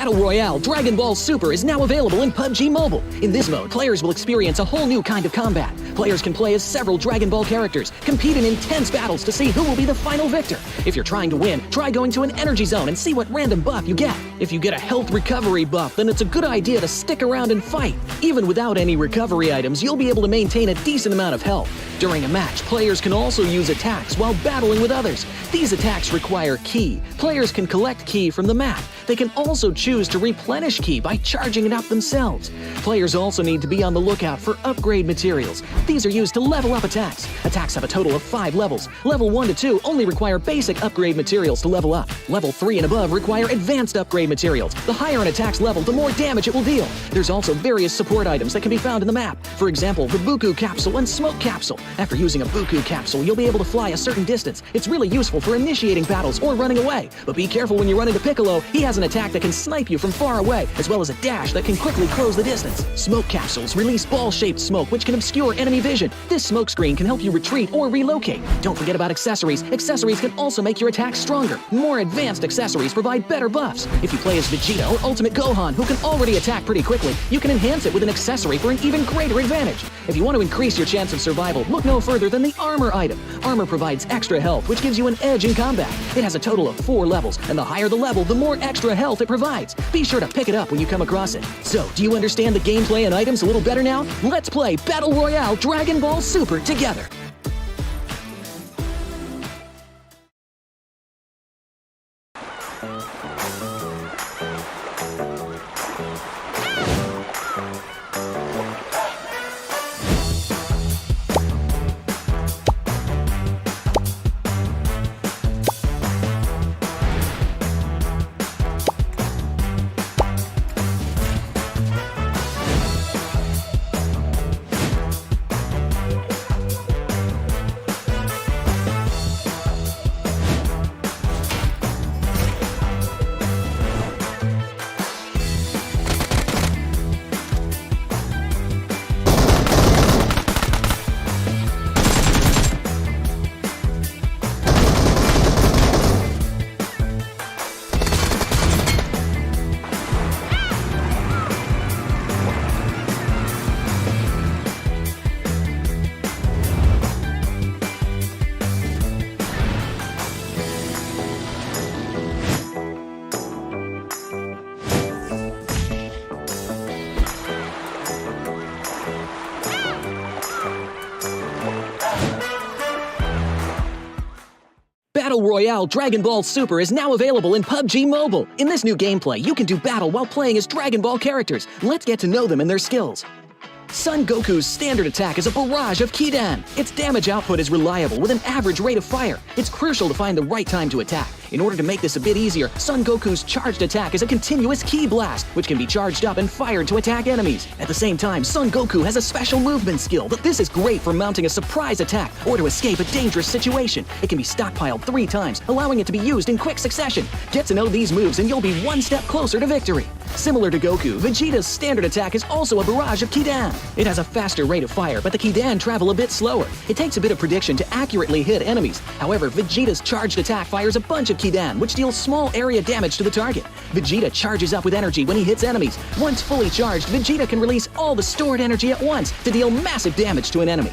Battle Royale Dragon Ball Super is now available in PUBG Mobile. In this mode, players will experience a whole new kind of combat. Players can play as several Dragon Ball characters, compete in intense battles to see who will be the final victor. If you're trying to win, try going to an energy zone and see what random buff you get. If you get a health recovery buff, then it's a good idea to stick around and fight. Even without any recovery items, you'll be able to maintain a decent amount of health. During a match, players can also use attacks while battling with others. These attacks require ki. Players can collect ki from the map. They can also choose to replenish ki by charging it up themselves. Players also need to be on the lookout for upgrade materials. These are used to level up attacks. Attacks have a total of 5 levels. Level 1 to 2 only require basic upgrade materials to level up. Level 3 and above require advanced upgrade materials. The higher an attack's level, the more damage it will deal. There's also various support items that can be found in the map. For example, the Buku Capsule and Smoke Capsule. After using a Buku Capsule, you'll be able to fly a certain distance. It's really useful for initiating battles or running away. But be careful when you run into Piccolo. He has an attack that can snipe you from far away, as well as a dash that can quickly close the distance. Smoke Capsules release ball-shaped smoke, which can obscure enemy vision. This smoke screen can help you retreat or relocate. Don't forget about accessories. Accessories can also make your attacks stronger. More advanced accessories provide better buffs. If you play as Vegeta or Ultimate Gohan, who can already attack pretty quickly, you can enhance it with an accessory for an even greater advantage. If you want to increase your chance of survival, look no further than the Armor item. Armor provides extra health, which gives you an edge in combat. It has a total of 4 levels, and the higher the level, the more extra health it provides. Be sure to pick it up when you come across it. So, do you understand the gameplay and items a little better now? Let's play Battle Royale Dragon Ball Super together! Battle Royale Dragon Ball Super is now available in PUBG Mobile. In this new gameplay, you can do battle while playing as Dragon Ball characters. Let's get to know them and their skills. Son Goku's standard attack is a barrage of Kidan. Its damage output is reliable with an average rate of fire. It's crucial to find the right time to attack. In order to make this a bit easier, Son Goku's charged attack is a continuous Ki Blast, which can be charged up and fired to attack enemies. At the same time, Son Goku has a special movement skill, but this is great for mounting a surprise attack or to escape a dangerous situation. It can be stockpiled 3 times, allowing it to be used in quick succession. Get to know these moves and you'll be one step closer to victory. Similar to Goku, Vegeta's standard attack is also a barrage of Kidan. It has a faster rate of fire, but the Kidan travel a bit slower. It takes a bit of prediction to accurately hit enemies. However, Vegeta's charged attack fires a bunch of Kidan, which deals small area damage to the target. Vegeta charges up with energy when he hits enemies. Once fully charged, Vegeta can release all the stored energy at once to deal massive damage to an enemy.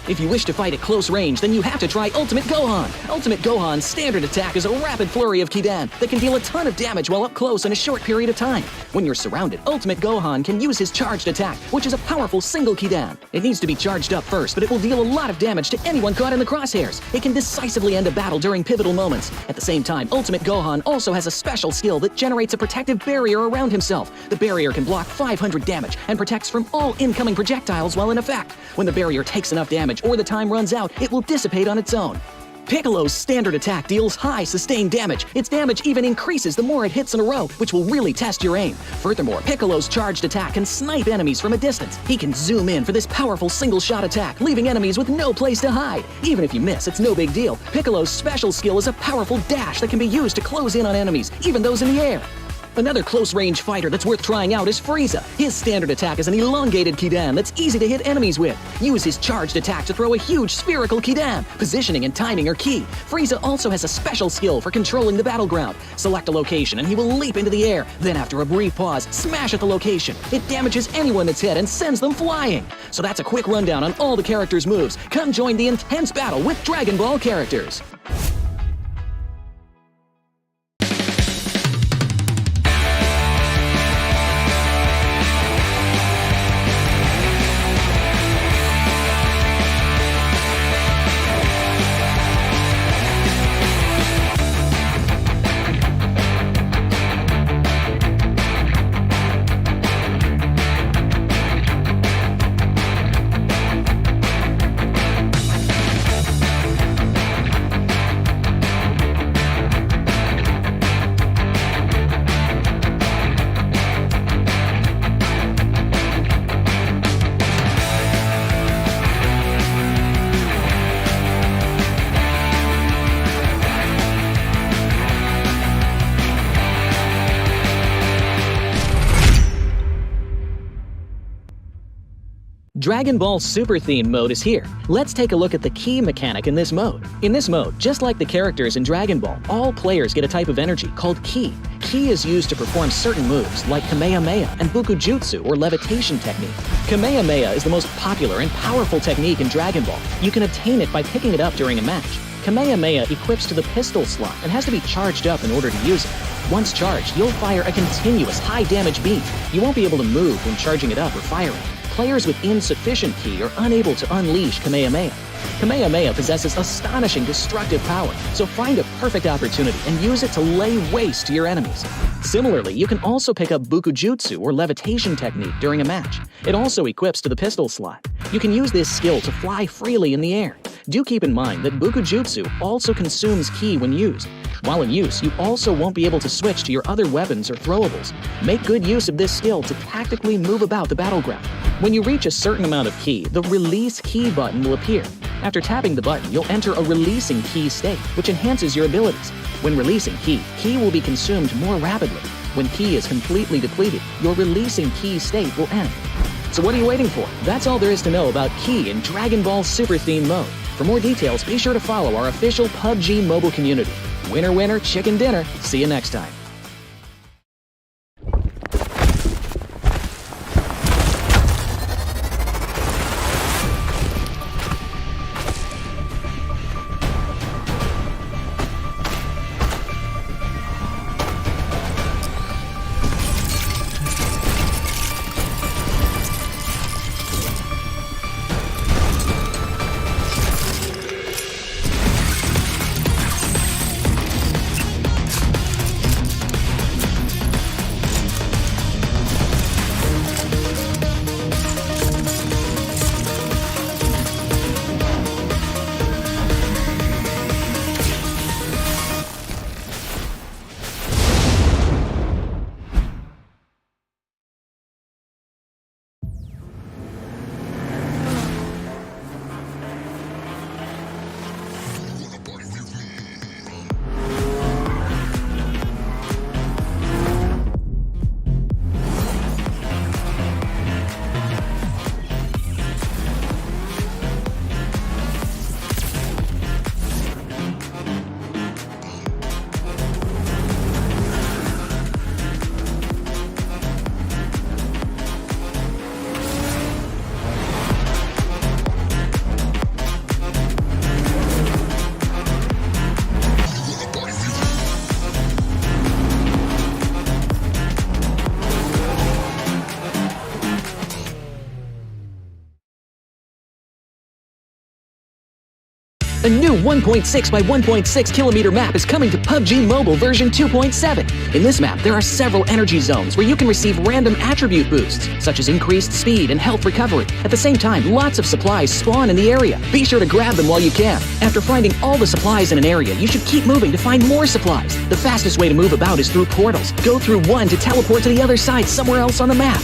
If you wish to fight at close range, then you have to try Ultimate Gohan. Ultimate Gohan's standard attack is a rapid flurry of Kidan that can deal a ton of damage while up close in a short period of time. When you're surrounded, Ultimate Gohan can use his charged attack, which is a powerful single Kidan. It needs to be charged up first, but it will deal a lot of damage to anyone caught in the crosshairs. It can decisively end a battle during pivotal moments. At the same time, Ultimate Gohan also has a special skill that generates a protective barrier around himself. The barrier can block 500 damage and protects from all incoming projectiles while in effect. When the barrier takes enough damage or the time runs out, it will dissipate on its own. Piccolo's standard attack deals high sustained damage. Its damage even increases the more it hits in a row, which will really test your aim. Furthermore, Piccolo's charged attack can snipe enemies from a distance. He can zoom in for this powerful single-shot attack, leaving enemies with no place to hide. Even if you miss, it's no big deal. Piccolo's special skill is a powerful dash that can be used to close in on enemies, even those in the air. Another close-range fighter that's worth trying out is Frieza. His standard attack is an elongated Kidan that's easy to hit enemies with. Use his charged attack to throw a huge spherical Kidan. Positioning and timing are key. Frieza also has a special skill for controlling the battleground. Select a location and he will leap into the air. Then after a brief pause, smash at the location. It damages anyone that's hit and sends them flying. So that's a quick rundown on all the characters' moves. Come join the intense battle with Dragon Ball characters. Dragon Ball Super Theme mode is here. Let's take a look at the key mechanic in this mode. In this mode, just like the characters in Dragon Ball, all players get a type of energy called ki. Ki is used to perform certain moves like Kamehameha and Bukujutsu or levitation technique. Kamehameha is the most popular and powerful technique in Dragon Ball. You can obtain it by picking it up during a match. Kamehameha equips to the pistol slot and has to be charged up in order to use it. Once charged, you'll fire a continuous high-damage beam. You won't be able to move when charging it up or firing. Players with insufficient ki are unable to unleash Kamehameha. Kamehameha possesses astonishing destructive power, so find a perfect opportunity and use it to lay waste to your enemies. Similarly, you can also pick up Bukujutsu or levitation technique during a match. It also equips to the pistol slot. You can use this skill to fly freely in the air. Do keep in mind that Bukujutsu also consumes ki when used. While in use, you also won't be able to switch to your other weapons or throwables. Make good use of this skill to tactically move about the battleground. When you reach a certain amount of ki, the Release Ki button will appear. After tapping the button, you'll enter a releasing ki state, which enhances your abilities. When releasing ki, ki will be consumed more rapidly. When ki is completely depleted, your releasing ki state will end. So what are you waiting for? That's all there is to know about ki in Dragon Ball Super Theme mode. For more details, be sure to follow our official PUBG mobile community. Winner, winner, chicken dinner. See you next time. A new 1.6 by 1.6 kilometer map is coming to PUBG Mobile version 2.7. In this map, there are several energy zones where you can receive random attribute boosts, such as increased speed and health recovery. At the same time, lots of supplies spawn in the area. Be sure to grab them while you can. After finding all the supplies in an area, you should keep moving to find more supplies. The fastest way to move about is through portals. Go through one to teleport to the other side somewhere else on the map.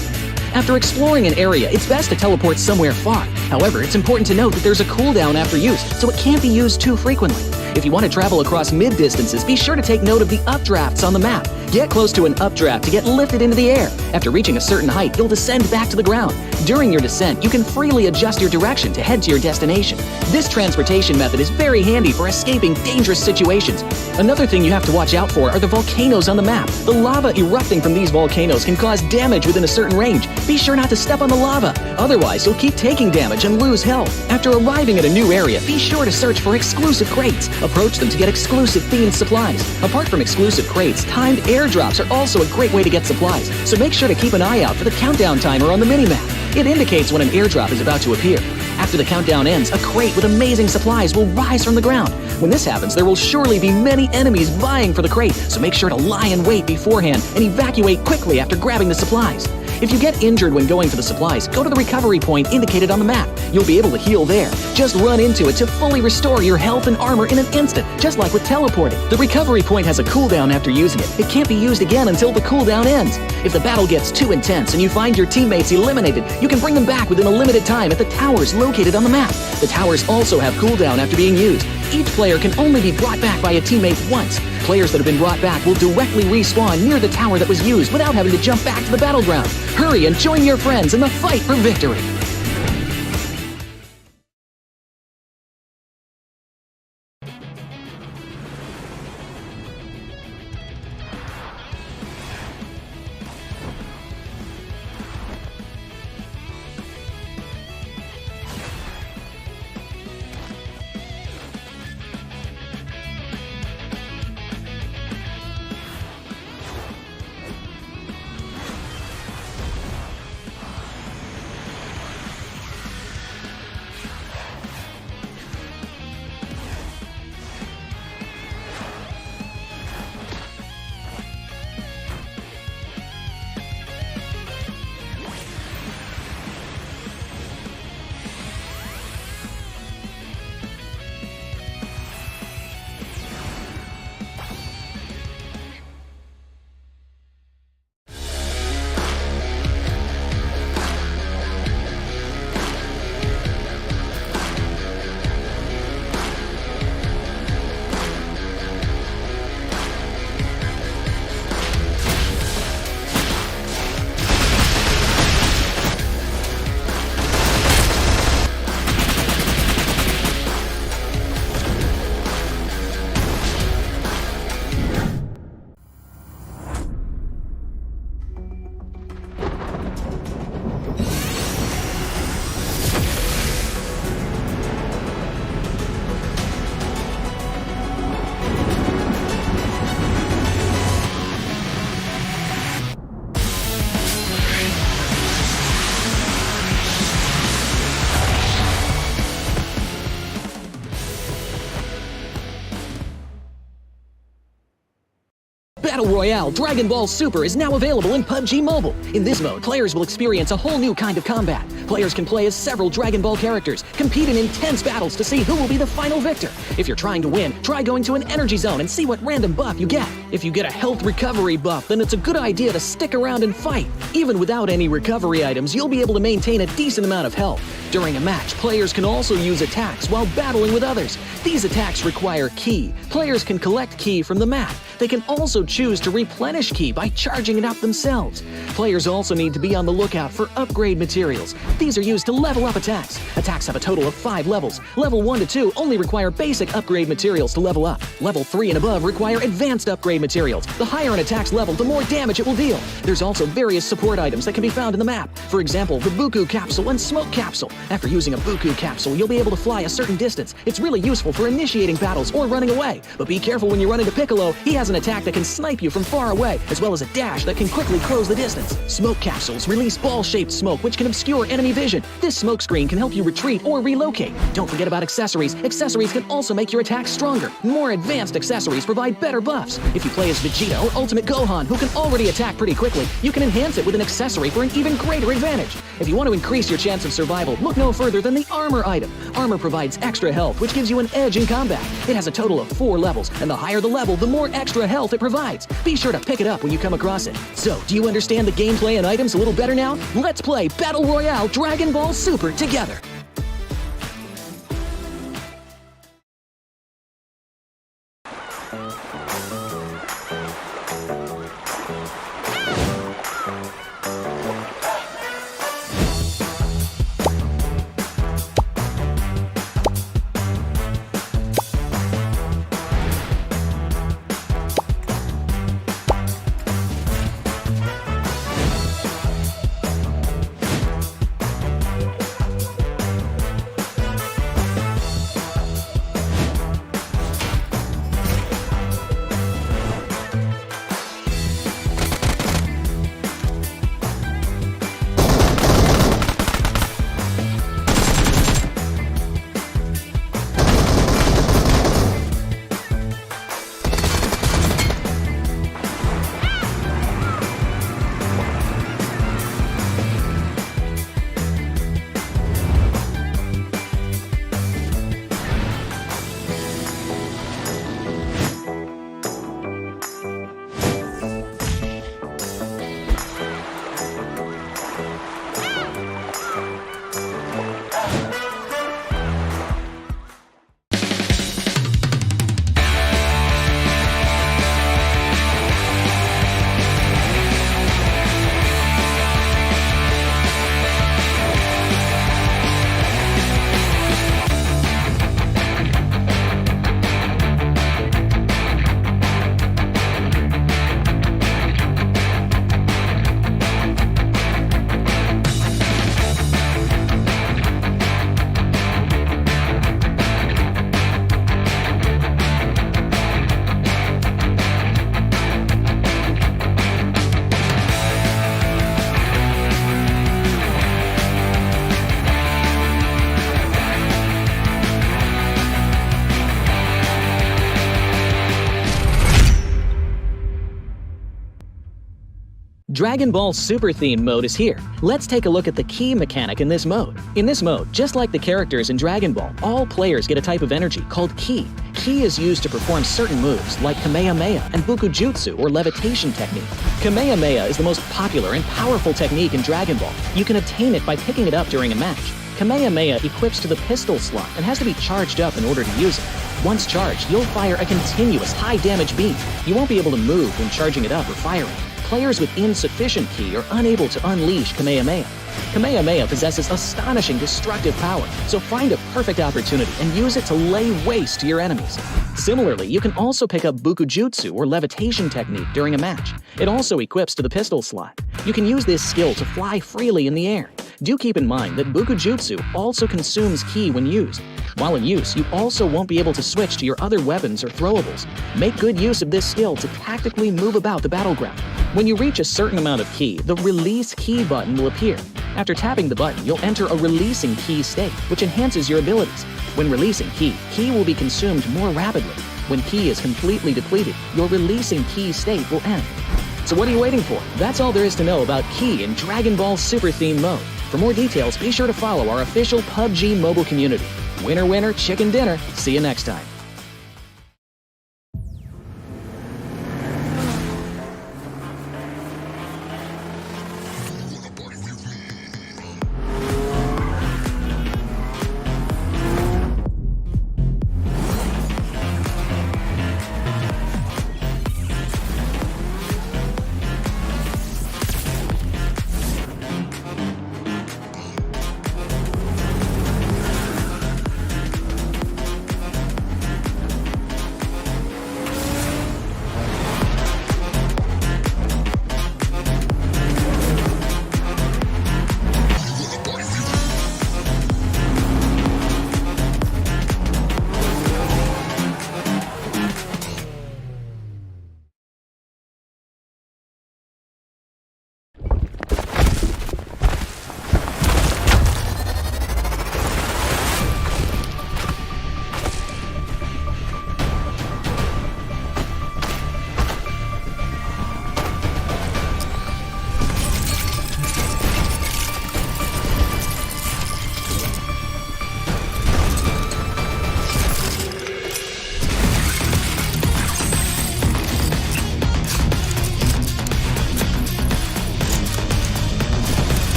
After exploring an area, it's best to teleport somewhere far. However, it's important to note that there's a cooldown after use, so it can't be used too frequently. If you want to travel across mid-distances, be sure to take note of the updrafts on the map. Get close to an updraft to get lifted into the air. After reaching a certain height, you'll descend back to the ground. During your descent, you can freely adjust your direction to head to your destination. This transportation method is very handy for escaping dangerous situations. Another thing you have to watch out for are the volcanoes on the map. The lava erupting from these volcanoes can cause damage within a certain range. Be sure not to step on the lava, otherwise you'll keep taking damage and lose health. After arriving at a new area, be sure to search for exclusive crates. Approach them to get exclusive themed supplies. Apart from exclusive crates, timed airdrops are also a great way to get supplies, so make sure to keep an eye out for the countdown timer on the minimap. It indicates when an airdrop is about to appear. After the countdown ends, a crate with amazing supplies will rise from the ground. When this happens, there will surely be many enemies vying for the crate, so make sure to lie in wait beforehand and evacuate quickly after grabbing the supplies. If you get injured when going for the supplies, go to the recovery point indicated on the map. You'll be able to heal there. Just run into it to fully restore your health and armor in an instant, just like with teleporting. The recovery point has a cooldown after using it. It can't be used again until the cooldown ends. If the battle gets too intense and you find your teammates eliminated, you can bring them back within a limited time at the towers located on the map. The towers also have cooldown after being used. Each player can only be brought back by a teammate once. Players that have been brought back will directly respawn near the tower that was used without having to jump back to the battleground. Hurry and join your friends in the fight for victory. Battle Royale Dragon Ball Super is now available in PUBG Mobile. In this mode, players will experience a whole new kind of combat. Players can play as several Dragon Ball characters, compete in intense battles to see who will be the final victor. If you're trying to win, try going to an energy zone and see what random buff you get. If you get a health recovery buff, then it's a good idea to stick around and fight. Even without any recovery items, you'll be able to maintain a decent amount of health. During a match, players can also use attacks while battling with others. These attacks require ki. Players can collect ki from the map. They can also choose to replenish ki by charging it up themselves. Players also need to be on the lookout for upgrade materials. These are used to level up attacks. Attacks have a total of 5 levels. Level 1 to 2 only require basic upgrade materials to level up. Level 3 and above require advanced upgrade materials. The higher an attack's level, the more damage it will deal. There's also various support items that can be found in the map. For example, the Buku Capsule and Smoke Capsule. After using a Buku Capsule, you'll be able to fly a certain distance. It's really useful for initiating battles or running away. But be careful when you run into Piccolo. He has an attack that can snipe you from far away, as well as a dash that can quickly close the distance. Smoke Capsules release ball-shaped smoke which can obscure enemy vision. This smoke screen can help you retreat or relocate. Don't forget about accessories. Accessories can also make your attacks stronger. More advanced accessories provide better buffs. If you play as Vegeta or Ultimate Gohan, who can already attack pretty quickly, you can enhance it with an accessory for an even greater advantage. If you want to increase your chance of survival, look no further than the Armor item. Armor provides extra health, which gives you an edge in combat. It has a total of 4 levels, and the higher the level, the more extra extra health it provides. Be sure to pick it up when you come across it. So, do you understand the gameplay and items a little better now? Let's play Battle Royale Dragon Ball Super together! Dragon Ball Super Theme mode is here. Let's take a look at the key mechanic in this mode. In this mode, just like the characters in Dragon Ball, all players get a type of energy called ki. Ki is used to perform certain moves like Kamehameha and Bukujutsu or levitation technique. Kamehameha is the most popular and powerful technique in Dragon Ball. You can obtain it by picking it up during a match. Kamehameha equips to the pistol slot and has to be charged up in order to use it. Once charged, you'll fire a continuous high-damage beam. You won't be able to move when charging it up or firing. Players with insufficient ki are unable to unleash Kamehameha. Kamehameha possesses astonishing destructive power, so find a perfect opportunity and use it to lay waste to your enemies. Similarly, you can also pick up Bukujutsu or levitation technique during a match. It also equips to the pistol slot. You can use this skill to fly freely in the air. Do keep in mind that Bukujutsu also consumes ki when used. While in use, you also won't be able to switch to your other weapons or throwables. Make good use of this skill to tactically move about the battleground. When you reach a certain amount of ki, the Release Ki button will appear. After tapping the button, you'll enter a releasing ki state, which enhances your abilities. When releasing ki, ki will be consumed more rapidly. When ki is completely depleted, your releasing ki state will end. So what are you waiting for? That's all there is to know about ki in Dragon Ball Super Theme mode. For more details, be sure to follow our official PUBG mobile community. Winner, winner, chicken dinner. See you next time.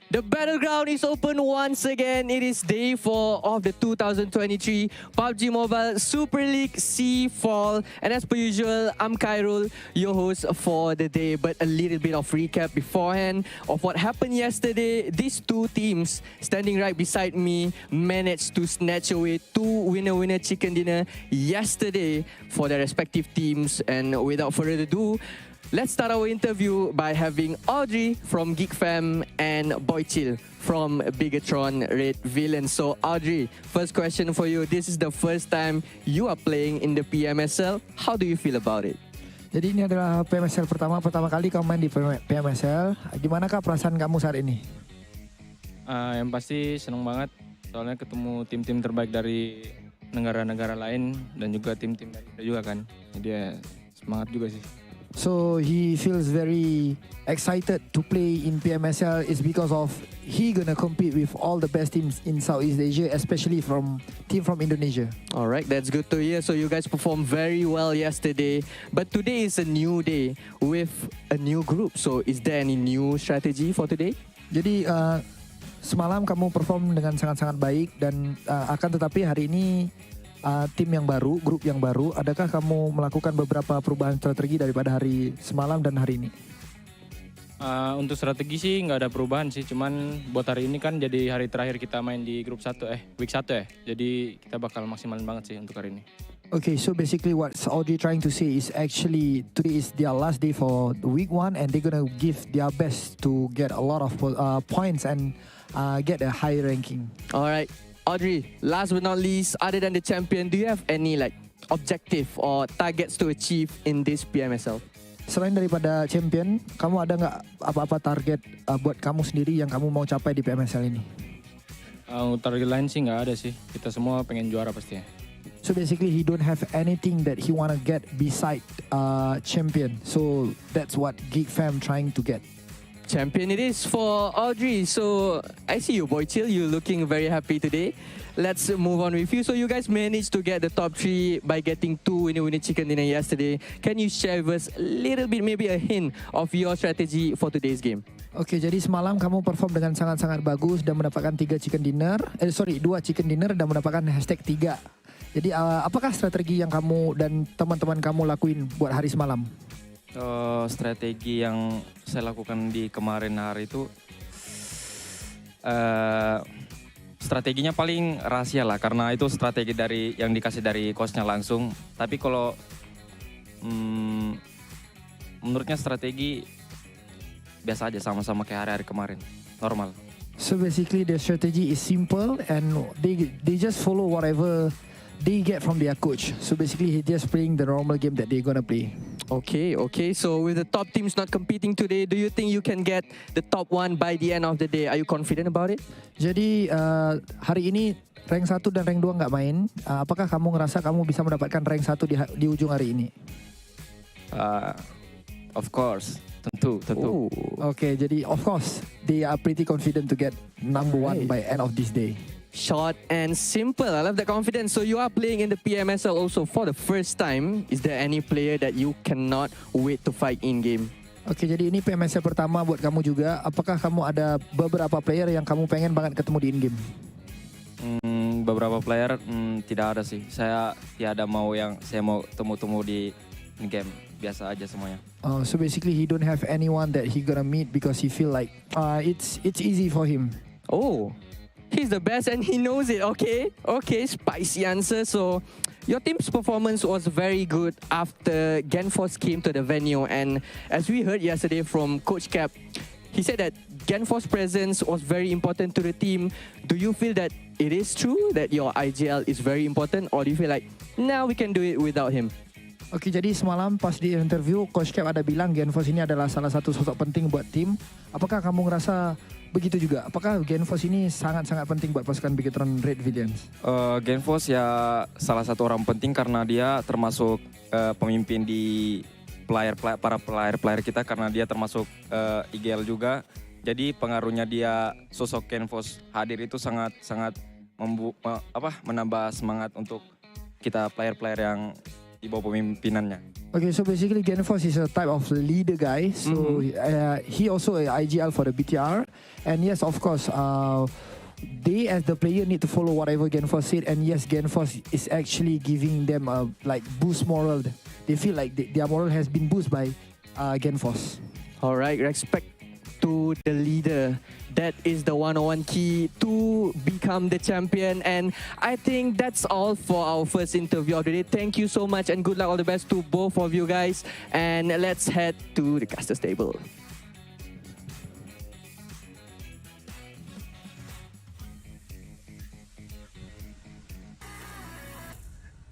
The battleground is open once again. It is day 4 of the 2023 PUBG Mobile Super League SEA Fall. And as per usual, I'm Khairul, your host for the day. But a little bit of recap beforehand of what happened yesterday. These two teams standing right beside me managed to snatch away 2 winner-winner chicken dinner yesterday for their respective teams. And without further ado, let's start our interview by having Audrey from GEEK Fam and Boy Chill from BIGETRON Red Villain. So Audrey, first question for you. This is the first time you are playing in the PMSL. How do you feel about it? Jadi ini adalah PMSL pertama kali kamu main di PMSL. Gimanakah perasaan kamu saat ini? Yang pasti senang banget. Soalnya ketemu tim-tim terbaik dari negara-negara lain dan juga tim-tim dari kita juga kan. Jadi ya semangat juga sih. So he feels very excited to play in PMSL is because of he gonna compete with all the best teams in Southeast Asia, especially from Indonesia. All right, that's good to hear. So you guys performed very well yesterday, but today is a new day with a new group. So is there any new strategy for today? Jadi semalam kamu perform dengan sangat-sangat baik dan akan tetapi hari ini tim yang baru, grup yang baru, adakah kamu melakukan beberapa perubahan strategi daripada hari semalam dan hari ini? Untuk strategi sih nggak ada perubahan sih, cuman buat hari ini kan jadi hari terakhir kita main di grup 1 week 1 ya. Jadi kita bakal maksimalin banget sih untuk hari ini. Okay, so basically what Audrey trying to say is actually today is their last day for the week 1 and they're gonna give their best to get a lot of points and get a high ranking. All right. Audrey, last but not least, other than the champion, do you have any objective or targets to achieve in this PMSL? Selain daripada champion, kamu ada nggak apa-apa target buat kamu sendiri yang kamu mau capai di PMSL ini? Target lain sih nggak ada sih. Kita semua pengen juara pastinya. So basically he don't have anything that he wanna get beside champion. So that's what GEEK Fam trying to get. Champion it is for Audrey. So I see you, Boy Chill. You're looking very happy today. Let's move on with you. So you guys managed to get the top 3 by getting 2 winner-winner chicken dinner yesterday. Can you share with us a little bit, maybe a hint of your strategy for today's game? Oke, jadi semalam kamu perform dengan sangat-sangat bagus dan mendapatkan 2 chicken dinner dan mendapatkan hashtag 3. Jadi apakah strategi yang kamu dan teman-teman kamu lakuin buat hari semalam? Strategi yang saya lakukan di kemarin hari itu strateginya paling rahasia lah, karena itu strategi yang dikasih dari coachnya langsung. Tapi kalau menurutnya strategi biasa aja, sama-sama kayak hari-hari kemarin, normal. So basically the strategy is simple and they just follow whatever they get from their coach. So basically he just playing the normal game that they're gonna play. Okay. So with the top teams not competing today, do you think you can get the top 1 by the end of the day? Are you confident about it? Jadi hari ini rank 1 dan rank 2 nggak main. Apakah kamu ngerasa kamu bisa mendapatkan rank 1 di ujung hari ini? Of course, tentu. Okay, jadi of course they are pretty confident to get number 1 by end of this day. Short and simple. I love the confidence. So you are playing in the PMSL also for the first time. Is there any player that you cannot wait to fight in game? Oke, jadi ini PMSL pertama buat kamu juga. Apakah kamu ada beberapa player yang kamu pengen banget ketemu di in game? Beberapa player tidak ada sih. Saya mau temu di in game. Biasa aja semuanya. So basically he don't have anyone that he gonna meet because he feel like it's easy for him. Oh. He's the best and he knows it. Okay, spicy answer. So your team's performance was very good after GENFORCE came to the venue, and as we heard yesterday from Coach Cap, he said that GENFORCE presence was very important to the team. Do you feel that it is true that your IGL is very important, or do you feel like now we can do it without him? Oke, jadi semalam pas di interview Coach Cap ada bilang GENFORCE ini adalah salah satu sosok penting buat tim. Apakah kamu ngerasa begitu juga? Apakah GENFORCE ini sangat-sangat penting buat pasukan BIGETRON Red Villains? GENFORCE ya salah satu orang penting karena dia termasuk pemimpin di para player kita, karena dia termasuk IGL juga. Jadi pengaruhnya dia, sosok GENFORCE hadir itu sangat menambah semangat untuk kita player-player yang di bawah pemimpinannya. Okay, so basically GEEK is a type of leader guy. So he also a IGL for the BTR. And yes, of course, they as the player need to follow whatever GEEK said. And yes, GEEK is actually giving them a like boost moral. They feel like their moral has been boosted by GEEK. All right, respect to the leader. That is the 101 key to become the champion. And I think that's all for our first interview of the day. Thank you so much and good luck, all the best to both of you guys. And let's head to the casters table.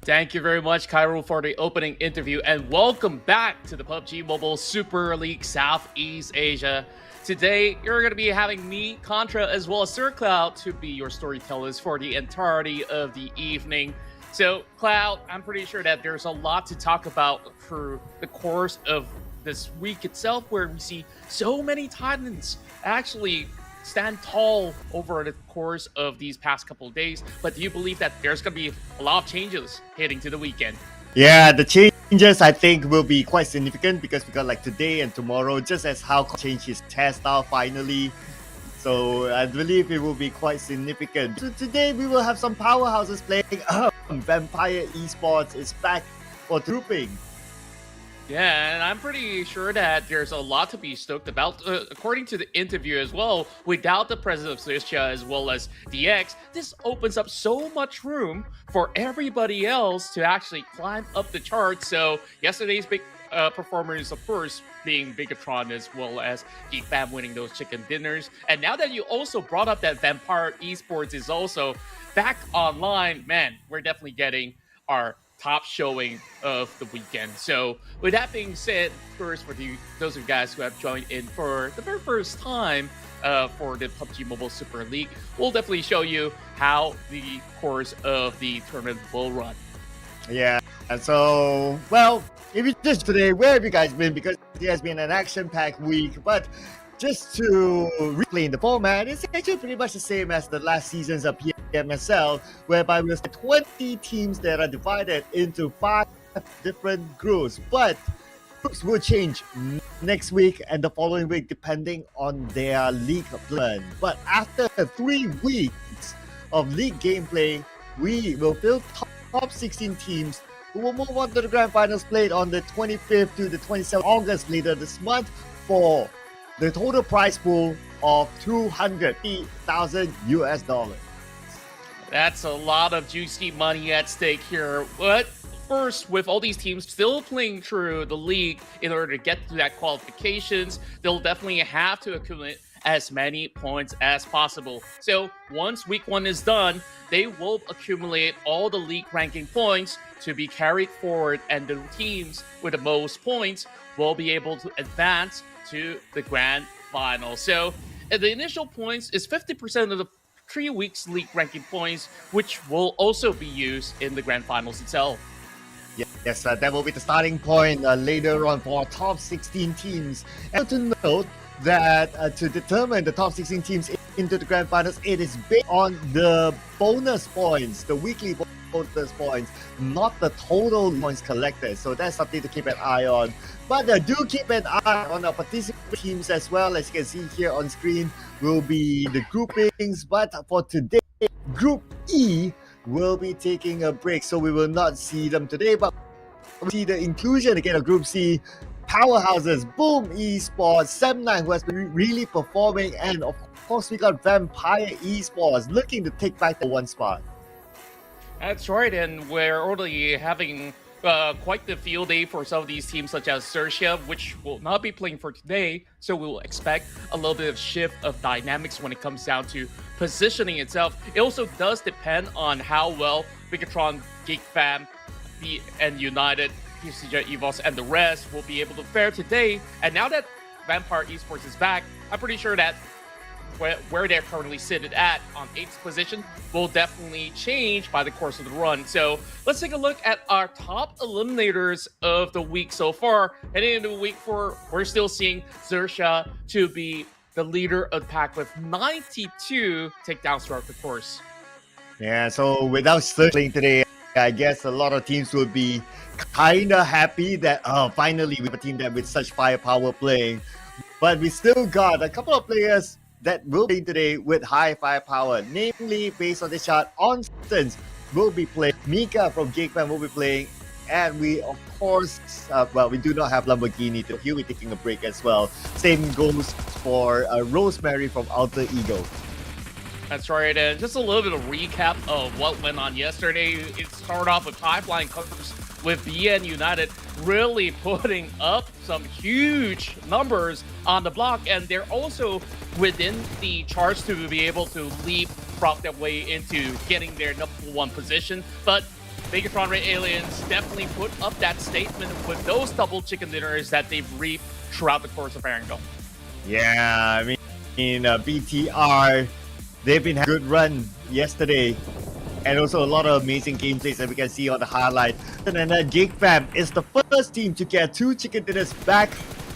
Thank you very much, Cairo, for the opening interview, and welcome back to the PUBG Mobile Super League Southeast Asia. Today, you're going to be having me, Contra, as well as Sir Cloud to be your storytellers for the entirety of the evening. So, Cloud, I'm pretty sure that there's a lot to talk about for the course of this week itself, where we see so many Titans actually stand tall over the course of these past couple of days. But do you believe that there's going to be a lot of changes heading to the weekend? Yeah, the changes I think will be quite significant because we got like today and tomorrow, just as how changed his test style finally. So I believe it will be quite significant. So today we will have some powerhouses playing. Vampire Esports is back for grouping. Yeah, and I'm pretty sure that there's a lot to be stoked about. According to the interview as well, without the presence of XERXIA as well as DX, this opens up so much room for everybody else to actually climb up the chart. So yesterday's big performers, of course, being BIGETRON as well as GEEK Fam winning those chicken dinners. And now that you also brought up that Vampire Esports is also back online, man, we're definitely getting our top showing of the weekend. So with that being said, first for those of you guys who have joined in for the very first time for the PUBG Mobile Super League, we'll definitely show you how the course of the tournament will run. Yeah, and so, well, if you just today, where have you guys been? Because it has been an action-packed week, but just to explain the format, it's actually pretty much the same as the last seasons of PMSL, whereby we have 20 teams that are divided into 5 different groups. But groups will change next week and the following week depending on their league plan. But after 3 weeks of league gameplay, we will fill top 16 teams who will move on to the grand finals played on the 25th to the 27th August later this month for the total prize pool of $250,000 US. That's a lot of juicy money at stake here. But first, with all these teams still playing through the league in order to get to that qualifications, they'll definitely have to accumulate as many points as possible. So once week 1 is done, they will accumulate all the league ranking points to be carried forward, and the teams with the most points will be able to advance to the grand final. So the initial points is 50% of the 3 weeks league ranking points, which will also be used in the grand finals itself. Yes, that will be the starting point later on for our top 16 teams. And to note that to determine the top 16 teams into the grand finals, it is based on the bonus points, the weekly bonus points, not the total points collected. So that's something to keep an eye on. But do keep an eye on our participating teams as well. As you can see here on screen will be the groupings. But for today, Group E will be taking a break, so we will not see them today. But we see the inclusion again of Group C. Powerhouses, Boom Esports, Sem9, who has been really performing, and of course we got Vampire Esports looking to take back the 1 spot. That's right, and we're already having quite the field day for some of these teams such as XERXIA, which will not be playing for today, so we will expect a little bit of shift of dynamics when it comes down to positioning itself. It also does depend on how well BIGETRON, GEEK Fam, and United, PERSIJA, EVOS, and the rest will be able to fare today. And now that Vampire Esports is back, I'm pretty sure that where they're currently seated at on 8th position will definitely change by the course of the run. So let's take a look at our top eliminators of the week so far. Heading into week 4, we're still seeing XERXIA to be the leader of the pack with 92 takedowns throughout the course. Yeah, so without searching today, I guess a lot of teams will be kind of happy that finally we have a team that with such firepower playing. But we still got a couple of players that will be today with high firepower. Namely, based on this chart, Onstons will be playing, Mika from GEEK will be playing, and we of course, we do not have Lamborghini. He'll be taking a break as well. Same goes for Rosemary from Alter Ego. That's right, and just a little bit of recap of what went on yesterday. It started off with Pipeline Colors with BN United really putting up some huge numbers on the block, and they're also within the charts to be able to leapfrog their way into getting their #1 position. But BIGETRON Red Aliens definitely put up that statement with those double chicken dinners that they've reaped throughout the course of Erangel. Yeah, I mean, BTR, they've been having a good run yesterday, and also a lot of amazing gameplays that we can see on the highlight. And then GEEK Fam is the first team to get 2 chicken dinners back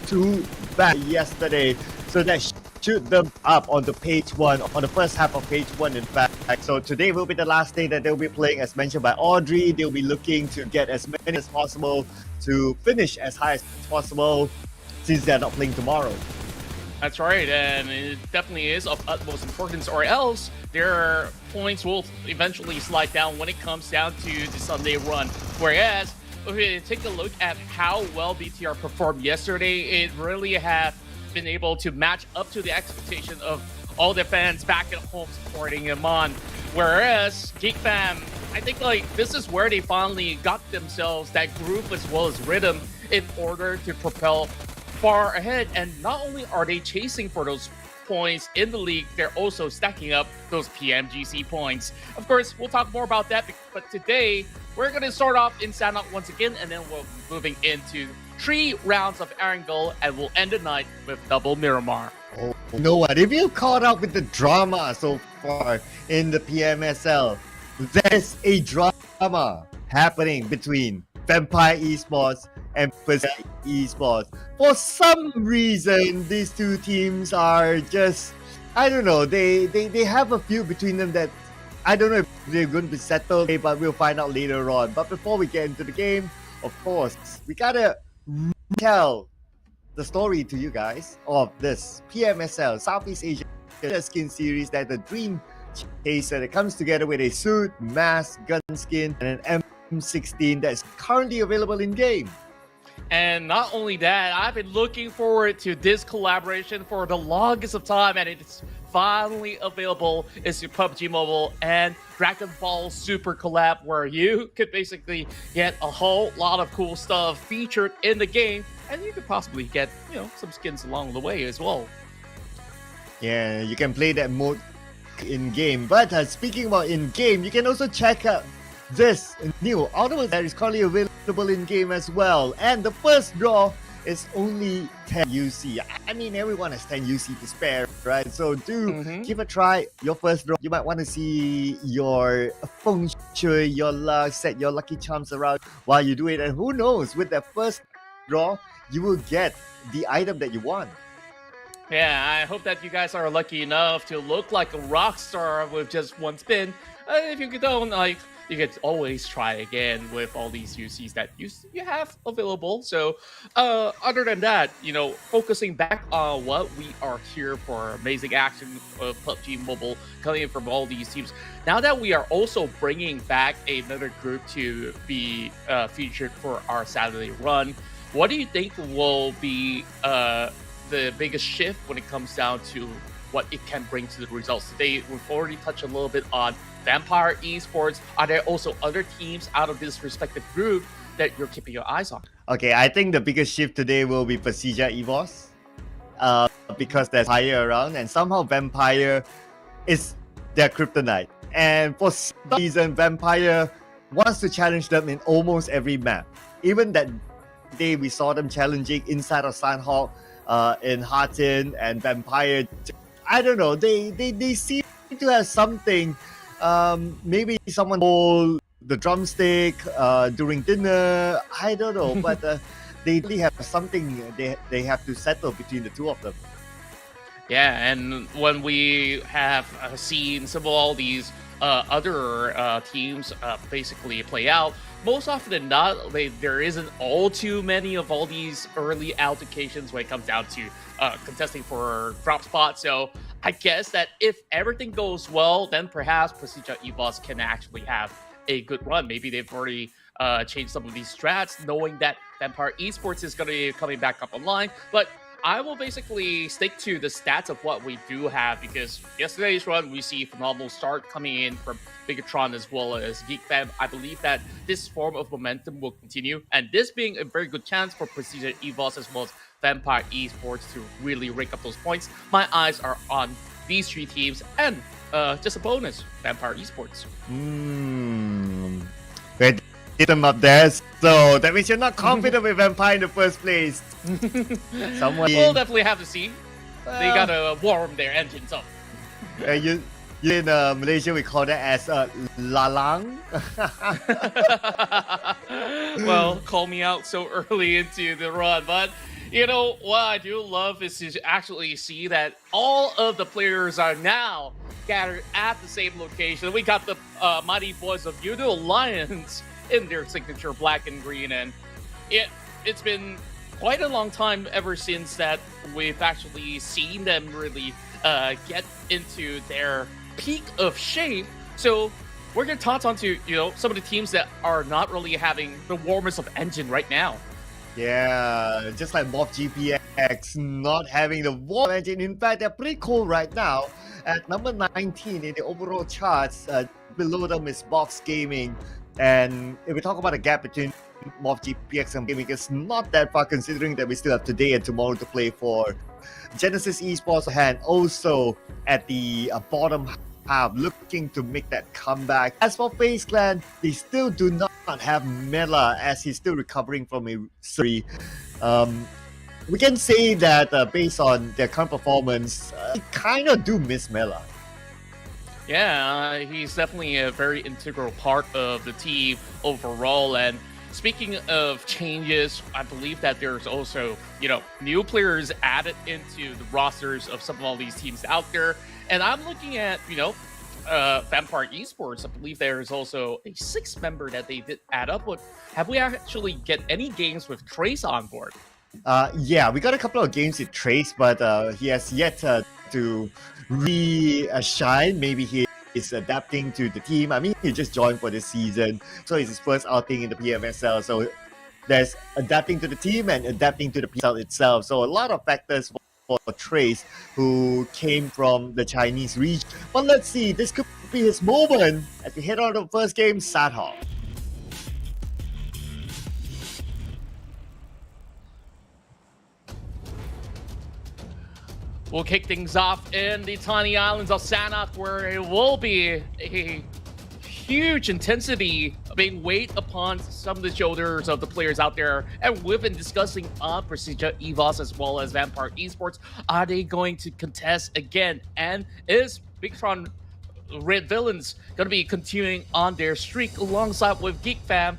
to back yesterday, so that shoot them up on the page 1, on the first half of page 1 in fact. So today will be the last day that they'll be playing, as mentioned by Audrey. They'll be looking to get as many as possible to finish as high as possible, since they're not playing tomorrow. That's right, and it definitely is of utmost importance, or else their points will eventually slide down when it comes down to the Sunday run. Whereas, if we take a look at how well BTR performed yesterday, it really have been able to match up to the expectation of all the fans back at home supporting him on. Whereas GEEK Fam, I think this is where they finally got themselves that group as well as rhythm in order to propel far ahead. And not only are they chasing for those points in the league, they're also stacking up those PMGC points. Of course, we'll talk more about that, but today we're going to start off in Sanok once again, and then we'll be moving into 3 rounds of Erangel, and we'll end the night with double Miramar. Oh, you know what? If you caught up with the drama so far in the PMSL, there's a drama happening between Vampire Esports and PERSIJA Esports. For some reason, these two teams are just, I don't know, they have a feud between them that I don't know if they're going to be settled, but we'll find out later on. But before we get into the game, of course, we gotta tell the story to you guys of this PMSL Southeast Asia skin series, that the Dream Chaser that comes together with a suit, mask, gun skin, and an M16 that's currently available in game. And not only that, I've been looking forward to this collaboration for the longest of time, and it's finally available. It's your PUBG Mobile and Dragon Ball Super collab, where you could basically get a whole lot of cool stuff featured in the game, and you could possibly get, some skins along the way as well. Yeah, you can play that mode in game. But speaking about in game, you can also check out this new Audible that is currently available in game as well. And the first draw is only 10 UC. I mean, everyone has 10 UC to spare, right? So do give a try. Your first draw, you might want to see your feng shui, your luck, set your lucky charms around while you do it. And who knows, with that first draw, you will get the item that you want. Yeah, I hope that you guys are lucky enough to look like a rock star with just one spin. If you don't, you could always try again with all these UCs that you have available. So other than that, focusing back on what we are here for, amazing action of PUBG Mobile coming in from all these teams. Now that we are also bringing back another group to be featured for our Saturday run, what do you think will be the biggest shift when it comes down to what it can bring to the results? Today, we've already touched a little bit on Vampire Esports. Are there also other teams out of this respective group that you're keeping your eyes on? Okay, I think the biggest shift today will be PERSIJA EVOS, because there's Vampire around, and somehow Vampire is their kryptonite. And for some reason, Vampire wants to challenge them in almost every map. Even that day, we saw them challenging inside of Sanhok, in Hartin, and Vampire. I don't know, they seem to have something. Maybe someone stole the drumstick during dinner. I don't know, but they really have something they have to settle between the two of them. Yeah, and when we have seen some of all these other teams basically play out, most often than not, there isn't all too many of all these early allocations when it comes down to contesting for drop spots. So I guess that if everything goes well, then perhaps PERSIJA EVOS can actually have a good run. Maybe they've already changed some of these strats, knowing that Vampire Esports is going to be coming back up online. But I will basically stick to the stats of what we do have, because yesterday's run, we see phenomenal start coming in from BIGETRON as well as GEEK. I believe that this form of momentum will continue, and this being a very good chance for PERSIJA EVOS as well as Vampire Esports to really rake up those points. My eyes are on these three teams, and just a bonus, Vampire Esports. Great. Hit them up there. So that means you're not confident with Vampire in the first place. We'll definitely have to see. They gotta warm their engines up. You in Malaysia, we call that as lalang. Well, call me out so early into the run, but you know what I do love is to actually see that all of the players are now gathered at the same location. We got the mighty boys of Yoodo Alliance in their signature black and green, and it's been quite a long time ever since that we've actually seen them really get into their peak of shape. So we're gonna touch on to some of the teams that are not really having the warmest of engine right now. Yeah, just like MORPH GPX not having the warm engine. In fact, they're pretty cool right now at number 19 in the overall charts. Below them is Box Gaming. And if we talk about the gap between MORPH GPX and Gaming, it's not that far, considering that we still have today and tomorrow to play for. Genesis Esports and also at the bottom half, looking to make that comeback. As for FaZe Clan, they still do not have Mela, as he's still recovering from a surgery. We can say that based on their current performance, they kind of do miss Mela. Yeah, he's definitely a very integral part of the team overall. And speaking of changes, I believe that there's also, new players added into the rosters of some of all these teams out there. And I'm looking at, Vampire Esports. I believe there's also a 6th member that they did add up with. Have we actually get any games with Trace on board? Yeah, we got a couple of games with Trace, but he has yet to re-shine. Maybe he is adapting to the team. I mean, he just joined for this season, so it's his first outing in the PMSL. So there's adapting to the team and adapting to the PMSL itself. So a lot of factors for Trace, who came from the Chinese region. But let's see, this could be his moment as we head on to the first game, Sadhawk. We'll kick things off in the tiny islands of Sanhok, where it will be a huge intensity being weighed upon some of the shoulders of the players out there. And we've been discussing on PERSIJA EVOS as well as Vampire Esports. Are they going to contest again? And is BIGETRON Red Villains going to be continuing on their streak alongside with GEEK fam?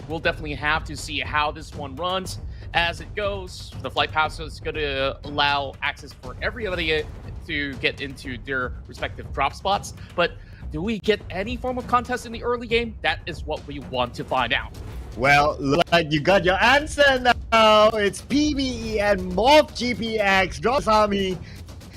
We'll definitely have to see how this one runs. As it goes, the flight pass is going to allow access for everybody to get into their respective drop spots. But do we get any form of contest in the early game? That is what we want to find out. Well, like you got your answer now. It's PBE and MORPH GPX, Drop Asami.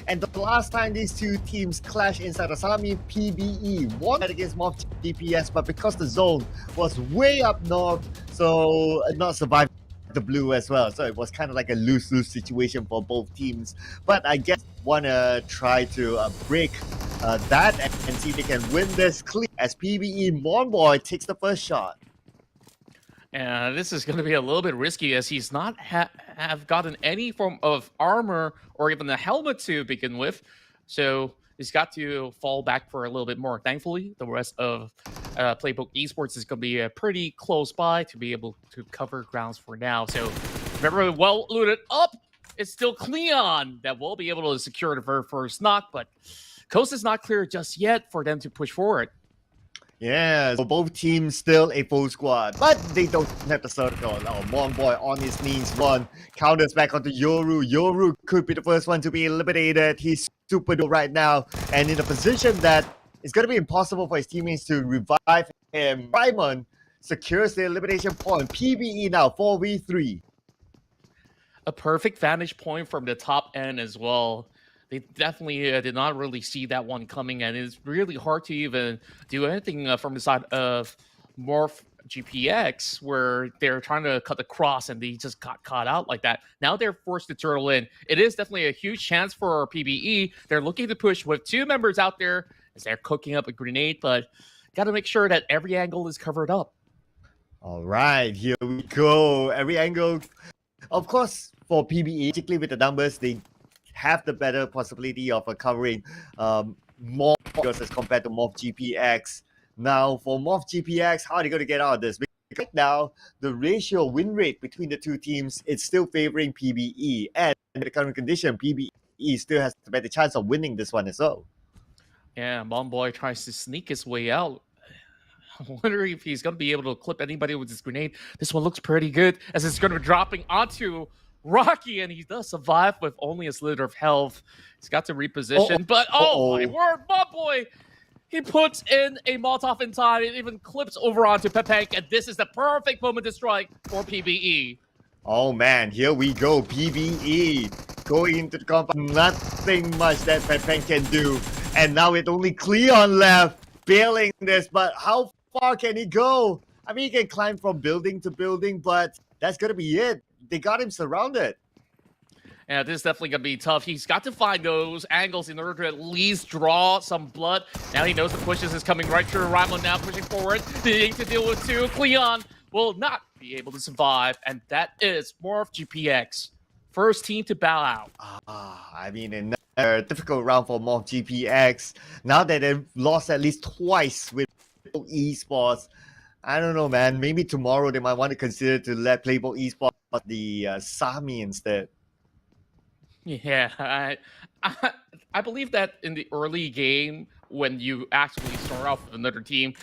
And the last time these two teams clashed inside Asami, PBE won against MORPH GPS, but because the zone was way up north, so not survived the blue as well. So it was kind of like a lose-lose situation for both teams. But I guess wanna try to break that and see if they can win this clean as PBE Monboy takes the first shot. And this is going to be a little bit risky, as he's not have gotten any form of armor or even a helmet to begin with. So he's got to fall back for a little bit more. Thankfully, the rest of PLAYBOOK Esports is going to be pretty close by to be able to cover grounds for now. So very well looted up. It's still QEON that will be able to secure the very first knock, but coast is not clear just yet for them to push forward. Yeah, so both teams still a full squad, but they don't have the circle. Now, Monboy on his knees, one counters back onto Yoru. Yoru could be the first one to be eliminated. He's super duper right now, and in a position that it's going to be impossible for his teammates to revive him. Primon secures the elimination point. PBE now 4v3. A perfect vantage point from the top end as well. They definitely did not really see that one coming, and it's really hard to even do anything from the side of MORPH GPX, where they're trying to cut the cross and they just got caught out like that. Now they're forced to turtle in. It is definitely a huge chance for PBE. They're looking to push with 2 members out there as they're cooking up a grenade, but got to make sure that every angle is covered up. All right, here we go. Every angle, of course, for PBE, particularly with the numbers, they have the better possibility of covering more angles as compared to MORPH GPX. Now, for MORPH GPX, how are they going to get out of this? Because right now, the ratio win rate between the two teams is still favoring PBE. And in the current condition, PBE still has the better chance of winning this one as well. Yeah, Bomboy tries to sneak his way out. I'm wondering if he's going to be able to clip anybody with his grenade. This one looks pretty good as it's going to be dropping onto Rocky, and he does survive with only a slither of health. He's got to reposition, but my word, Bomboy! He puts in a Molotov in time. It even clips over onto Pepeng, and this is the perfect moment to strike for PBE. Oh man, here we go. PBE going into the compound. Nothing much that Pepeng can do. And now it's only QEON left, bailing this. But how far can he go? I mean, he can climb from building to building, but that's going to be it. They got him surrounded. Yeah, this is definitely going to be tough. He's got to find those angles in order to at least draw some blood. Now he knows the pushes is coming right through. Raimon now pushing forward, needing to deal with 2. QEON will not be able to survive, and that is MORPH GPX. First team to bow out. I mean, another difficult round for MORPH GPX. Now that they've lost at least twice with Esports, I don't know, man. Maybe tomorrow they might want to consider to let PLAYBOOK Esports the Sami instead. Yeah, I believe that in the early game, when you actually start off with another team,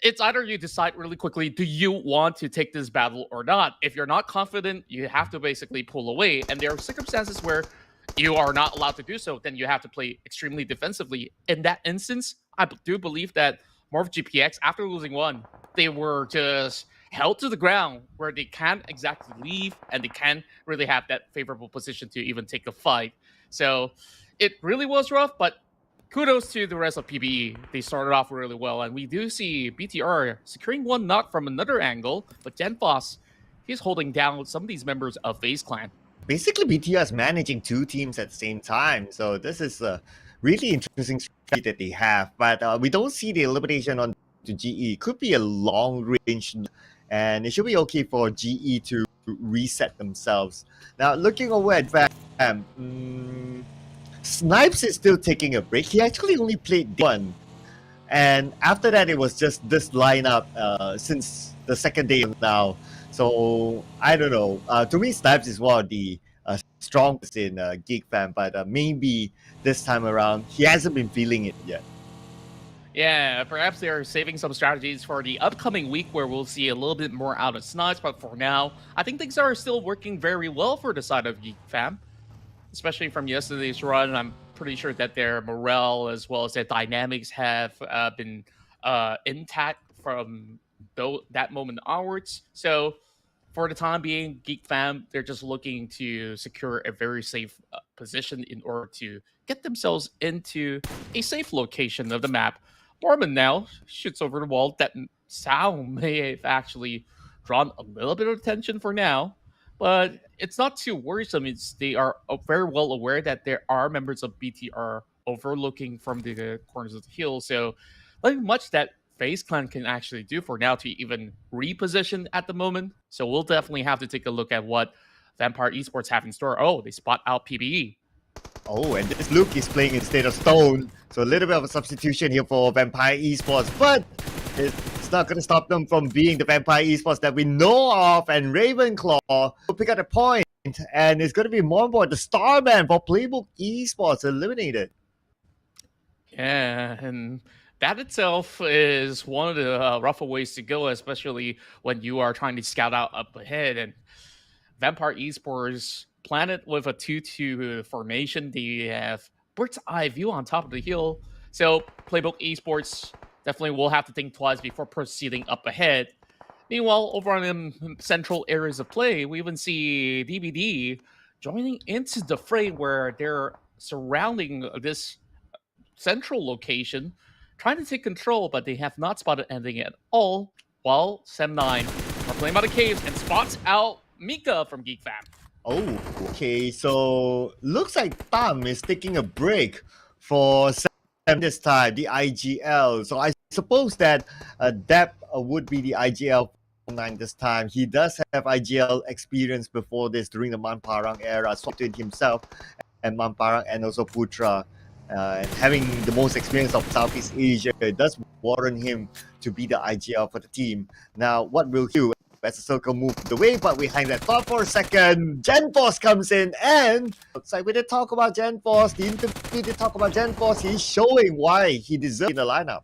it's either you decide really quickly, do you want to take this battle or not? If you're not confident, you have to basically pull away. And there are circumstances where you are not allowed to do so, then you have to play extremely defensively. In that instance, I do believe that MORPH GPX, after losing 1, they were just held to the ground where they can't exactly leave and they can't really have that favorable position to even take a fight. So it really was rough, but kudos to the rest of PBE. They started off really well, and we do see BTR securing 1 knock from another angle, but Genfos, he's holding down some of these members of FaZe Clan. Basically, BTR is managing 2 teams at the same time, so this is a really interesting strategy that they have, but we don't see the elimination on to GE. Could be a long range, and it should be okay for GE to reset themselves. Now, looking over at Vam, Snipes is still taking a break. He actually only played 1, and after that, it was just this lineup since the second day now. So I don't know. To me, Snipes is one of the strongest in GEEK Fam, but maybe this time around he hasn't been feeling it yet. Yeah, perhaps they're saving some strategies for the upcoming week where we'll see a little bit more out of Snipes, but for now, I think things are still working very well for the side of GEEK Fam. Especially from yesterday's run, I'm pretty sure that their morale as well as their dynamics have been intact from that moment onwards. So for the time being, GEEK Fam, they're just looking to secure a very safe position in order to get themselves into a safe location of the map. Mormon now shoots over the wall. That sound may have actually drawn a little bit of attention for now, but it's not too worrisome. They are very well aware that there are members of BTR overlooking from the corners of the hill. So nothing much that FaZe Clan can actually do for now to even reposition at the moment. So we'll definitely have to take a look at what Vampire Esports have in store. Oh, they spot out PBE. Oh, and this Luke is playing instead of Stone. So a little bit of a substitution here for Vampire Esports, but it's not going to stop them from being the Vampire Esports that we know of. And Ravenclaw will pick up the point, and it's going to be more and more the Starman for PLAYBOOK Esports eliminated. Yeah, and that itself is one of the rougher ways to go, especially when you are trying to scout out up ahead. And Vampire Esports planet with a 2-2 formation. They have bird's eye view on top of the hill. So Playbook Esports definitely will have to think twice before proceeding up ahead. Meanwhile, over on the central areas of play, we even see DBD joining into the fray where they're surrounding this central location, trying to take control, but they have not spotted anything at all, while Sem9 are playing by the caves and spots out Mika from Geek Fam. Oh, okay. So looks like Tam is taking a break for this time, the IGL. So I suppose that Dep would be the IGL 9 this time. He does have IGL experience before this during the Manparang era, swapped in himself and Manparang and also Putra. And having the most experience of Southeast Asia, it does warrant him to be the IGL for the team. Now, what will he do as the circle move the way? But behind that thought for a second, GenForce comes in, and looks like we did talk about GenForce. The interview did talk about GenForce. He's showing why he deserves in the lineup.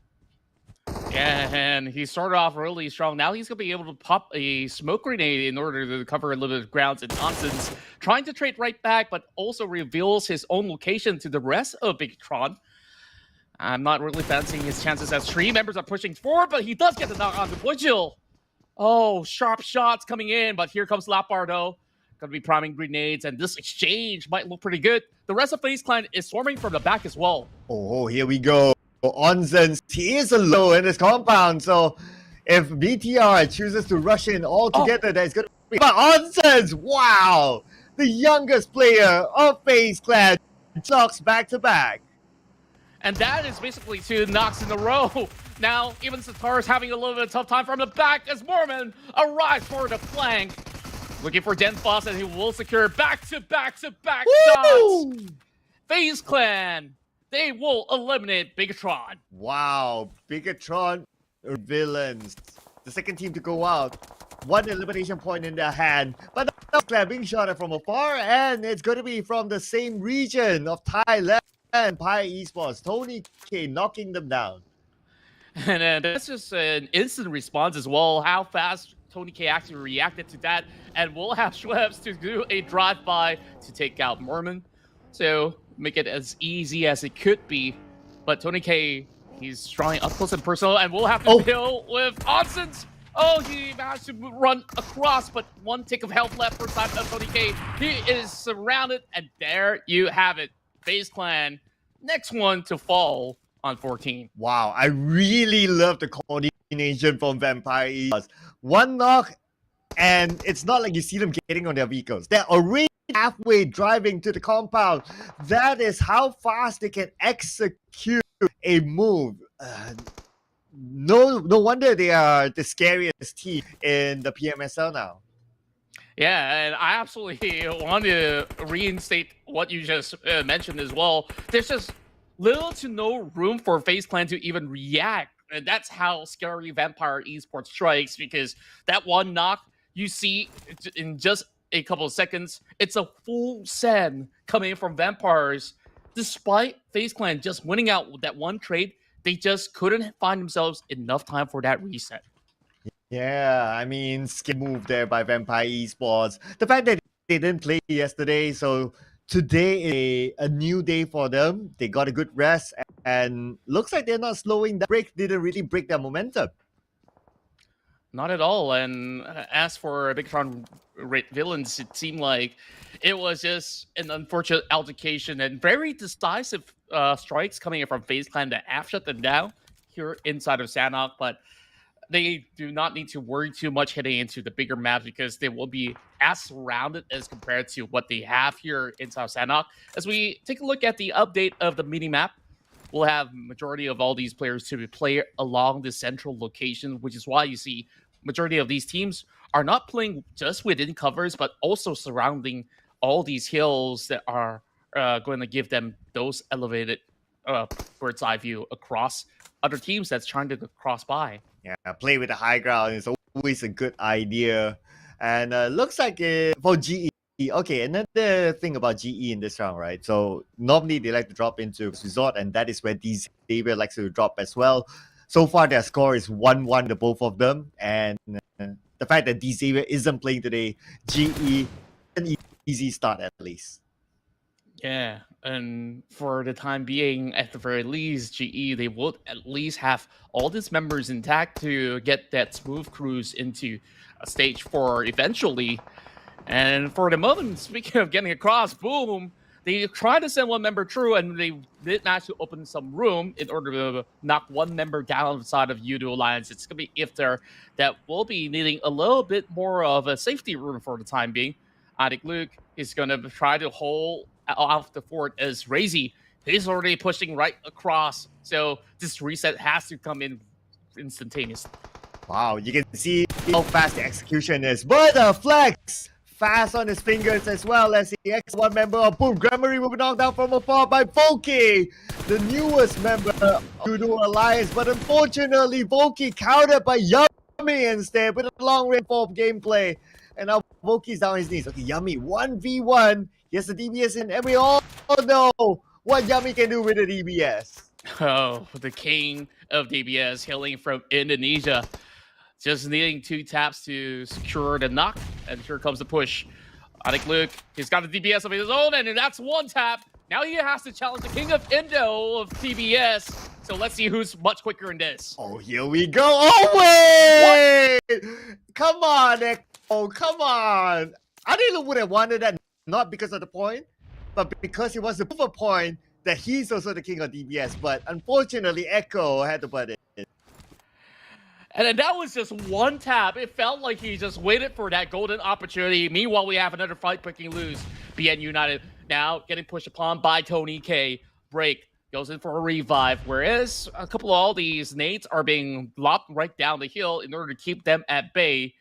Yeah, and he started off really strong. Now he's going to be able to pop a smoke grenade in order to cover a little bit of grounds and nonsense. Trying to trade right back, but also reveals his own location to the rest of BIGETRON. I'm not really fancying his chances as three members are pushing forward, but he does get the knock on the Bujil. Oh, sharp shots coming in, but here comes Lapardo. Going to be priming grenades, and this exchange might look pretty good. The rest of FaZe Clan is swarming from the back as well. Oh, here we go. Onzens, he is alone in his compound, so if BTR chooses to rush in all together, that's going to be... But Onzens, wow! The youngest player of FaZe Clan knocks back-to-back. And that is basically 2 knocks in a row. Now, even Satar is having a little bit of a tough time from the back as Mormon arrives for the flank. Looking for GenForce, and he will secure back-to-back-to-back shots. FaZe Clan, they will eliminate BIGETRON. Wow, BIGETRON villains. The second team to go out. One elimination point in their hand. But FaZe Clan being shot at from afar, and it's going to be from the same region of Thailand. And Pi Esports, Tony K knocking them down. And that's just an instant response as well. How fast Tony K actually reacted to that. And we'll have Schweppes to do a drive-by to take out Mormon. So make it as easy as it could be. But Tony K, he's trying up close and personal. And we'll have to deal with Onsens. Oh, he managed to run across, but 1 tick of health left for side of Tony K. He is surrounded, and there you have it. FaZe Clan, next one to fall on 14. Wow, I really love the coordination from Vampire Esports. 1 knock, and it's not like you see them getting on their vehicles. They're already halfway driving to the compound. That is how fast they can execute a move. No wonder they are the scariest team in the PMSL now. Yeah, and I absolutely want to reinstate what you just mentioned as well. There's just little to no room for FaZe Clan to even react. And that's how scary Vampire Esports strikes, because that 1 knock you see in just a couple of seconds, it's a full send coming from Vampires. Despite FaZe Clan just winning out with that 1 trade, they just couldn't find themselves enough time for that reset. Yeah, I mean, skill move there by Vampire Esports. The fact that they didn't play yesterday, so today is a new day for them. They got a good rest, and looks like they're not slowing down. Break didn't really break their momentum. Not at all. And as for BIGETRON villains, it seemed like it was just an unfortunate altercation and very decisive strikes coming in from FaZe Clan that have shut them down here inside of Sanhok, but they do not need to worry too much heading into the bigger maps, because they will be as surrounded as compared to what they have here in South Sanhok. As we take a look at the update of the mini-map, we'll have majority of all these players to play along the central location, which is why you see majority of these teams are not playing just within covers, but also surrounding all these hills that are going to give them those elevated bird's eye view across other teams that's trying to cross by. Yeah, play with the high ground is always a good idea. And looks like for GE, okay, another thing about GE in this round, right? So normally they like to drop into Resort, and that is where Xavier likes to drop as well. So far, their score is 1-1, the both of them. And the fact that Xavier isn't playing today, GE, an easy start at least. Yeah, And for the time being, at the very least, GE, they would at least have all these members intact to get that smooth cruise into stage 4 eventually. And for the moment, speaking of getting across, boom, they tried to send one member through, and they did manage to open some room in order to knock one member down inside of Yoodo Alliance. It's going to be Iftar that will be needing a little bit more of a safety room for the time being. Adik Luke is going to try to hold off the fort as Razy. He's already pushing right across, so this reset has to come in instantaneously. Wow, you can see how fast the execution is. But Flex fast on his fingers as well as the X1 member of Boom. Grammary will be knocked down from afar by Volky, the newest member of Yoodo Alliance. But unfortunately, Volky countered by Yummy instead with a long range for gameplay. And now Volky's down his knees. Okay, Yummy 1v1. He has the DBS in, and we all know what Yummy can do with the DBS. Oh, the king of DBS hailing from Indonesia. Just needing 2 taps to secure the knock. And here comes the push. Adik Luke, he's got the DBS of his own, and that's 1 tap. Now he has to challenge the king of Indo of TBS. So let's see who's much quicker in this. Oh, here we go. Oh, wait! Come on, Echo. Come on. Adik Luke would have wanted that not because of the point, but because he wants to prove a point that he's also the king of DBS. But unfortunately, Echo had to butt in. And then that was just 1 tap. It felt like he just waited for that golden opportunity. Meanwhile, we have another fight breaking loose. BN United now getting pushed upon by Tony K. Break goes in for a revive, whereas a couple of all these nades are being lopped right down the hill in order to keep them at bay.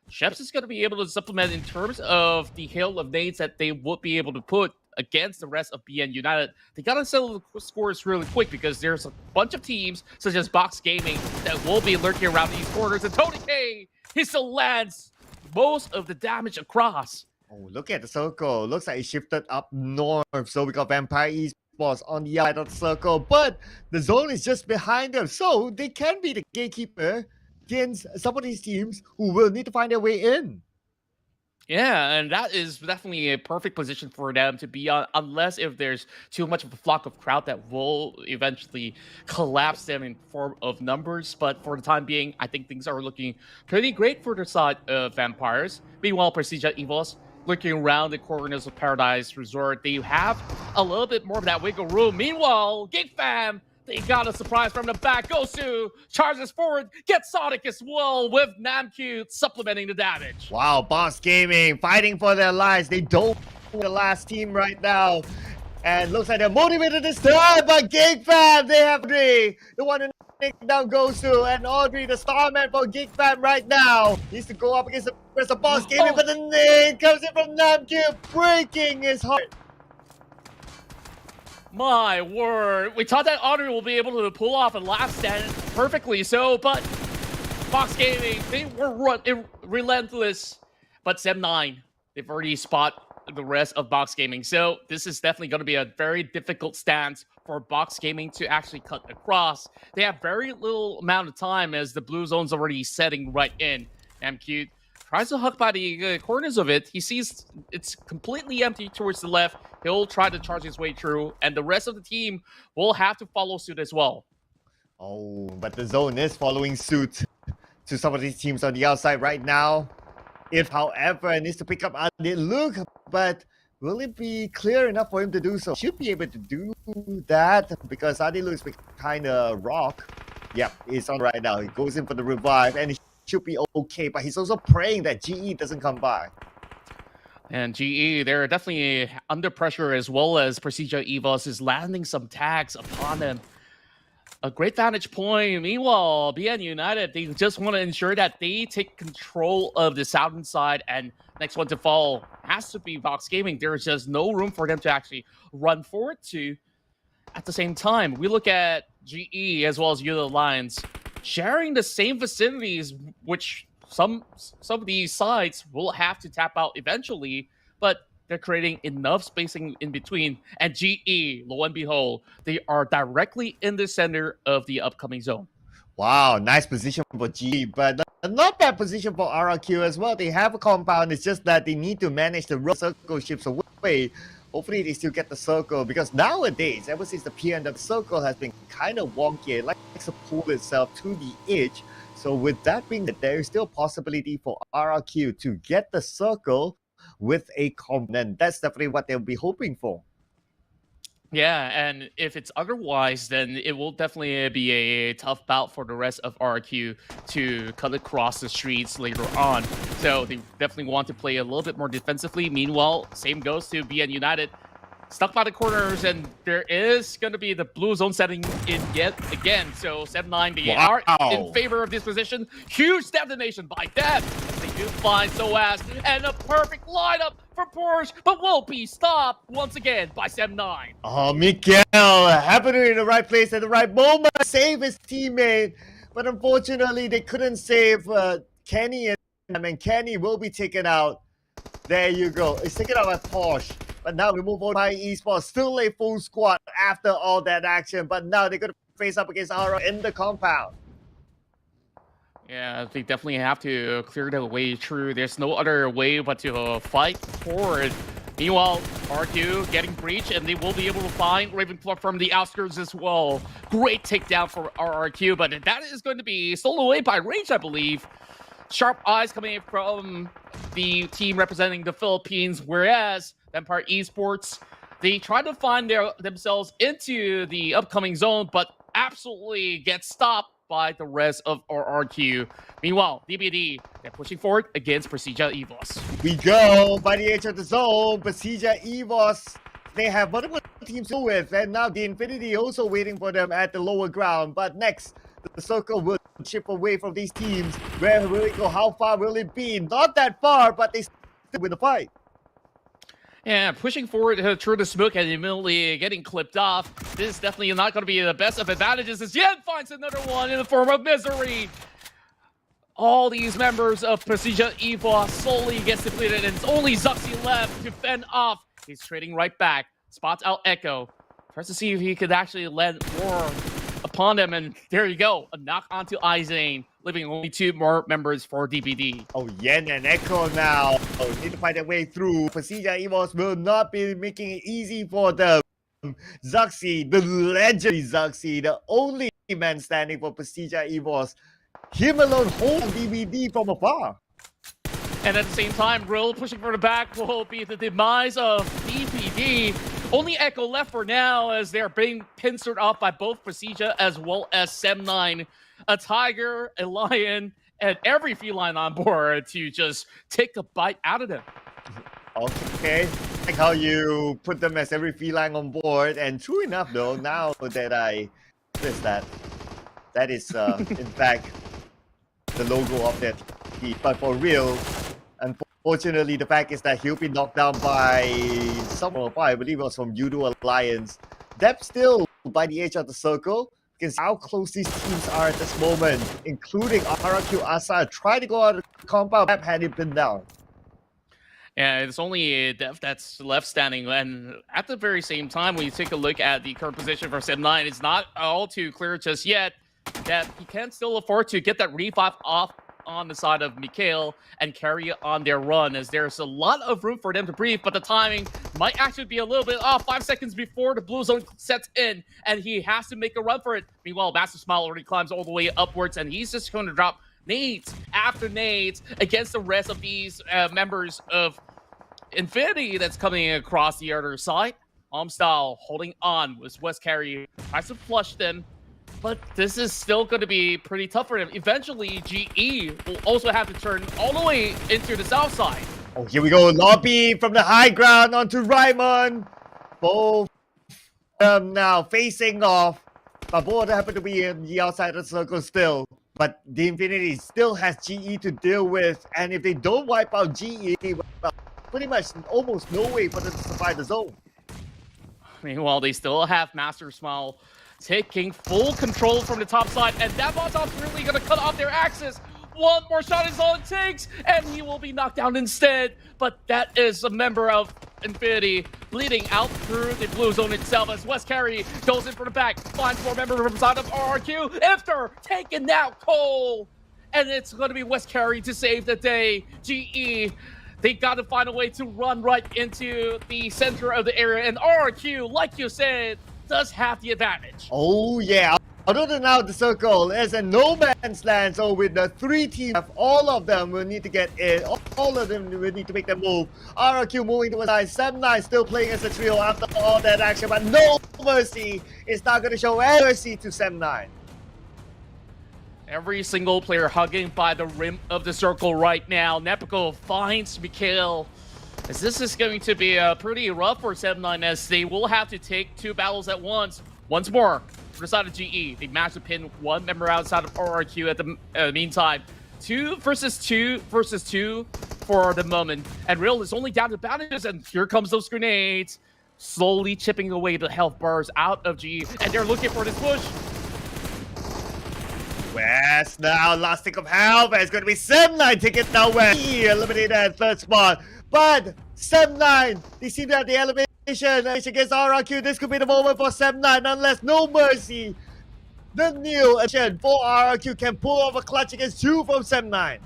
Sheps is going to be able to supplement in terms of the hail of nades that they would be able to put against the rest of BN United. They gotta settle the scores really quick because there's a bunch of teams such as Box Gaming that will be lurking around these corners. And Tony K, he still lands most of the damage across. Oh, look at the circle. Looks like it shifted up north. So we got Vampire Esports on the side of the circle, but the zone is just behind them. So they can be the gatekeeper against some of these teams who will need to find their way in. Yeah, and that is definitely a perfect position for them to be on, unless if there's too much of a flock of crowd that will eventually collapse them in form of numbers. But for the time being, I think things are looking pretty great for the side of Vampires. Meanwhile, PERSIJA EVOS looking around the corners of Paradise Resort. They have a little bit more of that wiggle room. Meanwhile, GEEK Fam, they got a surprise from the back. Gosu charges forward, gets Sonic as well with Namcute supplementing the damage. Wow, Boss Gaming fighting for their lives. They don't the last team right now. And looks like they're motivated this time, but GEEK Fam, they have Audrey, the one who knocked down Gosu, and Audrey, the starman for GEEK Fam right now. Needs to go up against the rest of Boss Gaming, but the nade comes in from Namcute, breaking his heart. My word. We thought that Audrey will be able to pull off a last stand perfectly so, but Box Gaming, they were relentless. But Sem9, they've already spot the rest of Box Gaming. So this is definitely going to be a very difficult stance for Box Gaming to actually cut across. They have very little amount of time as the blue zone's already setting right in. Namcute tries to hook by the corners of it. He sees it's completely empty towards the left. He'll try to charge his way through, and the rest of the team will have to follow suit as well. Oh, but the zone is following suit to some of these teams on the outside right now. If, however, needs to pick up Adik Luke, but will it be clear enough for him to do so? Should be able to do that because Adik Luke is kind of rock. Yep, he's on right now. He goes in for the revive, and he should be okay, but he's also praying that GE doesn't come by. And GE, they're definitely under pressure, as well as PERSIJA EVOS is landing some tags upon them. A great vantage point. Meanwhile, BN United, they just want to ensure that they take control of the southern side, and next one to fall has to be Box Gaming. There's just no room for them to actually run forward to. At the same time, we look at GE as well as Yoodo Alliance sharing the same vicinities, which some of these sides will have to tap out eventually, but they're creating enough spacing in between. And GE, lo and behold, they are directly in the center of the upcoming zone. Wow, nice position for GE, but not bad position for RRQ as well. They have a compound, it's just that they need to manage the circle ships away Hopefully they still get the circle, because nowadays, ever since the PN, the circle has been kind of wonky. It likes to pull itself to the edge. So with that being said, there is still possibility for RRQ to get the circle with a component. That's definitely what they'll be hoping for. Yeah, and if it's otherwise, then it will definitely be a tough bout for the rest of RQ to cut across the streets later on. So they definitely want to play a little bit more defensively. Meanwhile, same goes to BN United. Stuck by the corners, and there is going to be the blue zone setting in yet again. So 7-9, they are in favor of this position. Huge detonation by them. They do find SOAS, and a perfect lineup for Porsche, but will be stopped once again by 7-9. Oh, Mikael happening in the right place at the right moment. Save his teammate, but unfortunately they couldn't save Kenny, and Kenny will be taken out. There you go. It's taken out by Porsche. But now we move on by Esports. Still a full squad after all that action. But now they're going to face up against RR in the compound. Yeah, they definitely have to clear the way through. There's no other way but to fight forward. Meanwhile, RQ getting breached, and they will be able to find Ravenclaw from the outskirts as well. Great takedown for RRQ, but that is going to be stolen away by Rage, I believe. Sharp eyes coming in from the team representing the Philippines, whereas Empire Esports, they try to find themselves into the upcoming zone, but absolutely get stopped by the rest of RRQ. Meanwhile, DBD, they're pushing forward against PERSIJA EVOS. We go by the edge of the zone. PERSIJA EVOS, they have multiple teams to go with, and now the Infinity also waiting for them at the lower ground. But next, the circle will chip away from these teams. Where will it go? How far will it be? Not that far, but they still win the fight. Yeah, pushing forward through the smoke and immediately getting clipped off. This is definitely not going to be the best of advantages as Yen finds another one in the form of Misery. All these members of PERSIJA EVOS slowly gets depleted, and it's only Zuxi left to fend off. He's trading right back. Spots out Echo. Tries to see if he could actually land more upon them, and there you go. A knock onto Izane, leaving only 2 more members for DBD. Oh, Yen and Echo now need to find their way through. PERSIJA EVOS will not be making it easy for them. Zuxi, the legendary Zuxi, the only man standing for PERSIJA EVOS. Him alone holds DBD from afar. And at the same time, Rill pushing for the back will be the demise of DBD. Only Echo left for now as they're being pincered off by both PERSIJA as well as 7-9. A tiger, a lion, and every feline on board to just take a bite out of them. Okay, like how you put them as every feline on board. And true enough though, now that I noticed that is in fact the logo of that team. But for real, unfortunately, the fact is that he'll be knocked down by someone, I believe it was from Yoodo Alliance. Depth still by the edge of the circle. Because how close these teams are at this moment, including RRQ Asa, try to go out of the compound, had it been down. Yeah, it's only Def that's left standing, and at the very same time, when you take a look at the current position for 7-9, it's not all too clear just yet that he can still afford to get that revive off on the side of Mikael and carry on their run, as there's a lot of room for them to breathe, but the timing might actually be a little bit off. 5 seconds before the blue zone sets in, and he has to make a run for it. Meanwhile, Master Smile already climbs all the way upwards, and he's just going to drop nades after nades against the rest of these members of Infinity that's coming across the other side. Style holding on with West Carry, tries to flush them, but this is still going to be pretty tough for him. Eventually, GE will also have to turn all the way into the south side. Oh, here we go. Lobby from the high ground onto Raimon. Both now facing off. But both happen to be in the outside of the circle still. But the Infinity still has GE to deal with. And if they don't wipe out GE, well, pretty much almost no way for them to survive the zone. Meanwhile, they still have Master Smile taking full control from the top side, and that Molotov's really going to cut off their axis. One more shot is all it takes, and he will be knocked down instead. But that is a member of Infinity bleeding out through the blue zone itself as West Carry goes in for the back, finds more members from side of RRQ. Ifter taking out Cole, and it's going to be West Carry to save the day. GE They got to find a way to run right into the center of the area. And RRQ, like you said, does have the advantage. Oh yeah. Other than now, the circle is a no man's land. So with the 3 teams, all of them will need to get in. All of them will need to make the move. RRQ moving to the side. Sam9 still playing as a trio after all that action. But no mercy is not going to show any mercy to Sam9. Every single player hugging by the rim of the circle right now. Nepico finds Mikhail. As this is going to be pretty rough for 7-9 as they will have to take 2 battles at once. Once more, for the side of GE, they managed to pin 1 member outside of RRQ at the meantime. 2 versus 2 for the moment. And Real is only down to bandages, and here comes those grenades. Slowly chipping away the health bars out of GE, and they're looking for this push. West now, last stick of health, and it's going to be Sam9 taking it now West. He eliminated at 3rd spot. But Sam9, they seem to have the elevation against RRQ. This could be the moment for Sam9, unless no mercy. The new addition for RRQ can pull off a clutch against 2 from Sam9.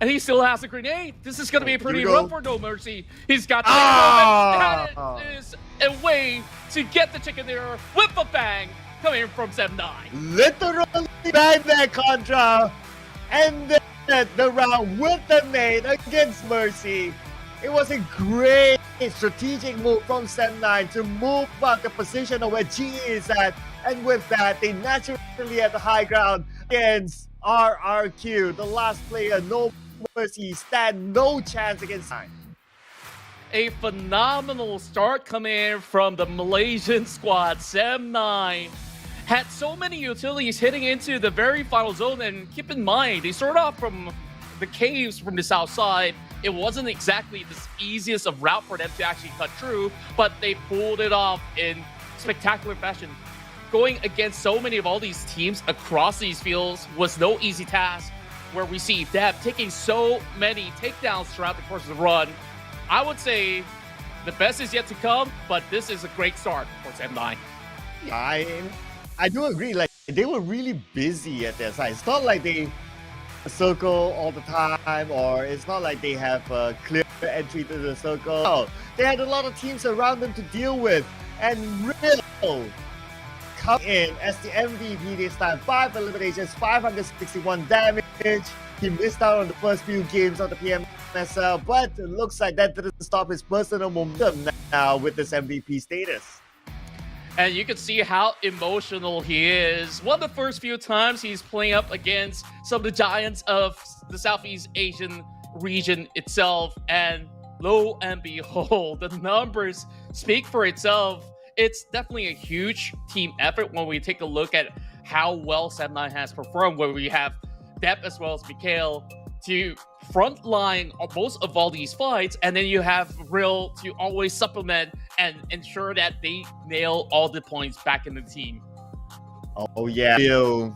And he still has a grenade. This is going to be pretty rough for No Mercy. He's got that is a way to get the chicken dinner with a bang coming from 7-9. Literally bang that Contra. And then the round with the nade against Mercy. It was a great strategic move from Sam9 to move back the position of where GE is at. And with that, they naturally have the high ground against RRQ. The last player, No Mercy, stand no chance against 9. A phenomenal start coming in from the Malaysian squad. 7-9 had so many utilities hitting into the very final zone. And keep in mind, they started off from the caves from the south side. It wasn't exactly the easiest of route for them to actually cut through, but they pulled it off in spectacular fashion. Going against so many of all these teams across these fields was no easy task, where we see Deb taking so many takedowns throughout the course of the run. I would say the best is yet to come, but this is a great start for 7-9. I do agree, like they were really busy at their side. It's not like they circle all the time, or it's not like they have a clear entry to the circle. No, they had a lot of teams around them to deal with, and Real come in as the MVP this time. 5 eliminations, 561 damage. He missed out on the first few games of the PMSL, but it looks like that didn't stop his personal momentum now with this MVP status. And you can see how emotional he is. One of the first few times he's playing up against some of the giants of the Southeast Asian region itself. And lo and behold, the numbers speak for itself. It's definitely a huge team effort when we take a look at how well 7-9 has performed, where we have Depp as well as Mikhail to frontline most of all these fights, and then you have Real to always supplement and ensure that they nail all the points back in the team. Oh yeah, Real.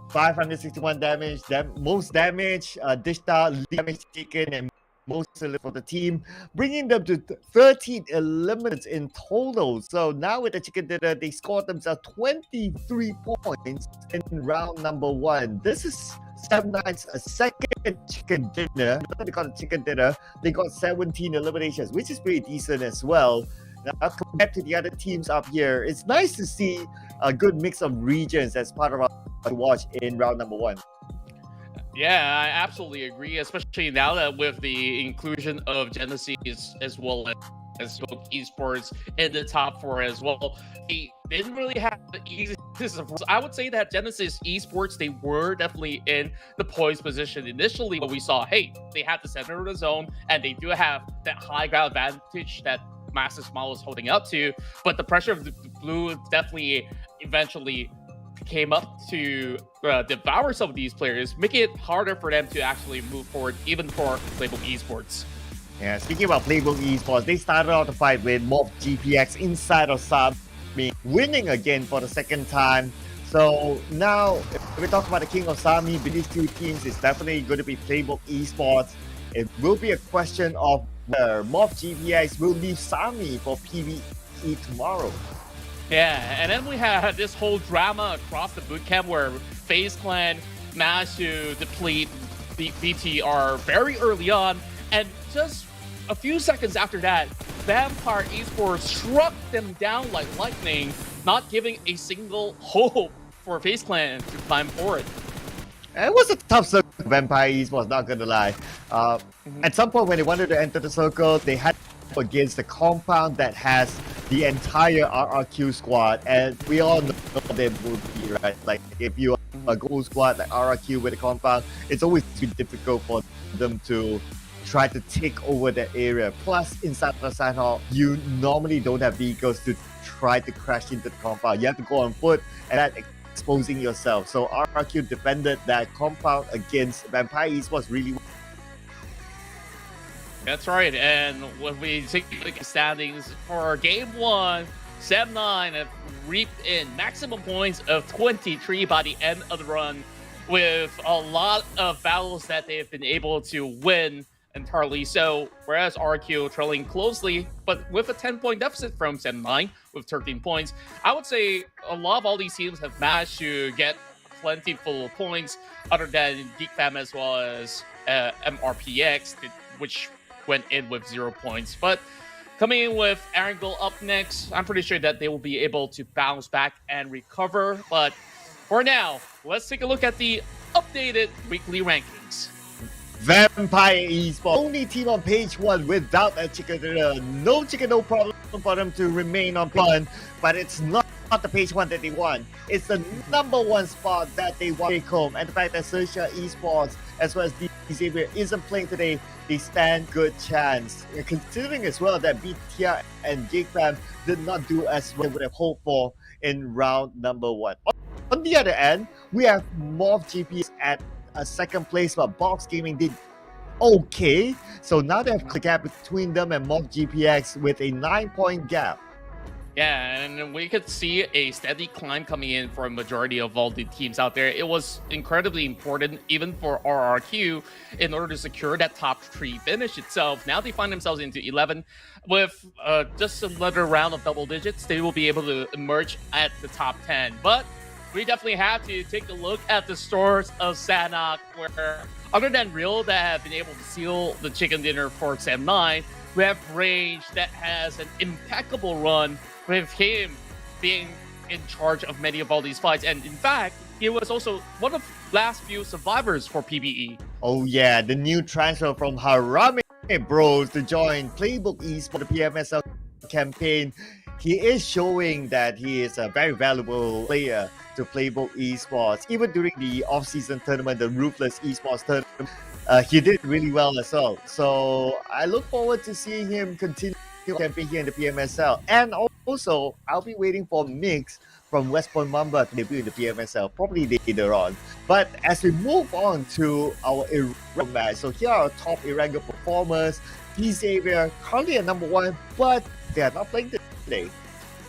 561 damage, most damage, dished out, damage taken, and most for the team, bringing them to 13 eliminations in total. So now with the chicken dinner, they scored themselves 23 points in round number 1. This is 7-9's second chicken dinner. They got a chicken dinner. They got 17 eliminations, which is pretty decent as well. Now, compared to the other teams up here, it's nice to see a good mix of regions as part of our watch in round number 1. Yeah, I absolutely agree, especially now that with the inclusion of Genesis as well as Esports in the top 4 as well. They didn't really have the easiest of. I would say that Genesis Esports, they were definitely in the poised position initially, but we saw, hey, they have the center of the zone, and they do have that high ground advantage that Master Smile was holding up to, but the pressure of the blue definitely eventually came up to devour some of these players, making it harder for them to actually move forward, even for PLAYBOOK Esports. Yeah, speaking about PLAYBOOK Esports, they started out the fight with MORPH GPX inside of Sami, winning again for the second time. So now, if we talk about the King of Sami, these two teams, it's definitely going to be PLAYBOOK Esports. It will be a question of whether MORPH GPX will leave Sami for PvE tomorrow. Yeah, and then we had this whole drama across the bootcamp where FaZe Clan managed to deplete the BTR very early on, And just a few seconds after that, Vampire Esports struck them down like lightning, not giving a single hope for FaZe Clan to climb forward. It was a tough circle, Vampire Esports, not gonna lie. At some point when they wanted to enter the circle, they had to go against the compound that has the entire RRQ squad, and we all know they would be, right? Like, if you are a gold squad like RRQ with a compound, it's always been difficult for them to try to take over that area. Plus, inside the side hall, you normally don't have vehicles to try to crash into the compound. You have to go on foot, and that exposing yourself. So RRQ defended that compound against Vampire Esports really well. That's right, and when we take a look at standings for Game 1, Sem9 have reaped in maximum points of 23 by the end of the run, with a lot of battles that they have been able to win entirely so, whereas RQ trailing closely, but with a 10-point deficit from Sem9 with 13 points. I would say a lot of all these teams have managed to get plenty full of points, other than GEEK Fam as well as MORPH, which went in with 0 points. But coming in with Erangel up next, I'm pretty sure that they will be able to bounce back and recover. But for now, let's take a look at the updated weekly rankings. Vampire Esports, only team on page 1 without a chicken dinner. No chicken, no problem for them to remain on one, but it's not the page 1 that they want. It's the number 1 spot that they want to take home. And the fact that XERXIA Esports as well as Xavier isn't playing today, they stand good chance. Considering as well that BTR and GEEK Fam did not do as well as they would have hoped for in round number 1. On the other end, we have MORPH GPS at a second place, but Box Gaming did okay. So now they have the gap between them and MORPH GPX with a 9-point gap. Yeah, and we could see a steady climb coming in for a majority of all the teams out there. It was incredibly important, even for RRQ, in order to secure that top 3 finish itself. Now they find themselves into 11. With just another round of double digits, they will be able to emerge at the top 10. But we definitely have to take a look at the stores of Sanhok, where other than Real that have been able to seal the chicken dinner for Sem9, we have Rage that has an impeccable run, with him being in charge of many of all these fights. And in fact, he was also one of the last few survivors for PBE. Oh yeah, the new transfer from Harame Bros to join PLAYBOOK Esports, the PMSL campaign. He is showing that he is a very valuable player to PLAYBOOK Esports. Even during the off-season tournament, the Ruthless Esports tournament, he did really well as well. So I look forward to seeing him continue campaign here in the PMSL. And also, I'll be waiting for Mix from West Point Mamba to debut in the PMSL, probably later on. But as we move on to our Iranga match, so here are our top Iranga performers. Xavier currently at number 1, but they are not playing today.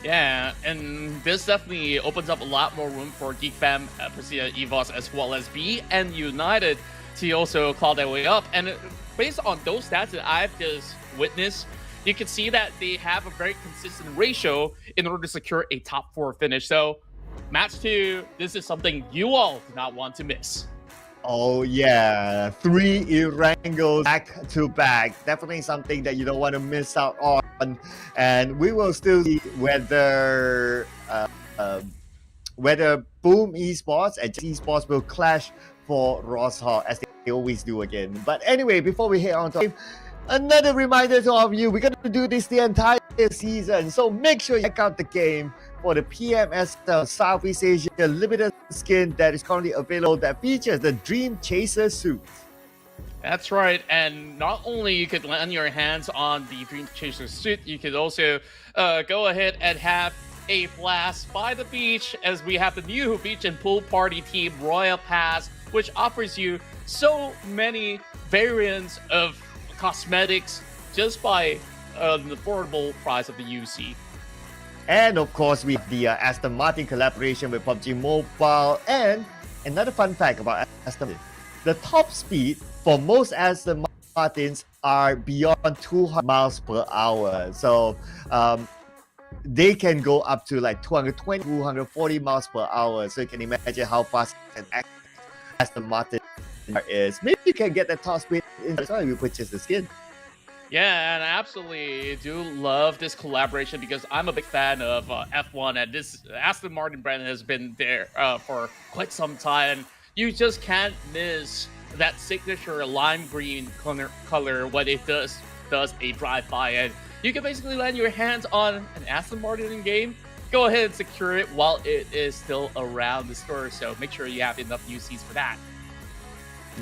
Yeah, and this definitely opens up a lot more room for GEEK Fam, PERSIJA, EVOS, as well as B and United to also claw their way up. And based on those stats that I've just witnessed, you can see that they have a very consistent ratio in order to secure a top 4 finish. So, match 2, this is something you all do not want to miss. Oh yeah, 3 Irangos back to back. Definitely something that you don't want to miss out on. And we will still see whether Boom Esports and Esports will clash for Ross Hall as they always do again. But anyway, before we head on to another reminder to all of you, we're going to do this the entire season. So make sure you check out the game for the PMSL Southeast Asia limited skin that is currently available that features the Dream Chaser suit. That's right, and not only you could land your hands on the Dream Chaser suit, you could also go ahead and have a blast by the beach, as we have the new beach and pool party team Royal Pass, which offers you so many variants of cosmetics just by the affordable price of the UC. And of course, we have the Aston Martin collaboration with PUBG Mobile. And another fun fact about Aston Martin, the top speed for most Aston Martins are beyond 200 miles per hour. So they can go up to like 220, 240 miles per hour. So you can imagine how fast an Aston Martin is maybe you can get that top spin in as well if you purchase the skin. Yeah, and I absolutely do love this collaboration because I'm a big fan of F1, and this Aston Martin brand has been there for quite some time. And you just can't miss that signature lime green color when it does a drive-by, and you can basically land your hands on an Aston Martin in game. Go ahead and secure it while it is still around the store. So make sure you have enough UCs for that.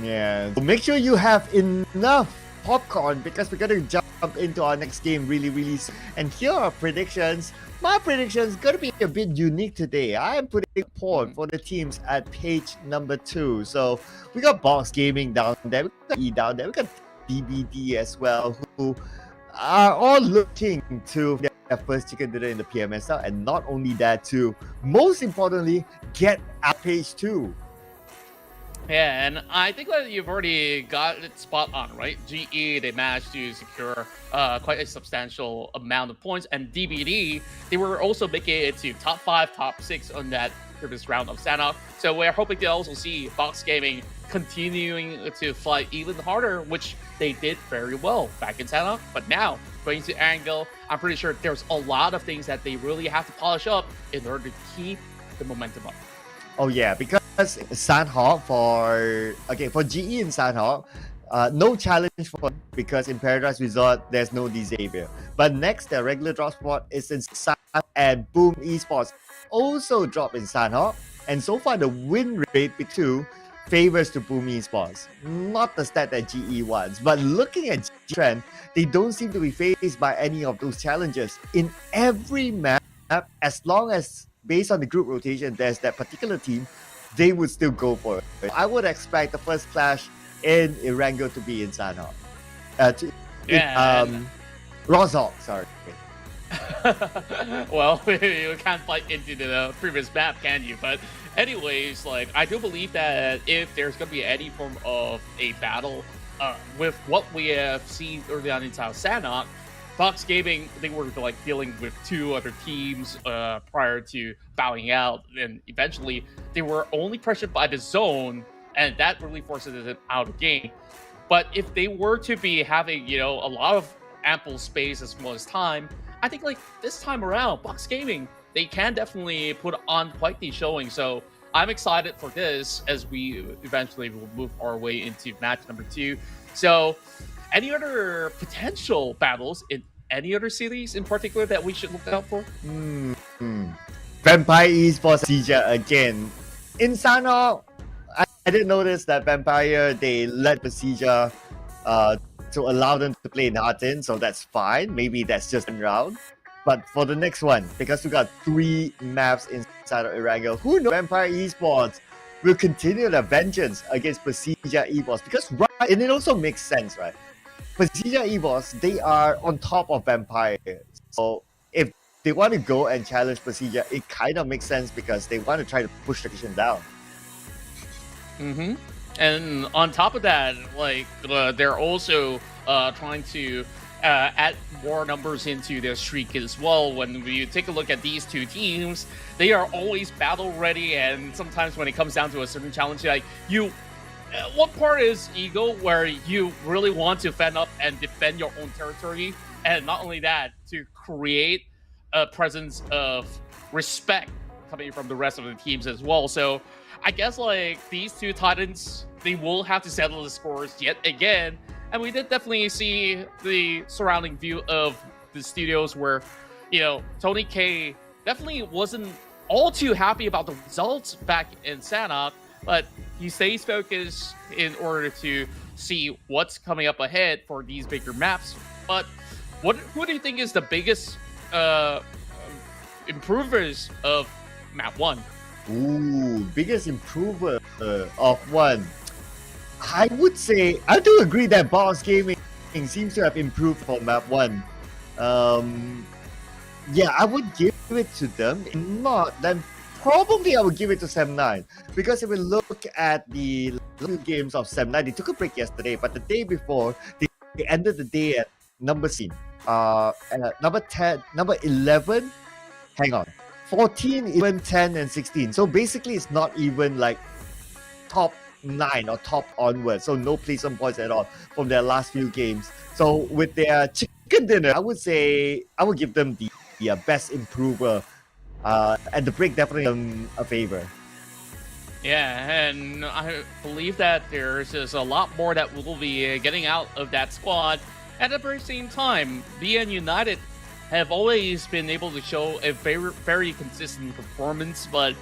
Yeah, so make sure you have enough popcorn because we're going to jump into our next game really soon. And here are predictions. My predictions going to be a bit unique today. I am putting a poll for the teams at page number 2. So we got Box Gaming down there, we got E down there, we got DBD as well, who are all looking to their first chicken dinner in the PMSL, and not only that too, most importantly, get at page 2. Yeah, and I think that you've already got it spot on, right? GE, they managed to secure quite a substantial amount of points, and DBD, they were also making it to top 5, top 6 on that previous round of Sanhok. So we're hoping to also see Box Gaming continuing to fight even harder, which they did very well back in Sanhok. But now, going to Angle, I'm pretty sure there's a lot of things that they really have to polish up in order to keep the momentum up. Oh yeah, because Sanhok for GE in Sanhok, no challenge for because in Paradise Resort there's no Xavier. But next, the regular drop spot is in Sanhok, and Boom Esports also drop in Sanhok. And so far, the win rate between favors to Boom Esports. Not the stat that GE wants, but looking at GE trend, they don't seem to be faced by any of those challenges in every map. As long as based on the group rotation, there's that particular team, they would still go for it. I would expect the first clash in Erangel to be in Sanhok. Rozhok, sorry. Well, you can't fight into the previous map, can you? But anyways, like, I do believe that if there's going to be any form of a battle with what we have seen early on in South Sanhok, Fox Gaming, they were like dealing with 2 other teams prior to bowing out, and eventually they were only pressured by the zone, and that really forces them out of the game. But if they were to be having, a lot of ample space as well as time, I think like this time around, Fox Gaming, they can definitely put on quite the showing. So I'm excited for this as we eventually will move our way into match number 2. So any other potential battles in any other cities in particular that we should look out for? Vampire Esports PERSIJA again. In Sanhok, I did notice that Vampire, they let PERSIJA to allow them to play in Heartin, so that's fine. Maybe that's just one round. But for the next one, because we got 3 maps inside of Erangel, who knows? Vampire Esports will continue their vengeance against PERSIJA EVOS, because and it also makes sense, right? PERSIJA EVOS, they are on top of Vampire. So if they want to go and challenge PERSIJA, it kind of makes sense because they want to try to push the division down. And on top of that, like they're also trying to add more numbers into their streak as well. When we take a look at these 2 teams, they are always battle ready, and sometimes when it comes down to a certain challenge, like what part is ego where you really want to fend up and defend your own territory, and not only that, to create a presence of respect coming from the rest of the teams as well. So I guess like these 2 Titans, they will have to settle the scores yet again. And we did definitely see the surrounding view of the studios where, Tony K definitely wasn't all too happy about the results back in Sanhok, but he stays focused in order to see what's coming up ahead for these bigger maps. But who do you think is the biggest improvers of map 1? Ooh, biggest improver of 1. I would say, I do agree that Boss Gaming seems to have improved for map 1. Yeah, I would give it to them. If not, then probably I would give it to Sem9. Because if we look at the games of Sem9, they took a break yesterday, but the day before, they ended the day at number 11. Hang on. 14, 11, 10, and 16. So basically, it's not even like top 9 or top onwards, so no placement points at all from their last few games. So with their chicken dinner, I would say I would give them the best improver, and the break definitely a favor. Yeah, and I believe that there's just a lot more that will be getting out of that squad. At the very same time, BN United have always been able to show a very consistent performance, but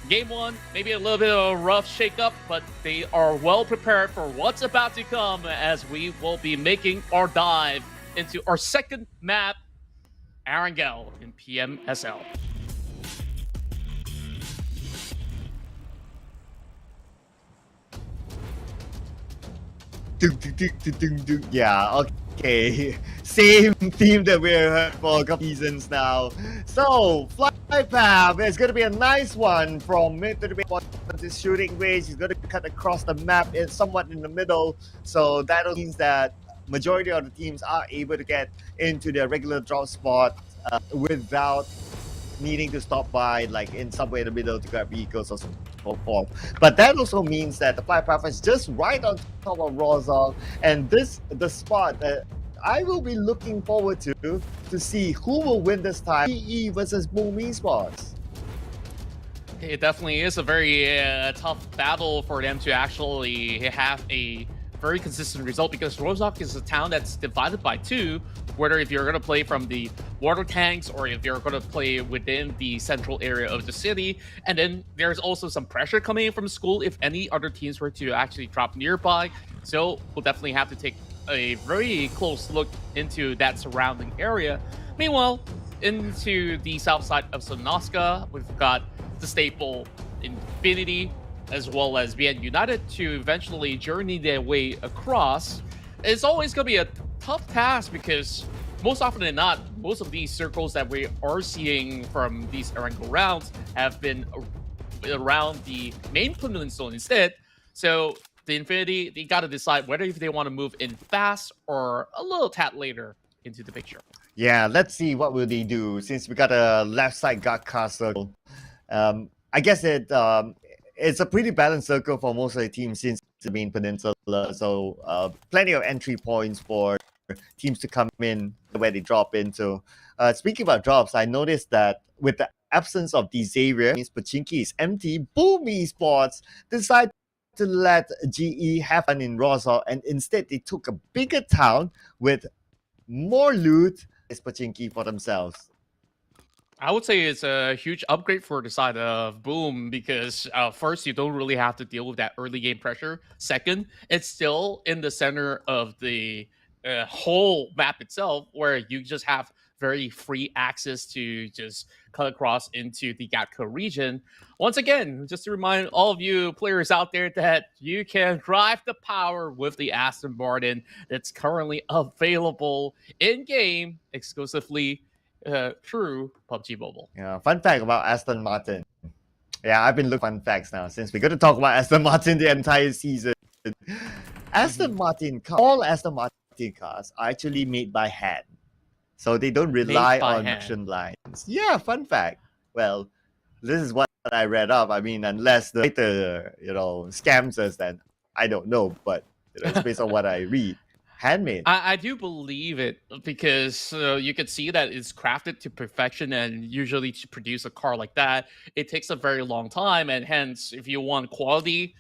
Game 1, maybe a little bit of a rough shakeup, but they are well prepared for what's about to come as we will be making our dive into our second map, Arangel in PMSL. Yeah, okay. Same theme that we've heard for a couple seasons now. So, flight path is going to be a nice one from mid to the mid. His shooting range, he's going to cut across the map. It's somewhat in the middle. So, that means that majority of the teams are able to get into their regular drop spot without needing to stop by like in somewhere in the middle to grab vehicles or so forth. But that also means that the flight path is just right on top of Rozal, and this the spot that I will be looking forward to see who will win this time, PE versus Boom Esports. It definitely is a very tough battle for them to actually have a very consistent result, because Rozak is a town that's divided by two, whether if you're going to play from the water tanks or if you're going to play within the central area of the city. And then there's also some pressure coming in from school if any other teams were to actually drop nearby. So we'll definitely have to take a very close look into that surrounding area. Meanwhile, into the south side of Sonoska, we've got the staple Infinity as well as BN United to eventually journey their way across. It's always going to be a tough task because most often than not, most of these circles that we are seeing from these Erangel rounds have been around the main peninsula instead. So the Infinity, they got to decide whether if they want to move in fast or a little tad later into the picture. Yeah, let's see what will they do since we got a left side guard cast circle. I guess it's a pretty balanced circle for most of the teams since the main peninsula. So plenty of entry points for teams to come in where they drop into. Speaking about drops, I noticed that with the absence of Xavier, means Pachinki is empty. Boom Esports decided to let GE have fun in Rozal, and instead they took a bigger town with more loot as Pachinki for themselves. I would say it's a huge upgrade for the side of Boom because first, you don't really have to deal with that early game pressure. Second, it's still in the center of the whole map itself where you just have very free access to just cut across into the Gatco region. Once again, just to remind all of you players out there that you can drive the power with the Aston Martin that's currently available in-game exclusively through PUBG Mobile. Yeah, fun fact about Aston Martin. Yeah, I've been looking at fun facts now since we're going to talk about Aston Martin the entire season. Aston Martin, all Aston Martin cars are actually made by hand. So they don't rely on production lines. Yeah, fun fact. Well, this is what I read up. I mean, unless the writer, scams us, then I don't know. But it's based on what I read. Handmade. I do believe it because you can see that it's crafted to perfection, and usually to produce a car like that, it takes a very long time, and hence, if you want quality,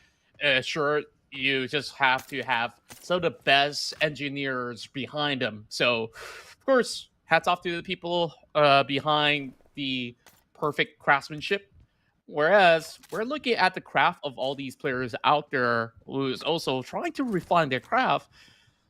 sure, you just have to have some of the best engineers behind them. So, of course, hats off to the people behind the perfect craftsmanship. Whereas we're looking at the craft of all these players out there who's also trying to refine their craft.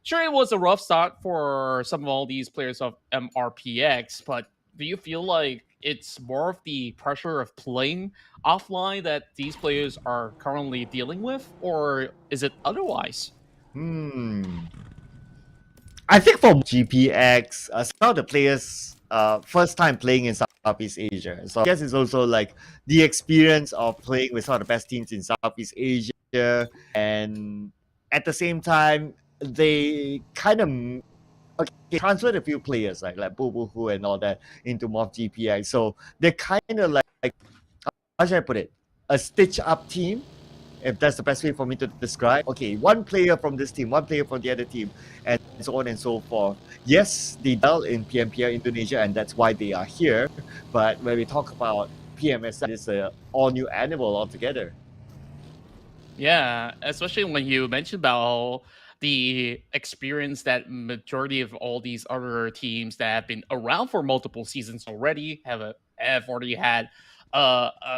Sure, it was a rough start for some of all these players of MORPH, but do you feel like it's more of the pressure of playing offline that these players are currently dealing with, or is it otherwise? I think for GPX, some of the players first time playing in Southeast Asia. So I guess it's also like the experience of playing with some of the best teams in Southeast Asia, and at the same time, they kind of transferred a few players like Boo and all that into MORPH GPX. So they're kind of like, how should I put it? A stitch up team if that's the best way for me to describe. Okay, one player from this team, one player from the other team, and so on and so forth. Yes, they dealt in PMPL Indonesia, and that's why they are here. But when we talk about PMSL, it's an all-new animal altogether. Yeah, especially when you mentioned about the experience that majority of all these other teams that have been around for multiple seasons already have already had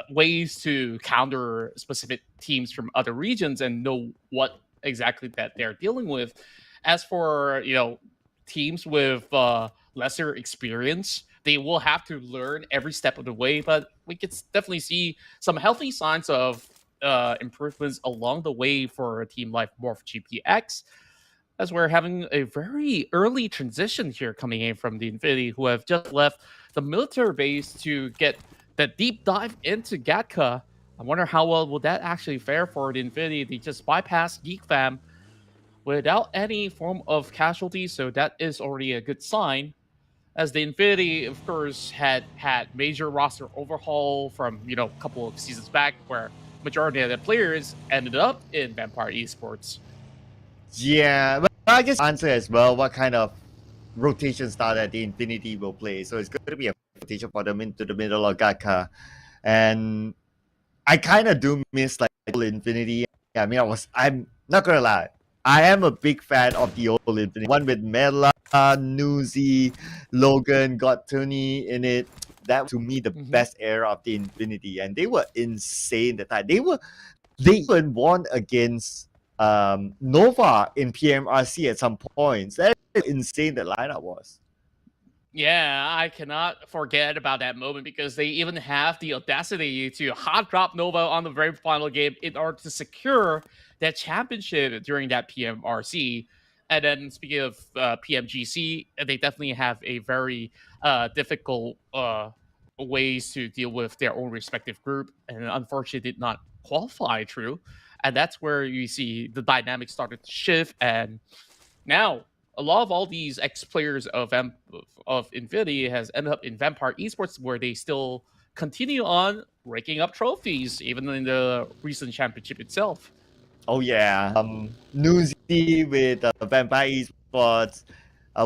ways to counter specific teams from other regions and know what exactly that they're dealing with. As for teams with lesser experience, they will have to learn every step of the way. But we could definitely see some healthy signs of improvements along the way for a team like MORPH GPX, as we're having a very early transition here coming in from the Infinity, who have just left the military base to get the deep dive into Gatka. I wonder how well will that actually fare for the Infinity. They just bypassed GEEK fam without any form of casualty, so that is already a good sign. As the Infinity, of course, had major roster overhaul from a couple of seasons back, where majority of the players ended up in Vampire Esports. Yeah, but I guess answer as well what kind of rotation style that the Infinity will play. So it's going to be a rotation for them into the middle of Gatka. And I kind of do miss like Infinity. I mean, I'm not going to lie. I am a big fan of the old Infinity. One with Mela, Nuzi, Logan, got Tony in it. That was, to me, the best era of the Infinity. And they were insane at that time. They even won against Nova in PMRC at some points. That is insane the lineup was. Yeah, I cannot forget about that moment because they even have the audacity to hot drop Nova on the very final game in order to secure that championship during that PMRC. And then speaking of PMGC, they definitely have a very difficult ways to deal with their own respective group, and unfortunately did not qualify through. And that's where you see the dynamic started to shift. And now a lot of all these ex-players of Infinity has ended up in Vampire Esports, where they still continue on raking up trophies, even in the recent championship itself. Oh yeah, Nuzi with Vampire Esports,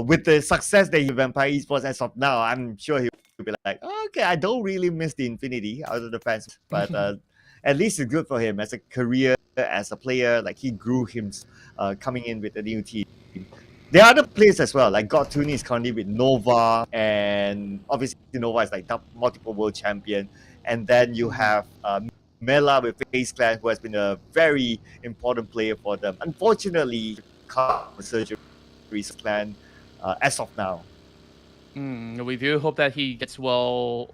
with the success that he Vampire Esports as of now, I'm sure he'll be like, oh, okay, I don't really miss the Infinity out of the fans, but at least it's good for him as a career, as a player. Like he grew him coming in with a new team. There are other players as well, like God Tuni is currently with Nova, and obviously Nova is like multiple world champion. And then you have Mela with FaZe Clan, who has been a very important player for them. Unfortunately, surgery Clan as of now. We do hope that he gets well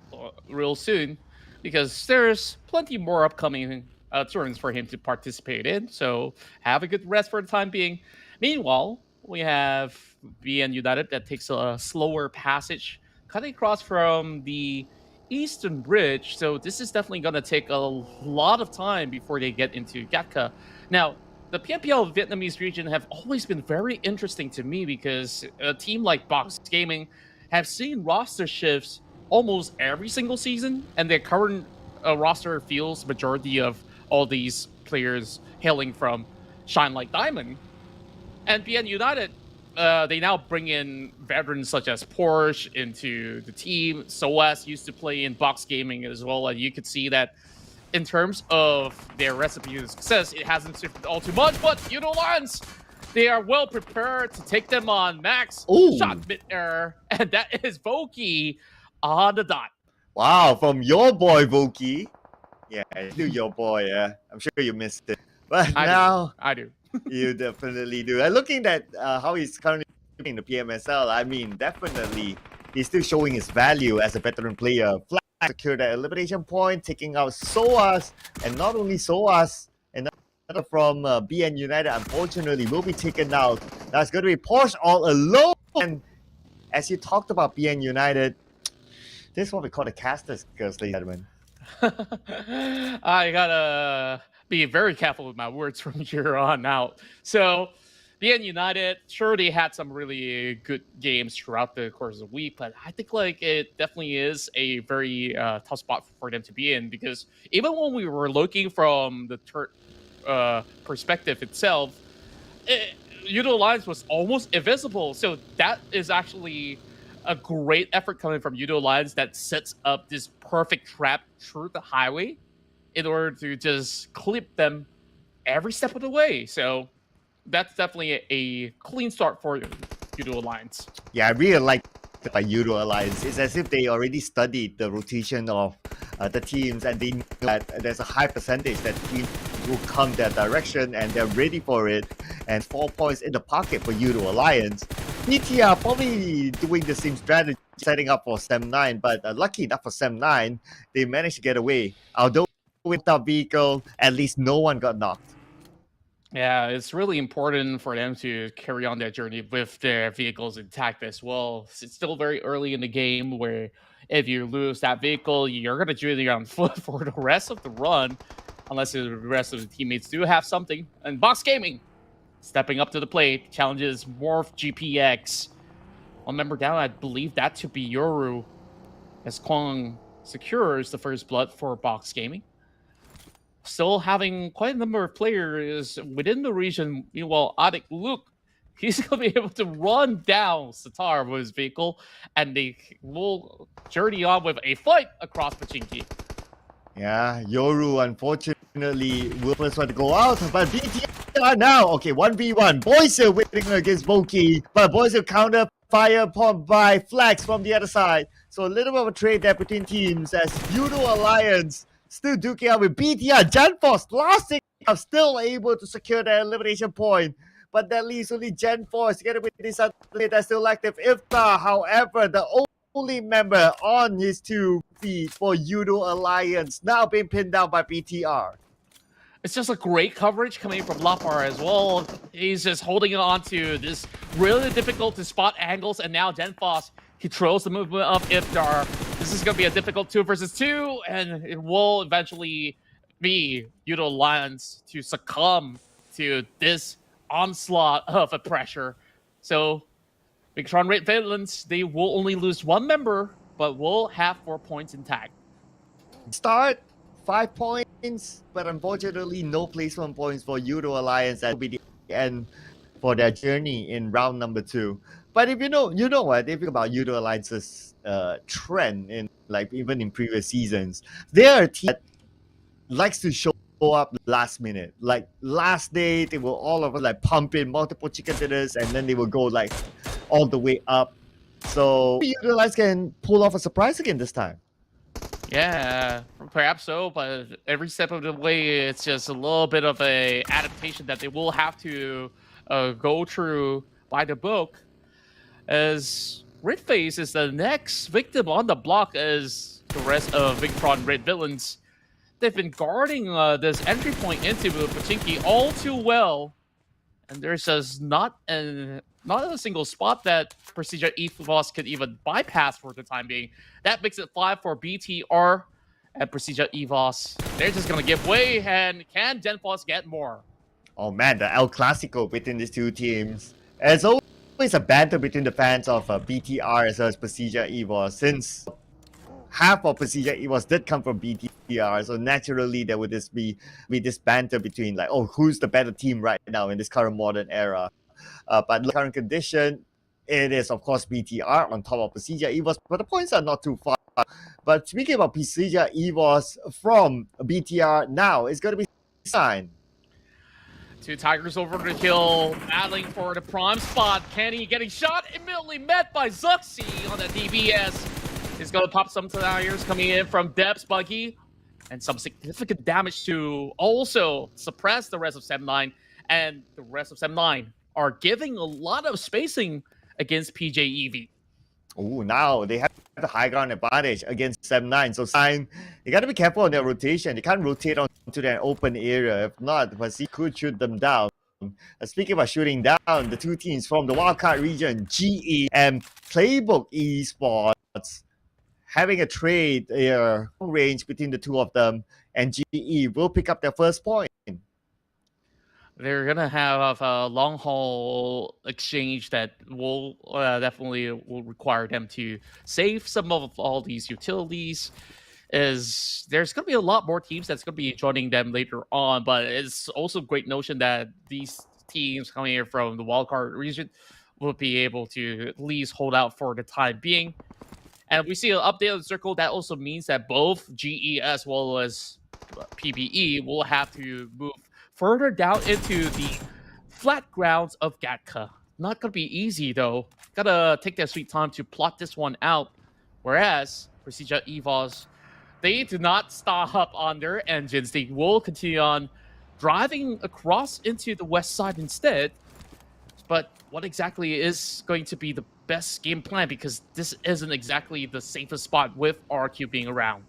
real soon, because there's plenty more upcoming tournaments for him to participate in. So have a good rest for the time being. Meanwhile, we have BN United that takes a slower passage, cutting across from the Eastern Bridge. So this is definitely going to take a lot of time before they get into Gatka. Now, the PMPL Vietnamese region have always been very interesting to me, because a team like Box Gaming have seen roster shifts almost every single season, and their current roster feels majority of all these players hailing from Shine Like Diamond. And BN United, they now bring in veterans such as Porsche into the team. SOAS used to play in Box Gaming as well, and you could see that in terms of their recipe of success, it hasn't shifted all too much. But Yoodo Alliance, they are well prepared to take them on. Max shot mid-air, and that is Voki on the dot. Wow, from your boy Voki. Yeah, still your boy. Yeah, I'm sure you missed it, but I do. You definitely do. And looking at how he's currently in the PMSL, I mean, definitely he's still showing his value as a veteran player. Flat secure that elimination point, taking out SOAS, and not only SOAS, another from BN United, unfortunately, will be taken out. Now it's going to be Porsche all alone. And as you talked about BN United, this is what we call the casters, girls, ladies and gentlemen. I gotta be very careful with my words from here on out. So, BN United, sure, they had some really good games throughout the course of the week, but I think like it definitely is a very tough spot for them to be in, because even when we were looking from the perspective itself, Yoodo Alliance was almost invisible. So that is actually a great effort coming from Yoodo Alliance that sets up this perfect trap through the highway in order to just clip them every step of the way. So that's definitely a clean start for Yoodo Alliance. Yeah, I really like that by Yoodo Alliance. It's as if they already studied the rotation of the teams, and they know that there's a high percentage that teams will come their direction, and they're ready for it. And 4 points in the pocket for Yoodo Alliance. BTR probably doing the same strategy, setting up for SEM 9, but lucky enough for SEM 9, they managed to get away. Although with that vehicle, at least no one got knocked. Yeah, it's really important for them to carry on their journey with their vehicles intact as well. It's still very early in the game where if you lose that vehicle, you're going to journey on foot for the rest of the run, unless the rest of the teammates do have something. And Box Gaming stepping up to the plate, challenges MORPH GPX. One member down, I believe that to be Yoru, as Kwang secures the first blood for Box Gaming. Still having quite a number of players within the region. Meanwhile, Adik Luke, he's going to be able to run down Satar with his vehicle, and they will journey on with a fight across Pachinki. Yeah, Yoru unfortunately will first one to go out, but BTR now, okay, 1v1. Boysil waiting against Boki, but Boysil counter fire upon by Flax from the other side. So a little bit of a trade there between teams as Yoodo Alliance still duking out with BTR. Genforce last thing are still able to secure their elimination point, but that leaves only Genforce together with this other player that's still active. Iftar, however, the only member on his 2 feet for Yoodo Alliance, now being pinned down by BTR. It's just a great coverage coming from Lapar as well. He's just holding on to this really difficult to spot angles, and now Genforce, he throws the movement of Iftar. This is going to be a difficult 2 versus 2, and it will eventually be Yoodo Alliance to succumb to this onslaught of a pressure. So, BIGETRON Red Villains, they will only lose 1 member, but will have 4 points intact. Start 5 points, but unfortunately no placement points for Yoodo Alliance. That will be the end for their journey in round number 2. But if you know what, if you think about Yoodo Alliance's trend in like even in previous seasons, they are a team that likes to show up last minute. Like last day, they will all of us like pump in multiple chicken dinners, and then they will go like all the way up. So Yoodo Alliance can pull off a surprise again this time. Yeah, perhaps so, but every step of the way, it's just a little bit of a adaptation that they will have to go through by the book. As Redface is the next victim on the block as the rest of BIGETRON Red Villains. They've been guarding this entry point into Pachinki all too well. And there's just not a single spot that PERSIJA EVOS could even bypass for the time being. That makes it 5 for BTR and PERSIJA EVOS. They're just going to give way, and can Genforce get more? Oh man, the El Clasico between these 2 teams. As always a banter between the fans of BTR as well as PERSIJA EVOS, since half of PERSIJA EVOS did come from BTR, so naturally there would just be this banter between like, oh, who's the better team right now in this current modern era. But the current condition, it is of course BTR on top of PERSIJA EVOS, but the points are not too far. But speaking about PERSIJA EVOS from BTR now, it's going to be signed. 2 Tigers over the hill, battling for the prime spot. Kenny getting shot, immediately met by Zuxi on the DBS. He's going to pop some tires coming in from Depth's Buggy, and some significant damage to also suppress the rest of SEM 9. And the rest of SEM 9 are giving a lot of spacing against PJEV. Oh, now they have the high ground advantage against SEM 9. So Sign, you got to be careful on their rotation. They can't rotate onto their open area. If not, he could shoot them down. Speaking about shooting down, the 2 teams from the wildcard region, GE and PLAYBOOK Esports, having a trade range between the 2 of them, and GE will pick up their first point. They're going to have a long haul exchange that will definitely will require them to save some of all these utilities. is there's going to be a lot more teams that's going to be joining them later on, but it's also a great notion that these teams coming here from the wildcard region will be able to at least hold out for the time being. And we see an update on the circle. That also means that both GE as well as PBE will have to move further down into the flat grounds of Gatka. Not going to be easy, though. Gotta take their sweet time to plot this one out. Whereas PERSIJA EVOS, they do not stop on their engines. They will continue on driving across into the west side instead. But what exactly is going to be the best game plan? Because this isn't exactly the safest spot with RQ being around.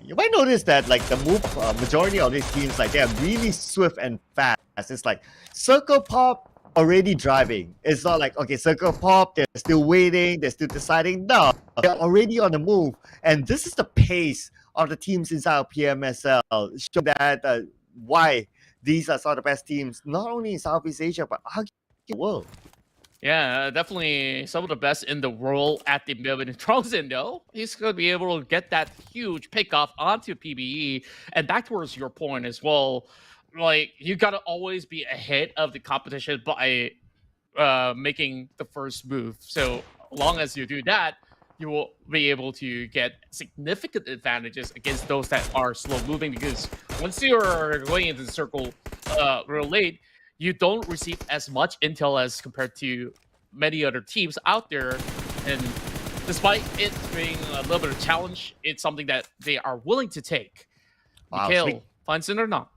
You might notice that like the move, majority of these teams, like they're really swift and fast. It's like Circle Pop already driving. It's not like, okay, Circle Pop, they're still waiting, they're still deciding. No, they're already on the move. And this is the pace of the teams inside of PMSL, showing that why these are some of the best teams, not only in Southeast Asia, but the world. Yeah, definitely some of the best in the world at the moment. Trongsin, though, he's going to be able to get that huge pickoff onto PBE. And back towards your point as well, like, you got to always be ahead of the competition by making the first move. So long as you do that, you will be able to get significant advantages against those that are slow moving, because once you're going into the circle real late, you don't receive as much intel as compared to many other teams out there. And despite it being a little bit of a challenge, it's something that they are willing to take. Wow, Mikhail finds it or not.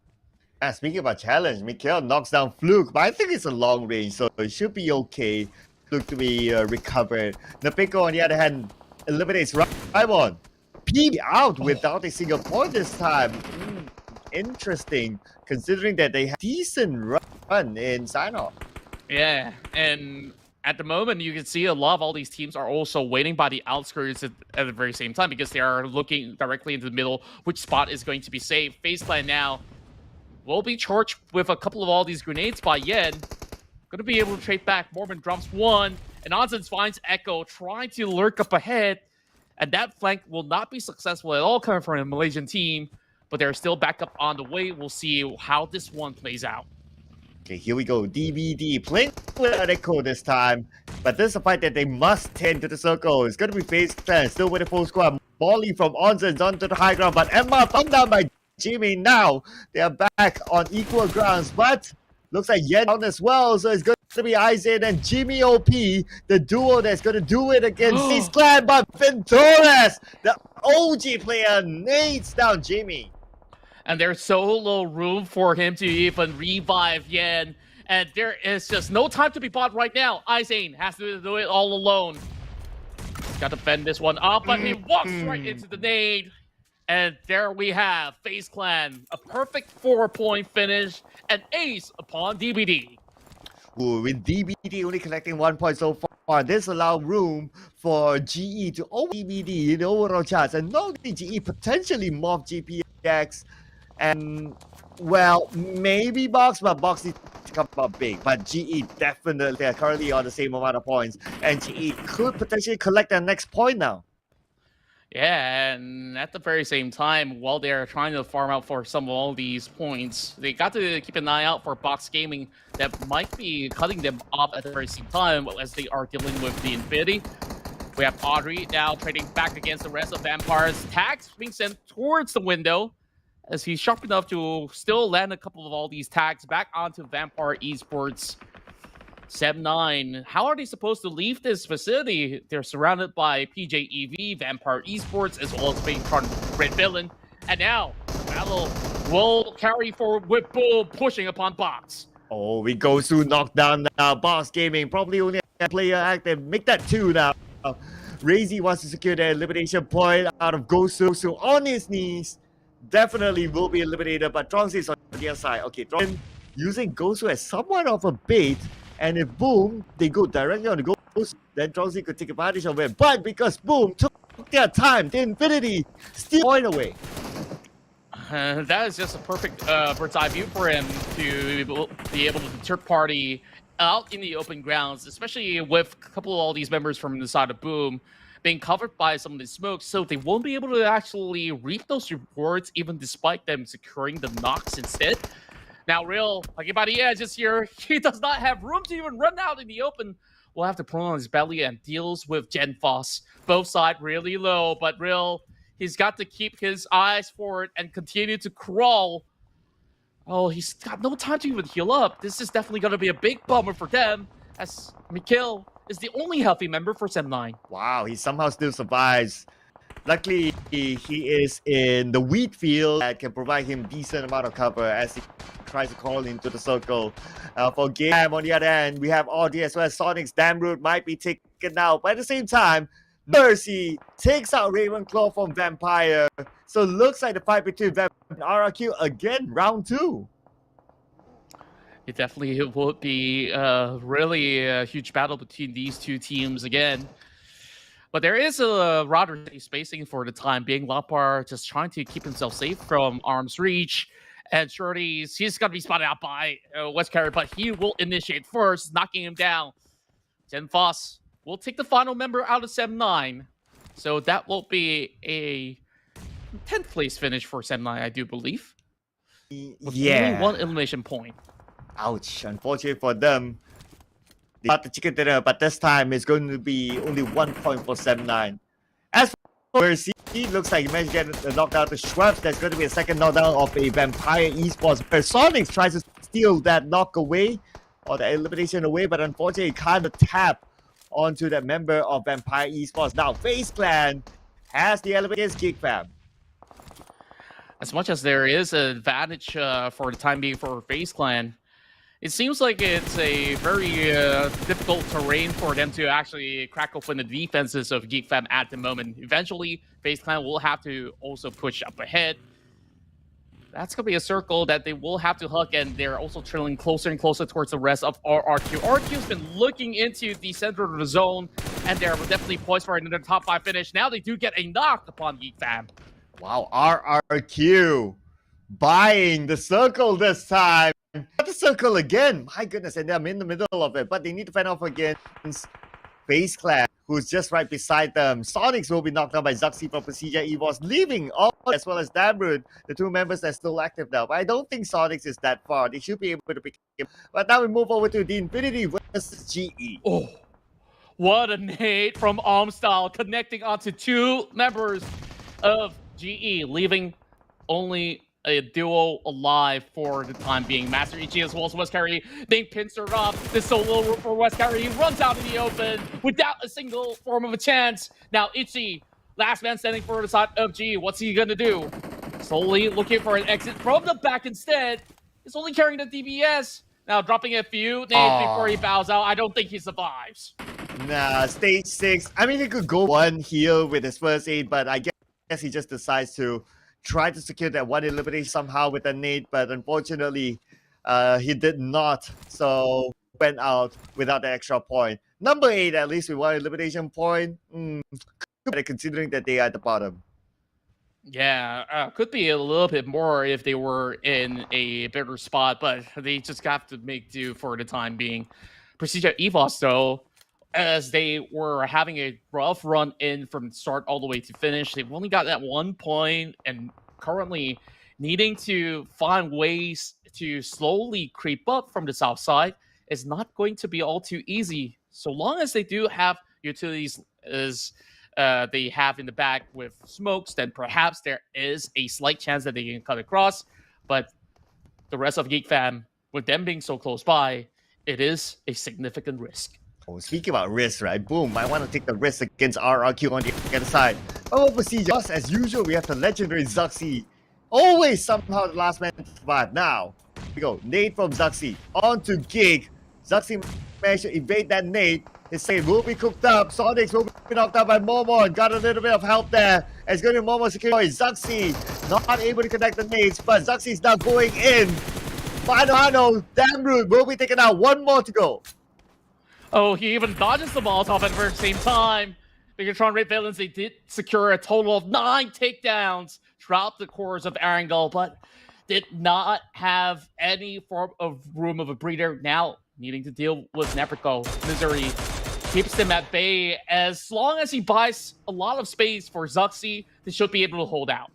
Speaking about challenge, Mikhail knocks down Fluke, but I think it's a long range, so it should be okay. Fluke to be recovered. Napiko, on the other hand, eliminates Raimon. PB out without a single point this time. Interesting, considering that they have decent run in sign-off. Yeah, and at the moment, you can see a lot of all these teams are also waiting by the outskirts at the very same time, because they are looking directly into the middle, which spot is going to be safe. FaZe Clan now will be charged with a couple of all these grenades by Yen. Going to be able to trade back. Mormon drops one, and Onsens finds Echo trying to lurk up ahead, and that flank will not be successful at all coming from a Malaysian team, but they're still back up on the way. We'll see how this one plays out. Okay, here we go. DBD playing with Echo this time, but this is a fight that they must tend to the circle. It's going to be FaZe Clan, still with a full squad. Molly from Onsens onto the high ground, but Emma thumbed down by Jimmy. Now they are back on equal grounds, but looks like Yen down as well, so it's going to be Aizen and Jimmy OP, the duo that's going to do it against FaZe Clan, but Ventores, the OG player, nades down Jimmy. And there's so little room for him to even revive Yen. And there is just no time to be bought right now. Aizen has to do it all alone. He's got to fend this one off, but he walks right into the nade. And there we have FaZe Clan, a perfect 4-point finish, and ace upon DBD. Ooh, with DBD only collecting 1 point so far, this allows room for GE to over DBD in the overall charts. And not only GE, potentially MORPH GPX. And, well, maybe Box, but Box needs to come up big. But GE definitely are currently on the same amount of points. And GE could potentially collect their next point now. Yeah, and at the very same time, while they're trying to farm out for some of all these points, they got to keep an eye out for Box Gaming that might be cutting them off at the very same time as they are dealing with the Infinity. We have Audrey now trading back against the rest of Vampires. Tags being sent towards the window as he's sharp enough to still land a couple of all these tags back onto Vampire Esports. 7-9. How are they supposed to leave this facility? They're surrounded by PJEV, Vampire Esports, as well as BIGETRON Red Villain. And now, battle will carry forward with Bull pushing upon Box. Oh, we go to knockdown now. Box Gaming probably only a player active. Make that 2 now. Razy wants to secure the elimination point out of Gosu. So on his knees, definitely will be eliminated. But Trongsi is on the other side. Okay, Trongsi using Gosu as somewhat of a bait. And if Boom, they go directly on the Gosu, then Trongsi could take advantage of it. But because Boom took their time, the Infinity still point away. That is just a perfect bird's eye view for him to be able to deter party out in the open grounds, especially with a couple of all these members from the side of Boom being covered by some of the smoke, so they won't be able to actually reap those rewards, even despite them securing the knocks instead. Now, Real, like about the edge is here. He does not have room to even run out in the open. Will have to put on his belly and deals with GenFoss. Both sides really low, but Real, he's got to keep his eyes forward and continue to crawl. Oh, he's got no time to even heal up. This is definitely going to be a big bummer for them, as Mikhail is the only healthy member for Sem9. Wow, he somehow still survives. Luckily, he is in the wheat field that can provide him decent amount of cover as he tries to crawl into the circle. For Game on the other end, we have RD as well as Sonic's Damroot might be taken out. But at the same time, Mercy takes out Ravenclaw from Vampire. So looks like the fight between Vampire and RRQ again, round 2. It definitely would be really a huge battle between these two teams again. But there is a rather safe spacing for the time being. Lapar just trying to keep himself safe from arm's reach. And Shorty, he's going to be spotted out by Westcarry, but he will initiate first, knocking him down. GenFoss will take the final member out of Sem9. So that will be a 10th place finish for Sem9, I do believe. With only one elimination point. Ouch, unfortunately for them. They got the chicken dinner, but this time it's going to be only 1 point for Sem9. As for Mercy, looks like he managed to get a knockdown to Schweppes. There's going to be a second knockdown of a Vampire Esports. PERSIJA tries to steal that knock away, or the elimination away, but unfortunately kind of tap onto that member of Vampire Esports. Now, FaZe Clan has the elimination against GEEK fam. As much as there is an advantage for the time being for FaZe Clan, it seems like it's a very difficult terrain for them to actually crack open the defenses of GEEK fam at the moment. Eventually, FaZe Clan will have to also push up ahead. That's going to be a circle that they will have to hug, and they're also trailing closer and closer towards the rest of RRQ. RRQ's been looking into the center of the zone, and they're definitely poised for another top 5 finish. Now they do get a knock upon GEEK fam. Wow, RRQ buying the circle this time. Not the circle again. My goodness, and I'm in the middle of it. But they need to fend off against FaZe Clan, who's just right beside them. Sonics will be knocked down by Zuxi from PERSIJA EVOS, leaving all as well as Damroot, the two members that are still active now. But I don't think Sonics is that far. They should be able to pick him. But now we move over to the Infinity versus GE. Oh, what a nade from Armstyle, connecting onto 2 members of GE, leaving only a duo alive for the time being. Master Ichi as well as Westcarry being pincered up. The solo for Westcarry, he runs out in the open without a single form of a chance. Now Ichi, last man standing for the side of GE. What's he gonna do? Slowly looking for an exit from the back instead. He's only carrying the DBS. Now dropping a few nades before he bows out. I don't think he survives. Nah, stage 6. I mean, he could go 1 heal with his first aid, but I guess he just decides to try to secure that 1 elimination somehow with a nade, but unfortunately, he did not. So went out without the extra point. Number 8, at least with 1 elimination point. Considering that they are at the bottom. Yeah, could be a little bit more if they were in a bigger spot, but they just have to make do for the time being. PERSIJA EVOS, though, as they were having a rough run in from start all the way to finish, they've only got that 1 point and currently needing to find ways to slowly creep up from the south side is not going to be all too easy. So long as they do have utilities as they have in the back with smokes, then perhaps there is a slight chance that they can cut across. But the rest of GEEK fam, with them being so close by, it is a significant risk. Oh, speaking about risk, right? Boom, I want to take the risk against RRQ on the other side. Oh, PERSIJA, as usual, we have the legendary Zuxi. Always somehow the last man to survive. Now, here we go. Nade from Zuxi. On to GEEK. Zuxi managed to evade that nade. His save will be cooked up. Sonics will be knocked out by Momo. Got a little bit of help there. It's going to be Momo security. Zuxi not able to connect the nades, but Zuxi is now going in. Final, Damroot will be taken out. 1 more to go. Oh, he even dodges the Molotov at the very same time. BIGETRON Red Villains, they did secure a total of 9 takedowns throughout the course of Erangel, but did not have any form of room of a breather. Now, needing to deal with Neprico, Misery, keeps them at bay. As long as he buys a lot of space for XERXIA, they should be able to hold out.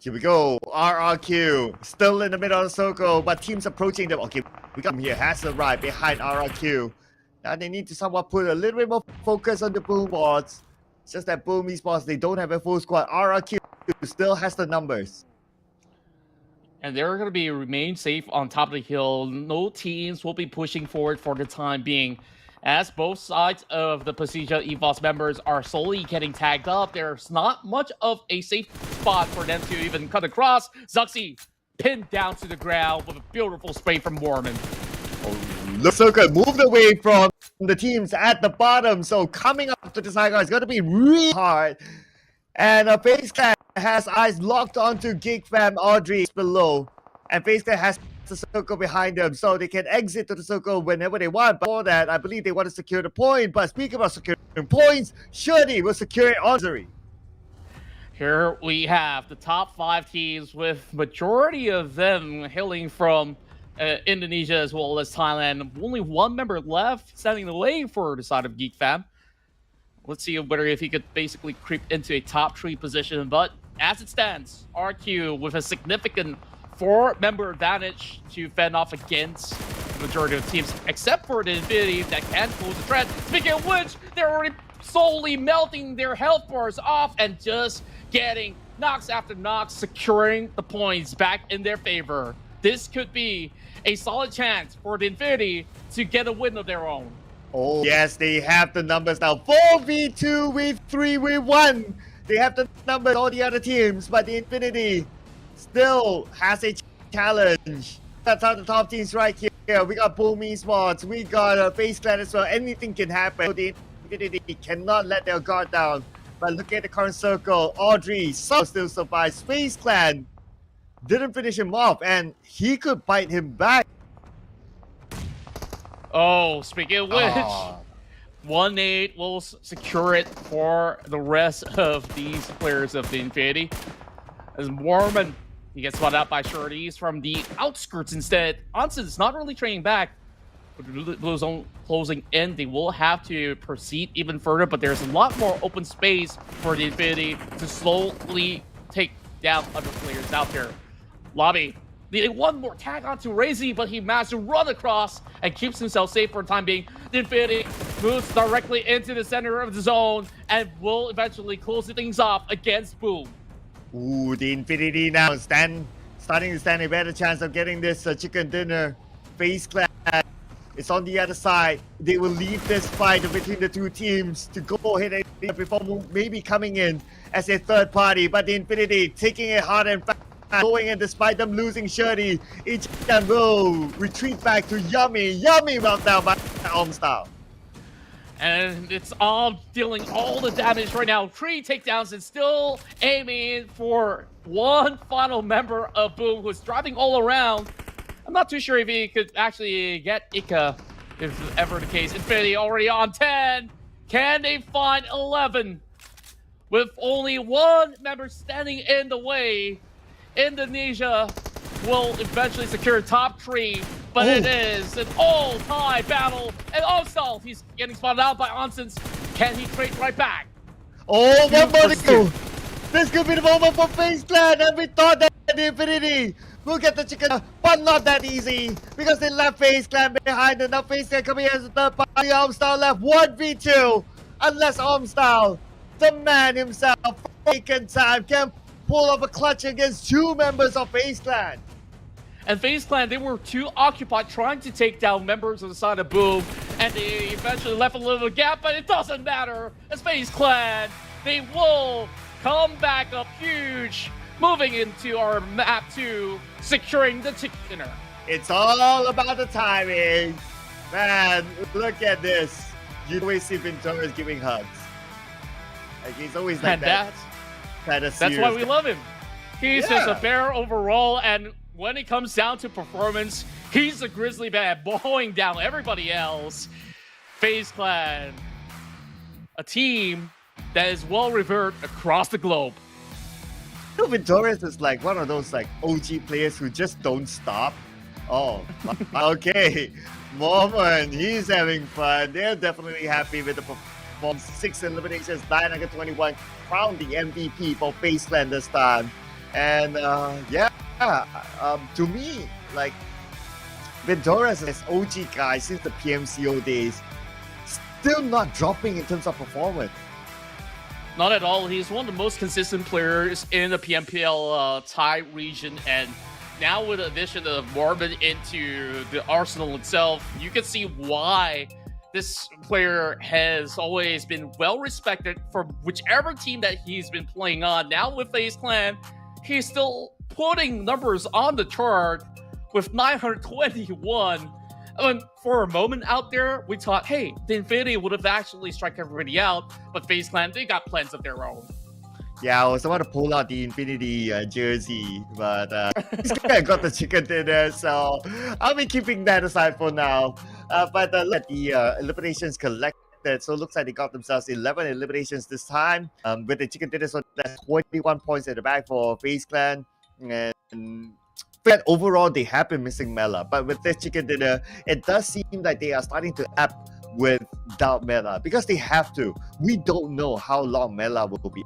Here we go. RRQ still in the middle of the circle, but teams approaching them. Okay, we got him here. Has arrived behind RRQ. Now they need to somewhat put a little bit more focus on the Boom boards. It's just that Boom Esports, they don't have a full squad. RRQ still has the numbers. And they're going to remain safe on top of the hill. No teams will be pushing forward for the time being. As both sides of the PERSIJA EVOS members are slowly getting tagged up, there's not much of a safe spot for them to even cut across. XERXIA pinned down to the ground with a beautiful spray from Mormon. Looks so good. Moved away from the teams at the bottom. So coming up to this high ground is going to be really hard. And FaZe Clan has eyes locked onto GEEK fam Audrey below. And FaZe Clan has the circle behind them, so they can exit to the circle whenever they want. But for that, I believe they want to secure the point. But speaking about securing points, Shirley will secure it on Zuri. Here we have the top 5 teams, with majority of them hailing from Indonesia as well as Thailand. Only one member left standing in the way for the side of GEEK fam. Let's see whether if he could basically creep into a top 3 position. But as it stands, RQ with a significant 4-member advantage to fend off against the majority of teams, except for the Infinity that can close the threat. Speaking of which, they're already slowly melting their health bars off and just getting knocks after knocks, securing the points back in their favor. This could be a solid chance for the Infinity to get a win of their own. Oh, yes, they have the numbers now. 4v2 with 3v1. They have the numbers, all the other teams, but the Infinity still has a challenge. That's how the top teams right here. We got Boom Esports, we got FaZe Clan as well. Anything can happen. So the Infinity cannot let their guard down. But look at the current circle. Audrey still survives. FaZe Clan didn't finish him off, and he could bite him back. Oh, speaking of which, 1-8 will secure it for the rest of these players of the Infinity. As Mormon, he gets spotted out by Shorties from the outskirts instead. Onson's not really training back. With the Blue Zone closing in, they will have to proceed even further, but there's a lot more open space for the Infinity to slowly take down other players out there. Lobby needing one more tag onto Razy, but he managed to run across and keeps himself safe for the time being. The Infinity moves directly into the center of the zone and will eventually close things off against Boom. Ooh, the Infinity now starting to stand a better chance of getting this chicken dinner. FaZe Clan is on the other side. They will leave this fight between the two teams to go ahead and before maybe coming in as a third party. But the Infinity taking it hard and fast, going in despite them losing Shirley. Each of them will retreat back to Yummy meltdown by Style. And it's all dealing all the damage right now. 3 takedowns and still aiming for one final member of Boom who's driving all around. I'm not too sure if he could actually get Ika, if ever the case. Infinity already on 10. Can they find 11? With only one member standing in the way, Indonesia will eventually secure top 3. But it is an all-time battle. And also, he's getting spotted out by Onsons. Can he trade right back? Oh, one more to go. This could be the moment for FaZe Clan. And we thought that the Infinity will get the chicken, but not that easy. Because they left FaZe Clan behind. And now FaZe Clan coming as a third party. Omstyle left 1v2. Unless Omstyle, the man himself, taken time, can pull off a clutch against 2 members of FaZe Clan. And FaZe Clan, they were too occupied trying to take down members of the side of Boom, and they eventually left a little gap, but it doesn't matter. As FaZe Clan, they will come back up huge, moving into our map 2, securing the chicken dinner. It's all about the timing. Man, look at this. You always see Ventura giving hugs. Like, he's always like and that. that's why we love him. He's just a bear overall, and when it comes down to performance, he's a grizzly bear mowing down everybody else. FaZe Clan, a team that is well revered across the globe. You know, Ventura is like one of those like OG players who just don't stop. Oh, okay. Moment, he's having fun. They're definitely happy with the performance. 6 eliminations, 921, crowned the MVP for FaZe Clan this time. And to me, like, Venturas as OG guy since the PMCO days, still not dropping in terms of performance. Not at all. He's one of the most consistent players in the PMPL Thai region, and now with the addition of MORPH into the arsenal itself, you can see why this player has always been well respected for whichever team that he's been playing on. Now with FaZe Clan, he's still putting numbers on the chart with 921. I mean, for a moment out there, we thought, hey, the Infinity would have actually struck everybody out, but FaZe Clan, they got plans of their own. Yeah, I was about to pull out the Infinity jersey, but this guy got the chicken dinner, so I'll be keeping that aside for now. But let the eliminations collected. So it looks like they got themselves 11 eliminations this time. With the chicken dinner, so that's 21 points at the back for FaZe Clan. And but overall, they have been missing Mela. But with this chicken dinner, it does seem like they are starting to app without Mela because they have to. We don't know how long Mela will be.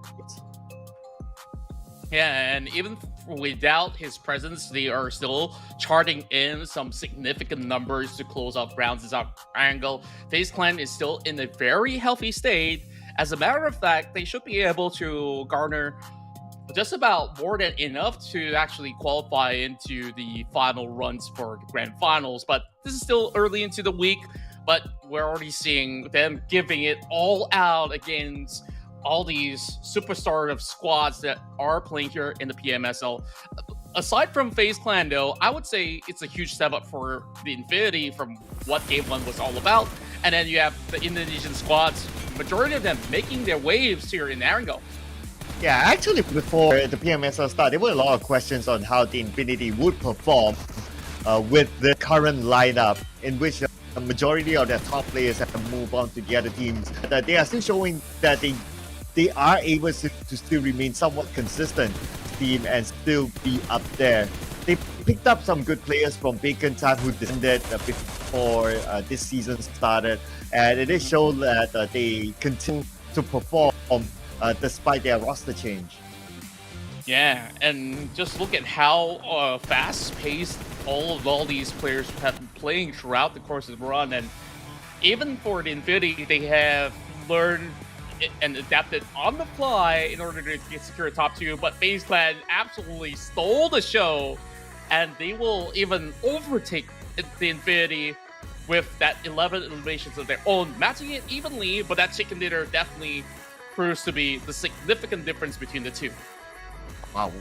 Yeah, and even without his presence, they are still charting in some significant numbers to close out rounds this angle. FaZe Clan is still in a very healthy state. As a matter of fact, they should be able to garner just about more than enough to actually qualify into the final runs for the grand finals. But this is still early into the week, but we're already seeing them giving it all out against all these superstar of squads that are playing here in the PMSL. Aside from FaZe Clan, though, I would say it's a huge step up for the Infinity from what Game 1 was all about. And then you have the Indonesian squads, majority of them making their waves here in Arango. Yeah, actually, before the PMSL started, there were a lot of questions on how the Infinity would perform with the current lineup, in which the majority of their top players have to move on to the other teams. They are still showing that they are able to still remain somewhat consistent team and still be up there. They picked up some good players from Bacon Time who descended before this season started, and it is shown that they continue to perform despite their roster change. Yeah, and just look at how fast-paced all these players have been playing throughout the course of the run, and even for the Infinity, they have learned and adapted on the fly in order to secure a top 2, but FaZe Clan absolutely stole the show, and they will even overtake the Infinity with that 11 eliminations of their own, matching it evenly, but that chicken dinner definitely proves to be the significant difference between the two. Wow.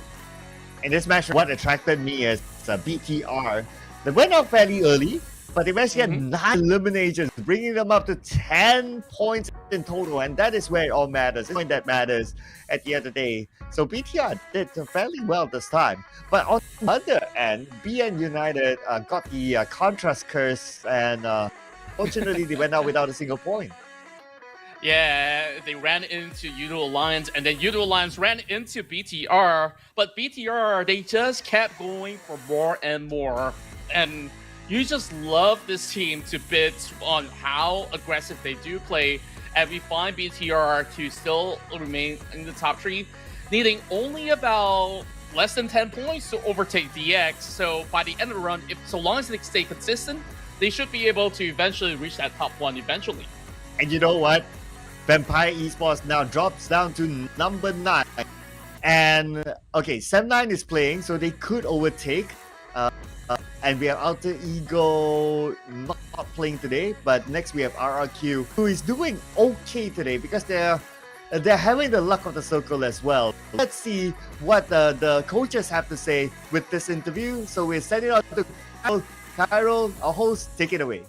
In this match, what attracted me is BTR. They went out fairly early, but they managed to get 9 eliminations, bringing them up to 10 points in total, and that is where it all matters. It's the point that matters at the end of the day. So BTR did fairly well this time. But on the other end, BN United got the contrast curse, and fortunately, they went out without a single point. Yeah, they ran into Yoodo Alliance, and then Yoodo Alliance ran into BTR, but BTR, they just kept going for more and more. And you just love this team to bits on how aggressive they do play, and we find BTR to still remain in the top 3, needing only about less than 10 points to overtake DX. So by the end of the run, so long as they stay consistent, they should be able to eventually reach that top 1 eventually. And you know what? Vampire Esports now drops down to number 9. And okay, Sem9 is playing, so they could overtake. And we have Alter Ego not playing today, but next we have RRQ, who is doing okay today because they're having the luck of the circle as well. Let's see what the coaches have to say with this interview. So we're sending out to Kyril, our host, take it away.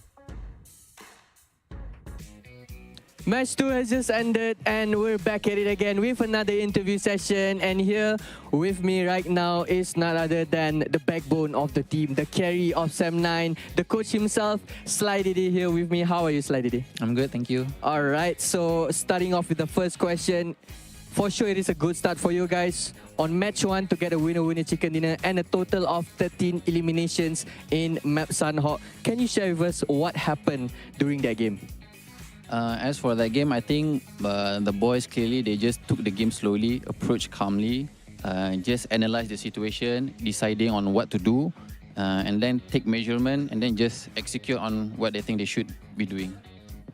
Match 2 has just ended and we're back at it again with another interview session, and here with me right now is none other than the backbone of the team, the carry of Sem9, the coach himself, Sly Diddy here with me. How are you, Sly Diddy? I'm good, thank you. Alright, so starting off with the first question, For sure, it is a good start for you guys. On match 1 to get a winner chicken dinner and a total of 13 eliminations in Map Sunhawk. Can you share with us what happened during that game? As for that game, I think the boys clearly they just took the game slowly, approached calmly, just analyzed the situation, deciding on what to do, and then take measurement and then just execute on what they think they should be doing.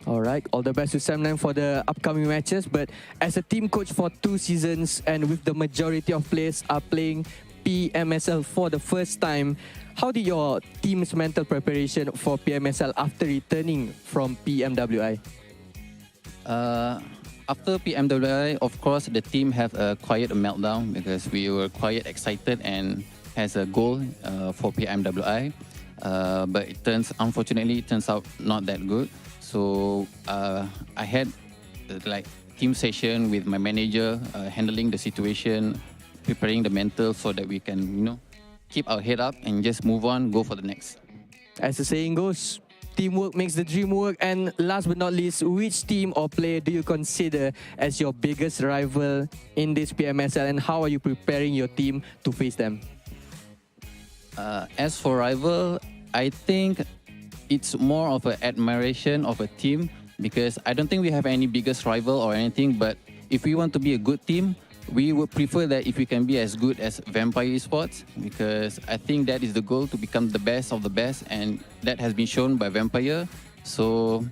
All right, all the best to Sam9 for the upcoming matches. But as a team coach for 2 seasons and with the majority of players are playing PMSL for the first time, how did your team's mental preparation for PMSL after returning from PMWI? After PMWI, of course, the team have a quiet meltdown because we were quite excited and has a goal for PMWI. But unfortunately, it turns out not that good. So I had like team session with my manager, handling the situation, preparing the mental so that we can, keep our head up and just move on, go for the next. As the saying goes, teamwork makes the dream work. And last but not least, which team or player do you consider as your biggest rival in this PMSL, and how are you preparing your team to face them? As for rival, I think it's more of an admiration of a team because I don't think we have any biggest rival or anything, but if we want to be a good team, we would prefer that if we can be as good as Vampire Esports, because I think that is the goal, to become the best of the best, and that has been shown by Vampire. So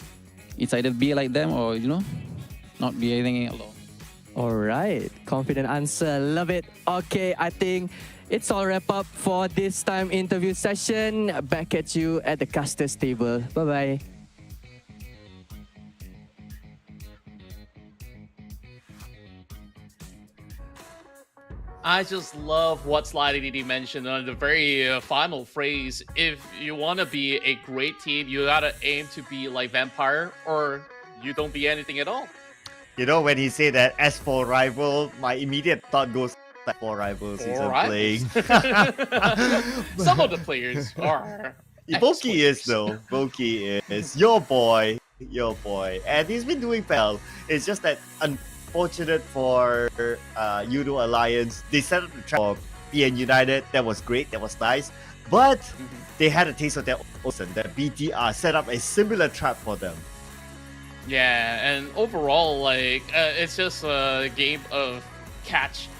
it's either be like them or, not be anything at all. All right, confident answer, love it. Okay, I think it's all wrap up for this time interview session. Back at you at the casters table. Bye-bye. I just love what Slidy mentioned on the very final phrase. If you want to be a great team, you gotta aim to be like Vampire, or you don't be anything at all. When he said that as for rival, my immediate thought goes like 4 rivals he's playing. Some of the players are. Boki is though. Boki is your boy, and he's been doing well. It's just that unfortunate for Yoodo Alliance. They set up the trap for PN United. That was great. That was nice. But they had a taste of their own. That BTR set up a similar trap for them. Yeah, and overall, it's just a game of catch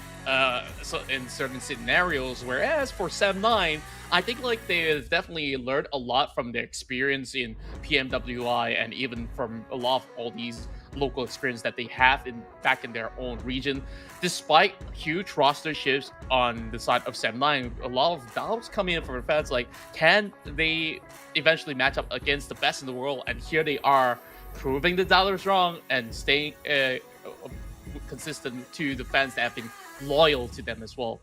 so in certain scenarios. Whereas for Sam9, I think they've definitely learned a lot from their experience in PMWI, and even from a lot of all these local experience that they have back in their own region. Despite huge roster shifts on the side of Sam9, a lot of doubts coming in from the fans, can they eventually match up against the best in the world? And here they are, proving the doubters wrong and staying consistent to the fans that have been loyal to them as well.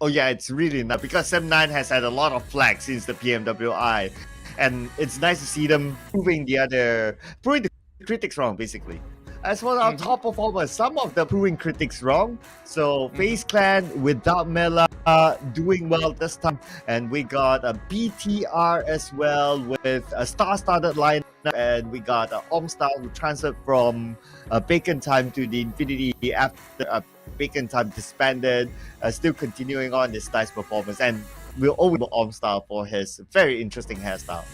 Oh yeah, it's really nice because Sam9 has had a lot of flack since the PMWI, and it's nice to see them proving the critics wrong, basically. As for our top performers, some of them proving critics wrong. So FaZe Clan without Mela doing well this time, and we got a BTR as well with a star-studded lineup, and we got Omstar who transferred from Bacon Time to the Infinity after Bacon Time disbanded, still continuing on this nice performance, and we'll always know Omstar for his very interesting hairstyle.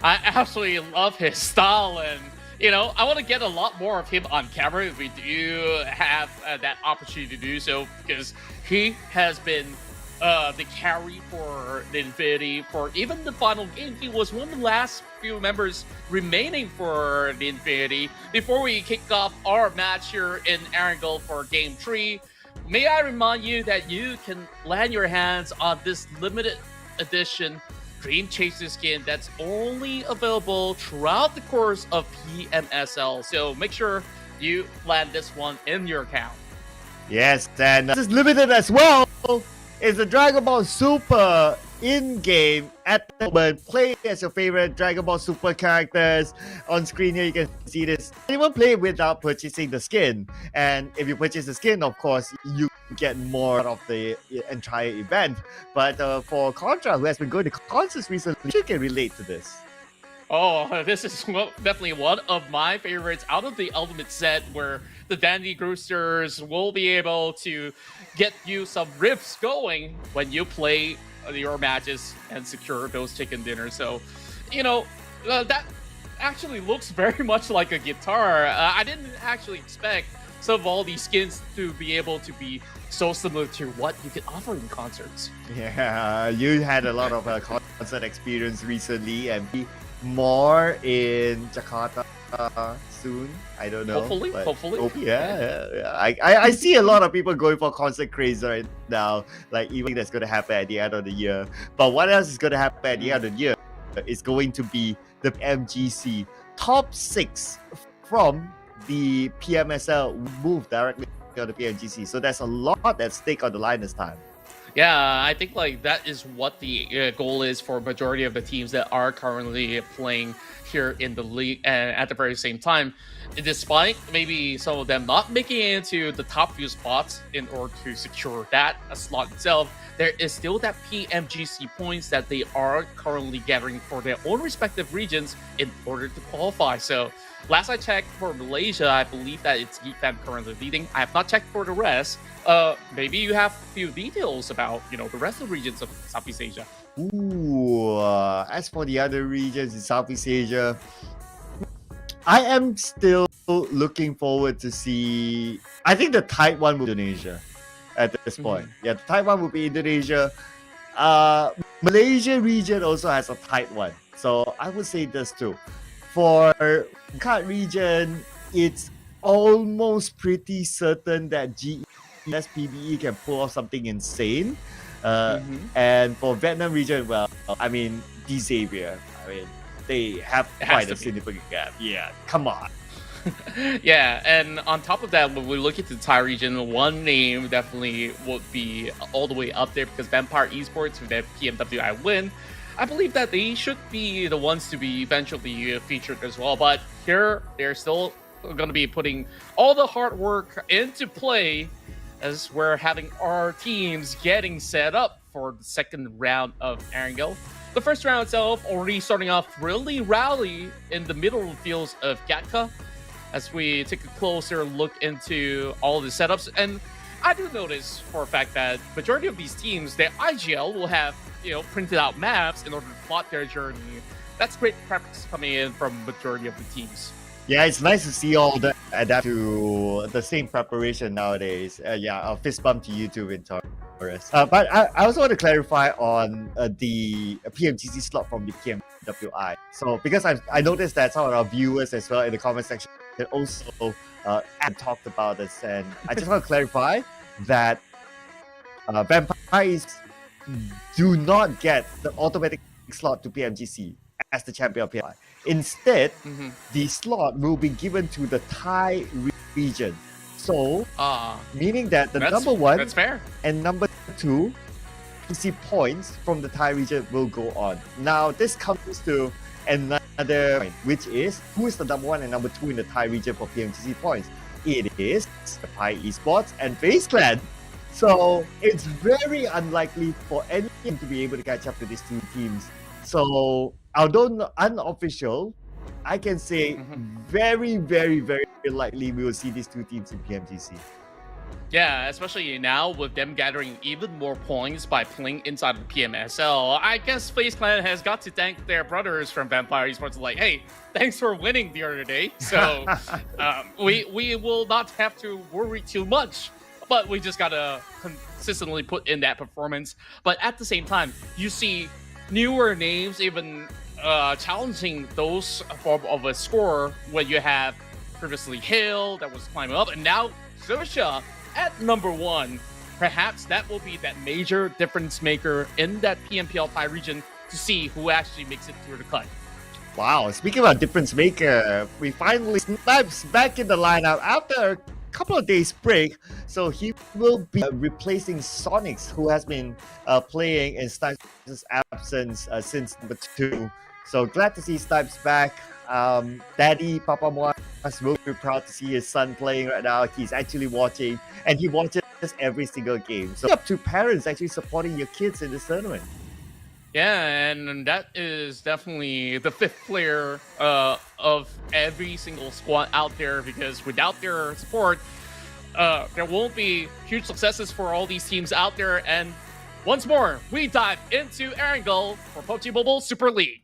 I absolutely love his style, and I want to get a lot more of him on camera if we do have that opportunity to do so, because he has been the carry for the Infinity for even the final game. He was one of the last few members remaining for the Infinity before we kick off our match here in Erangel for Game 3. May I remind you that you can land your hands on this limited edition Dream Chaser skin that's only available throughout the course of PMSL. So make sure you land this one in your account. Yes, and this is limited as well. It's the Dragon Ball Super in-game at the moment. Play as your favorite Dragon Ball Super characters. On screen here, you can see this. Anyone play without purchasing the skin. And if you purchase the skin, of course, you get more of the entire event. But for Contra, who has been going to concerts recently, you can relate to this. Oh, this is definitely one of my favorites out of the Ultimate set, where the Dandy Roosters will be able to get you some riffs going when you play your matches and secure those chicken dinners. So, that actually looks very much like a guitar. I didn't actually expect some of all these skins to be able to be so similar to what you can offer in concerts. Yeah, you had a lot of concert experience recently, and be more in Jakarta soon. I don't know. Hopefully. Yeah. I see a lot of people going for concert craze right now. Like, even that's going to happen at the end of the year. But what else is going to happen at the end of the year is going to be the MGC top 6 from the PMSL move directly on the PMGC. So there's a lot at stake on the line this time. Yeah, I think like that is what the goal is for majority of the teams that are currently playing here in the league. And at the very same time, despite maybe some of them not making it into the top few spots in order to secure that slot itself, there is still that PMGC points that they are currently gathering for their own respective regions in order to qualify. So last I checked for Malaysia, I believe that it's GEEK currently leading. I have not checked for the rest. Maybe you have a few details about, the rest of the regions of Southeast Asia. Ooh, as for the other regions in Southeast Asia, I am still looking forward to see. I think the tight one will be Indonesia at this point. Yeah, the tight one will be Indonesia. Malaysia region also has a tight one. So I would say this too. For CAD region, it's almost pretty certain that GESPBE can pull off something insane. And for Vietnam region, well, I mean, Xavier, they have quite a significant gap. Yeah, come on. Yeah, and on top of that, when we look at the Thai region, one name definitely would be all the way up there, because Vampire Esports with their PMWI win, I believe that they should be the ones to be eventually featured as well. But here, they're still going to be putting all the hard work into play as we're having our teams getting set up for the second round of Erangel. The first round itself already starting off really rowdy in the middle fields of Gatka, as we take a closer look into all the setups. And I do notice for a fact that majority of these teams, their IGL will have, printed out maps in order to plot their journey. That's great practice coming in from majority of the teams. Yeah, it's nice to see all that adapt to the same preparation nowadays. A fist bump to you too, Vintorius. But I also want to clarify on the PMGC slot from the PMWI. So, because I noticed that some of our viewers as well in the comment section also talked about this, and I just want to clarify that Vampires do not get the automatic slot to PMGC as the champion of PMI. Instead, the slot will be given to the Thai region. So, meaning that the number 1 that's fair. And number 2 PC points from the Thai region will go on. Now, this comes to another point, which is who is the number 1 and number 2 in the Thai region for PMGC points? It is the Thai Esports and FaZe Clan. So, it's very unlikely for any team to be able to catch up to these two teams. So, although unofficial, I can say very, very, very likely we will see these two teams in PMGC. Yeah, especially now with them gathering even more points by playing inside of the PMSL. I guess FaZe Clan has got to thank their brothers from Vampire Esports, like, hey, thanks for winning the other day. So we will not have to worry too much, but we just gotta consistently put in that performance. But at the same time, you see newer names even challenging those form of a score when you have previously Hill that was climbing up, and now XERXIA at number 1. Perhaps that will be that major difference maker in that PMPL Thai region to see who actually makes it through the cut. Wow, speaking about difference maker, we finally Snipes back in the lineup after a couple of days break. So he will be replacing Sonics, who has been playing in Snipes' absence since number 2. So glad to see Snipes back. Daddy, Papa Moas will be proud to see his son playing right now. He's actually watching, and he watches every single game. So up to parents actually supporting your kids in this tournament. Yeah, and that is definitely the fifth player of every single squad out there, because without their support, there won't be huge successes for all these teams out there. And once more, we dive into Erangel for PUBG Mobile Super League.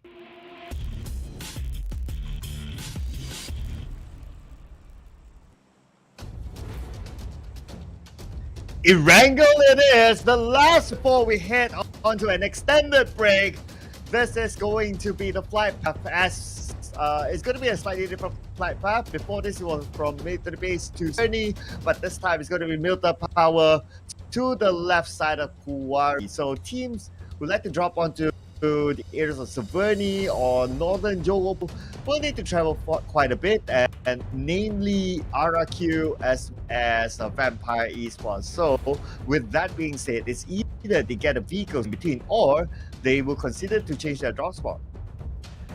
Erangel it is, the last before we head onto an extended break. This is going to be the flight path, as it's going to be a slightly different flight path. Before this, it was from military base to Sydney, but this time it's going to be military power to the left side of Kuwari. So teams would like to drop onto the areas of Severny or northern Johor will need to travel for quite a bit, and namely RRQ as Vampire Esports. So with that being said, it's either they get a vehicle in between or they will consider to change their drop spot.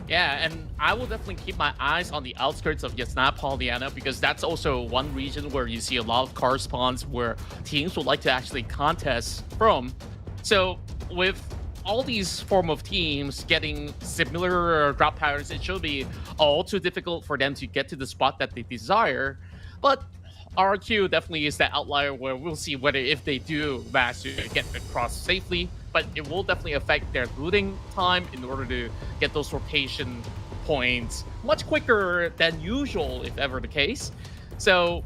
Yeah, and I will definitely keep my eyes on the outskirts of Yasna Polyana, because that's also one region where you see a lot of car spawns where teams would like to actually contest from. So with all these form of teams getting similar drop patterns, it should be all too difficult for them to get to the spot that they desire. But RQ definitely is that outlier where we'll see whether if they do manage to get across safely, but it will definitely affect their looting time in order to get those rotation points much quicker than usual, if ever the case. So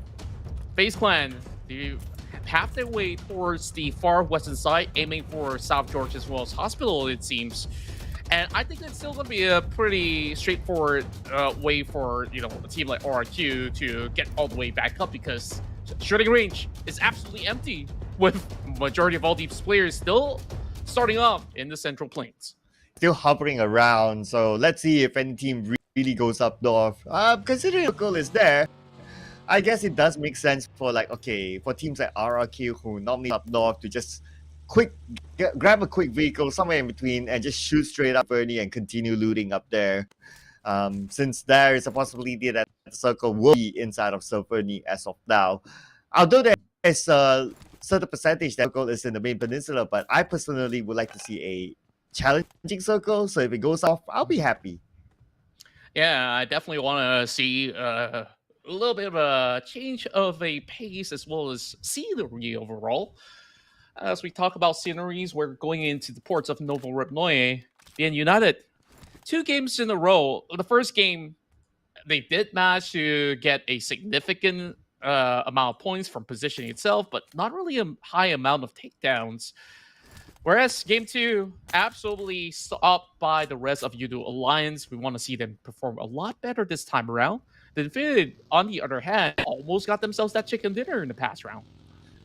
FaZe Clan, do you have their way towards the far western side, aiming for South George as well as Hospital, it seems. And I think it's still going to be a pretty straightforward way for, you know, a team like RRQ to get all the way back up, because shooting range is absolutely empty, with majority of all these players still starting off in the Central Plains. Still hovering around, so let's see if any team really goes up north. Considering the goal is there, I guess it does make sense for, like, okay, for teams like RRQ who normally up north to just grab a quick vehicle somewhere in between and just shoot straight up Bernie and continue looting up there. Since there is a possibility that the circle will be inside of Silverny as of now. Although there is a certain percentage that circle is in the main peninsula, but I personally would like to see a challenging circle. So if it goes off, I'll be happy. Yeah, I definitely want to see a little bit of a change of a pace as well as scenery overall. As we talk about sceneries, we're going into the ports of Novo Ripnoye and United. 2 games in a row. The first game, they did manage to get a significant amount of points from positioning itself, but not really a high amount of takedowns. Whereas game 2, absolutely stopped by the rest of Yoodo Alliance. We want to see them perform a lot better this time around. The Infinity, on the other hand, almost got themselves that chicken dinner in the past round.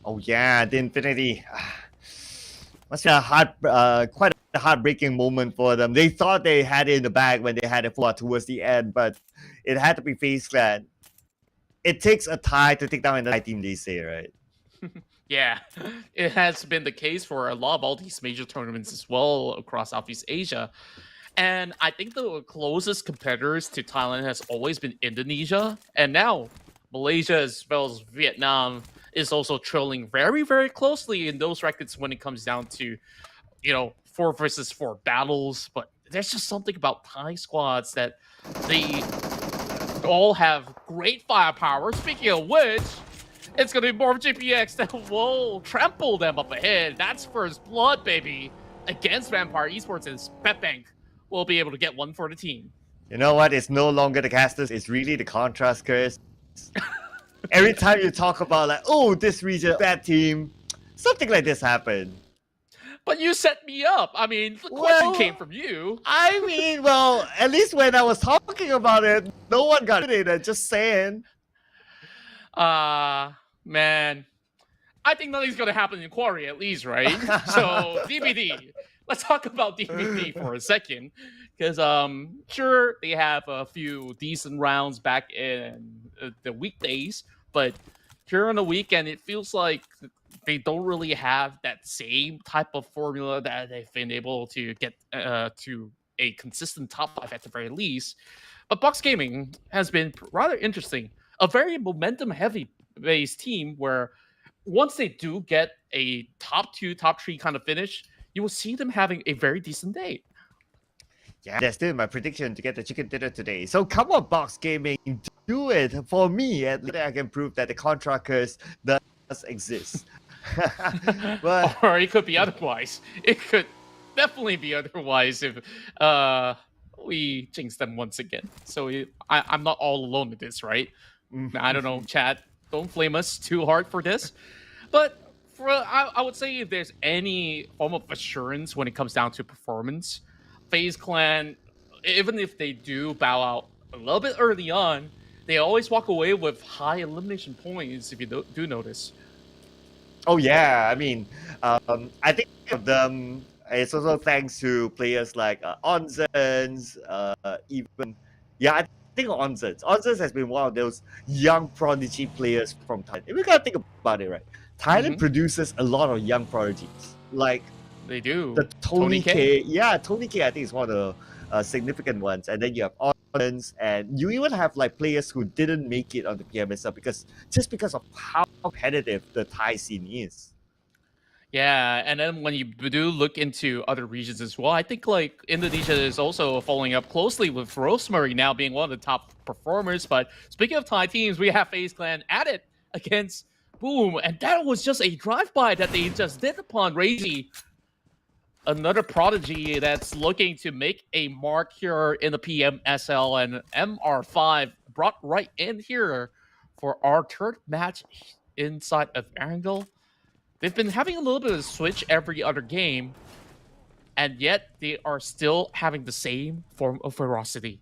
Oh yeah, the Infinity. Must be quite a heartbreaking moment for them. They thought they had it in the bag when they had it fought towards the end, but it had to be FaZe Clan. It takes a tie to take down an entire team, they say, right? Yeah, it has been the case for a lot of all these major tournaments as well across Southeast Asia. And I think the closest competitors to Thailand has always been Indonesia. And now Malaysia as well as Vietnam is also trailing very, very closely in those records when it comes down to, you know, 4 versus 4 battles. But there's just something about Thai squads that they all have great firepower. Speaking of which, it's going to be MORPH GPX that will trample them up ahead. That's first blood, baby, against Vampire Esports, and Petbank will be able to get one for the team. You know what? It's no longer the casters. It's really the contrast curse. Every time you talk about, like, oh, this region, bad team, something like this happened. But you set me up. I mean, the question came from you. I mean, well, at least when I was talking about it, no one got it. Just saying. Man. I think nothing's going to happen in Quarry at least, right? So, DBD. Let's talk about DBD for a second. Because, sure, they have a few decent rounds back in the weekdays. But here on the weekend, it feels like they don't really have that same type of formula that they've been able to get to a consistent top 5 at the very least. But Box Gaming has been rather interesting. A very momentum-heavy based team where once they do get a top 2, top 3 kind of finish, you will see them having a very decent day. Yeah, that's still my prediction to get the chicken dinner today. So come on, Box Gaming, do it for me. At least I can prove that the Contra curse does exist. But Or it could be otherwise. It could definitely be otherwise if we jinx them once again. So I'm not all alone in this, right? I don't know, chat. Don't flame us too hard for this. But I would say if there's any form of assurance when it comes down to performance, FaZe Clan, even if they do bow out a little bit early on, they always walk away with high elimination points, if you do notice. Oh yeah, I mean, I think of them. It's also thanks to players like Onzens, even I think of Onzens. Onzens has been one of those young prodigy players from Thailand. If we gotta think about it, right? Thailand produces a lot of young prodigies, like they do. The Tony K. Yeah, Tony K. I think is one of the significant ones, and then you have Onzens, and you even have like players who didn't make it on the PMSL because of how competitive the Thai scene is. Yeah, and then when you do look into other regions as well, I think like Indonesia is also following up closely with Rosemary now being one of the top performers. But speaking of Thai teams, we have FaZe Clan at it against Boom, and that was just a drive-by that they just did upon Razy. Another prodigy that's looking to make a mark here in the PMSL, and MR5 brought right in here for our third match inside of Erangel. They've been having a little bit of a switch every other game, and yet they are still having the same form of ferocity.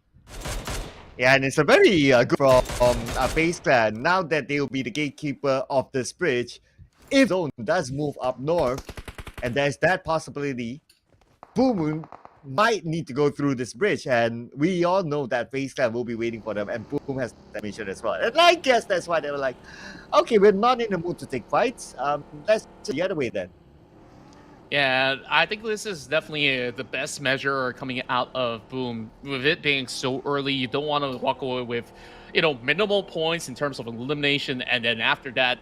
Yeah, and it's a very good from FaZe Clan. Now that they will be the gatekeeper of this bridge, if Zone does move up north, and there's that possibility, Boom might need to go through this bridge, and we all know that FaZe Clan will be waiting for them, and Boom has that mission as well. And I guess that's why they were like, okay, we're not in the mood to take fights. Let's do the other way then. Yeah, I think this is definitely the best measure coming out of Boom. With it being so early, you don't want to walk away with, minimal points in terms of elimination, and then after that,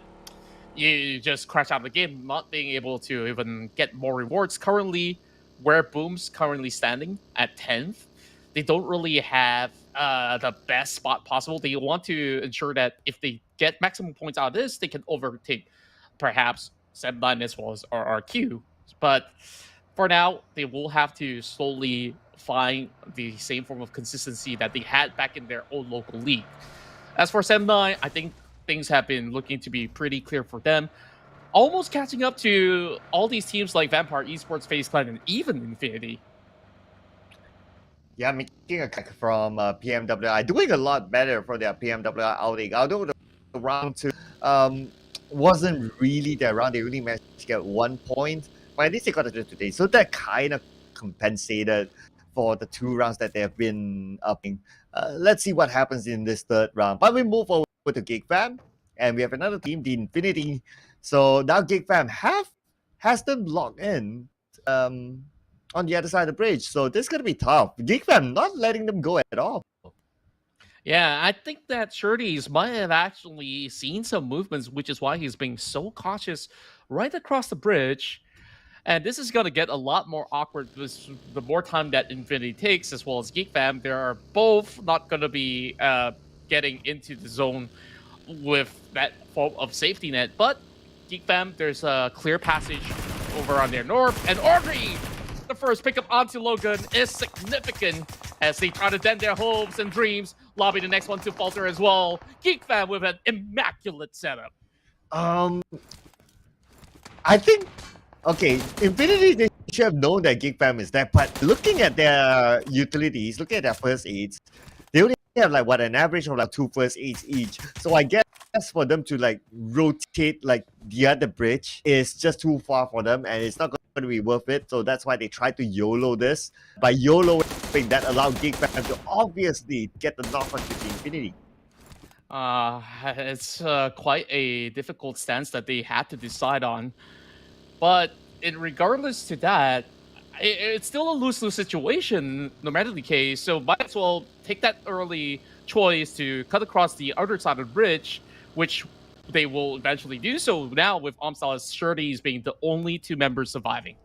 you just crash out of the game, not being able to even get more rewards. Currently, where Boom's currently standing at 10th, they don't really have the best spot possible. They want to ensure that if they get maximum points out of this, they can overtake perhaps Semline as well as RRQ. But for now, they will have to slowly find the same form of consistency that they had back in their own local league. As for Semline, I think things have been looking to be pretty clear for them. Almost catching up to all these teams like Vampire, Esports, FaZe Clan, and even Infinity. Yeah, making a kick from PMWI, doing a lot better for their PMWI outing. Although the round 2 wasn't really their round, they only managed to get 1 point. But at least they got it today. So that kind of compensated for the 2 rounds that they have been upping. Let's see what happens in this 3rd round. But we move over to GEEK Fam, and we have another team, the Infinity. So now GEEK Fam has them locked in on the other side of the bridge. So this is going to be tough. GEEK Fam not letting them go at all. Yeah, I think that Shirties might have actually seen some movements, which is why he's being so cautious right across the bridge. And this is going to get a lot more awkward with the more time that Infinity takes, as well as GEEK Fam. They are both not going to be getting into the zone with that form of safety net. But GEEK Fam, there's a clear passage over on their north. And Audrey, the first pickup onto Logan, is significant as they try to dent their hopes and dreams. Lobby the next one to falter as well. GEEK Fam with an immaculate setup. I think, okay, Infinity, they should have known that GEEK Fam is there, but looking at their utilities, looking at their first aids, they only have like an average of 2 first aids each. So I guess for them to rotate the other bridge is just too far for them, and it's not going to be worth it. So that's why they tried to YOLO this. By YOLOing, that allowed GEEK Fam to obviously get the knock on to the Infinity. It's quite a difficult stance that they had to decide on. But regardless to that, it's still a lose-lose situation, no matter the case. So might as well take that early choice to cut across the other side of the bridge, which they will eventually do so now with Omstal's Shirties being the only 2 members surviving.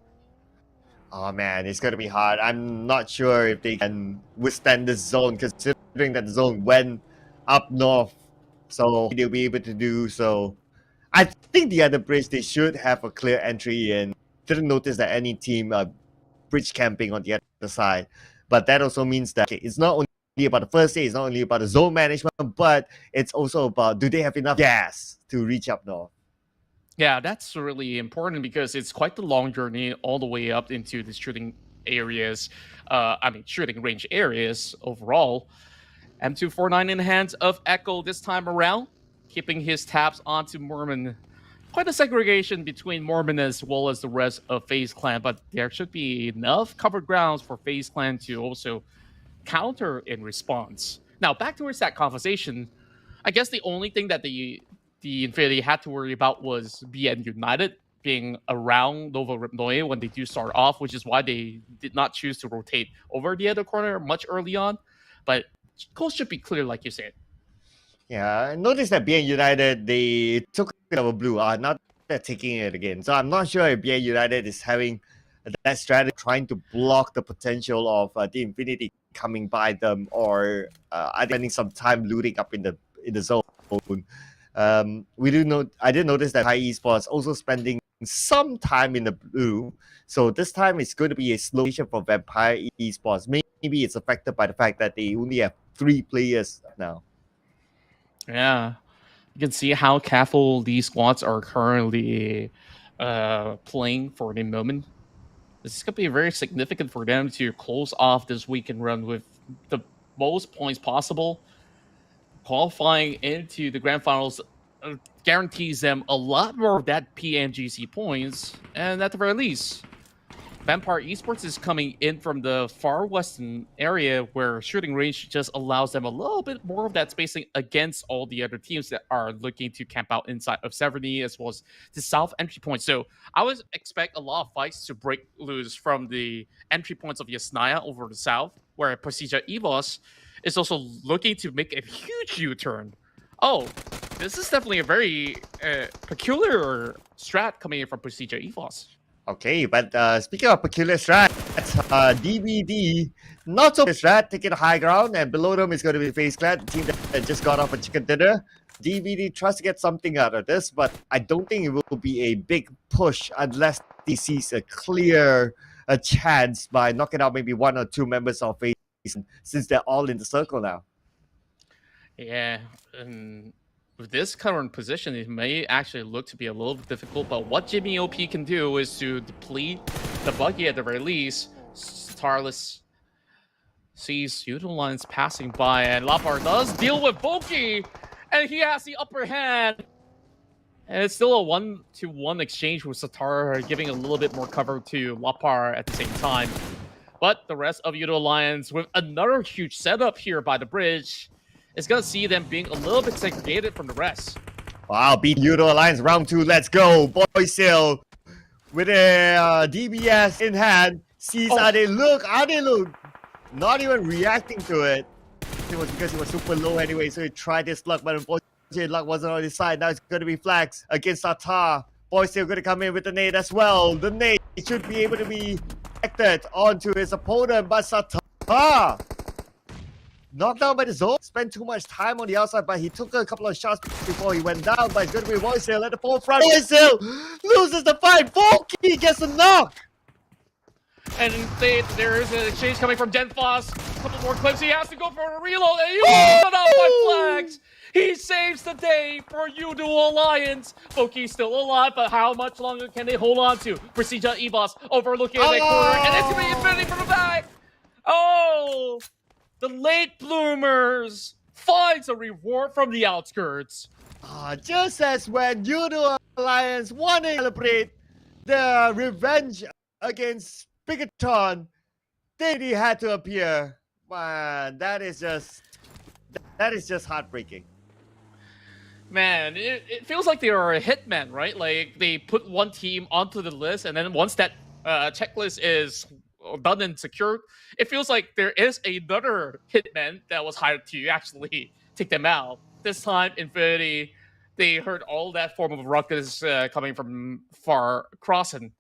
Oh man, it's gonna be hard. I'm not sure if they can withstand this zone, considering that the zone went up north. So they'll be able to do so. I think the other bridge, they should have a clear entry and didn't notice that any team bridge camping on the other side. But that also means that it's not only about the first aid, it's not only about the zone management, but it's also about, do they have enough gas to reach up north? Yeah, that's really important because it's quite the long journey all the way up into the shooting areas. Shooting range areas overall. M249 in the hands of Echo this time around, keeping his tabs onto Mormon. Quite a segregation between Mormon as well as the rest of FaZe Clan, but there should be enough covered grounds for FaZe Clan to also counter in response. Now, back towards that conversation, I guess the only thing that the Infinity had to worry about was BN United being around Nova Ripnoe when they do start off, which is why they did not choose to rotate over the other corner much early on. But coast should be clear, like you said. Yeah, I noticed that BN United, they took it over blue. Now they're taking it again. So I'm not sure if BN United is having that strategy, trying to block the potential of the Infinity coming by them, or are they spending some time looting up in the zone. I did notice that Thai Esports also spending some time in the blue. So this time it's going to be a slow for Vampire Esports. Maybe it's affected by the fact that they only have 3 players now. Yeah, you can see how careful these squads are currently playing for the moment. This is going to be very significant for them to close off this weekend run with the most points possible. Qualifying into the grand finals guarantees them a lot more of that PNGC points, and at the very least, Vampire Esports is coming in from the far western area where shooting range just allows them a little bit more of that spacing against all the other teams that are looking to camp out inside of Severny as well as the south entry point. So I would expect a lot of fights to break loose from the entry points of Yasnaya over the south, where PERSIJA EVOS is also looking to make a huge U-turn. Oh, this is definitely a very peculiar strat coming in from PERSIJA EVOS. Okay, but speaking of peculiar strats, DBD, not so strat, taking high ground, and below them is going to be FaZe Clan, the team that just got off a chicken dinner. DBD tries to get something out of this, but I don't think it will be a big push unless he sees a clear chance by knocking out maybe 1 or 2 members of FaZe, since they're all in the circle now. Yeah, with this current position, it may actually look to be a little difficult, but what Jimmy OP can do is to deplete the buggy at the very least. Starless sees Yoodo Alliance passing by, and Lapar does deal with Boki, and he has the upper hand. And it's still a 1-to-1 exchange with Satar, giving a little bit more cover to Lapar at the same time. But the rest of Yoodo Alliance, with another huge setup here by the bridge, is going to see them being a little bit segregated from the rest. Wow, beat Yoodo Alliance round 2. Let's go. Boysil with a DBS in hand. Sees are they look. Not even reacting to it. It was because he was super low anyway, so he tried his luck, but unfortunately luck wasn't on his side. Now it's going to be Flax against Satar. Boysil going to come in with the nade as well. The nade should be able to be connected onto his opponent, but Satar knocked down by the zone. Spent too much time on the outside, but he took a couple of shots before he went down. But it's going to be Boysil at the forefront. Boysil loses the fight. Volky gets a knock. And there is an exchange coming from Denfos. A couple more clips. He has to go for a reload. And he was cut out by Flags. He saves the day for Yoodo Alliance. Volky's still alive, but how much longer can they hold on to? PERSIJA EVOS overlooking that corner. And it's going to be Infinity from the back. Oh! The late bloomers finds a reward from the outskirts. Just as when Yoodo Alliance want to celebrate the revenge against BIGETRON, they had to appear. Man, that is just heartbreaking. Man, it feels like they are a hitman, right? Like they put one team onto the list, and then once that checklist is done and secured, it feels like there is another hitman that was hired to actually take them out. This time, Infinity, they heard all that form of ruckus coming from far across, and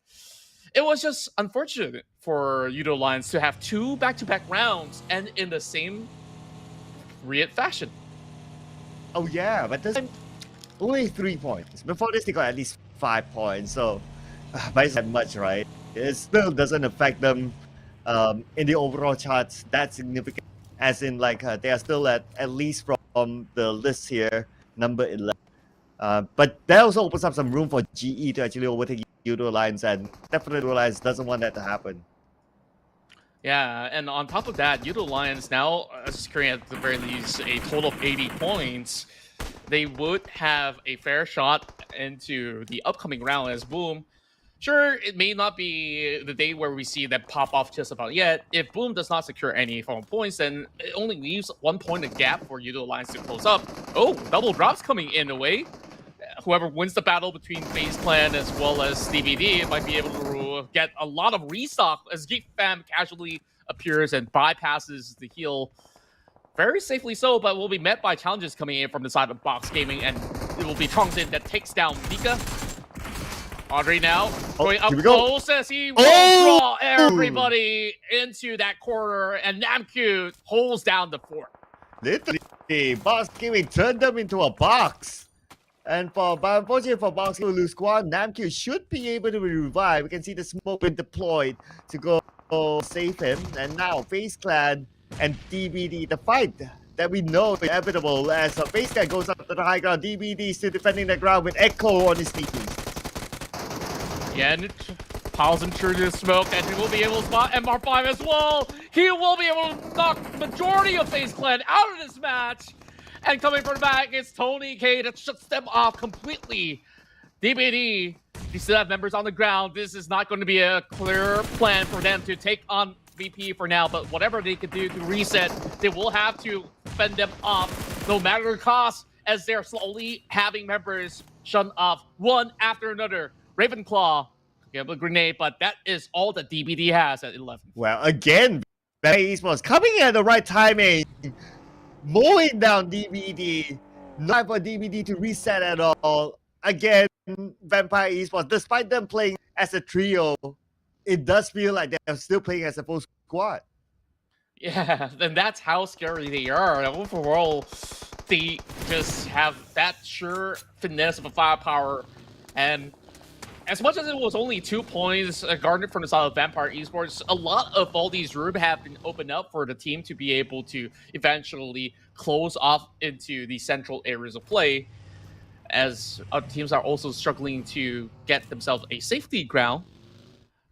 It was just unfortunate for Yoodo Alliance to have 2 back-to-back rounds and in the same weird fashion. Oh yeah, but this time only 3 points. Before this, they got at least 5 points. So, but it's not much, right? It still doesn't affect them in the overall charts that significant. As in, like they are still at least from the list here, number 11. But that also opens up some room for GE to actually overtake Yoodo Alliance, and definitely Yoodo Alliance doesn't want that to happen. Yeah, and on top of that, Yoodo Alliance now securing at the very least a total of 80 points. They would have a fair shot into the upcoming round as Boom. Sure, it may not be the day where we see them pop off just about yet. If Boom does not secure any form of points, then it only leaves 1 point of gap for Yoodo Alliance to close up. Oh, double drops coming in a way. Whoever wins the battle between FaZe Clan as well as DVD might be able to get a lot of restock as GEEK Fam casually appears and bypasses the heal very safely so, but will be met by challenges coming in from the side of Box Gaming, and it will be Tongzin that takes down Mika. Audrey now going up close as he will draw everybody into that corner, and Namku holds down the fort. Literally, Box Gaming turned them into a box. And but unfortunately for Box Gaming to lose squad, Namku should be able to revive. We can see the smoke being deployed to go save him. And now FaZe Clan and DBD, the fight that we know is inevitable as FaZe Clan goes up to the high ground. DBD still defending the ground with Echo on his team. Yeah, and it piles him through the smoke, and he will be able to spot MORPH as well. He will be able to knock majority of FaZe Clan out of this match. And coming from the back, it's Tony K that shuts them off completely. DBD, you still have members on the ground. This is not going to be a clear plan for them to take on VP for now, but whatever they can do to reset, they will have to fend them off, no matter the cost, as they're slowly having members shun off one after another. Ravenclaw, give a grenade, but that is all that DBD has at 11. Well, again, Esports coming at the right timing. Mowing down DBD, not for DBD to reset at all. Again, Vampire Esports, despite them playing as a trio, it does feel like they're still playing as a full squad. Yeah, and that's how scary they are. Overall, they just have that sure finesse of a firepower. And as much as it was only 2 points garnered from the side of Vampire Esports, a lot of all these rooms have been opened up for the team to be able to eventually close off into the central areas of play, as other teams are also struggling to get themselves a safety ground.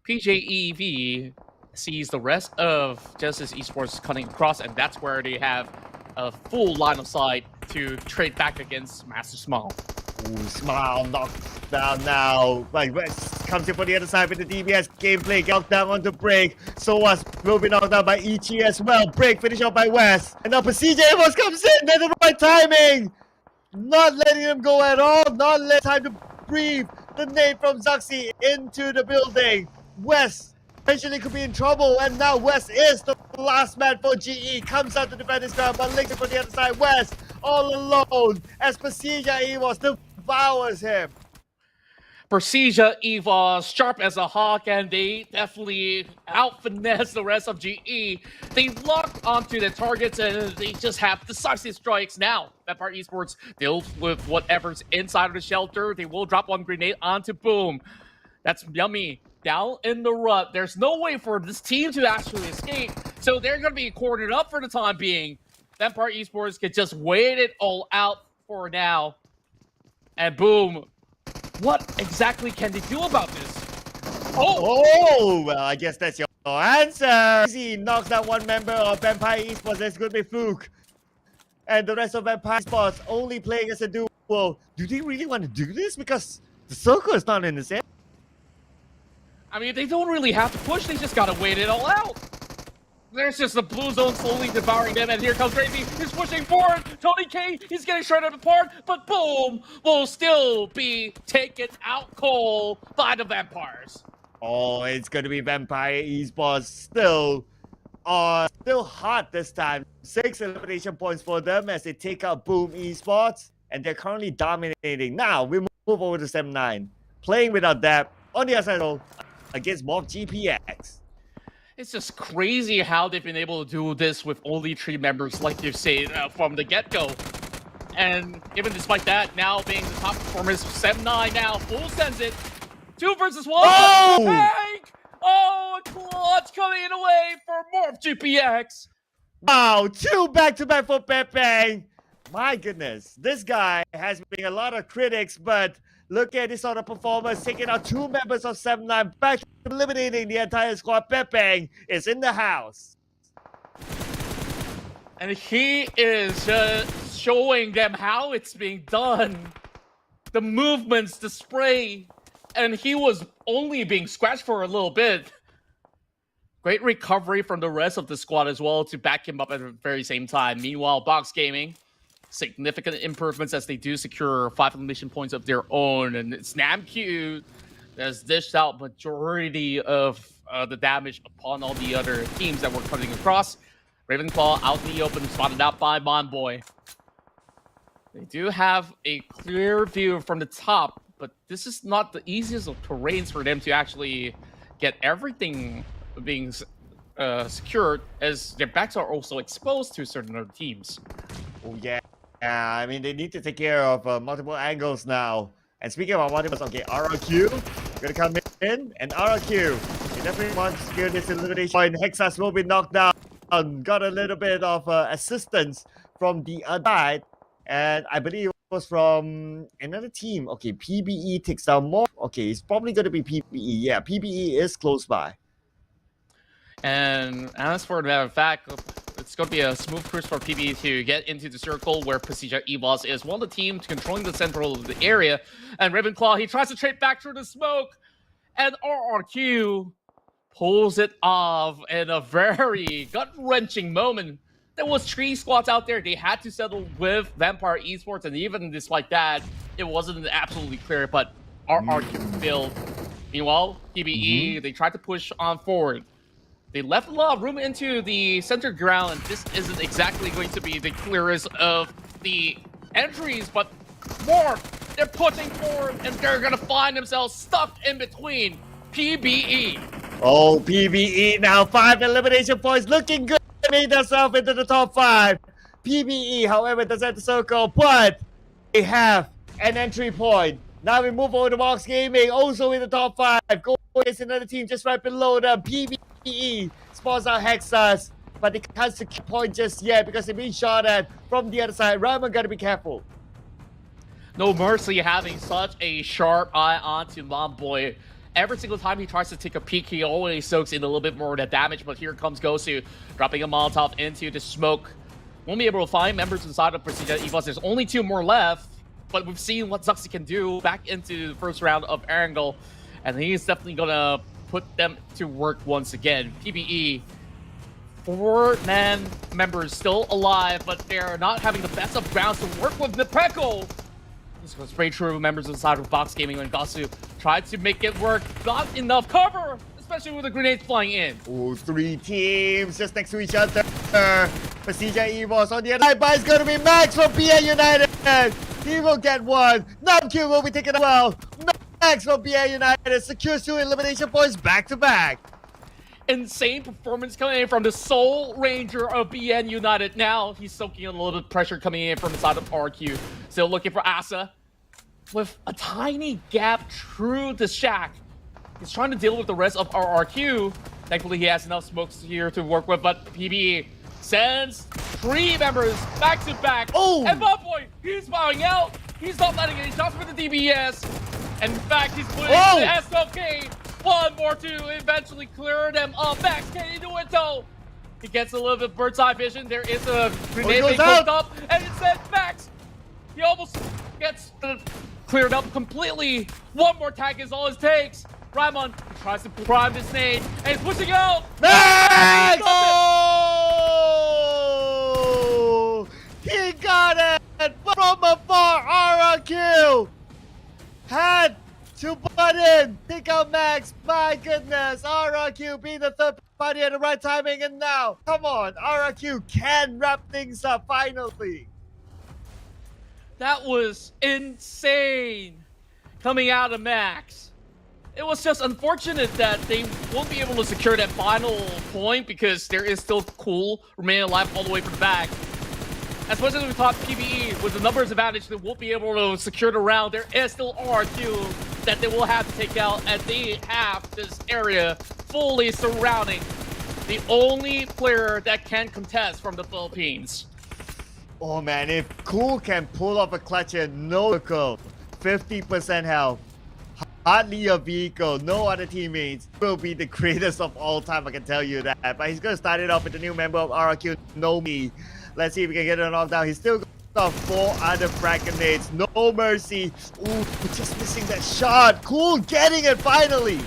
PJEV sees the rest of Genesis Esports cutting across, and that's where they have a full line of sight to trade back against Master Smile. Ooh, Smile knocked down now. Like West comes in for the other side with the DBS gameplay. Knocked down onto Break. So was will be knocked down by Ichi as well. Break finished off by West. And now PERSIJA EVOS comes in at the right timing. Not letting them go at all. Not letting time to breathe. The nade from Zaxi into the building. West eventually could be in trouble, and now West is the last man for GE. Comes out to defend his ground, but links it for the other side. West all alone as PERSIJA EVOS devours him. PERSIJA EVOS, sharp as a hawk, and they definitely out-finesse the rest of GE. They lock onto the targets, and they just have decisive strikes now. Vampire Esports deals with whatever's inside of the shelter. They will drop one grenade onto Boom. That's yummy. Down in the rut. There's no way for this team to actually escape, so they're going to be cornered up for the time being. Vampire Esports can just wait it all out for now. And Boom, what exactly can they do about this? Oh, well, I guess that's your answer. He knocks down one member of Vampire Esports. That's going to be Fook. And the rest of Vampire Esports only playing as a duo. Do they really want to do this? Because the circle is not in the same. I mean, they don't really have to push. They just got to wait it all out. There's just the blue zone slowly devouring them, and here comes Crazy. He's pushing forward. Tony K, he's getting shredded apart, but Boom will still be taken out cold by the Vampires. Oh, it's going to be Vampire Esports still hot this time. 6 elimination points for them as they take out Boom Esports, and they're currently dominating. Now, we move over to 7-9. Playing without that. On the other side, against MORPH GPX. It's just crazy how they've been able to do this with only 3 members, like you say, from the get-go. And even despite that, now being the top performers, 7-9 now, full sends it. 2 versus 1. Oh! Hank! Oh, a clutch coming in away for MORPH GPX. Wow, 2 back-to-back for Pepe. My goodness, this guy has been a lot of critics, but look at this sort of performance, taking out 2 members of 7-9, back eliminating the entire squad. Pepe is in the house. And he is just showing them how it's being done. The movements, the spray, and he was only being scratched for a little bit. Great recovery from the rest of the squad as well to back him up at the very same time. Meanwhile, Box Gaming, significant improvements as they do secure 5 elimination points of their own. And it's NamQ that's dished out majority of the damage upon all the other teams that were coming across. Ravenclaw out in the open, spotted out by Monboy. They do have a clear view from the top, but this is not the easiest of terrains for them to actually get everything being secured, as their backs are also exposed to certain other teams. Oh yeah, I mean they need to take care of multiple angles now. And speaking about multiple, okay, RRQ gonna come in, and RRQ, they definitely want to secure this elimination point. Hexas will be knocked down. Got a little bit of assistance from the other side, and I believe it was from another team. Okay, PBE takes down more. Okay, it's probably gonna be PBE. Yeah, PBE is close by. And as for the matter of fact, it's going to be a smooth cruise for PB to get into the circle where PERSIJA EVOS is one of the teams controlling the central of the area. And Ravenclaw, he tries to trade back through the smoke. And RRQ pulls it off in a very gut-wrenching moment. There was 3 squads out there. They had to settle with Vampire Esports. And even despite that, it wasn't absolutely clear. But RRQ failed. Meanwhile, PBE, they tried to push on forward. They left a lot of room into the center ground, and this isn't exactly going to be the clearest of the entries, but more, they're pushing forward, and they're going to find themselves stuck in between PBE. Oh, PBE now 5 elimination points, looking good, made themselves into the top 5. PBE, however, does have the circle, but they have an entry point. Now we move over to Box Gaming, also in the top 5. Go against another team just right below them. PBE spawns out Hexas, but they can't secure point just yet because they're being shot at from the other side. Raman gotta be careful. No Mercy having such a sharp eye onto Momboy. Every single time he tries to take a peek, he always soaks in a little bit more of that damage, but here comes Gosu, dropping a Molotov into the smoke. Won't be able to find members inside of PERSIJA EVOS. There's only 2 more left, but we've seen what Zuxi can do back into the first round of Erangel, and he's definitely gonna put them to work once again. PBE, 4-man members still alive, but they're not having the best of rounds to work with Nepreco. He's going to spray through members inside of Box Gaming when Gosu tried to make it work. Not enough cover, especially with the grenades flying in. Oh, 3 teams just next to each other. PERSIJA EVOS on the other side, but it's gonna be Max from BA United. He will get 1. NamQ will be taken as well. Max from BA United secures 2 elimination points back to back. Insane performance coming in from the Soul Ranger of BN United. Now he's soaking a little bit of pressure coming in from the side of RQ. Still looking for Asa with a tiny gap through the shack. He's trying to deal with the rest of RRQ. Thankfully, he has enough smokes here to work with, but PBE sends 3 members back to back. Oh! And Momboy, he's bowing out. He's not letting any shots with the DBS. And in fact, he's putting the SLK. 1 more to eventually clear them up. Max, can he do it though? He gets a little bit bird's eye vision. There is a grenade being cooked up, and it says Max. He almost gets cleared up completely. 1 more tag is all it takes. Raimon tries to prime his nade, and he's pushing out. Max! Oh! He got it from afar. RRQ had to butt in. Pick out Max. My goodness. RRQ being the 3rd party at the right timing, and now, come on, RRQ can wrap things up finally. That was insane coming out of Max. it was just unfortunate that they won't be able to secure that final point because there is still Cool remaining alive all the way from the back. Especially we thought PBE with the numbers advantage, they won't be able to secure the round. There is still RRQ that they will have to take out, and they have this area fully surrounding the only player that can contest from the Philippines. Oh man, if Cool can pull off a clutch and no vehicle, 50% health, hardly a vehicle, no other teammates, will be the greatest of all time, I can tell you that. But he's going to start it off with the new member of RRQ, Nomi. Let's see if we can get a knockdown. He's still got 4 other frag grenades, no mercy. Ooh, just missing that shot. Cool getting it finally.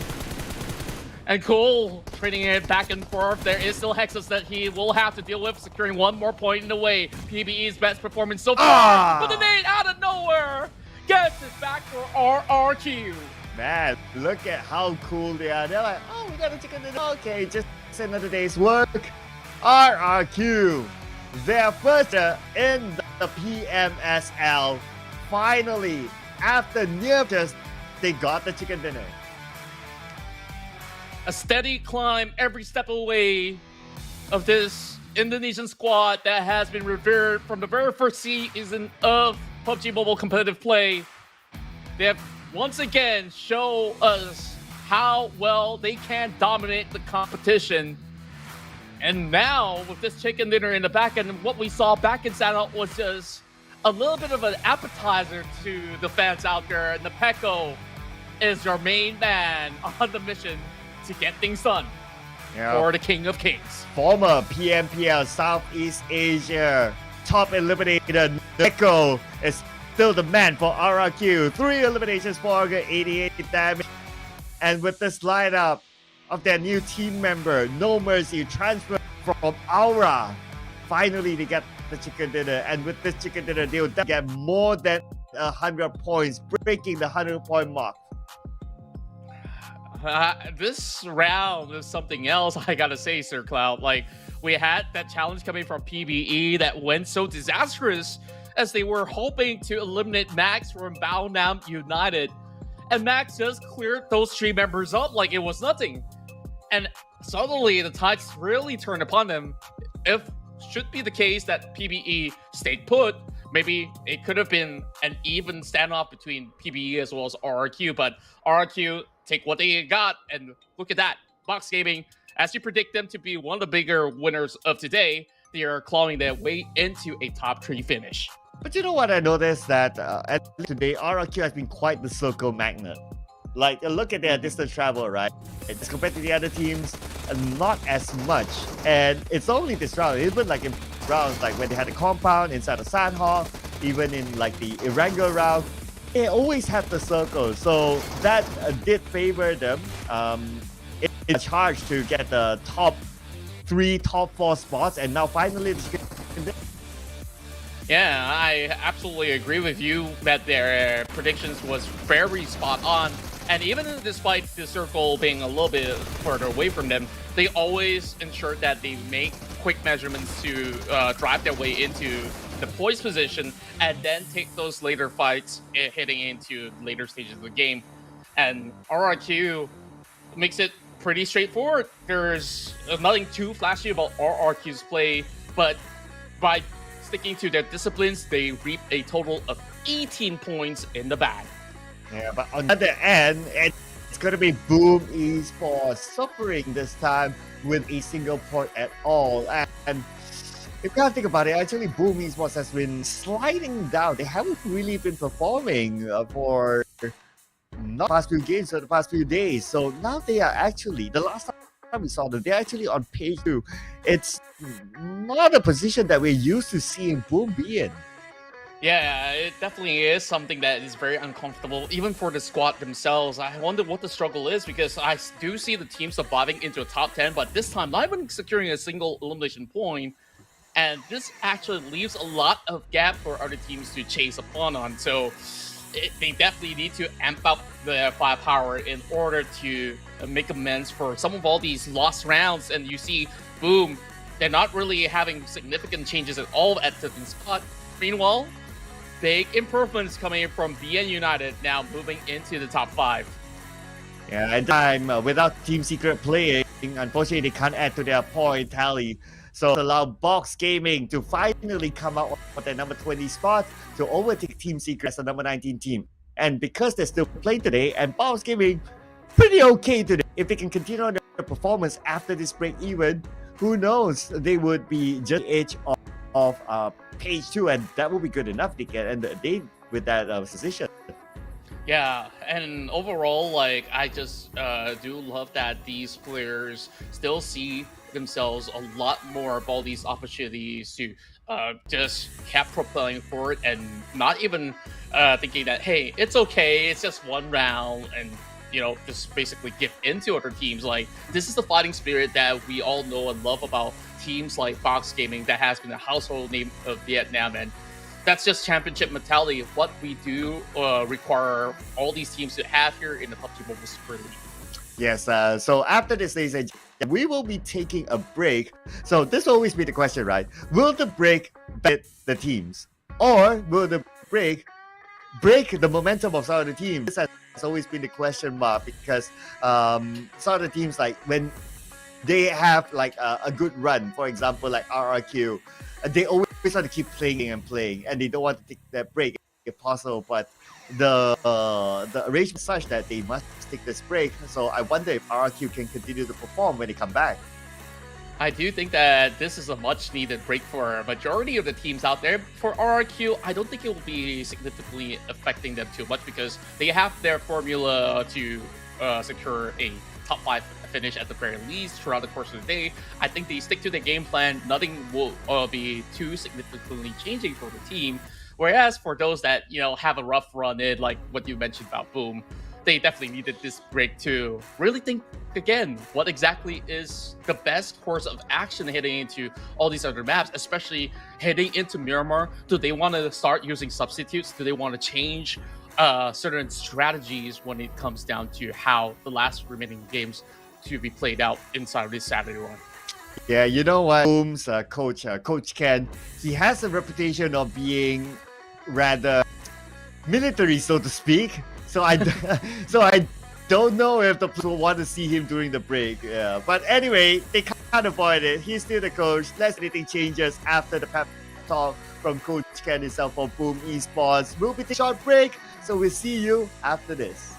And Cool trading it back and forth. There is still Hexus that he will have to deal with, securing 1 more point in the way. PBE's best performance so far, but the nade out of nowhere gets it back for RRQ. Man, look at how cool they are. They're like, oh, we got a chicken dinner. Okay, just another day's work. RRQ, their first in the PMSL. Finally, after near just, they got the chicken dinner. A steady climb every step away of this Indonesian squad that has been revered from the very first season of PUBG Mobile competitive play. They have once again shown us how well they can dominate the competition. And now, with this chicken dinner in the back end, what we saw back in Santa was just a little bit of an appetizer to the fans out there. And the Peko is your main man on the mission to get things done for the King of Kings. Former PMPL Southeast Asia top eliminator Neko is still the man for RRQ. 3 eliminations for 88 damage. And with this lineup of their new team member, No Mercy, transfer from Aura, finally they get the chicken dinner. And with this chicken dinner, they'll get more than 100 points, breaking the 100-point mark. This round is something else, I gotta say, Sir Cloud. Like, we had that challenge coming from PBE that went so disastrous as they were hoping to eliminate Max from Baonam United. And Max just cleared those 3 members up like it was nothing. And suddenly, the tides really turned upon them. If should be the case that PBE stayed put, maybe it could have been an even standoff between PBE as well as RRQ, but RRQ take what they got, and look at that. Box Gaming, as you predict them to be one of the bigger winners of today, they are clawing their way into a top 3 finish. But you know what I noticed? That today, RRQ has been quite the circle magnet. Like, look at their distance travel, right? As compared to the other teams, not as much. And it's only this round, even like in rounds like when they had a compound inside the Sandhawk, even in like the Erangel round, they always have the circle. So that did favor them. It's charge to get the top 3, top 4 spots, and now finally Yeah, I absolutely agree with you that their predictions was very spot on. And even despite the circle being a little bit further away from them, they always ensure that they make quick measurements to drive their way into the poise position and then take those later fights heading into later stages of the game. And RRQ makes it pretty straightforward. There's nothing too flashy about RRQ's play, but by sticking to their disciplines, they reap a total of 18 points in the bag. Yeah, but on the other end, it's going to be Boom Esports suffering this time with a single point at all. And if you can't think about it, actually Boom Esports has been sliding down. They haven't really been performing for not the past few games or the past few days. So now they are actually, the last time we saw them, they're actually on page 2. It's not a position that we're used to seeing Boom be in. Yeah, it definitely is something that is very uncomfortable, even for the squad themselves. I wonder what the struggle is, because I do see the team surviving into a top 10, but this time not even securing a single elimination point. And this actually leaves a lot of gap for other teams to chase upon on. So they definitely need to amp up their firepower in order to make amends for some of all these lost rounds. And you see, Boom, they're not really having significant changes at all at the spot. Meanwhile, big improvements coming from BN United now moving into the top 5. Yeah, and time without Team Secret playing, unfortunately they can't add to their point tally. So allow Box Gaming to finally come out with their number 20 spot to overtake Team Secret as the number 19 team. And because they're still playing today, and Box Gaming pretty okay today, if they can continue on their performance after this break even, who knows, they would be just edge of page 2, and that would be good enough to get end the day with that position. Yeah, and overall, like, I just do love that these players still see themselves a lot more of all these opportunities to just keep propelling forward and not even thinking that, hey, it's okay, it's just one round, and just basically give into other teams. Like, this is the fighting spirit that we all know and love about teams like Box Gaming that has been a household name of Vietnam, and that's just championship mentality, what we do require all these teams to have here in the PUBG Mobile Super League. Yes, so after this, ladies and gentlemen, we will be taking a break. So this will always be the question, right? Will the break benefit the teams? Or will the break the momentum of some of the teams? This has always been the question mark, because some of the teams, like when they have like a good run, for example, like RRQ, they always want to keep playing and playing, and they don't want to take that break if possible. But the arrangement is such that they must take this break. So I wonder if RRQ can continue to perform when they come back. I do think that this is a much needed break for a majority of the teams out there. For RRQ, I don't think it will be significantly affecting them too much, because they have their formula to secure a top 5 finish at the very least throughout the course of the day. I think they stick to the game plan. Nothing will be too significantly changing for the team. Whereas for those that have a rough run in, like what you mentioned about Boom, they definitely needed this break to really think again what exactly is the best course of action heading into all these other maps, especially heading into Miramar. Do they want to start using substitutes? Do they want to change certain strategies when it comes down to how the last remaining games to be played out inside of this Saturday run? Yeah, you know what? Boom's Coach Ken, he has a reputation of being rather military, so to speak. So I don't know if the players will want to see him during the break. Yeah, but anyway, they can't avoid it. He's still the coach. Unless anything changes after the pep talk from Coach Ken himself for Boom Esports. We'll be taking a short break, so we'll see you after this.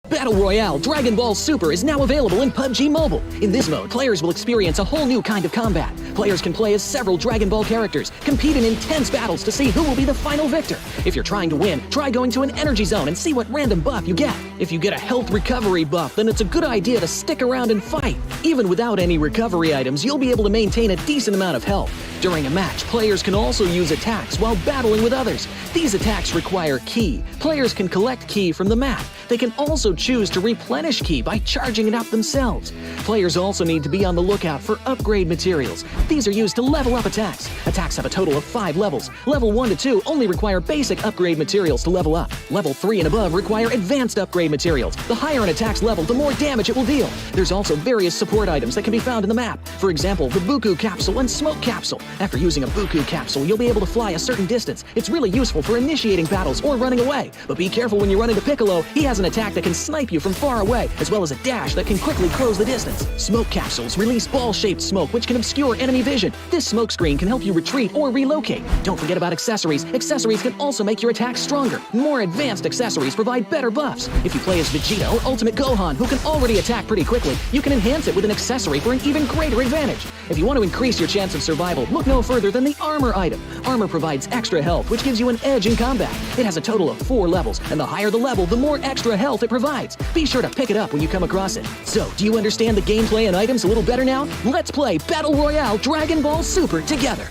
Battle Royale Dragon Ball Super is now available in PUBG Mobile. In this mode, players will experience a whole new kind of combat. Players can play as several Dragon Ball characters, compete in intense battles to see who will be the final victor. If you're trying to win, try going to an energy zone and see what random buff you get. If you get a health recovery buff, then it's a good idea to stick around and fight. Even without any recovery items, you'll be able to maintain a decent amount of health. During a match, players can also use attacks while battling with others. These attacks require ki. Players can collect ki from the map. They can also choose to replenish ki by charging it up themselves. Players also need to be on the lookout for upgrade materials. These are used to level up attacks. Attacks have a total of 5 levels. Level 1 to 2 only require basic upgrade materials to level up. Level 3 and above require advanced upgrade materials. The higher an attack's level, the more damage it will deal. There's also various support items that can be found in the map. For example, the Buku Capsule and Smoke Capsule. After using a Buku Capsule, you'll be able to fly a certain distance. It's really useful for initiating battles or running away. But be careful when you run into Piccolo. He has an attack that can snipe you from far away, as well as a dash that can quickly close the distance. Smoke Capsules release ball-shaped smoke, which can obscure enemy vision. This smoke screen can help you retreat or relocate. Don't forget about accessories. Accessories can also make your attacks stronger. More advanced accessories provide better buffs. If you play as Vegeta or Ultimate Gohan, who can already attack pretty quickly, you can enhance it with an accessory for an even greater advantage. If you want to increase your chance of survival, look no further than the Armor item. Armor provides extra health, which gives you an edge in combat. It has a total of 4 levels, and the higher the level, the more extra health it provides. Be sure to pick it up when you come across it. So, do you understand the gameplay and items a little better now? Let's play Battle Royale Dragon Ball Super together.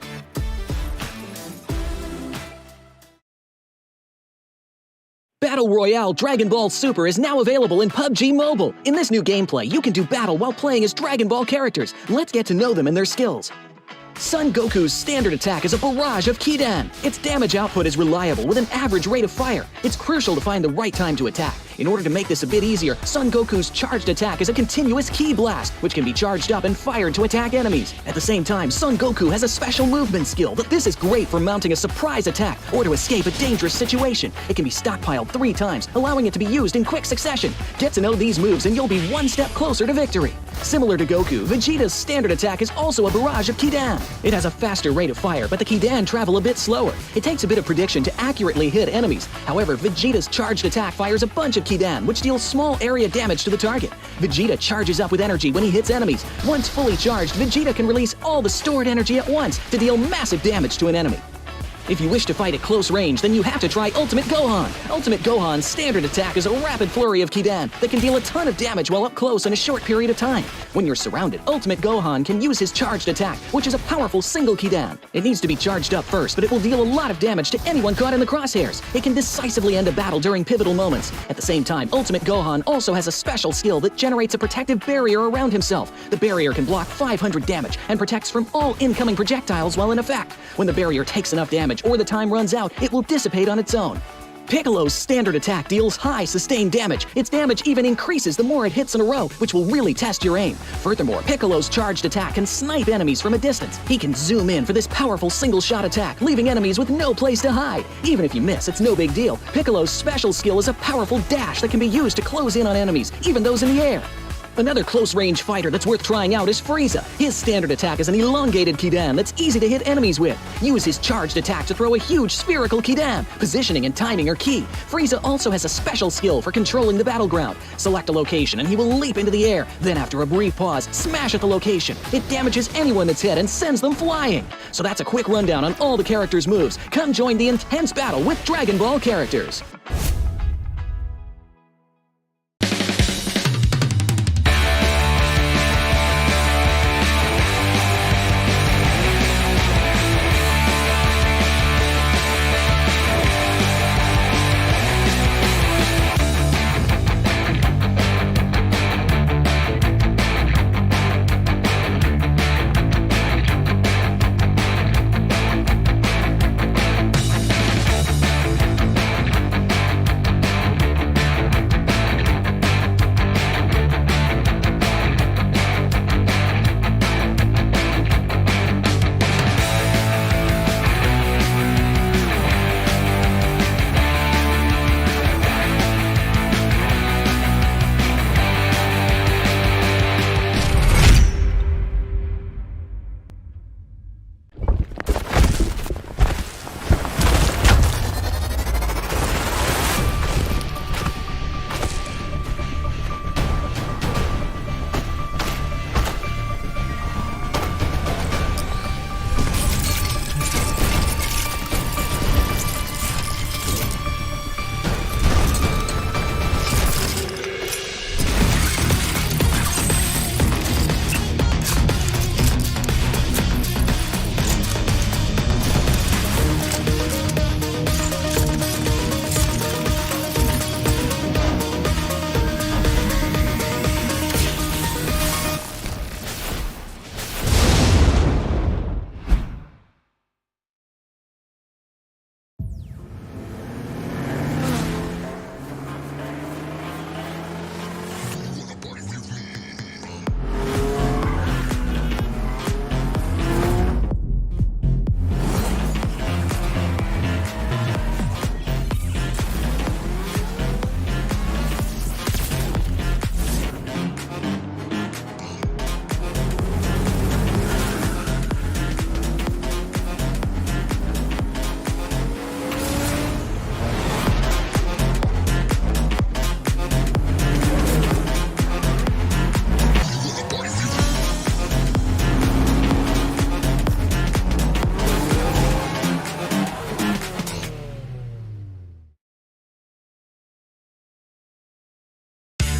Battle Battle Royale Dragon Ball Super is now available in PUBG Mobile. In this new gameplay, you can do battle while playing as Dragon Ball characters. Let's get to know them and their skills. Son Goku's standard attack is a barrage of Kidan. Its damage output is reliable with an average rate of fire. It's crucial to find the right time to attack. In order to make this a bit easier, Son Goku's charged attack is a continuous ki blast, which can be charged up and fired to attack enemies. At the same time, Son Goku has a special movement skill, but this is great for mounting a surprise attack or to escape a dangerous situation. It can be stockpiled 3 times, allowing it to be used in quick succession. Get to know these moves and you'll be one step closer to victory. Similar to Goku, Vegeta's standard attack is also a barrage of Kidan. It has a faster rate of fire, but the Kidan travel a bit slower. It takes a bit of prediction to accurately hit enemies. However, Vegeta's charged attack fires a bunch of Kidan, which deals small area damage to the target. Vegeta charges up with energy when he hits enemies. Once fully charged, Vegeta can release all the stored energy at once to deal massive damage to an enemy. If you wish to fight at close range, then you have to try Ultimate Gohan. Ultimate Gohan's standard attack is a rapid flurry of Kidan that can deal a ton of damage while up close in a short period of time. When you're surrounded, Ultimate Gohan can use his charged attack, which is a powerful single Kidan. It needs to be charged up first, but it will deal a lot of damage to anyone caught in the crosshairs. It can decisively end a battle during pivotal moments. At the same time, Ultimate Gohan also has a special skill that generates a protective barrier around himself. The barrier can block 500 damage and protects from all incoming projectiles while in effect. When the barrier takes enough damage or the time runs out, it will dissipate on its own. Piccolo's standard attack deals high sustained damage. Its damage even increases the more it hits in a row, which will really test your aim. Furthermore, Piccolo's charged attack can snipe enemies from a distance. He can zoom in for this powerful single-shot attack, leaving enemies with no place to hide. Even if you miss, it's no big deal. Piccolo's special skill is a powerful dash that can be used to close in on enemies, even those in the air. Another close-range fighter that's worth trying out is Frieza. His standard attack is an elongated Kidan that's easy to hit enemies with. Use his charged attack to throw a huge spherical Kidan. Positioning and timing are key. Frieza also has a special skill for controlling the battleground. Select a location and he will leap into the air. Then after a brief pause, smash at the location. It damages anyone that's hit and sends them flying. So that's a quick rundown on all the characters' moves. Come join the intense battle with Dragon Ball characters.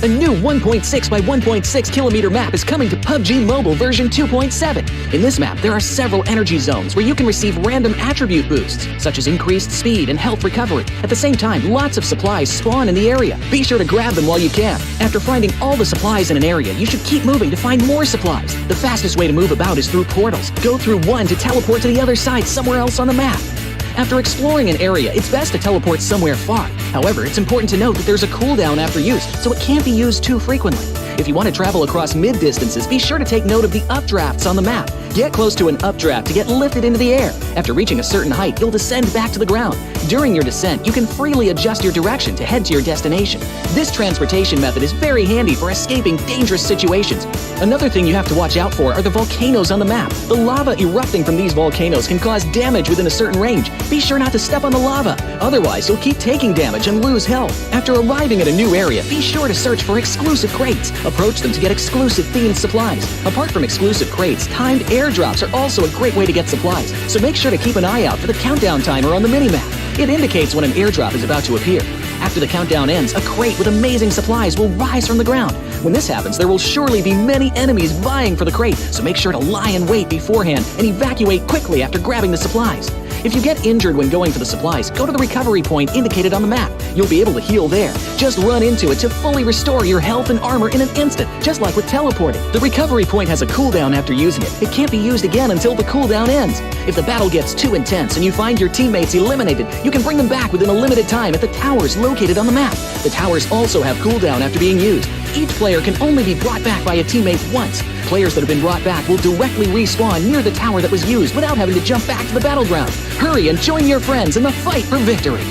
A new 1.6 by 1.6 kilometer map is coming to PUBG Mobile version 2.7. In this map, there are several energy zones where you can receive random attribute boosts, such as increased speed and health recovery. At the same time, lots of supplies spawn in the area. Be sure to grab them while you can. After finding all the supplies in an area, you should keep moving to find more supplies. The fastest way to move about is through portals. Go through one to teleport to the other side somewhere else on the map. After exploring an area, it's best to teleport somewhere far. However, it's important to note that there's a cooldown after use, so it can't be used too frequently. If you want to travel across mid-distances, be sure to take note of the updrafts on the map. Get close to an updraft to get lifted into the air. After reaching a certain height, you'll descend back to the ground. During your descent, you can freely adjust your direction to head to your destination. This transportation method is very handy for escaping dangerous situations. Another thing you have to watch out for are the volcanoes on the map. The lava erupting from these volcanoes can cause damage within a certain range. Be sure not to step on the lava, otherwise you'll keep taking damage and lose health. After arriving at a new area, be sure to search for exclusive crates. Approach them to get exclusive themed supplies. Apart from exclusive crates, timed airdrops are also a great way to get supplies, so make sure to keep an eye out for the countdown timer on the minimap. It indicates when an airdrop is about to appear. After the countdown ends, a crate with amazing supplies will rise from the ground. When this happens, there will surely be many enemies vying for the crate, so make sure to lie in wait beforehand and evacuate quickly after grabbing the supplies. If you get injured when going for the supplies, go to the recovery point indicated on the map. You'll be able to heal there. Just run into it to fully restore your health and armor in an instant, just like with teleporting. The recovery point has a cooldown after using it. It can't be used again until the cooldown ends. If the battle gets too intense and you find your teammates eliminated, you can bring them back within a limited time at the towers located on the map. The towers also have cooldown after being used. Each player can only be brought back by a teammate once. Players that have been brought back will directly respawn near the tower that was used without having to jump back to the battleground. Hurry and join your friends in the fight for victory.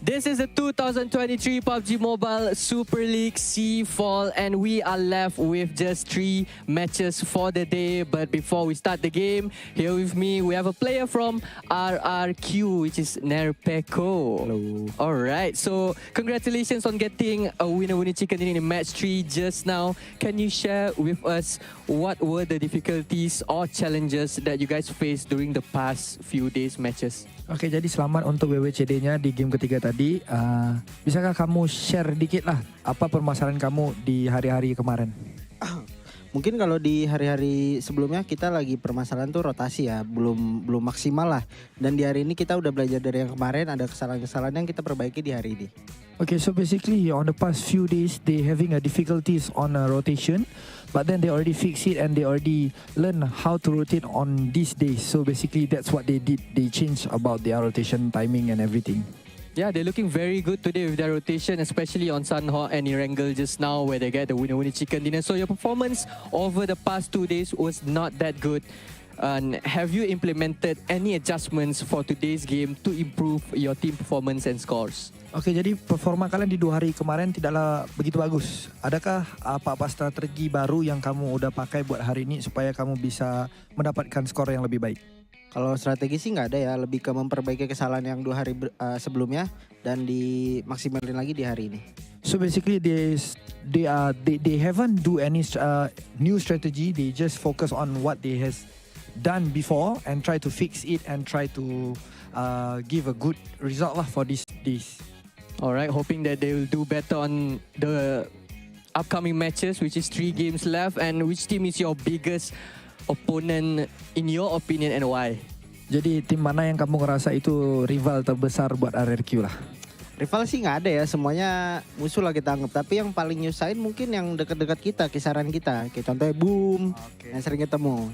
This is the 2023 PUBG Mobile Super League SEA Fall, and we are left with just 3 matches for the day. But before we start the game, here with me we have a player from RRQ, which is Nerpeko. Hello. Alright, so congratulations on getting a winner chicken dinner in match 3 just now. Can you share with us what were the difficulties or challenges that you guys faced during the past few days matches? Oke, jadi selamat untuk WWCD-nya di game ketiga tadi. Bisakah kamu share dikit lah apa permasalahan kamu di hari-hari kemarin? Mungkin kalau di hari-hari sebelumnya kita lagi permasalahan tuh rotasi ya, belum maksimal lah. Dan di hari ini kita udah belajar dari yang kemarin, ada kesalahan-kesalahan yang kita perbaiki di hari ini. Okay, so basically on the past few days they having a difficulties on a rotation, but then they already fix it and they already learn how to rotate on these days. So basically that's what they did. They changed about their rotation timing and everything. Yeah, they're looking very good today with their rotation, especially on Sunho and Erangel just now where they get the winner chicken dinner. So your performance over the past 2 days was not that good. And have you implemented any adjustments for today's game to improve your team performance and scores? Oke, jadi performa kalian di 2 hari kemarin tidaklah begitu bagus. Adakah apa-apa strategi baru yang kamu udah pakai buat hari ini supaya kamu bisa mendapatkan skor yang lebih baik? Kalau strategi sih nggak ada ya, lebih ke memperbaiki kesalahan yang 2 hari sebelumnya dan dimaksimalin lagi di hari ini. So basically they haven't do any new strategy. They just focus on what they has done before and try to fix it and try to give a good result lah for these days. Alright, hoping that they will do better on the upcoming matches, which is 3 games left. And which team is your biggest opponent in your opinion and why? Jadi tim mana yang kamu ngerasa itu rival terbesar buat RRQ lah? Rival sih nggak ada ya, semuanya musuh lah kita anggap. Tapi yang paling nyusahin mungkin yang dekat-dekat kita, kisaran kita. Kayak contohnya Boom, yang sering ketemu.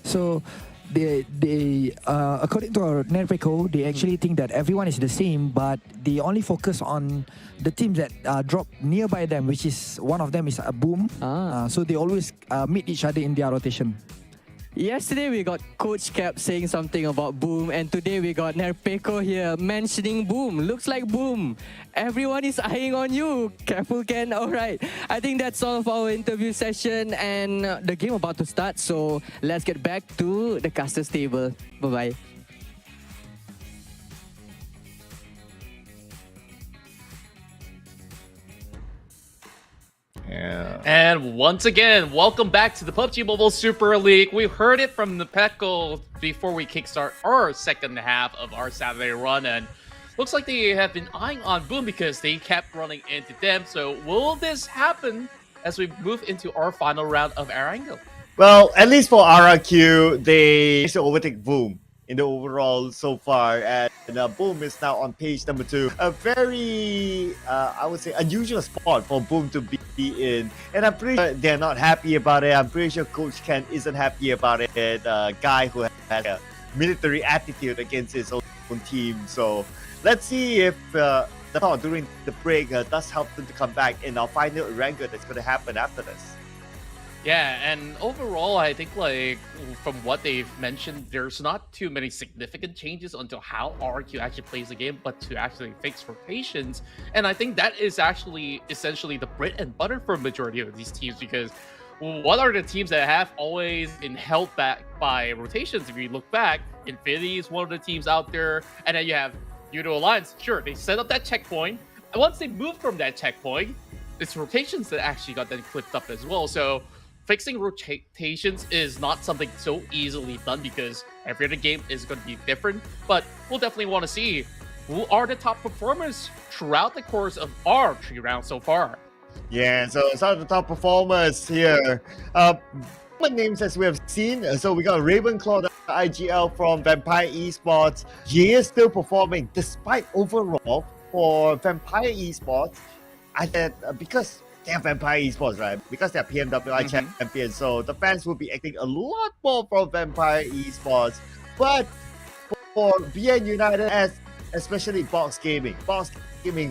So they according to our Nerpeko, they actually think that everyone is the same, but they only focus on the teams that drop nearby them, which is one of them is a Boom. So they always meet each other in their rotation. Yesterday we got Coach Cap saying something about Boom, and today we got Nerpeko here mentioning Boom. Looks like Boom. Everyone is eyeing on you. Careful, Ken. Alright, I think that's all of our interview session and the game about to start. So let's get back to the casters table. Bye-bye. Yeah. And once again, welcome back to the PUBG Mobile Super League. We heard it from the Petco before we kickstart our second half of our Saturday run, and looks like they have been eyeing on Boom because they kept running into them. So will this happen as we move into our final round of Erangel? Well, at least for RRQ, they should overtake Boom in the overall so far, and Boom is now on page number 2. A very, I would say, unusual spot for Boom to be in, and I'm pretty sure they're not happy about it. I'm pretty sure Coach Ken isn't happy about it. A guy who has a military attitude against his own team. So let's see if the thought during the break does help them to come back in our final ranker that's going to happen after this. Yeah, and overall, I think like from what they've mentioned, there's not too many significant changes onto how RQ actually plays the game, but to actually fix rotations. And I think that is actually essentially the bread and butter for a majority of these teams, because what are the teams that have always been held back by rotations? If you look back, Infinity is one of the teams out there, and then you have Yoodo Alliance. Sure, they set up that checkpoint, and once they move from that checkpoint, it's rotations that actually got then clipped up as well. So fixing rotations is not something so easily done because every other game is going to be different, but we'll definitely want to see who are the top performers throughout the course of our 3 rounds so far. Yeah, so some of the top performers here. Names as we have seen. So we got Ravenclaw, the IGL from Vampire Esports. He is still performing despite overall for Vampire Esports. I said because they're Vampire Esports, right? Because they're PMWI champions, so the fans will be acting a lot more from Vampire Esports. But for BN United, especially Box Gaming,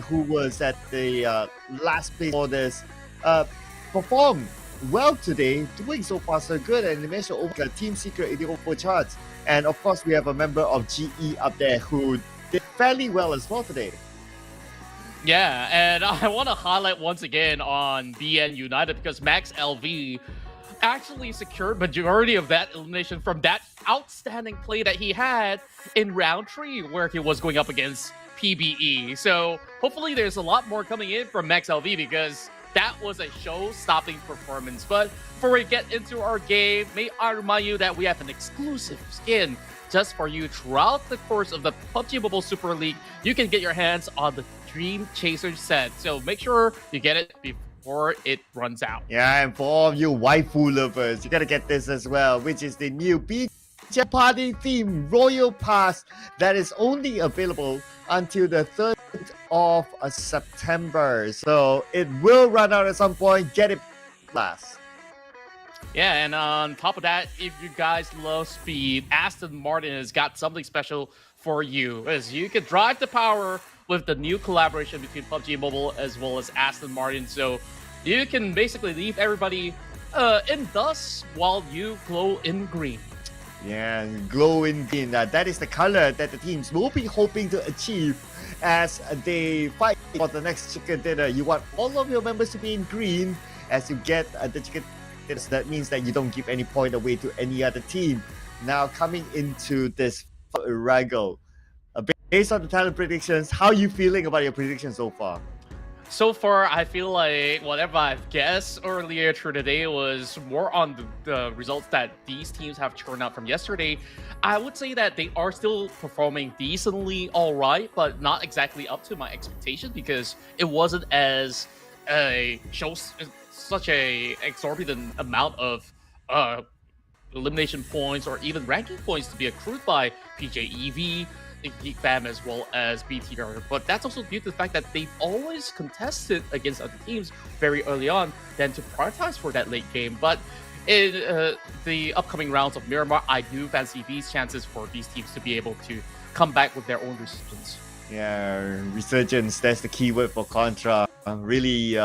who was at the last place for this, performed well today, doing so far so good, and they managed to open a team secret in the overall charts. And of course, we have a member of GE up there who did fairly well as well today. Yeah, and I want to highlight once again on BN United because Max LV actually secured majority of that elimination from that outstanding play that he had in round 3 where he was going up against PBE. So hopefully there's a lot more coming in from Max LV because that was a show-stopping performance. But before we get into our game, may I remind you that we have an exclusive skin just for you throughout the course of the PUBG Mobile Super League. You can get your hands on the Dream Chaser set. So make sure you get it before it runs out. Yeah, and for all of you waifu lovers, you gotta get this as well, which is the new beach party theme Royal Pass that is only available until the 3rd of September. So it will run out at some point. Get it last. Yeah, and on top of that, if you guys love speed, Aston Martin has got something special for you, as you can drive the power with the new collaboration between PUBG Mobile as well as Aston Martin. So you can basically leave everybody in dust while you glow in green. Yeah, glow in green. That is the color that the teams will be hoping to achieve as they fight for the next chicken dinner. You want all of your members to be in green as you get the chicken dinner. That means that you don't give any point away to any other team. Now coming into this REGUM, based on the talent predictions, how are you feeling about your predictions so far? So far, I feel like whatever I've guessed earlier through the day was more on the results that these teams have churned out from yesterday. I would say that they are still performing decently all right, but not exactly up to my expectations because it wasn't as shows such a exorbitant amount of elimination points or even ranking points to be accrued by PJEV, GEEK Fam, as well as BTR. But that's also due to the fact that they've always contested against other teams very early on than to prioritize for that late game. But in the upcoming rounds of Miramar, I do fancy these chances for these teams to be able to come back with their own resurgence. Yeah, resurgence, that's the key word for Contra. Really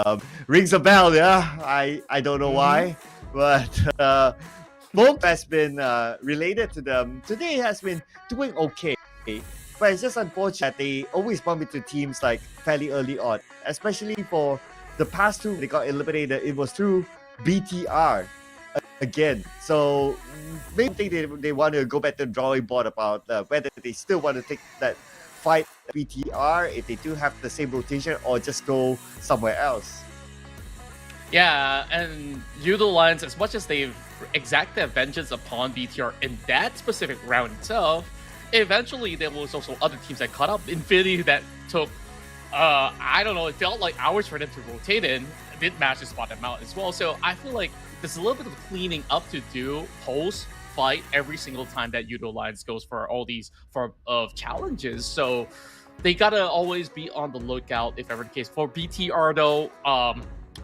rings a bell, yeah? I don't know why, but MORPH has been related to them. Today has been doing okay. But it's just unfortunate they always bump into teams like fairly early on, especially for the past two they got eliminated. It was through BTR again. So maybe they want to go back to the drawing board about whether they still want to take that fight BTR, if they do have the same rotation, or just go somewhere else. Yeah, and Yoodo Alliance, as much as they've exacted vengeance upon BTR in that specific round itself, eventually there was also other teams that caught up. Infinity that took, I don't know, it felt like hours for them to rotate in, did manage to spot them out as well. So I feel like there's a little bit of cleaning up to do post-fight every single time that Yoodo Alliance goes for all these form of challenges. So they gotta always be on the lookout if ever the case. For BTR though,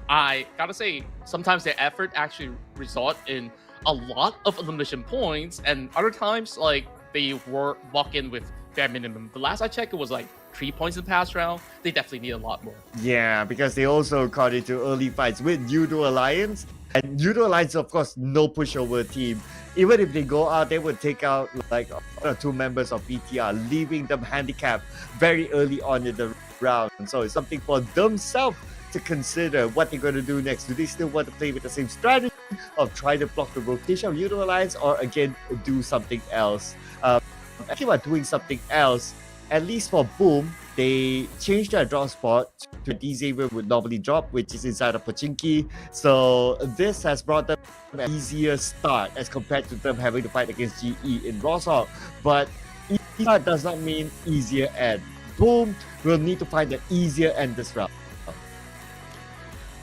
I gotta say, sometimes their effort actually result in a lot of elimination points, and other times, like, they walk in with bare minimum. The last I checked, it was like 3 points in the past round. They definitely need a lot more. Yeah, because they also got into early fights with Yoodo Alliance. And Yoodo Alliance, of course, no pushover team. Even if they go out, they would take out like 1 or 2 members of BTR, leaving them handicapped very early on in the round. So it's something for themselves to consider what they're going to do next. Do they still want to play with the same strategy of trying to block the rotation of Yoodo Alliance, or again do something else? Actually, about doing something else, at least for Boom, they changed their drop spot to D-Xavier would normally drop, which is inside of Pochinki. So this has brought them an easier start as compared to them having to fight against GE in Rosshawk. But easier does not mean easier end. Boom will need to find an easier end this round.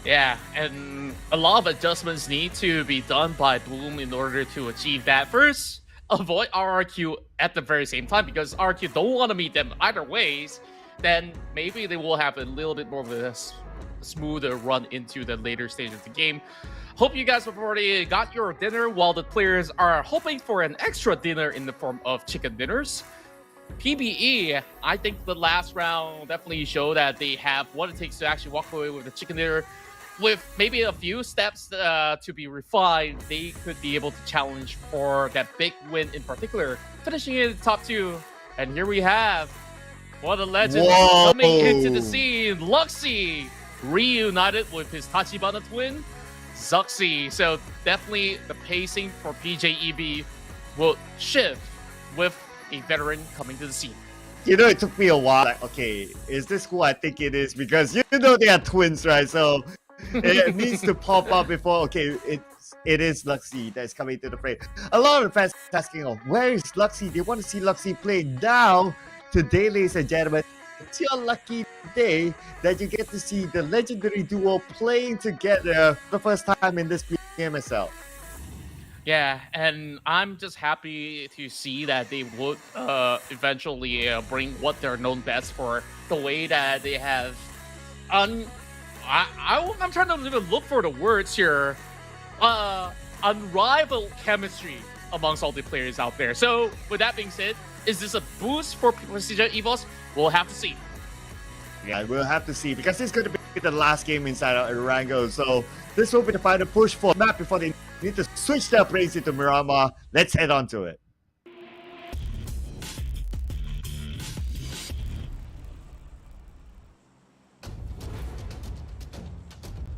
Yeah, and a lot of adjustments need to be done by Boom in order to achieve that. First, avoid RRQ at the very same time, because RRQ don't want to meet them either ways. Then maybe they will have a little bit more of a smoother run into the later stage of the game. Hope you guys have already got your dinner, while the players are hoping for an extra dinner in the form of chicken dinners. PBE, I think the last round definitely showed that they have what it takes to actually walk away with a chicken dinner. With maybe a few steps to be refined, they could be able to challenge for that big win in particular, finishing in the top 2. And here we have What a legend Whoa. coming into the scene. Luxy reunited with his Tachibana twin, Zuxi. So definitely the pacing for PJEB will shift with a veteran coming to the scene. You know, it took me a while. Like, okay, is this who I think it is? Because you know they are twins, right? So it needs to pop up before. Okay, it is Luxy that's coming to the frame. A lot of fans asking, "Oh, where is Luxy?" They want to see Luxy play now. Today, ladies and gentlemen, it's your lucky day that you get to see the legendary duo playing together for the first time in this PMSL. Yeah, and I'm just happy to see that they would eventually bring what they're known best for. The way that they have, I'm trying to even look for the words here. Unrivaled chemistry amongst all the players out there. So with that being said, is this a boost for PERSIJA EVOS? We'll have to see. Yeah, we'll have to see because it's going to be the last game inside Arango. So this will be the final push for map before they need to switch their plays into Miramar. Let's head on to it.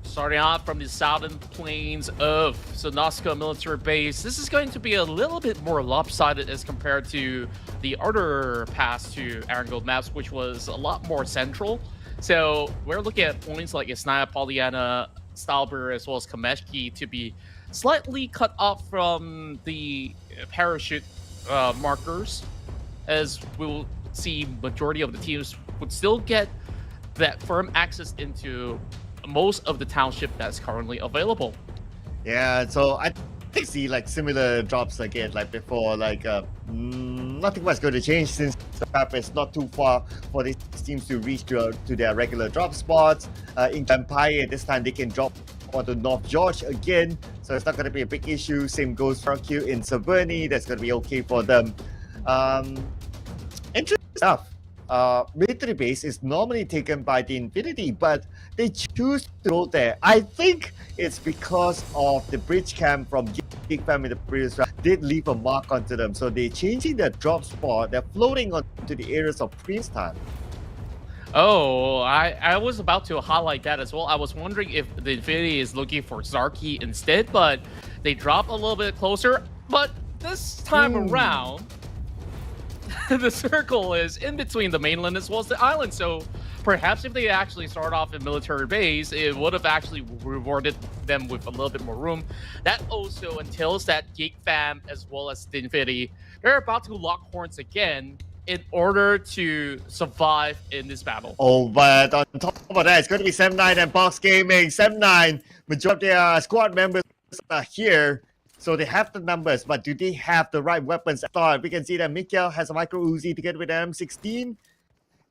Starting out from the southern plains of Sonoska military base, this is going to be a little bit more lopsided as compared to the other past two Arangold maps, which was a lot more central. So we're looking at points like Isnaya, Pollyanna, Stalber, as well as Kameshki to be slightly cut off from the parachute markers, as we'll see majority of the teams would still get that firm access into most of the township that's currently available. Yeah, so I think see like similar drops again like before. Like nothing was going to change since the map is not too far for these teams to reach to their regular drop spots. In Empire, this time they can drop onto North George again, so it's not going to be a big issue. Same goes for Q in Saverny. That's going to be okay for them. Interesting stuff. Military base is normally taken by the Infinity, but they choose to go there. I think it's because of the bridge camp from GEEK fam in the previous round did leave a mark onto them, so they're changing their drop spot. They're floating onto the areas of Princeton. Oh, I was about to highlight that as well. I was wondering if the Infinity is looking for Zarki instead, but they drop a little bit closer. But this time around, the circle is in between the mainland as well as the island. So perhaps if they actually start off in military base, it would have actually rewarded them with a little bit more room. That also entails that GEEK fam as well as the Infinity, they're about to lock horns again in order to survive in this battle. Oh, but on top of that, it's going to be 7-9 and Box Gaming. 7-9, majority of their squad members are here. So they have the numbers, but do they have the right weapons at start? We can see that Mikhail has a micro Uzi together with an M16.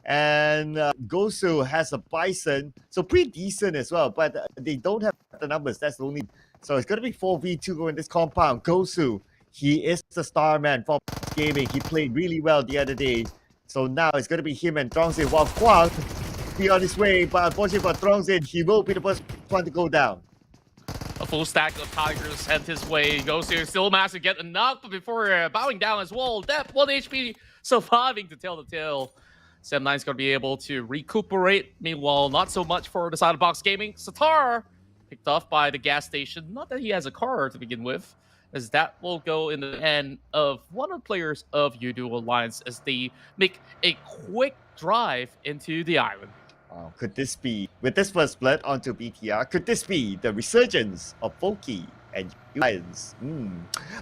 And Gosu has a Bison. So pretty decent as well, but they don't have the numbers. That's the only... So it's going to be 4v2 going this compound. Gosu, he is the star man for gaming. He played really well the other day. So now it's going to be him and Trongzin. While Kwang be on his way, but unfortunately for Trongzin, he will be the first one to go down. A full stack of Tigers sent his way. Gosu still managed to get enough, but before bowing down as well. Depth 1 HP surviving to tell the tale. 7-9's going to be able to recuperate. Meanwhile, not so much for the side of Box Gaming. Satar picked off by the gas station. Not that he has a car to begin with, as that will go in the end of one of the players of Yoodo Alliance as they make a quick drive into the island. Could this be, with this first blood onto BTR, could this be the resurgence of Foki and Alliance?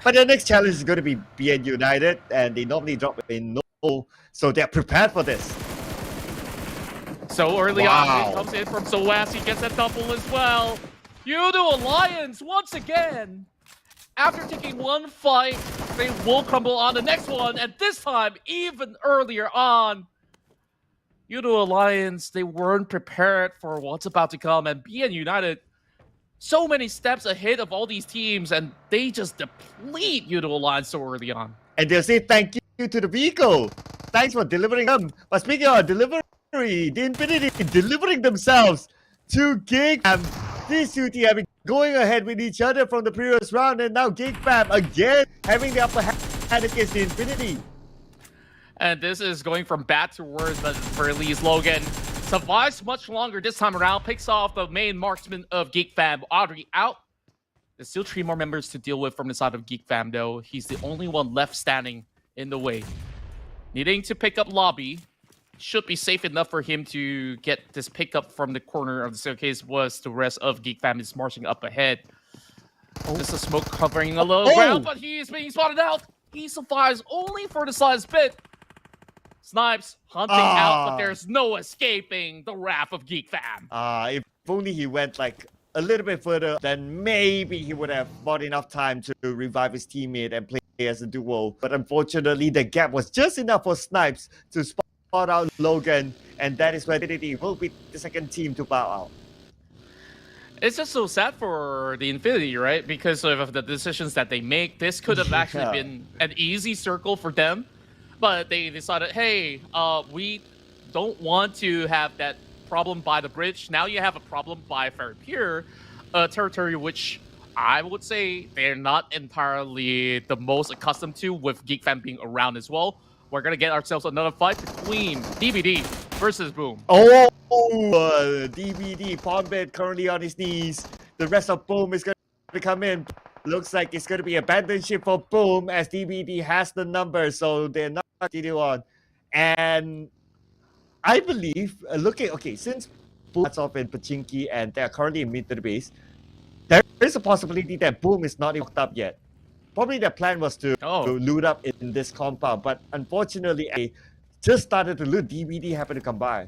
But the next challenge is going to be BN United, and they normally drop in no, so they're prepared for this. So early on, it comes in from Soas. He gets a double as well. Yoodo Alliance, once again, after taking one fight, they will crumble on the next one, and this time, even earlier on, Yoodo Alliance, they weren't prepared for what's about to come, and BN United, so many steps ahead of all these teams, and they just deplete Yoodo Alliance so early on. And they'll say thank you to the vehicle. Thanks for delivering them. But speaking of delivery, the Infinity delivering themselves to GEEK. These two teams have been going ahead with each other from the previous round, and now GEEK fam again having the upper hand against the Infinity. And this is going from bad to worse, but for Lee's Logan survives much longer this time around, picks off the main marksman of Geek Fam, Audrey, out. There's still 3 more members to deal with from the side of Geek Fam, though. He's the only one left standing in the way. Needing to pick up Lobby. Should be safe enough for him to get this pickup from the corner of the staircase, was the rest of Geek Fam is marching up ahead. Just a smoke covering a low ground, but he is being spotted out. He survives only for the slightest bit. Snipes hunting out, but there's no escaping the wrath of Geek Fam. If only he went like a little bit further, then maybe he would have bought enough time to revive his teammate and play as a duo. But unfortunately, the gap was just enough for Snipes to spot out Logan, and that is where Infinity will be the second team to bow out. It's just so sad for the Infinity, right? Because of the decisions that they make. This could have actually been an easy circle for them. But they decided, hey, we don't want to have that problem by the bridge. Now you have a problem by Ferry Pier, a territory which I would say they're not entirely the most accustomed to, with Geek Fam being around as well. We're going to get ourselves another fight between DVD versus Boom. DVD, Pombit currently on his knees. The rest of Boom is going to come in. Looks like it's going to be abandoned ship for Boom, as DVD has the number, so they're not continue on. And I believe, since Boom starts off in Pachinki and they're currently in mid to the base, there is a possibility that Boom is not hooked up yet. Probably their plan was to loot up in this compound, but unfortunately, they just started to loot. DVD happened to come by.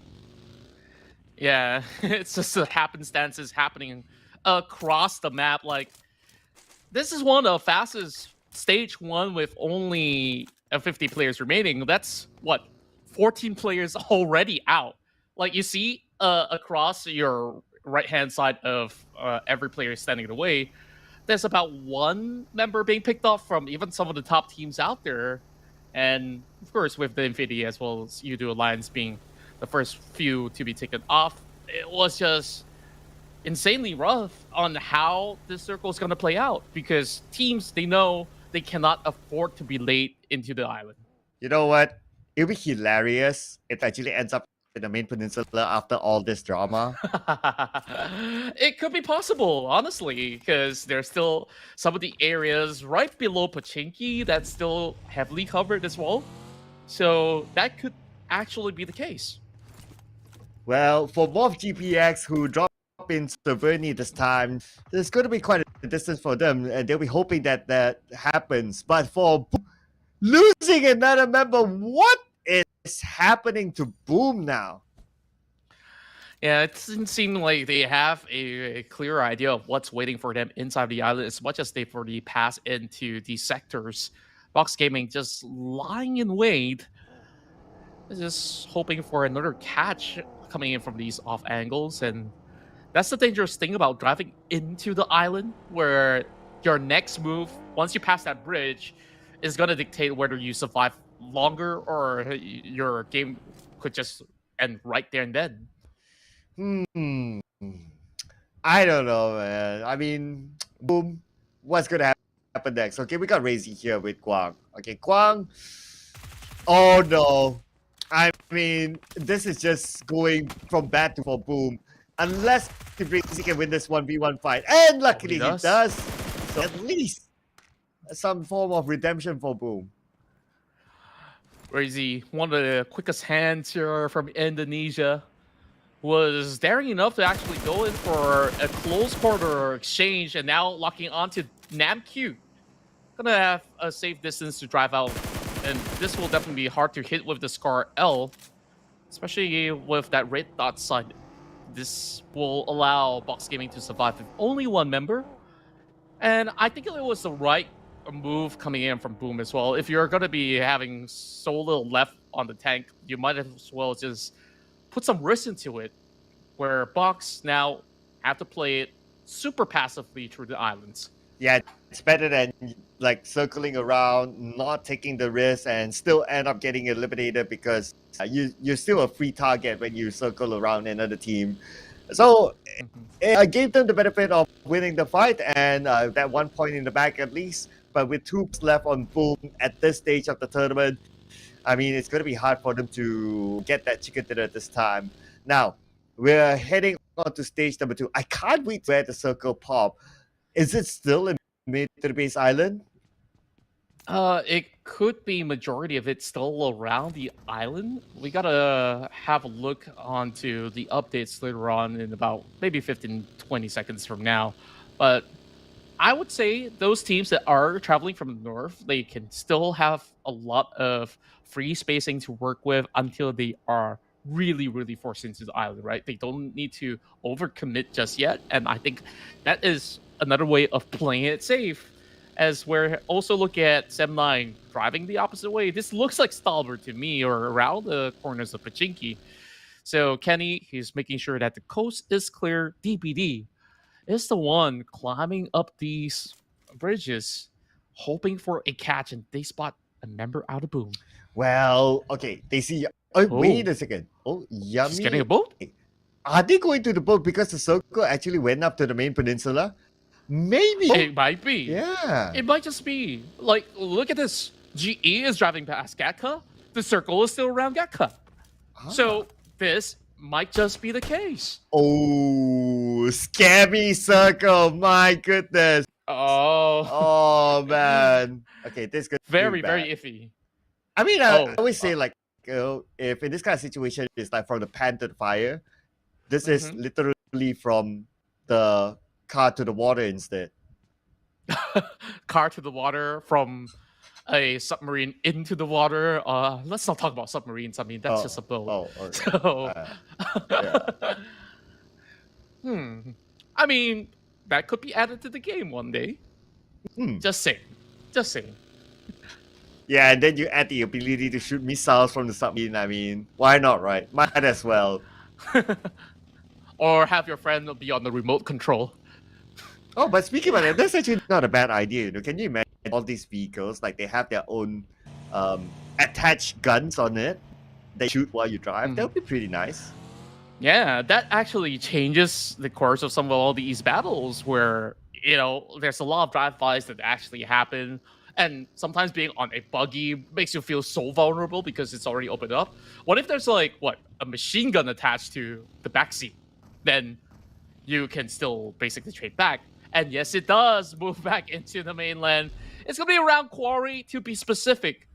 Yeah, it's just the happenstances happening across the map. Like, this is one of the fastest stage 1 with only 50 players remaining. That's, what, 14 players already out. Like, you see across your right-hand side of every player standing away, there's about 1 member being picked off from even some of the top teams out there. And, of course, with the Infinity as well as Yoodo Alliance being the first few to be taken off, it was just insanely rough on how this circle is going to play out, because teams, they know they cannot afford to be late into the island. You know what? It'll be hilarious if it actually ends up in the main peninsula after all this drama. It could be possible, honestly, because there's still some of the areas right below Pachinki that's still heavily covered as well. So that could actually be the case. Well, for MORPH GPX, who dropped in Severny this time, there's going to be quite a distance for them, and they'll be hoping that that happens. But for Boom, losing another member, what is happening to Boom now? Yeah, it doesn't seem like they have a clear idea of what's waiting for them inside the island, as much as they've already passed into these sectors. Box Gaming just lying in wait, just hoping for another catch coming in from these off angles. And that's the dangerous thing about driving into the island, where your next move, once you pass that bridge, is going to dictate whether you survive longer or your game could just end right there and then. I don't know, man. I mean, Boom, what's going to happen next? Okay, we got Razy here with Guang. Okay, Guang. Oh, no. I mean, this is just going from bad to for Boom. Unless Razy can win this 1v1 fight. And luckily he does. So at least some form of redemption for Boom. Razy, one of the quickest hands here from Indonesia, was daring enough to actually go in for a close quarter exchange, and now locking onto NamQ. Gonna have a safe distance to drive out, and this will definitely be hard to hit with the Scar L, especially with that red dot side. This will allow Box Gaming to survive with only 1 member, and I think it was the right move coming in from Boom as well. If you're gonna be having so little left on the tank, you might as well just put some risk into it, where Box now have to play it super passively through the islands. Yeah, it's better than like circling around, not taking the risk, and still end up getting eliminated, because you're still a free target when you circle around another team. So I gave them the benefit of winning the fight and that 1 point in the back at least. But with 2 left on Boom at this stage of the tournament, I mean, it's going to be hard for them to get that chicken dinner this time. Now, we're heading on to stage number 2. I can't wait where the circle pop. Is it still in mid-base island? It could be majority of it still around the island. We gotta have a look onto the updates later on in about maybe 15, 20 seconds from now. But I would say those teams that are traveling from the north, they can still have a lot of free spacing to work with until they are really, really forced into the island, right? They don't need to overcommit just yet. And I think that is another way of playing it safe. As we're also look at Sem9 driving the opposite way. This looks like Stalbert to me, or around the corners of Pachinki. So Kenny, he's making sure that the coast is clear. DBD is the one climbing up these bridges, hoping for a catch, and they spot a member out of Boom. Well, okay, they see. Oh, wait a second. Oh, Yummy. He's getting a boat? Are they going to the boat because the circle actually went up to the main peninsula? Maybe. It might be. Yeah. It might just be. Like, look at this. GE is driving past Gatka. The circle is still around Gatka. So this might just be the case. Oh, scammy circle. My goodness. Oh. Oh, man. Okay, this could Very, be bad. very iffy. I mean, I always say, like, if in this kind of situation, it's like from the pan to the fire, this is literally from the car to the water instead. Car to the water from a submarine into the water. Let's not talk about submarines. I mean, that's just a boat. Oh, okay. So, I mean, that could be added to the game one day. Just saying. Just saying. Yeah, and then you add the ability to shoot missiles from the submarine. I mean, why not, right? Might as well. Or have your friend be on the remote control. Oh, but speaking about that, that's actually not a bad idea. You know, can you imagine all these vehicles, like they have their own attached guns on it? They shoot while you drive. That would be pretty nice. Yeah, that actually changes the course of some of all these battles where, you know, there's a lot of drive-bys that actually happen. And sometimes being on a buggy makes you feel so vulnerable because it's already opened up. What if there's like, a machine gun attached to the backseat? Then you can still basically trade back. And yes, it does move back into the mainland. It's going to be around Quarry, to be specific.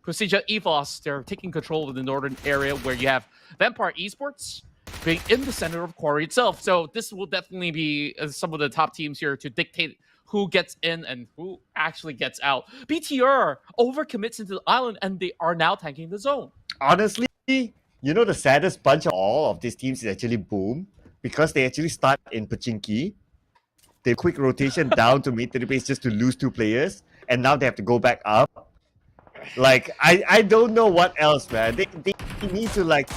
PERSIJA EVOS, they're taking control of the northern area where you have Vampire Esports being in the center of Quarry itself. So this will definitely be some of the top teams here to dictate who gets in and who actually gets out. BTR overcommits into the island, and they are now tanking the zone. Honestly, you know, the saddest bunch of all of these teams is actually Boom, because they actually start in Pachinki. They quick rotation down to mid base just to lose 2 players, and now they have to go back up. Like, I don't know what else, man. They need to, like,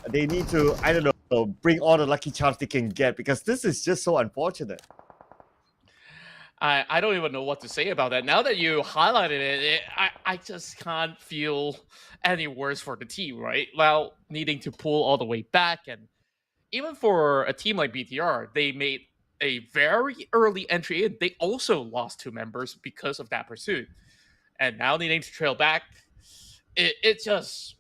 they need to, I don't know, bring all the lucky charms they can get, because this is just so unfortunate. I don't even know what to say about that. Now that you highlighted it, I just can't feel any worse for the team, right? Well, needing to pull all the way back. And even for a team like BTR, they made a very early entry in. They also lost 2 members because of that pursuit. And now needing to trail back, it just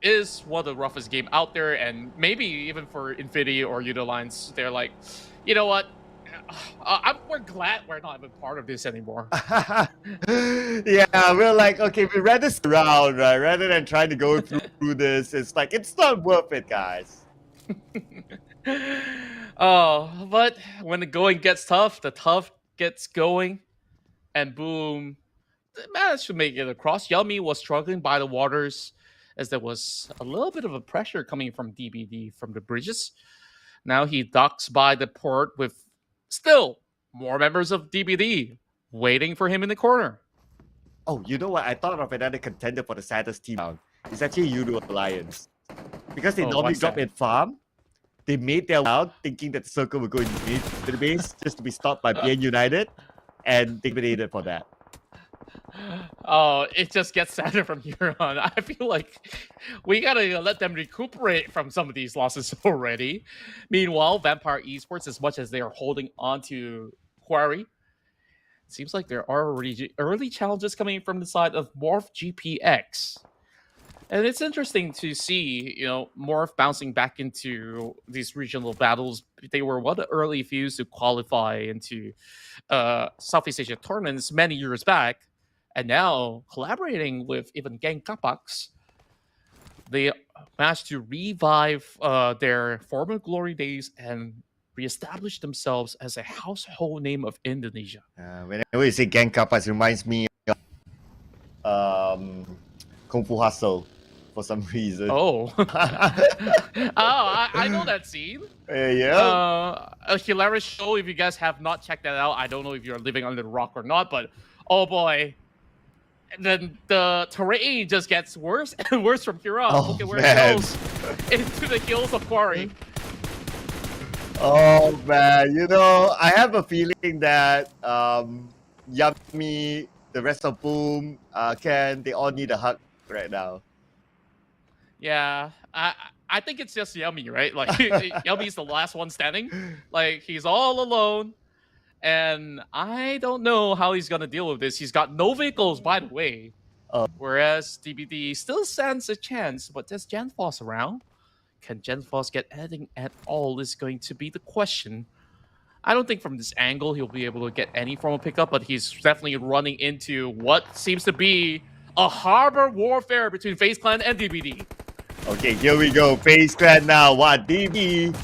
is one of the roughest game out there. And maybe even for Infinity or Yoodo Alliance, they're like, you know what? We're glad we're not even part of this anymore. Yeah, we're like, okay, we'd rather stick around, right? Rather than trying to go through this. It's like, it's not worth it, guys. Oh, but when the going gets tough, the tough gets going. And Boom, they managed to make it across. Yummy was struggling by the waters as there was a little bit of a pressure coming from DBD from the bridges. Now he docks by the port with still more members of DBD waiting for him in the corner. Oh, you know what? I thought of another contender for the saddest team round. It's actually Yoodo Alliance. Because they normally drop in farm, they made their way out thinking that the circle would go in the base just to be stopped by BN United, and they eliminated for that. Oh, it just gets sadder from here on. I feel like we gotta let them recuperate from some of these losses already. Meanwhile, Vampire Esports, as much as they are holding on to Quarry, seems like there are already early challenges coming from the side of MORPH GPX. And it's interesting to see, MORPH bouncing back into these regional battles. They were one of the early few to qualify into Southeast Asia tournaments many years back. And now, collaborating with even Gang Kapax, they managed to revive their former glory days and reestablish themselves as a household name of Indonesia. Whenever you say Gang Kapas, it reminds me of Kung Fu Hustle for some reason. Oh. I know that scene. Yeah. A hilarious show. If you guys have not checked that out, I don't know if you're living under the rock or not, but oh boy. And then the terrain just gets worse and worse from here on. Oh, look at where man. it goes. Into the hills of Quarry. Oh man, I have a feeling that Yummy, the rest of Boom, Ken, they all need a hug right now. Yeah, I think it's just Yummy, right? Like Yummy's the last one standing. Like he's all alone. And I don't know how he's gonna deal with this. He's got no vehicles, by the way. Whereas DBD still stands a chance, but there's GenForce around. Can GenForce get anything at all is going to be the question. I don't think from this angle he'll be able to get any form of pickup, but he's definitely running into what seems to be a harbor warfare between FaZe Clan and DBD. Okay, here we go. FaZe Clan now. What? DB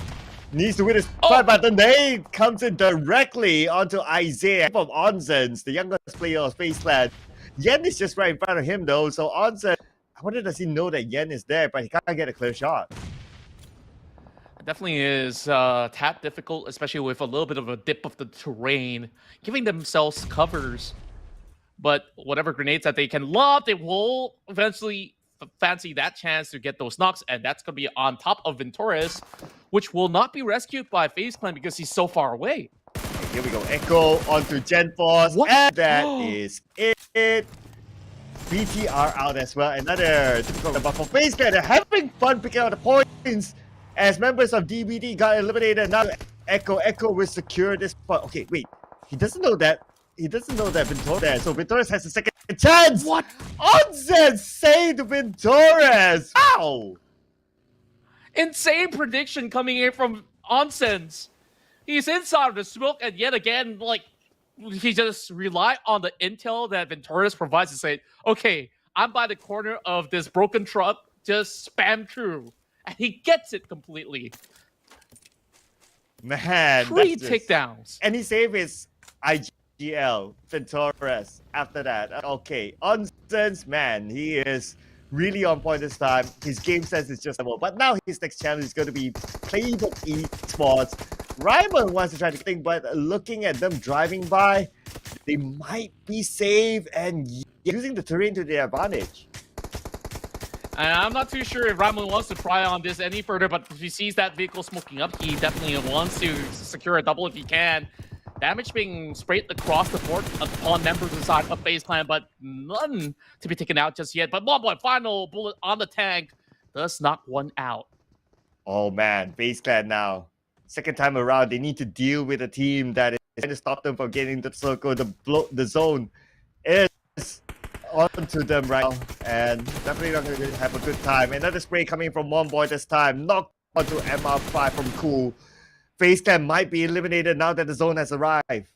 needs to win his fight, but the nade comes in directly onto Isaiah from Onsens, the youngest player of FaZe Clan. Yen is just right in front of him though, so Onsen, I wonder does he know that Yen is there, but he can't get a clear shot. It definitely is tap difficult, especially with a little bit of a dip of the terrain, giving themselves covers. But whatever grenades that they can lob, they will eventually fancy that chance to get those knocks, and that's going to be on top of Ventores, which will not be rescued by FaZe Clan because he's so far away. Okay, here we go. Echo onto GenForce, and that is it. BTR out as well. Another typical, but for FaZe Clan, they're having fun picking out the points as members of DBD got eliminated. Now Echo will secure this spot. Okay, wait. He doesn't know that. He doesn't know that Ventores there. So Ventores has a second chance. What? Onsen saved Ventores. Ow! Insane prediction coming in from Onsens. He's inside of the smoke, and yet again, like, he just relied on the intel that Ventores provides to say, okay, I'm by the corner of this broken truck, just spam through. And he gets it completely. Man, 3 takedowns. And he saved his IGL, Ventores, after that. Okay, Onsens, man, he is really on point this time. His game sense is just level. But now his next challenge is going to be PLAYBOOK Esports. Ryman wants to try to think, but looking at them driving by, they might be safe and using the terrain to their advantage. And I'm not too sure if Ramon wants to pry on this any further, but if he sees that vehicle smoking up, he definitely wants to secure a double if he can. Damage being sprayed across the board upon members inside of FaZe Clan, but none to be taken out just yet. But boy, final bullet on the tank does knock one out. Oh man, FaZe Clan now. Second time around, they need to deal with a team that is trying to stop them from getting into the circle. The zone is onto them right now, and definitely not going to have a good time. Another spray coming from one boy this time, knocked onto MR5 from Cool. FaZe Clan might be eliminated now that the zone has arrived.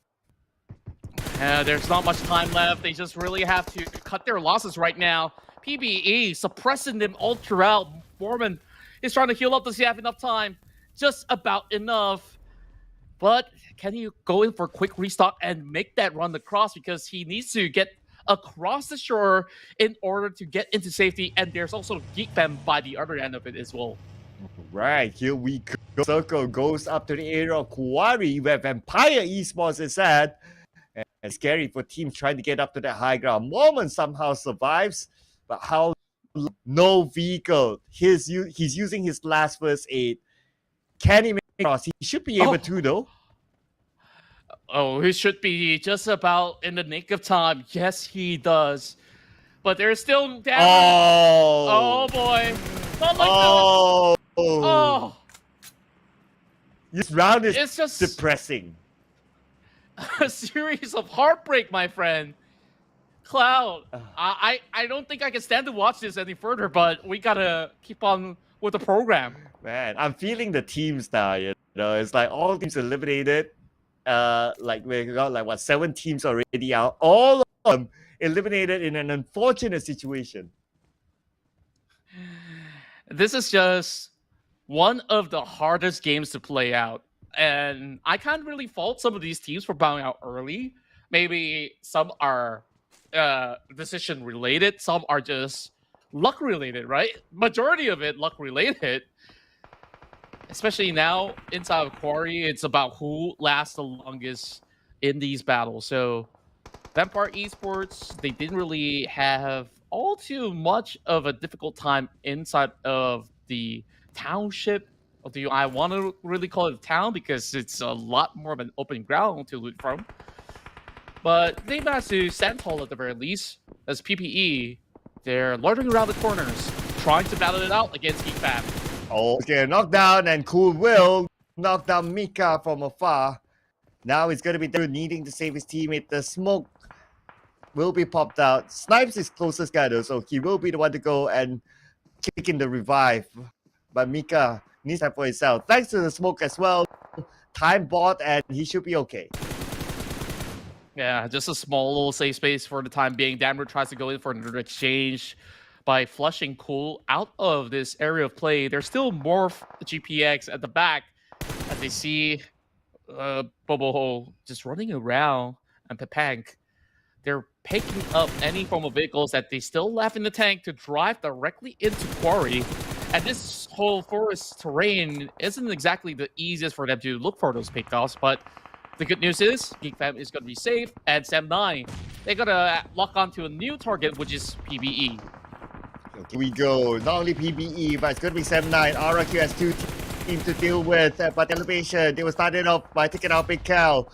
There's not much time left. They just really have to cut their losses right now. PBE suppressing them all throughout. Foreman is trying to heal up. Does he have enough time? Just about enough. But can he go in for a quick restock and make that run across? Because he needs to get across the shore in order to get into safety. And there's also Geek Fam by the other end of it as well. Right, here we go. Circle goes up to the area of Quarry where Vampire Esports is at. And it's scary for teams trying to get up to that high ground. Moment somehow survives, but how? No vehicle. He's using his last first aid. Can he make it across? He should be able to though. Oh, he should be just about in the nick of time. Yes, he does. But there's still damage. Oh boy. Not like that. Oh. This round is It's just depressing. a series of heartbreak, my friend. Cloud, I don't think I can stand to watch this any further, but we gotta keep on with the program. Man, I'm feeling the teams now, you know. It's like all teams eliminated. Like we got like what 7 teams already out. All of them eliminated in an unfortunate situation. This is just one of the hardest games to play out. And I can't really fault some of these teams for bowing out early. Maybe some are decision related, some are just luck related, right? Majority of it luck related. Especially now inside of Quarry, it's about who lasts the longest in these battles. So Vampire Esports, they didn't really have all too much of a difficult time inside of the township. Or do I want to really call it a town because it's a lot more of an open ground to loot from. But they managed to stand tall at the very least. As PPE, they're loitering around the corners, trying to battle it out against GEEK Fam. Okay, knockdown, and Cool will knock down Mika from afar. Now it's going to be needing to save his teammate. The smoke will be popped out. Snipes is closest guy though, so he will be the one to go and kick in the revive. But Mika needs time for himself. Thanks to the smoke as well. Time bought, and he should be okay. Yeah, just a small little safe space for the time being. Dammer tries to go in for another exchange by flushing Cool out of this area of play. There's still MORPH GPX at the back as they see Boboho just running around and Pepank. They're picking up any form of vehicles that they still left in the tank to drive directly into Quarry. And this whole forest terrain isn't exactly the easiest for them to look for those pickoffs, but the good news is GEEK Fam is going to be safe, and Sam9, they're going to lock onto a new target, which is PBE. Here we go. Not only PBE, but it's going to be 7-9. RRQ has 2 teams to deal with. But elevation, they were started off by taking out Big Cal.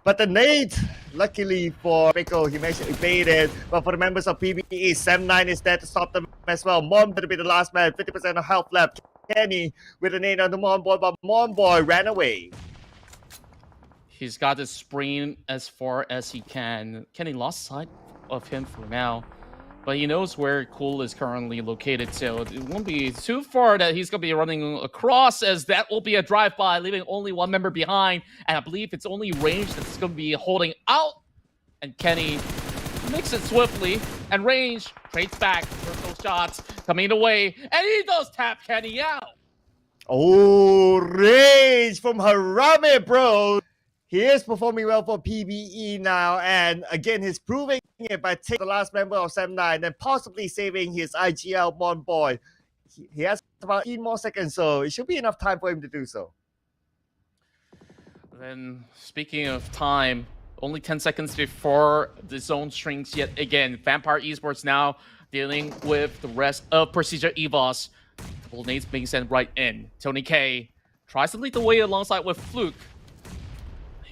But the nade, luckily for Beko, he managed to evade it. But for the members of PBE, 7-9 is there to stop them as well. Mon going to be the last man, 50% of health left. Kenny with a nade on the Mon Boy, but Mon Boy ran away. He's got to sprint as far as he can. Kenny lost sight of him for now. But he knows where Cool is currently located, so it won't be too far that he's going to be running across, as that will be a drive-by, leaving only one member behind. And I believe it's only Range that's going to be holding out. And Kenny makes it swiftly, and Range trades back for those shots coming away, and he does tap Kenny out. Oh, Range from Harame, bro. He is performing well for PBE now, and again, he's proving it by taking the last member of 7-9 and possibly saving his IGL Mon Boy. He has about 18 more seconds, so it should be enough time for him to do so. Then, speaking of time, only 10 seconds before the zone shrinks yet again. Vampire Esports now dealing with the rest of PERSIJA EVOS. Couple nades being sent right in. Tony K tries to lead the way alongside with Fluke.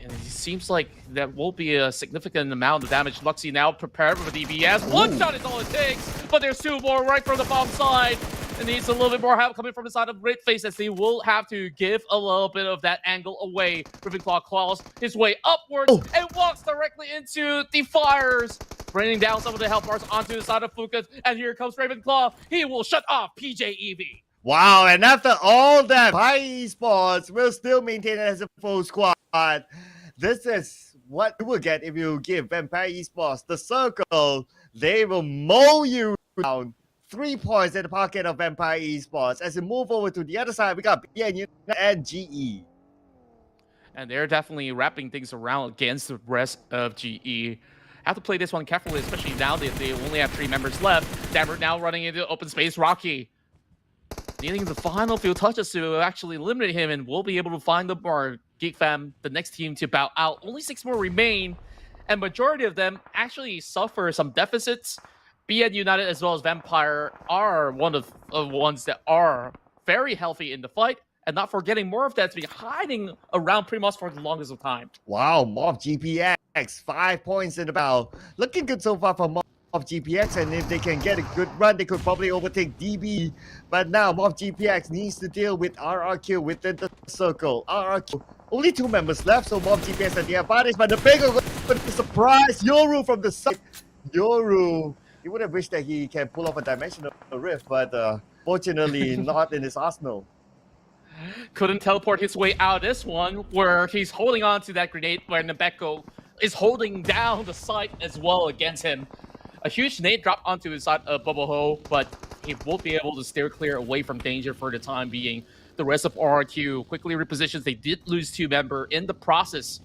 And it seems like that won't be a significant amount of damage. Luxy now prepared with EVS. One shot is all it takes, but there's 2 more right from the bomb side. It needs a little bit more help coming from the side of Red Face, as they will have to give a little bit of that angle away. Ravenclaw claws his way upwards and walks directly into the fires, bringing down some of the health bars onto the side of Fukas. And here comes Ravenclaw. He will shut off PJEV. Wow, and after all that, Esports will still maintain it as a full squad. This is what you will get if you give Vampire Esports the circle. They will mow you down. 3 points in the pocket of Vampire Esports. As we move over to the other side, we got BNU and GE. And they're definitely wrapping things around against the rest of GE. Have to play this one carefully, especially now that they only have 3 members left. Dammer now running into open space. Rocky needing the final few touches to actually eliminate him, and we'll be able to find the bar. GEEK Fam, the next team to bow out. Only 6 more remain, and majority of them actually suffer some deficits. BN United as well as Vampire are one of the ones that are very healthy in the fight, and not forgetting more of that's been hiding around pretty much for the longest of time. Wow, MORPH GPX, 5 points in the battle. Looking good so far for MORPH GPX, and if they can get a good run, they could probably overtake DB. But now MORPH GPX needs to deal with RRQ within the circle. RRQ Only 2 members left, so MORPH GPS at the advantage, but the Bego going to surprise Yoru from the side. Yoru, he would have wished that he can pull off a dimensional rift, but fortunately not in his arsenal. Couldn't teleport his way out of this one, where he's holding on to that grenade, where Nebeko is holding down the site as well against him. A huge nade drop onto his side of Bubble Ho, but he won't be able to steer clear away from danger for the time being. The rest of RRQ quickly repositions. They did lose 2 members in the process.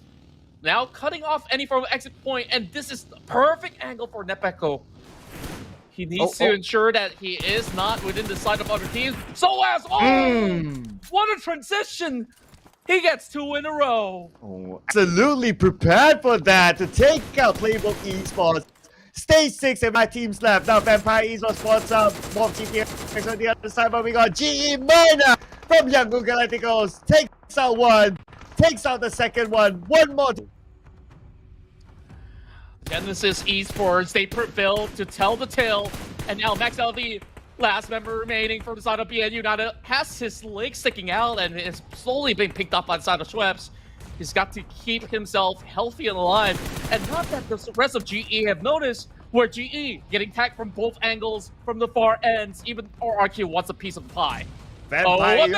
Now cutting off any form of exit point, and this is the perfect angle for Nebeko. He needs to ensure that he is not within the sight of other teams. So as what a transition! He gets 2 in a row. Absolutely prepared for that to take out PLAYBOOK Esports. Stage 6 and my teams left. Now Vampire Esports spots up. MORPH GPS on the other side, but we got GE Myrna from Yangon Galacticos. Takes out one, takes out the second one. One more. Genesis Esports, they prevail to tell the tale. And now Max LV, last member remaining from the side of BN United, has his leg sticking out and is slowly being picked up by the side of Schweppes. He's got to keep himself healthy and alive. And not that the rest of GE have noticed, where GE getting tagged from both angles, from the far ends. Even RRQ wants a piece of the pie. Vampire,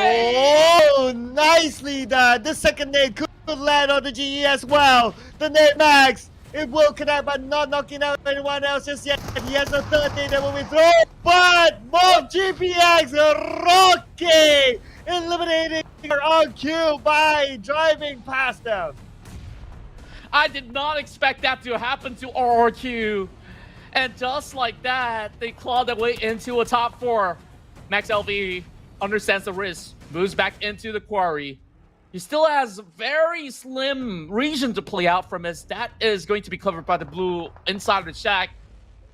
nicely done. The second nade could land on the GE as well. The nade Max. It will connect, but not knocking out anyone else just yet. He has a third nade that will be thrown, but MORPH GPX Rocky eliminating RRQ by driving past them. I did not expect that to happen to RRQ. And just like that, they clawed their way into a top 4. Max LV understands the risk, moves back into the quarry. He still has very slim region to play out from, as that is going to be covered by the blue inside of the shack.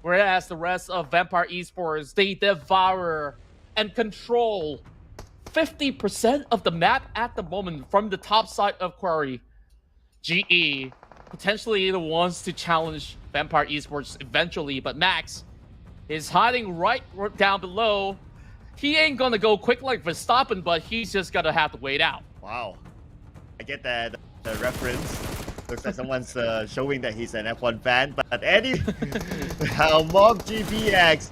Whereas the rest of Vampire Esports, they devour and control 50% of the map at the moment from the top side of quarry. GE, potentially the ones to challenge Vampire Esports eventually, but Max is hiding right down below. He ain't gonna go quick like Verstappen, but he's just gonna have to wait out. Wow. I get that the reference. Looks like someone's showing that he's an F1 fan. But anyway, MORPH GPX,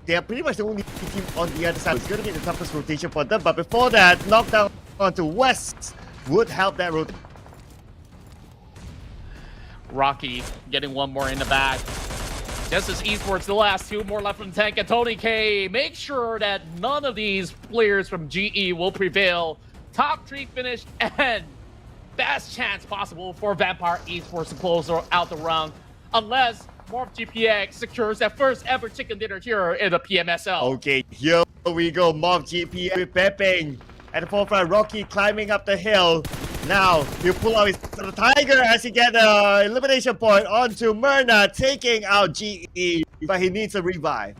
they're pretty much the only team on the other side. It's going to be the toughest rotation for them. But before that, knockdown onto West would help that rotation. Rocky getting one more in the back. Just as Esports, the last 2 more left from the tank, and Tony K make sure that none of these players from GE will prevail. Top 3 finish, and best chance possible for Vampire Esports to close out the round, unless MORPH GPX secures their first ever chicken dinner here in the PMSL. Okay, here we go. MORPH GPX with Pepping at the forefront. Rocky climbing up the hill. Now, he'll pull out his Tiger as he gets an elimination point onto Myrna, taking out GE, but he needs a revive.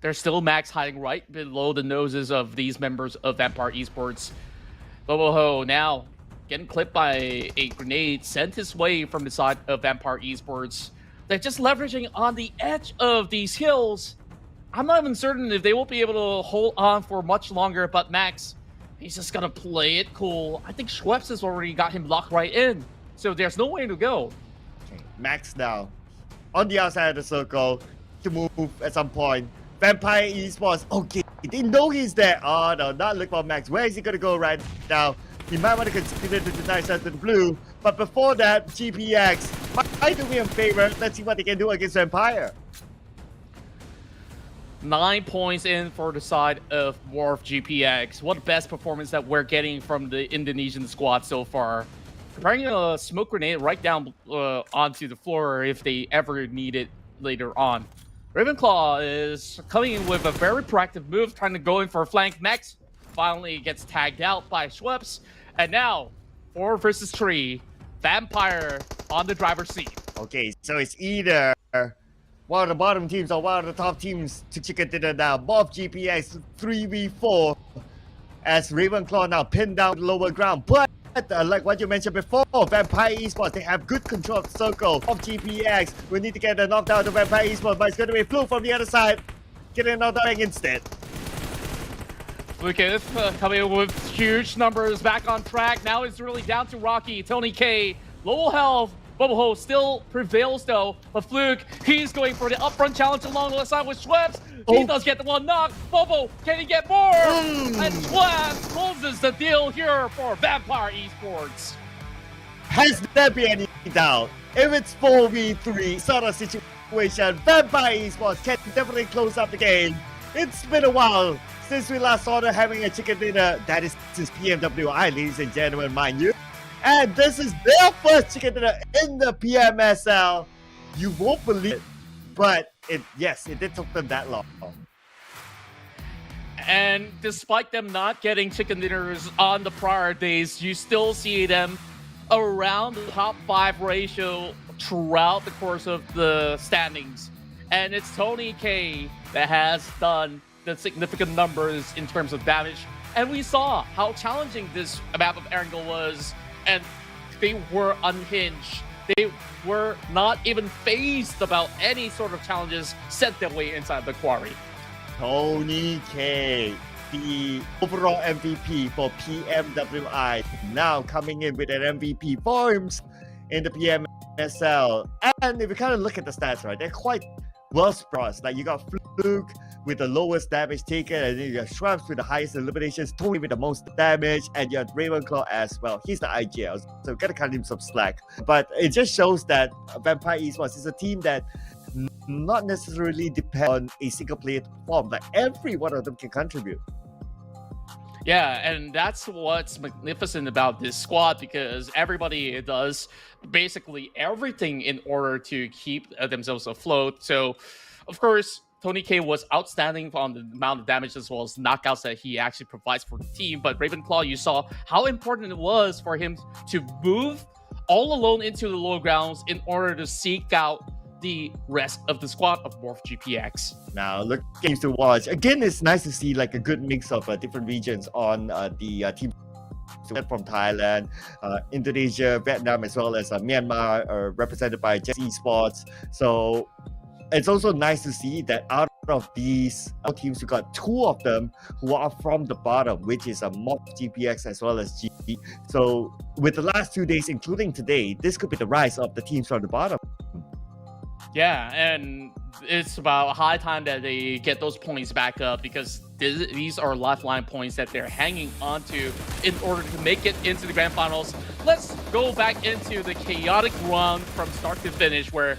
There's still Max hiding right below the noses of these members of Vampire Esports. Bobo Ho now getting clipped by a grenade sent his way from the side of Vampire Esports. They're just leveraging on the edge of these hills. I'm not even certain if they will be able to hold on for much longer, but Max, he's just gonna play it cool. I think Schweppes has already got him locked right in, so there's no way to go. Okay, Max now on the outside of the circle to move at some point. Vampire Esports, okay, they know he's there. Oh no, not look for Max. Where is he gonna go right now? He might want to consider to deny to the blue, but before that, GPX might do me a favor. Let's see what they can do against Vampire. 9 points in for the side of MORPH GPX. What best performance that we're getting from the Indonesian squad so far. Preparing a smoke grenade right down onto the floor if they ever need it later on. Ravenclaw is coming in with a very proactive move, trying to go in for a flank. Max finally gets tagged out by Schweppes. And now, 4 versus 3, Vampire on the driver's seat. Okay, so it's either one of the bottom teams or one of the top teams to chicken dinner now. MORPH GPX 3v4 as Ravenclaw now pinned down the lower ground. But like what you mentioned before, Vampire Esports, they have good control of the circle of GPX. We need to get a knockdown to Vampire Esports, but it's going to be Fluke from the other side, getting a knockdown instead. Lucas coming in with huge numbers, back on track. Now it's really down to Rocky, Tony K, low health. Bubble Hole still prevails though, but Fluke, he's going for the upfront challenge along the side with Schweppes. He does get the one knock. Bobo, can he get more? And Schweppes closes the deal here for Vampire Esports. Has there been any doubt? If it's 4v3 sort of situation, Vampire Esports can definitely close up the game. It's been a while since we last saw them having a chicken dinner. That is since PMWI, ladies and gentlemen, mind you. And this is their first chicken dinner in the PMSL. You won't believe it, but it did take them that long. And despite them not getting chicken dinners on the prior days, you still see them around the top 5 ratio throughout the course of the standings. And it's Tony K that has done the significant numbers in terms of damage. And we saw how challenging this map of Erangel was, and they were unhinged. They were not even phased about any sort of challenges sent their way inside the quarry. Tony K, the overall MVP for PMWI, now coming in with an MVP for him in the PMSL. And if you kind of look at the stats, right, they're quite well spread. Like you got Fluke with the lowest damage taken, and then you got Schweppes with the highest eliminations, Tony with the most damage, and you have Ravenclaw as well. He's the IGL, so gotta cut him some slack. But it just shows that Vampire Esports is a team that not necessarily depend on a single player to perform. Like every one of them can contribute. Yeah, and that's what's magnificent about this squad, because everybody does basically everything in order to keep themselves afloat. So, of course, Tony K was outstanding on the amount of damage as well as knockouts that he actually provides for the team. But Ravenclaw, you saw how important it was for him to move all alone into the low grounds in order to seek out the rest of the squad of MORPH GPX. Now, look, games to watch. Again, it's nice to see like a good mix of different regions on the team from Thailand, Indonesia, Vietnam, as well as Myanmar, represented by Esports. So it's also nice to see that out of these teams, we got 2 of them who are from the bottom, which is MORPH GPX as well as GEEK. So with the last 2 days, including today, this could be the rise of the teams from the bottom. Yeah, and it's about high time that they get those points back up, because these are lifeline points that they're hanging onto in order to make it into the grand finals. Let's go back into the chaotic run from start to finish, where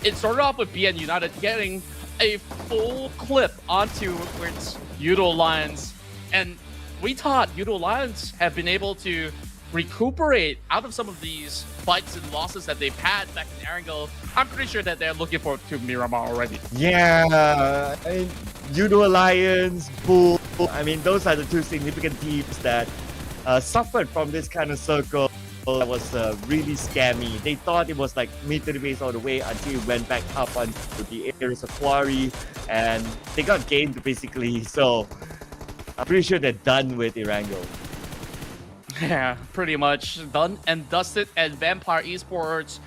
it started off with BN United getting a full clip onto its Yoodo Alliance. And we thought Yoodo Alliance have been able to recuperate out of some of these fights and losses that they've had back in Erangel. I'm pretty sure that they're looking forward to Miramar already. Yeah, I mean, Yoodo Alliance, Bull, I mean, those are the 2 significant teams that suffered from this kind of circle that was really scammy. They thought it was like military base all the way until it went back up onto the areas of quarry, and they got gamed basically. So I'm pretty sure they're done with Erangel. Yeah, pretty much done and dusted, and Vampire Esports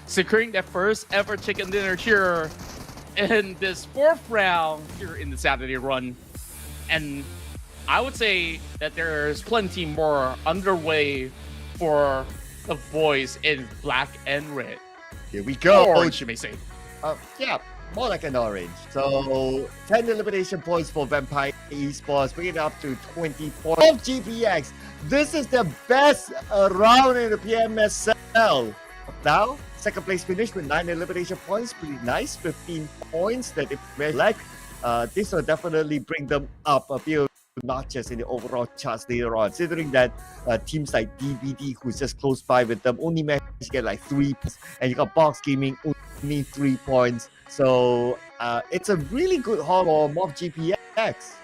securing their first ever chicken dinner here in this 4th round here in the Saturday run. And I would say that there's plenty more underway for the boys in black and red. Here we go. Orange, you may say. Yeah, more like an orange. So 10 elimination points for Vampire Esports, bringing it up to 20 points. Of GPX, this is the best round in the PMSL. Now, second place finish with 9 elimination points, pretty nice. 15 points that they like. This will definitely bring them up a few notches in the overall charts later on, considering that teams like DVD, who's just close by with them, only managed to get like 3 points, and you got Box Gaming only 3 points. So it's a really good haul for MORPH GPX.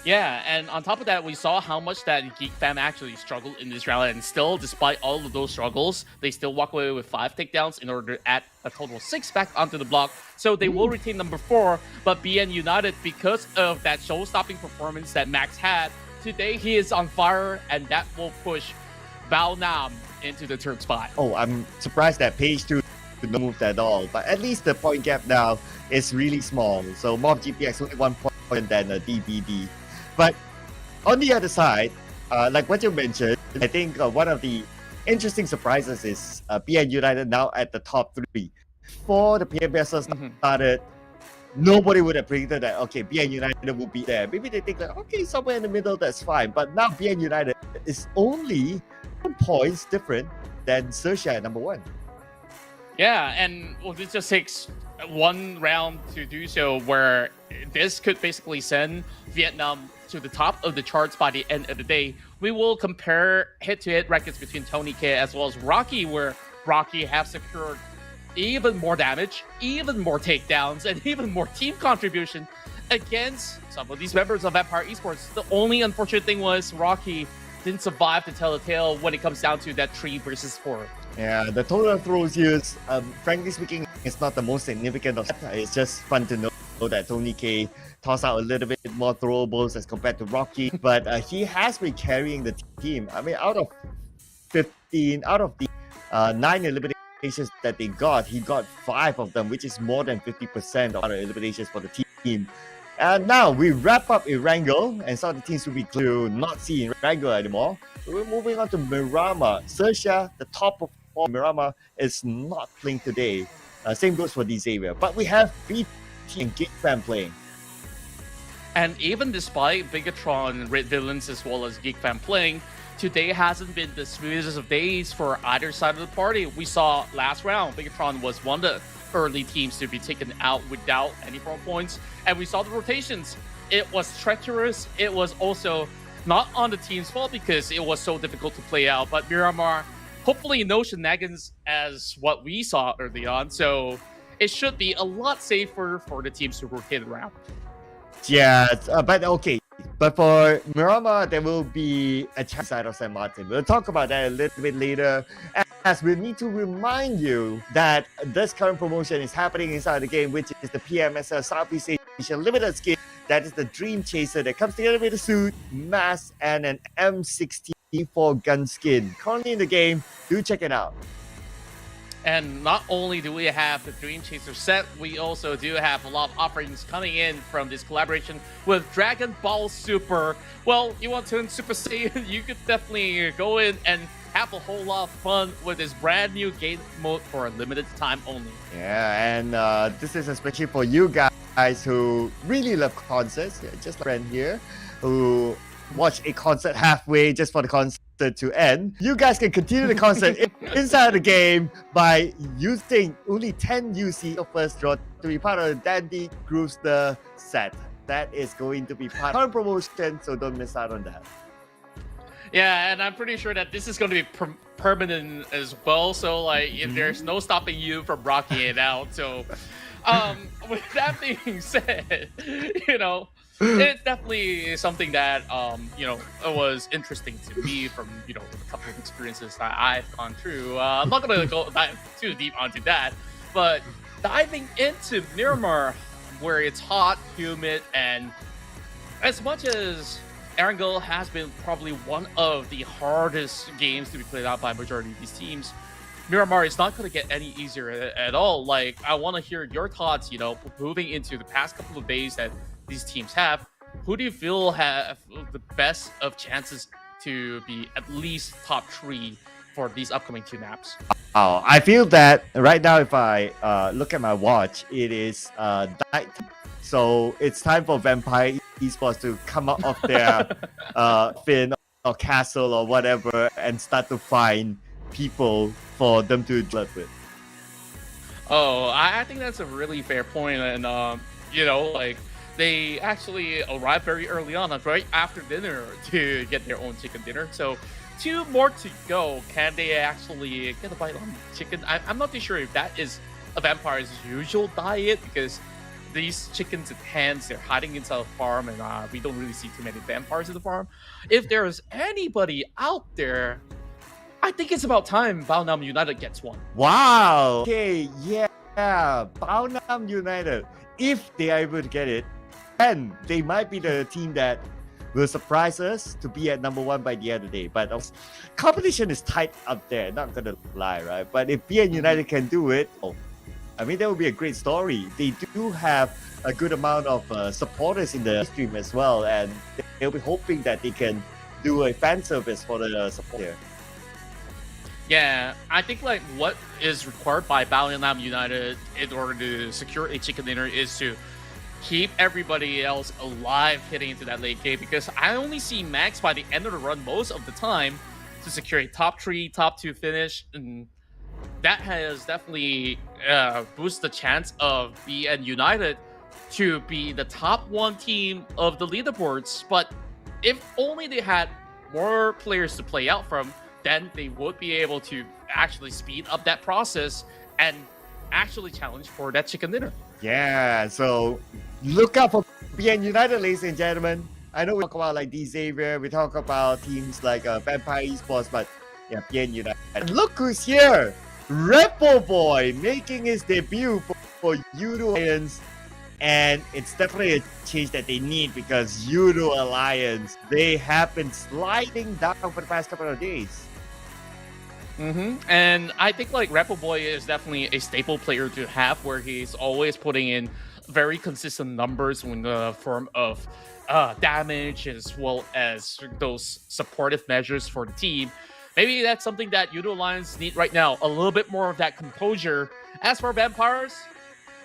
Yeah, and on top of that, we saw how much that Geek fam actually struggled in this round, and still, despite all of those struggles, they still walk away with 5 takedowns in order to add a total of 6 back onto the block. So they will retain number 4, but BN United, because of that show-stopping performance that Max had, today he is on fire, and that will push Bao Nam into the 3rd spot. Oh, I'm surprised that Page 2 did not move at all, but at least the point gap now is really small. So MORPH GPX only 1 point than a DVD. But On the other side, like what you mentioned, I think one of the interesting surprises is PN United now at the top 3. Before the PMSL started, nobody would have predicted that, okay, PN United will be there. Maybe they think that, okay, somewhere in the middle, that's fine. But now PN United is only 1 points different than XERXIA at number 1. Yeah, and well, this just takes one round to do so, where this could basically send Vietnam to the top of the charts by the end of the day. We will compare head-to-head records between Tony K as well as Rocky, where Rocky have secured even more damage, even more takedowns, and even more team contribution against some of these members of Empire Esports. The only unfortunate thing was Rocky didn't survive to tell the tale when it comes down to that 3 versus 4. Yeah, the total throws used, frankly speaking, is not the most significant of that. It's just fun to know that Tony K tossed out a little bit more throwables as compared to Rocky, but he has been carrying the team. I mean, out of the 9 eliminations that they got, he got 5 of them, which is more than 50% of the eliminations for the team. And now we wrap up Erangel, and some of the teams will be clear to not see in Erangel anymore. We're moving on to Miramar. XERXIA, the top of all, Miramar is not playing today. Same goes for Xavier. But we have BT and GEEK fan playing. And even despite BIGETRON, Red Villains, as well as GEEK fan playing, today hasn't been the smoothest of days for either side of the party. We saw last round, BIGETRON was one of the early teams to be taken out without any 4 points. And we saw the rotations. It was treacherous. It was also not on the team's fault because it was so difficult to play out. But Miramar, hopefully no shenanigans as what we saw early on. So it should be a lot safer for the teams to rotate around. Yeah, but okay. But for Miramar, there will be a chance side of San Martin. We'll talk about that a little bit later, as we need to remind you that this current promotion is happening inside the game, which is the PMSL Southeast Asia Limited skin. That is the Dream Chaser that comes together with a suit, mask, and an M64 gun skin. Currently in the game, do check it out. And not only do we have the Dream Chaser set, we also do have a lot of offerings coming in from this collaboration with Dragon Ball Super. Well, you want to turn Super Saiyan, you could definitely go in and have a whole lot of fun with this brand new game mode for a limited time only. Yeah, and this is especially for you guys who really love concerts, just like a friend here, who watch a concert halfway just for the concert to end. You guys can continue the concert inside the game by using only 10 UC of first draw to be part of the Dandy Grooves the set. That is going to be part of the promotion, so don't miss out on that. Yeah, and I'm pretty sure that this is going to be permanent as well. So, like, if there's no stopping you from rocking it out. So, with that being said, you know, it's definitely something that, you know, it was interesting to me from, you know, a couple of experiences that I've gone through. I'm not going to go dive too deep onto that, but diving into Miramar, where it's hot, humid, and as much as Erangel has been probably one of the hardest games to be played out by a majority of these teams, Miramar is not going to get any easier at all. Like, I want to hear your thoughts, you know, moving into the past couple of days that these teams have. Who do you feel have the best of chances to be at least top 3 for these upcoming 2 maps? Oh, I feel that right now, if I look at my watch, it is night. So it's time for Vampire Esports to come out of their fin or castle or whatever and start to find people for them to flirt with. Oh, I think that's a really fair point. And, you know, like, they actually arrived very early on, right after dinner, to get their own chicken dinner. So 2 more to go. Can they actually get a bite on chicken? I'm not too sure if that is a vampire's usual diet, because these chickens and hens, they're hiding inside a farm, and we don't really see too many vampires in the farm. If there's anybody out there, I think it's about time Baonam United gets one. Wow! Okay, yeah. Baonam United, if they are able to get it, then they might be the team that will surprise us to be at number 1 by the other day. But competition is tight up there, not gonna lie, right? But if PN United can do it, I mean, that would be a great story. They do have a good amount of supporters in the stream as well, and they'll be hoping that they can do a fan service for the supporter. Yeah, I think like what is required by Balianam United in order to secure a chicken dinner is to keep everybody else alive heading into that late game, because I only see Max by the end of the run most of the time to secure a top 3, top 2 finish, and that has definitely boosted the chance of BN United to be the top 1 team of the leaderboards. But if only they had more players to play out from, then they would be able to actually speed up that process and actually challenge for that chicken dinner. Yeah, so look out for BN United, ladies and gentlemen. I know we talk about like D-Xavier, we talk about teams like Vampire Esports, but yeah, BN United. And look who's here! Repo Boy making his debut for Yoodo Alliance. And it's definitely a change that they need, because Yoodo Alliance, they have been sliding down for the past couple of days. And I think like Repo Boy is definitely a staple player to have, where he's always putting in very consistent numbers in the form of damage as well as those supportive measures for the team. Maybe that's something that Yoodo Alliance need right now, a little bit more of that composure. As for Vampires,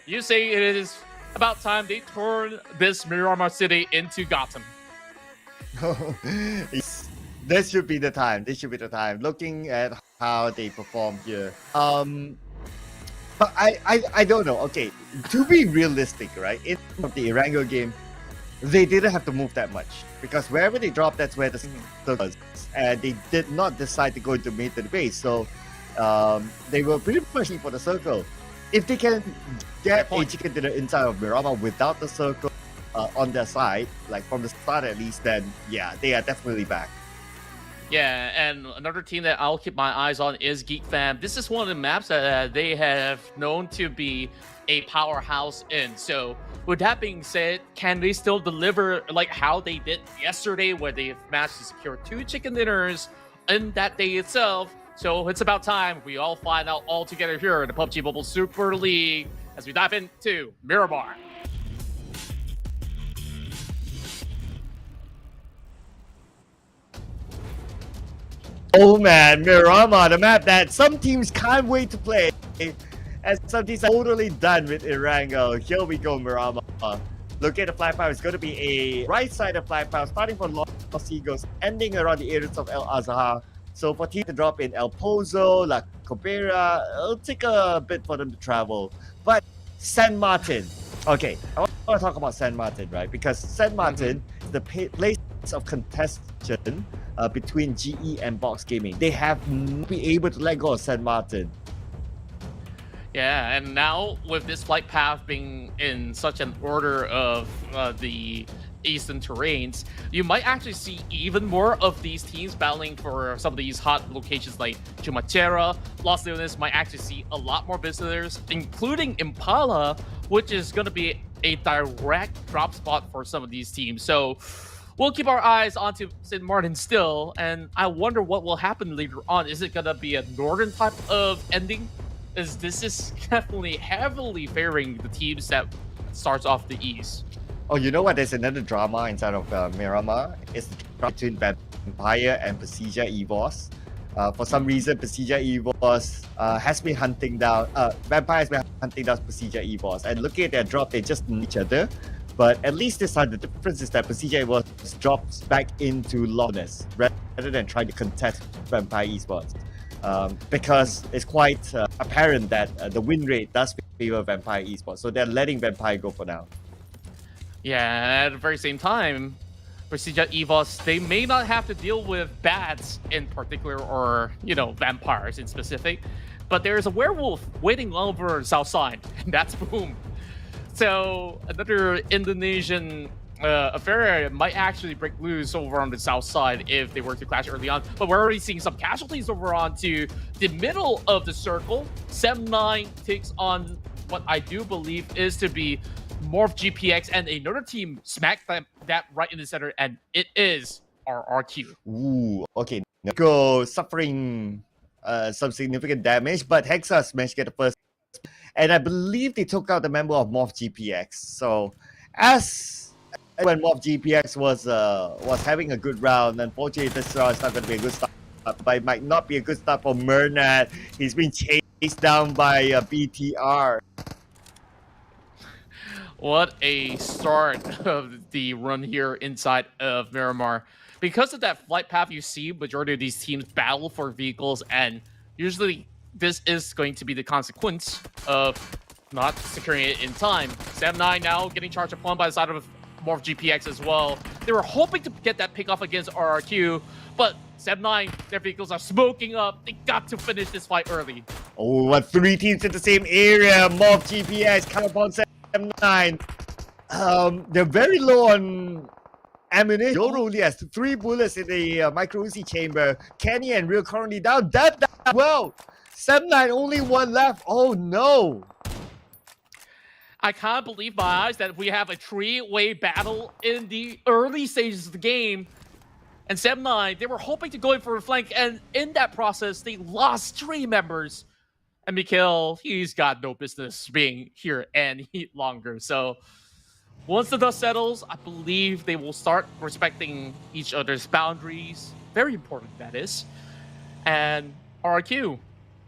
you say it is about time they turn this Miramar City into Gotham. This should be the time. This should be the time. Looking at how they perform here. But I don't know. Okay, to be realistic, right? In the Erangel game, they didn't have to move that much, because wherever they drop, that's where the circle was. And they did not decide to go into mid to the base. So they were pretty much for the circle. If they can get a chicken dinner inside of Miramar without the circle on their side, like from the start at least, then yeah, they are definitely back. Yeah, and another team that I'll keep my eyes on is GEEK Fam. This is one of the maps that they have known to be a powerhouse in. So with that being said, can they still deliver like how they did yesterday, where they managed to secure 2 chicken dinners in that day itself? So it's about time we all find out all together here in the PUBG Mobile Super League as we dive into Miramar. Oh man, Miramar, the map that some teams can't wait to play, and some teams are totally done with Erangel. Here we go, Miramar. Look at the flag power. It's going to be a right side of flag power, starting from Los Eagles, ending around the areas of El Azhar. So for teams to drop in El Pozo, La Cobera, it'll take a bit for them to travel. But San Martin. Okay, I want to talk about San Martin, right? Because San Martin is the place of contention between GE and Box Gaming. They have not been able to let go of San Martin. Yeah, and now with this flight path being in such an order of the eastern terrains, you might actually see even more of these teams battling for some of these hot locations like Chumacera. Los Leones might actually see a lot more visitors, including Impala, which is going to be a direct drop spot for some of these teams. So we'll keep our eyes onto St. Martin still, and I wonder what will happen later on. Is it going to be a northern type of ending? This is definitely heavily favoring the teams that starts off the east. Oh, you know what? There's another drama inside of Miramar. It's the drama between Vampire and PERSIJA EVOS. For some reason, PERSIJA EVOS has been hunting down... Vampire has been hunting down PERSIJA EVOS. And looking at their drop, they just need each other. But at least this time, the difference is that PERSIJA EVOS drops back into Lawless rather than trying to contest Vampire Esports. Because it's quite apparent that the win rate does favor Vampire Esports. So they're letting Vampire go for now. Yeah, at the very same time, PERSIJA EVOS, they may not have to deal with bats in particular, or, you know, vampires in specific, but there's a werewolf waiting over south side, and that's Boom. So another Indonesian affair might actually break loose over on the south side if they were to clash early on. But we're already seeing some casualties over onto the middle of the circle. Sem9 takes on what I do believe is to be MORPH GPX, and another team smacked that right in the center, and it is RRQ. Ooh, okay. Go suffering some significant damage, but Hexas managed to get the first. and I believe they took out the member of MORPH GPX. So, as when MORPH GPX was having a good round, unfortunately this round is not going to be a good start. But it might not be a good start for Mernat. He's been chased down by BTR. What a start of the run here inside of Miramar. Because of that flight path, you see majority of these teams battle for vehicles, and usually this is going to be the consequence of not securing it in time. 7-9 now getting charged upon by the side of MORPH GPX as well. They were hoping to get that pick off against RRQ, but 7-9, their vehicles are smoking up. They got to finish this fight early. Oh, what 3 teams in the same area. MORPH GPX, come upon 7-9. They're very low on ammunition. Yoodo only has 3 bullets in the micro Uzi chamber. Kenny and Real currently down. That well. 7-9, only 1 left. Oh no. I can't believe my eyes that we have a 3-way battle in the early stages of the game. And 7-9, they were hoping to go in for a flank, and in that process, they lost 3 members. And Mikhail, he's got no business being here any longer. So once the dust settles, I believe they will start respecting each other's boundaries. Very important, that is. And RQ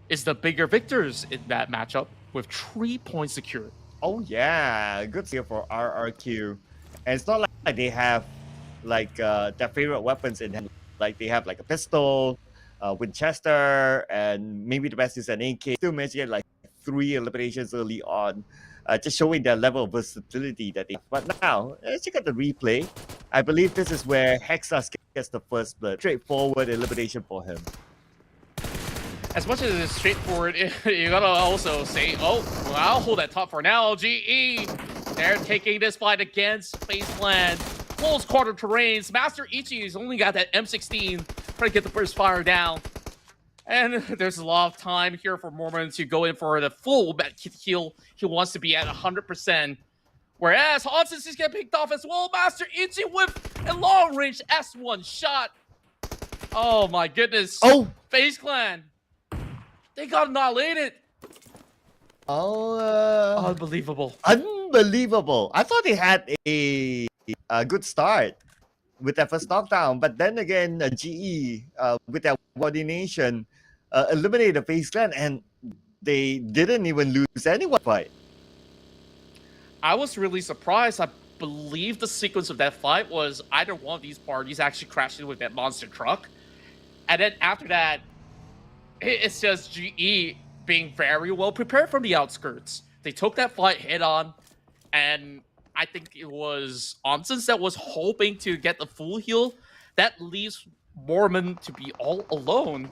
is the bigger victors in that matchup with 3 points secured. Oh yeah, good here for RRQ. And it's not like they have like their favorite weapons in hand. Like they have like a pistol, Winchester, and maybe the best is an AK. Still managed to get like 3 eliminations early on, just showing their level of versatility that they have. But now, let's check out the replay. I believe this is where Hexas gets the first blood. Straightforward elimination for him. As much as it's straightforward, you gotta also say, oh, well, I'll hold that top for now. GE, they're taking this fight against FaZe Clan. Close quarter terrains. Master Ichi's only got that M16, trying to get the first fire down. And there's a lot of time here for Mormon to go in for the full medkit heal. He wants to be at 100%. Whereas Hanson's is getting picked off as well. Master Ichi with a long-range S1 shot. Oh my goodness. Oh! FaZe Clan. They got annihilated. Oh, Unbelievable. Unbelievable. I thought they had a good start with their first knockdown, but then again, GE with their coordination eliminated FaZe Clan, and they didn't even lose anyone fight. I was really surprised. I believe the sequence of that fight was either one of these parties actually crashing with that monster truck, and then after that, it's just GE being very well prepared from the outskirts. They took that fight head on, and I think it was Onsens that was hoping to get the full heal. That leaves Mormon to be all alone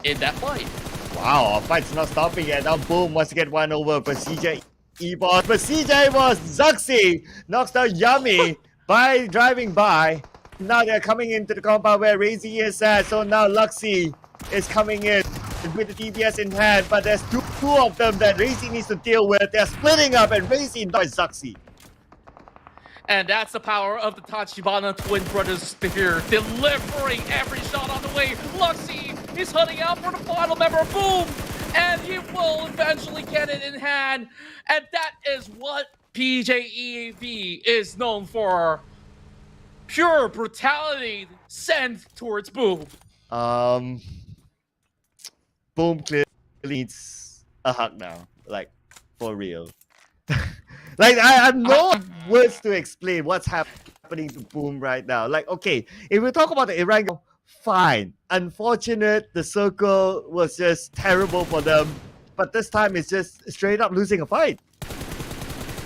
in that fight. Wow, our fight's not stopping yet. Now Boom wants to get one over PERSIJA EVOS. PERSIJA EVOS, Zuxi knocks down Yummy by driving by. Now they're coming into the compound where Razy is at. So now Luxy is coming in with the DBS in hand, but there's two of them that Razy needs to deal with. They're splitting up, and Razy knocks Zuxi. And that's the power of the Tachibana twin brothers here, delivering every shot on the way. Luxy is hunting out for the final member. Boom! And he will eventually get it in hand. And that is what PJEV is known for. Pure brutality sent towards Boom. Boom clearly needs a hug now, like for real. Like I have no words to explain what's happening to Boom right now. Like, okay, if we talk about the Iran, fine. Unfortunate, the circle was just terrible for them. But this time it's just straight up losing a fight.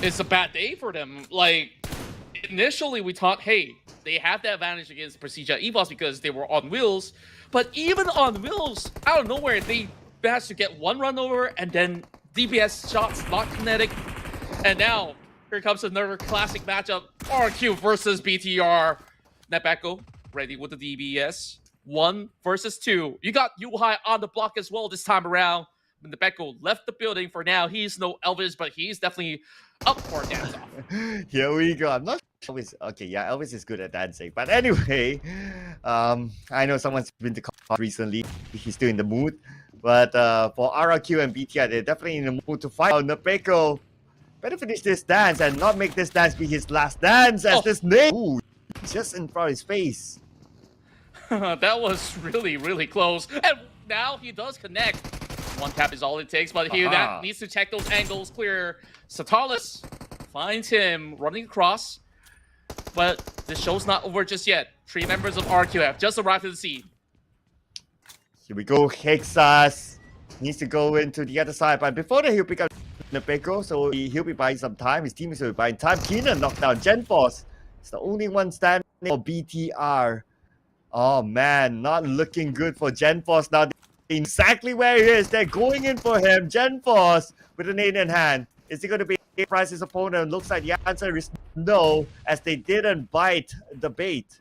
It's a bad day for them. Like, initially we thought, hey, they have the advantage against PERSIJA EVOS because they were on wheels. But even on wheels, out of nowhere, they managed to get one run over and then DPS shots not kinetic. And now, here comes another classic matchup. RQ versus BTR. Netbacko ready with the DBS. 1 versus 2. You got Yuhai on the block as well this time around. When Netbacko left the building for now, he's no Elvis, but he's definitely up for a dance-off. Here we go. I'm not sure Elvis. Okay, yeah, Elvis is good at dancing. But anyway, I know someone's been to college recently. He's still in the mood. But for RRQ and BTR, they're definitely in the mood to fight. Nepeko better finish this dance and not make this dance be his last dance as this name. Ooh, just in front of his face. That was really, really close. And now he does connect. One tap is all it takes, but he that needs to check those angles clear. Satalis finds him running across. But the show's not over just yet. 3 members of RQF just arrived at the scene. Here we go. Hexas needs to go into the other side, but before that, he'll pick up Nepeko, so he'll be buying some time. His team is will be buying time. Keenan knocked down GenForce. It's the only one standing for BTR. Oh man, not looking good for GenForce now. Exactly where he is. They're going in for him. GenForce with an 8 in hand. Is he going to be surprise his opponent? Looks like the answer is no, as they didn't bite the bait.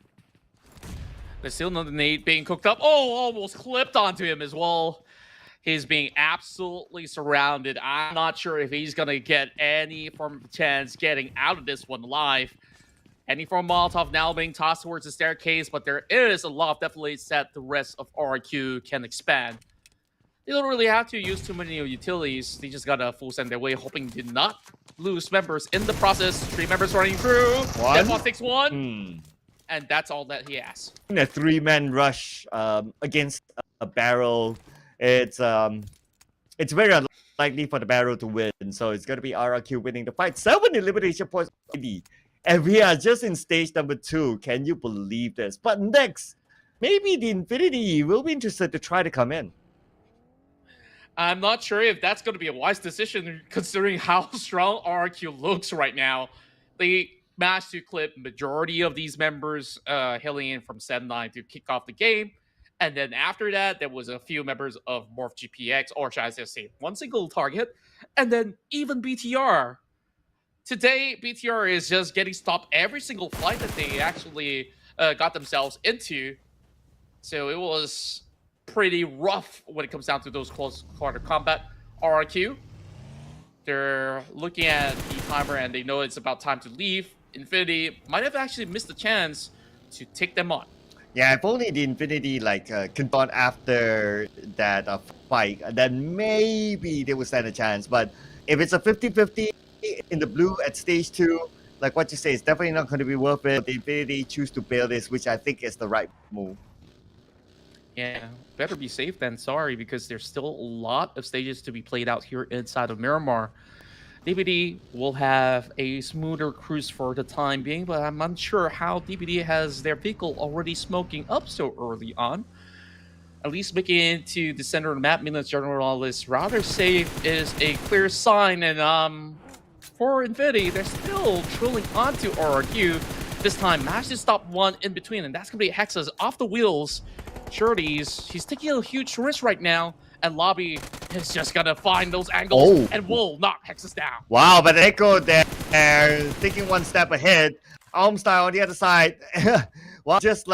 There's still another nade being cooked up. Oh, almost clipped onto him as well. He's being absolutely surrounded. I'm not sure if he's going to get any form of chance getting out of this one alive. Any form of Molotov now being tossed towards the staircase, but there is a lot of definitely set the rest of RQ can expand. They don't really have to use too many utilities. They just got to full send their way, hoping to not lose members in the process. 3 members running through. Deadlock takes 1. And that's all that he has. In a 3-man rush against a barrel, it's very unlikely for the barrel to win. So it's going to be RRQ winning the fight. 7 elimination points already. And we are just in stage number 2. Can you believe this? But next, maybe the Infinity will be interested to try to come in. I'm not sure if that's going to be a wise decision considering how strong RRQ looks right now. They managed to clip majority of these members hailing in from 7-9 to kick off the game. And then after that, there was a few members of MORPH GPX, or should I just say one single target. And then even BTR. Today, BTR is just getting stopped every single fight that they actually got themselves into. So it was pretty rough when it comes down to those close quarter combat. RRQ, they're looking at the timer and they know it's about time to leave. Infinity might have actually missed the chance to take them on. Yeah, if only the Infinity confront after that fight, then maybe they would stand a chance. But if it's a 50-50 in the blue at stage 2, like what you say, it's definitely not going to be worth it. The Infinity choose to bail this, which I think is the right move. Yeah, better be safe than sorry, because there's still a lot of stages to be played out here inside of Miramar. DBD will have a smoother cruise for the time being, but I'm unsure how DBD has their vehicle already smoking up so early on. At least making it to the center of the map, Milan's General is rather safe is a clear sign, and for Infinity, they're still drilling onto RRQ. This time, managed to stop one in between, and that's going to be Hexas off the wheels. Shorties, he's taking a huge risk right now, and Lobby is just going to find those angles and will knock Hexas down. Wow, but Echo there, taking one step ahead. Armstyle on the other side. Well, just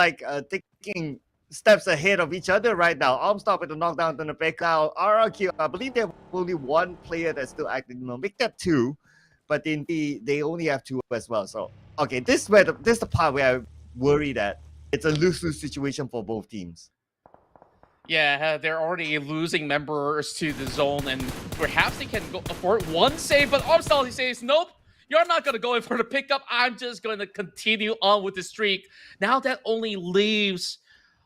taking steps ahead of each other right now. Armstyle with the knockdown to the back. Now, RRQ, I believe they have only 1 player that's still active. Make that 2. But in they only have 2 as well. So, okay, this is the part where I worry that it's a lose-lose situation for both teams. Yeah, they're already losing members to the zone, and perhaps they can go afford 1 save, but Armstall, he says, nope, you're not going to go in for the pickup. I'm just going to continue on with the streak. Now that only leaves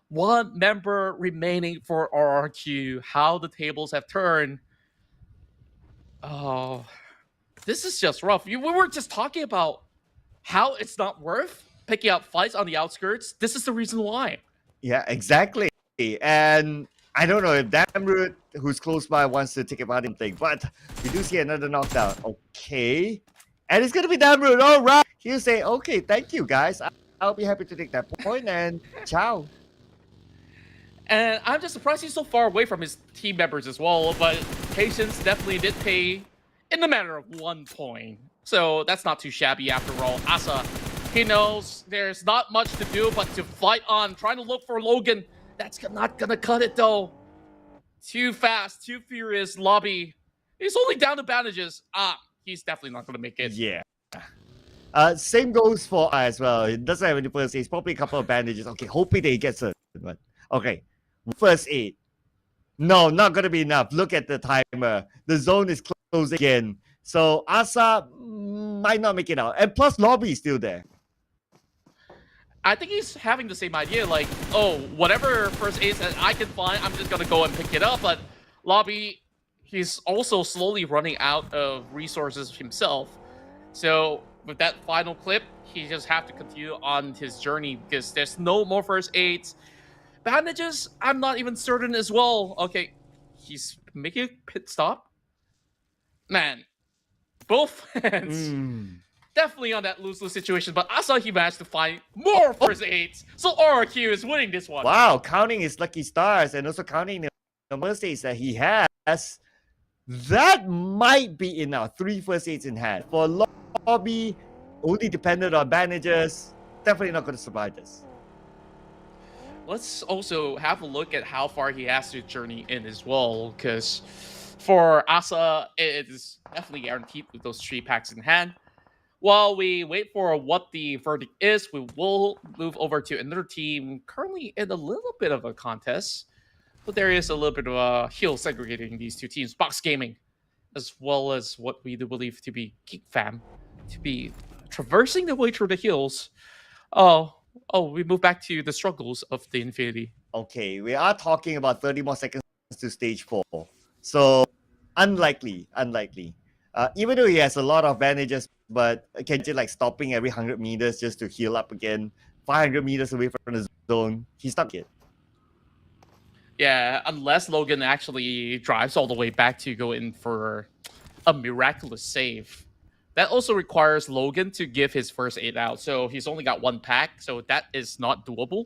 1 member remaining for RRQ. How the tables have turned. Oh, this is just rough. We were just talking about how it's not worth picking up fights on the outskirts. This is the reason why. Yeah, exactly. And I don't know if Damroot, who's close by, wants to take advantage of things, but we do see another knockdown. Okay. And it's going to be Damroot. All right. He'll say, okay, thank you, guys. I'll be happy to take that point, and ciao. And I'm just surprised he's so far away from his team members as well, but patience definitely did pay in the matter of 1 point. So that's not too shabby after all. Asa, he knows there's not much to do but to fight on, trying to look for Logan. That's not gonna cut it though. Too fast, too furious. Lobby, he's only down to bandages. He's definitely not gonna make it. Yeah. Same goes for as well. He doesn't have any first aid. Probably a couple of bandages. Okay, hoping that he gets it. But okay, first aid. No, not going to be enough. Look at the timer. The zone is closing again. So Asa might not make it out. And plus, Lobby is still there. I think he's having the same idea, like, oh, whatever first ace that I can find, I'm just gonna go and pick it up. But Lobby, he's also slowly running out of resources himself. So with that final clip, he just have to continue on his journey because there's no more first aids. Bandages, I'm not even certain as well. Okay, he's making a pit stop. Man, both hands. Definitely on that lose-lose situation, but I saw he managed to find more first aids. So RRQ is winning this one. Wow, counting his lucky stars and also counting the first aids that he has, that might be enough. 3 first aids in hand. For Lobby, only dependent on bandages, definitely not going to survive this. Let's also have a look at how far he has to journey in as well, because for Asa, it is definitely guaranteed with those 3 packs in hand. While we wait for what the verdict is, we will move over to another team currently in a little bit of a contest. But there is a little bit of a hill segregating these 2 teams. Box Gaming, as well as what we do believe to be Geek Fam, to be traversing the way through the hills. Oh, we move back to the struggles of the Infinity. Okay, we are talking about 30 more seconds to stage 4. So, unlikely. Even though he has a lot of bandages, but can you like stopping every 100 meters just to heal up again, 500 meters away from the zone, he's stuck it. Yeah, unless Logan actually drives all the way back to go in for a miraculous save. That also requires Logan to give his first aid out, so he's only got 1 pack, so that is not doable.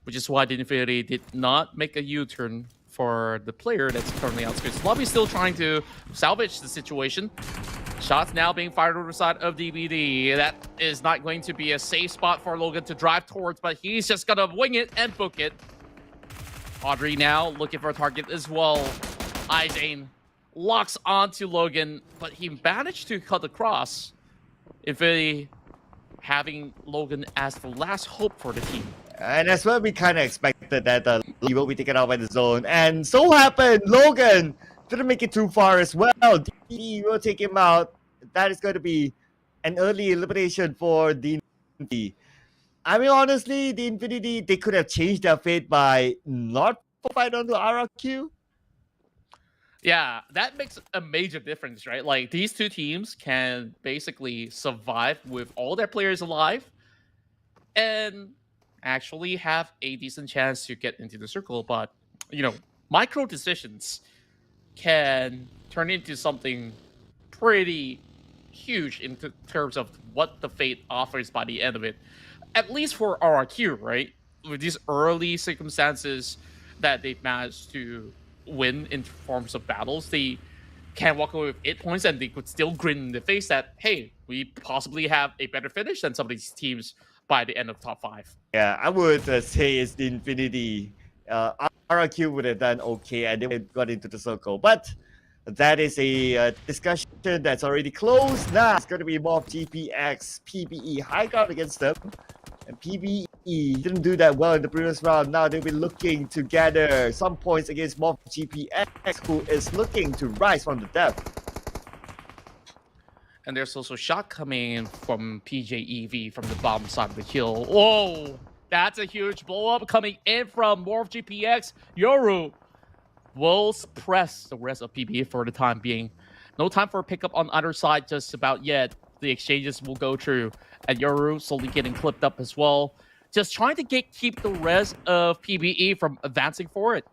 Which is why the Infinity did not make a U-turn for the player that's currently outskirts. Lobby's still trying to salvage the situation. Shots now being fired over the side of DBD. That is not going to be a safe spot for Logan to drive towards, but he's just gonna wing it and book it. Audrey now looking for a target as well. Izane locks onto Logan, but he managed to cut across. Infinity having Logan as the last hope for the team. And that's what we kind of expected, that he will be taken out by the zone. And so happened, Logan didn't make it too far as well. DB will take him out. That is going to be an early elimination for the Infinity. I mean, honestly, the Infinity, they could have changed their fate by not fighting onto RRQ. Yeah, that makes a major difference, right? Like, these 2 teams can basically survive with all their players alive and actually have a decent chance to get into the circle. But, you know, micro decisions can turn into something pretty huge in terms of what the fate offers by the end of it. At least for RRQ, right? With these early circumstances that they've managed to win in forms of battles, they can walk away with 8 points and they could still grin in the face that, hey, we possibly have a better finish than some of these teams by the end of top 5. Yeah, I would say it's the Infinity. RRQ would have done okay and they got into the circle. But that is a discussion that's already closed. Now it's going to be MORPH GPX, PBE, high ground against them. And PBE didn't do that well in the previous round. Now they'll be looking to gather some points against MORPH GPX, who is looking to rise from the depth. And there's also a shot coming in from PJEV from the bottom side of the hill. Whoa! That's a huge blow-up coming in from MORPH GPX. Yoru will suppress the rest of PBE for the time being. No time for a pickup on either side just about yet. The exchanges will go through. And Yoru slowly getting clipped up as well. Just trying to keep the rest of PBE from advancing forward.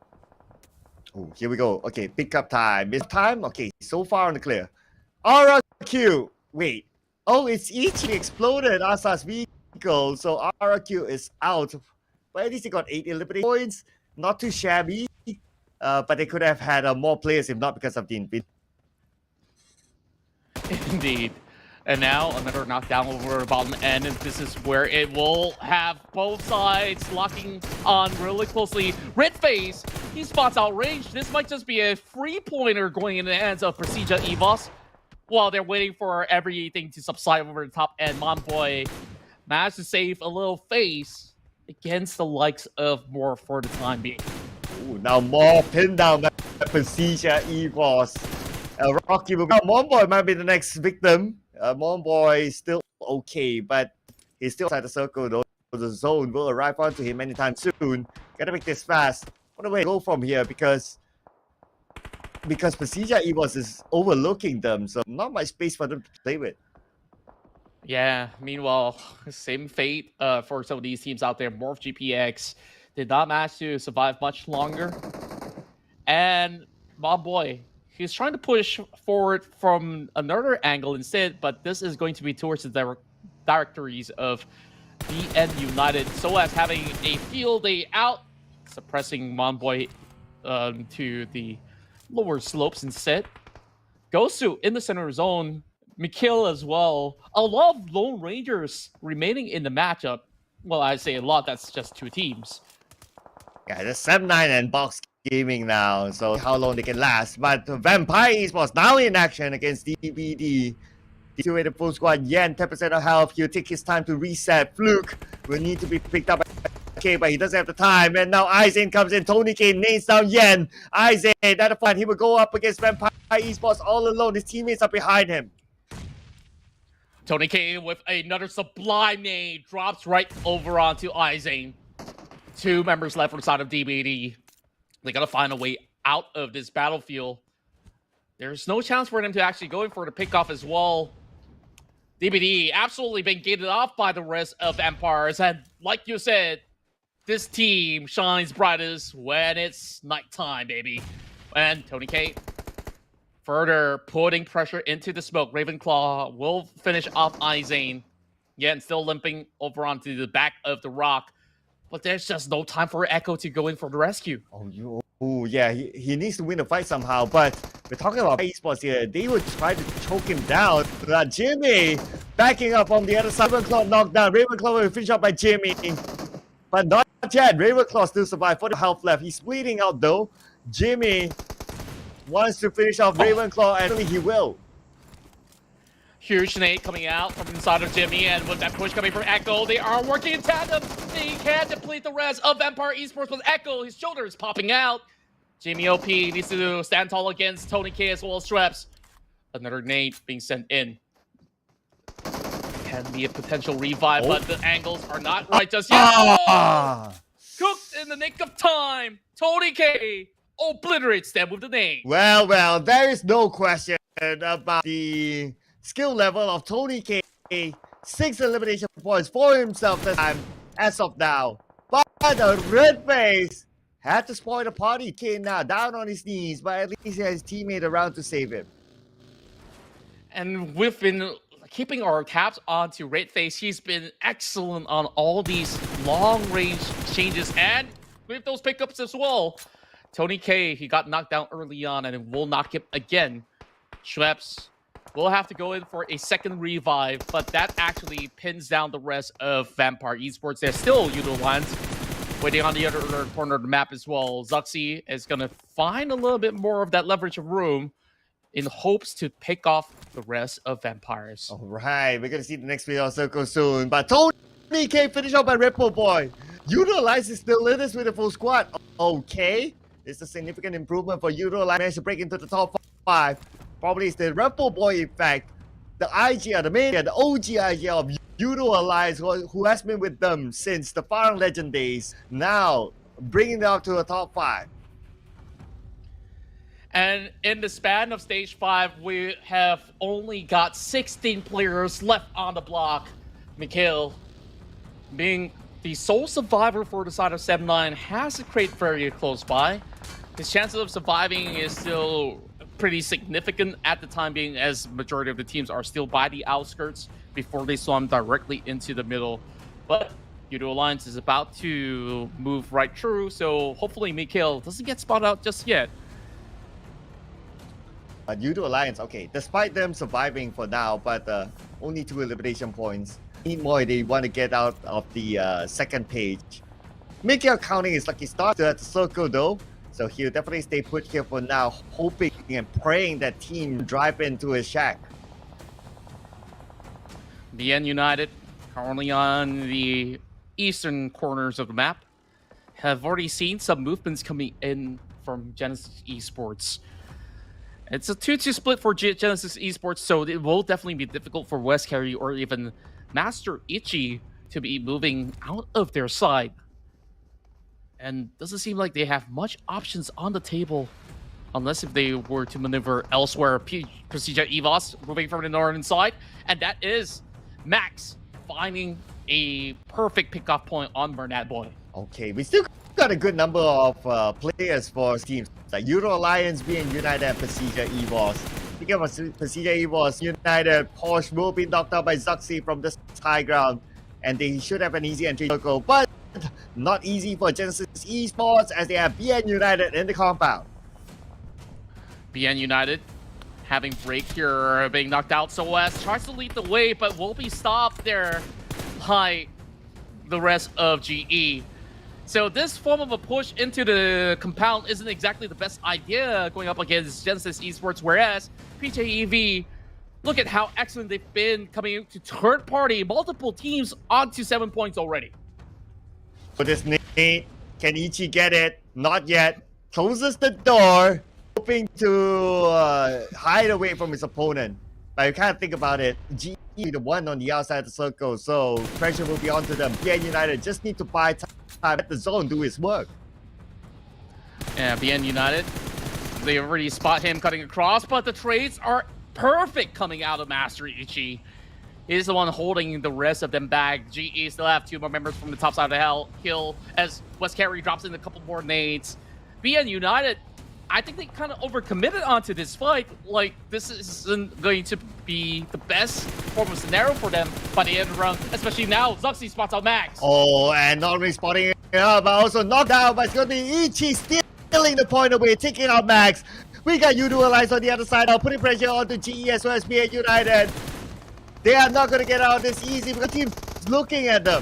Oh, here we go. Okay, pickup time. This time? Okay, so far on the clear. RRQ. Wait. Oh, it's easily exploded Asa's vehicle. So RRQ is out. But at least they got 8 elimination points. Not too shabby. But they could have had more players if not because of the Infinity. Indeed. And now another knockdown over the bottom end, and this is where it will have both sides locking on really closely. Red FaZe, he spots out range. This might just be a free pointer going in the hands of PERSIJA EVOS while they're waiting for everything to subside over the top end. Monboy managed to save a little face against the likes of MORPH for the time being. Ooh, now more pinned down by PERSIJA EVOS. Rocky will be. MORPH might be the next victim. MORPH is still okay, but he's still outside the circle though. The zone will arrive onto him anytime soon. Gotta make this fast. What a way to go from here because PERSIJA EVOS is overlooking them, so not much space for them to play with. Yeah, meanwhile, same fate for some of these teams out there. MORPH GPX did not manage to survive much longer. And MORPH, he's trying to push forward from another angle instead, but this is going to be towards the directories of BN United, so as having a field day out, suppressing MORPH to the lower slopes instead. Gosu in the center zone. Mikhail as well. A lot of Lone Rangers remaining in the matchup. Well, I say a lot, that's just two teams. Yeah, there's 7-9 and Box Gaming now, so how long they can last. But Vampire Esports now in action against DBD. Situated full squad, Yen, 10% of health. He'll take his time to reset. Fluke will need to be picked up by K, but he doesn't have the time. And now Aizen comes in. Tony K nails down Yen. Aizen, that's fun. He will go up against Vampire Esports all alone. His teammates are behind him. Tony K with another sublime nade drops right over onto Aizen. Two members left on the side of DBD. They gotta find a way out of this battlefield. There's no chance for them to actually go in for the pickoff as well. DBD absolutely been gated off by the rest of Empires, and like you said, this team shines brightest when it's nighttime, baby. And Tony K further putting pressure into the smoke. Ravenclaw will finish off Aizen. Yeah, and still limping over onto the back of the rock. But there's just no time for Echo to go in for the rescue. Oh yeah, he needs to win the fight somehow. But we're talking about Esports here. They would try to choke him down. Jimmy backing up on the other side. Ravenclaw knocked down. Ravenclaw will finish up by Jimmy. But not yet. Ravenclaw still survive. 40 health left. He's bleeding out though. Jimmy wants to finish off Ravenclaw, and he will. Huge nade coming out from inside of Jimmy, and with that push coming from Echo, they are working in tandem. They can deplete the rest of Vampire Esports with Echo. His shoulder is popping out. Jimmy OP needs to stand tall against Tony K as well as Schweppes. Another nade being sent in. Can be a potential revive, but the angles are not right just yet. Oh! Cooked in the nick of time. Tony K obliterates them with the nade. Well, there is no question about the skill level of Tony K. 6 elimination points for himself this time, as of now. But the red face had to spoil the party. K now down on his knees, but at least he has his teammate around to save him. And we've been keeping our tabs onto Redface. He's been excellent on all these long-range changes and with those pickups as well. Tony K, he got knocked down early on and it will knock him again. Schweppes will have to go in for a second revive, but that actually pins down the rest of Vampire Esports. There's still Yoodo Alliance waiting on the other corner of the map as well. XERXIA is going to find a little bit more of that leverage of room in hopes to pick off the rest of Vampires. All right, we're going to see the next video circle soon. But Tony K finished off by Ripple Boy. Yoodo Alliance is still in this with a full squad. Okay, it's a significant improvement for Yoodo Alliance. Managed to break into the top 5. Probably it's the Ripple Boy effect. The IGL, the main, the OG IGL of Yoodo Alliance, who has been with them since the Farang Legend days. Now, bringing them up to the top 5. And in the span of Stage 5, we have only got 16 players left on the block. Mikhail, being the sole survivor for the side of 7-9, has a crate very close by. His chances of surviving is still pretty significant at the time being, as majority of the teams are still by the outskirts before they swarm directly into the middle. But Yoodo Alliance is about to move right through, so hopefully Mikhail doesn't get spotted out just yet. Yoodo Alliance, okay, despite them surviving for now, but only 2 elimination points. Need more, they want to get out of the second page. Mikhail counting his lucky start at the circle though, so he'll definitely stay put here for now, hoping and praying that team drive into his shack. BN United currently on the eastern corners of the map. have already seen some movements coming in from Genesis Esports. It's a 2-2 split for Genesis Esports, so it will definitely be difficult for West Carry or even Master Ichi to be moving out of their side. And doesn't seem like they have much options on the table, unless if they were to maneuver elsewhere. PERSIJA EVOS moving from the northern side, and that is Max finding a perfect pickoff point on Bernat Boy. Okay, we still got a good number of players for teams like Yoodo Alliance, being United, and PERSIJA EVOS. Speaking of PERSIJA EVOS, United, Porsche will be knocked out by Zuxi from this high ground, and they should have an easy entry circle, but not easy for Genesis Esports as they have BN United in the compound. BN United having break here, being knocked out. So West tries to lead the way, but will be stopped there by the rest of GE. So this form of a push into the compound isn't exactly the best idea going up against Genesis Esports, whereas PJEV, look at how excellent they've been coming into third party, multiple teams onto 7 points already. For this nade, can Ichi get it? Not yet. Closes the door, hoping to hide away from his opponent. But you can't think about it. GE the one on the outside of the circle, so pressure will be onto them. BN United just need to buy time, let the zone do his work. Yeah, BN United, they already spot him cutting across, but the trades are perfect coming out of Master Ichi. He's the one holding the rest of them back. GE still have 2 more members from the top side of the hill as West Carry drops in a couple more nades. BN United, I think they kind of overcommitted onto this fight. Like, this isn't going to be the best form of scenario for them by the end of the round, especially now Zuxi spots out Max. Oh, and not only spotting it out, but also knocked out, but it's going to be Ichi stealing the point away, taking out Max. We got Yoodo Alliance on the other side now, putting pressure onto GE as well as BN United. They are not going to get out this easy because the team's looking at them.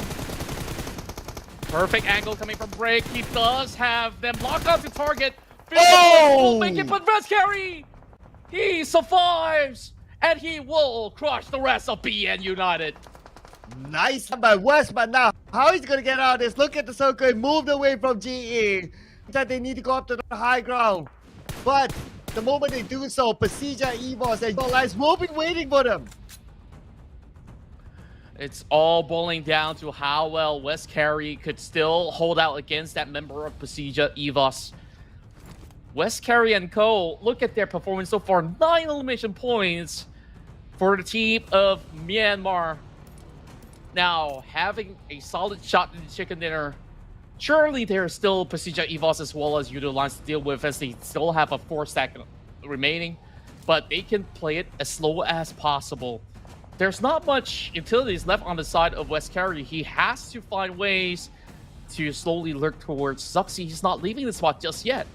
Perfect angle coming from Break. He does have them locked onto target. Oh! Will make it, but West Carry, he survives, and he will crush the rest of BN United. Nice by West, but now how he's going to get out of this? Look at the circle, he moved away from GE. That they need to go up to the high ground. But the moment they do so, PERSIJA, EVOS, and Yoodo Alliance will be waiting for them. It's all boiling down to how well West Carry could still hold out against that member of PERSIJA EVOS. West Carry and Co, look at their performance so far. 9 elimination points for the team of Myanmar. Now, having a solid shot in the chicken dinner, surely there's still PERSIJA EVOS as well as Yoodo Alliance to deal with, as they still have a 4 stack remaining. But they can play it as slow as possible. There's not much utilities left on the side of West Carry. He has to find ways to slowly lurk towards Zuxi. He's not leaving the spot just yet.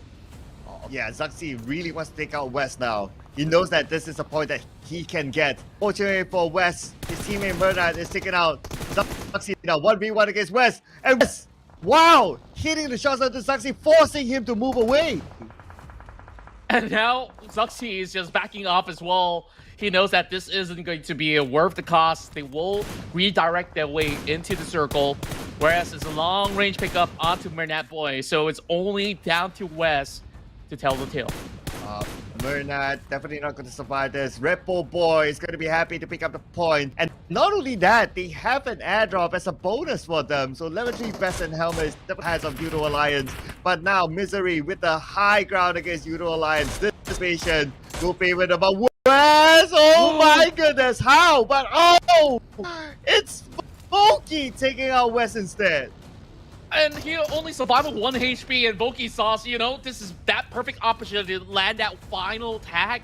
Yeah, Zuxi really wants to take out West now. He knows that this is a point that he can get. Fortunately for West, his teammate Bernard is taken out. Zuxi now 1v1 against West. And West, wow, hitting the shots onto Zuxi, forcing him to move away. And now Zuxi is just backing off as well. He knows that this isn't going to be worth the cost. They will redirect their way into the circle, whereas it's a long-range pickup onto Bernat Boy. So it's only down to West to tell the tale. Bernard definitely not going to survive this. Red Bull Boy is going to be happy to pick up the point. And not only that, they have an airdrop as a bonus for them. So level 3 vest and helmets, the hands of Yoodo Alliance. But now Misery with the high ground against Yoodo Alliance. This patient will favor them. But West, oh my goodness, how? But oh, it's Voki taking out West instead. And he only survived with 1 HP, and Voki sauce, you know, this is that perfect opportunity to land that final tag.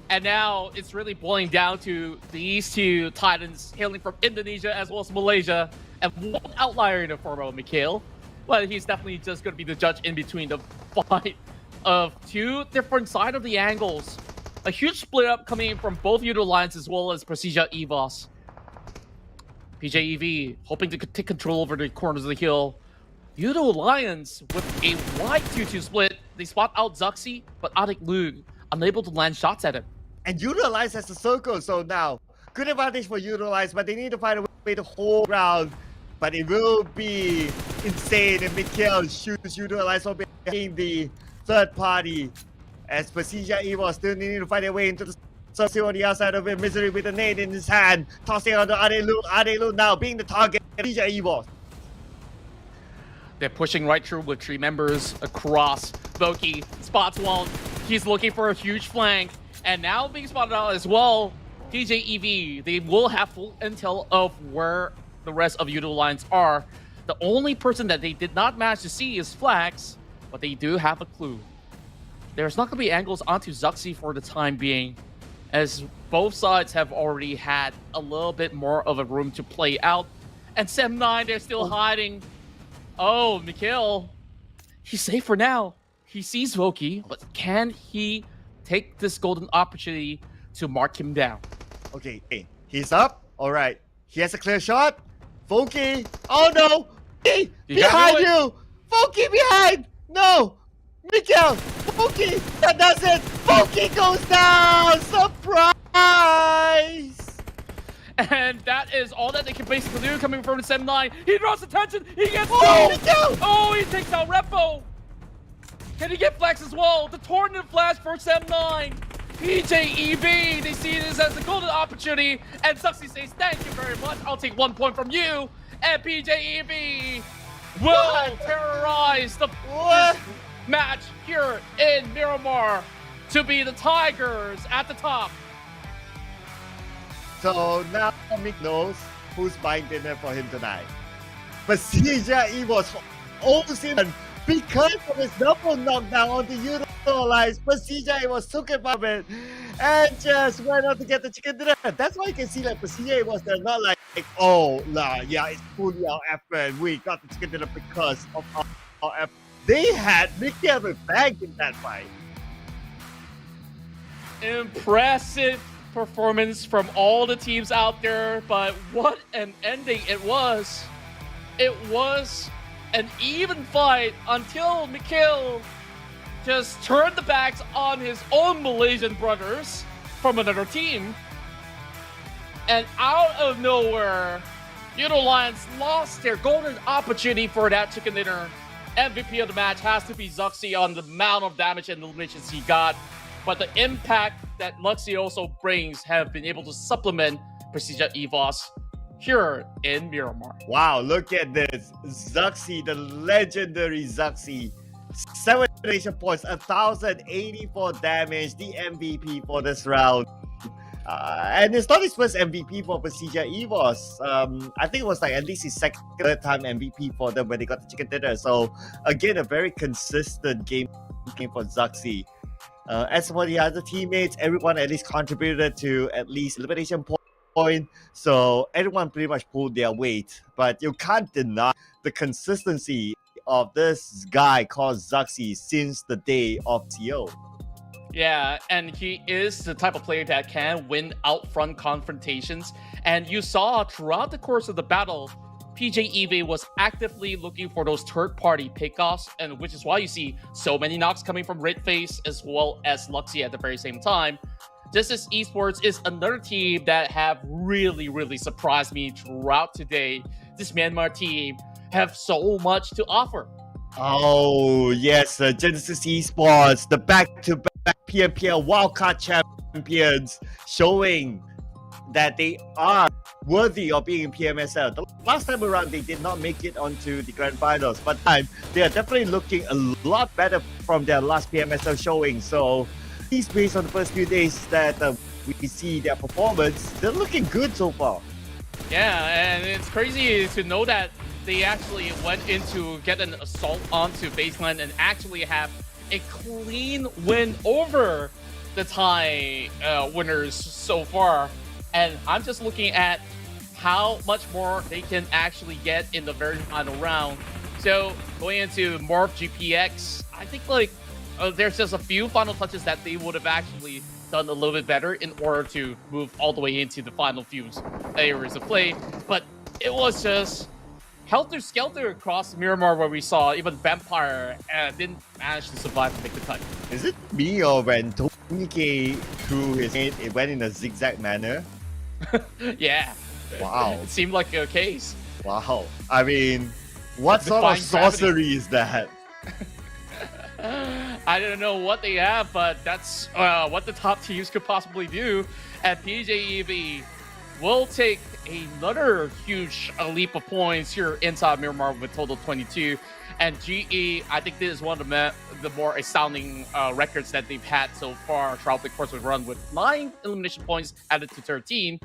And now it's really boiling down to these 2 Titans hailing from Indonesia as well as Malaysia, and 1 outlier in the form of Mikhail. But he's definitely just going to be the judge in between the fight of 2 different sides of the angles. A huge split up coming in from both Yoodo Alliance as well as PERSIJA EVOS. PJEV hoping to take control over the corners of the hill. Yoodo Alliance with a wide 2-2 split. They spot out Zuxi, but Adik Lug unable to land shots at him. And Yoodo Alliance has the circle, so now good advantage for Yoodo Alliance, but they need to find a way to hold ground. but it will be insane if Mikhail shoots Yoodo Alliance from being the third party. As PERSIJA EVOS still needing to find their way into the circle on the outside of it. Misery with a nade in his hand, tossing on the Adelu. Adelu now being the target. PERSIJA EVOS. They're pushing right through with 3 members across. Voki spots one. He's looking for a huge flank. And now being spotted out as well, PJEV, they will have full intel of where the rest of Yoodo Alliance are. The only person that they did not manage to see is Flax, but they do have a clue. There's not going to be angles onto XERXIA for the time being, as both sides have already had a little bit more of a room to play out. And Sem9, they're still hiding. Oh, Mikhail, he's safe for now. He sees Voki, but can he take this golden opportunity to mark him down? Okay, he's up. All right, he has a clear shot. Voki, oh no! Hey, behind you! Voki behind! No! Mikhail! Voki! That does it! Voki goes down! Surprise! And that is all that they can basically do coming from the Sem9. He draws attention. He gets Mikhail! Oh, he takes out Repo. Can he get Flex as well? The Tornado Flash for Sem9. PJEV, they see this as a golden opportunity. And XERXIA says, thank you very much. I'll take 1 point from you. And PJEV will terrorize the match here in Miramar to be the Tigers at the top. So now Mick knows who's buying dinner for him tonight. PERSIJA EVOS owes him because of his double knockdown on the Yoodo Alliance. PERSIJA EVOS took it from it and just went on to get the chicken dinner. That's why you can see like PERSIJA EVOS, they're not like oh nah, yeah, it's fully our effort. We got the chicken dinner because of our effort. They had Mikhail bagged in that fight. Impressive performance from all the teams out there, but what an ending it was. It was an even fight until Mikhail just turned the backs on his own Malaysian brothers from another team. And out of nowhere, Yoodo Alliance lost their golden opportunity for that chicken dinner. MVP of the match has to be XERXIA on the amount of damage and eliminations he got. But the impact that XERXIA also brings have been able to supplement PERSIJA EVOS here in Miramar. Wow, look at this. XERXIA, the legendary XERXIA. 7 nation points, 1,084 damage, the MVP for this round. And it's not his first MVP for PERSIJA EVOS. I think it was like at least his second, third time MVP for them when they got the chicken dinner. So again, a very consistent game for XERXIA. As for the other teammates, everyone at least contributed to at least elimination point. So everyone pretty much pulled their weight. But you can't deny the consistency of this guy called XERXIA since the day of TO. Yeah, and he is the type of player that can win out front confrontations. And you saw throughout the course of the battle, PJEV was actively looking for those third-party pickoffs, and which is why you see so many knocks coming from RedFace as well as XERXIA at the very same time. Just as Esports is another team that have really surprised me throughout today. This Myanmar team have so much to offer. Oh, yes, Genesis Esports, the back-to-back PMPL wildcard champions, showing that they are worthy of being in PMSL. The last time around, they did not make it onto the grand finals, but they are definitely looking a lot better from their last PMSL showing. So, at least based on the first few days that we see their performance, they're looking good so far. Yeah, and it's crazy to know that they actually went in to get an assault onto baseline and actually have a clean win over the Thai winners so far. And I'm just looking at how much more they can actually get in the very final round. So going into MORPH GPX, I think like there's just a few final touches that they would have actually done a little bit better in order to move all the way into the final few areas of play. But it was just helter-skelter across Miramar, where we saw even Vampire didn't manage to survive and make the cut. Is it me or when Tony K threw his head, it went in a zigzag manner? Yeah. Wow. It seemed like a case. Wow. I mean, what sort of Defying gravity. sorcery is that? I don't know what they have, but that's what the top teams could possibly do. And PJEV will take another huge leap of points here inside Miramar with total 22. And GE, I think this is one of the more astounding records that they've had so far throughout the course of the run, with 9 elimination points added to 13.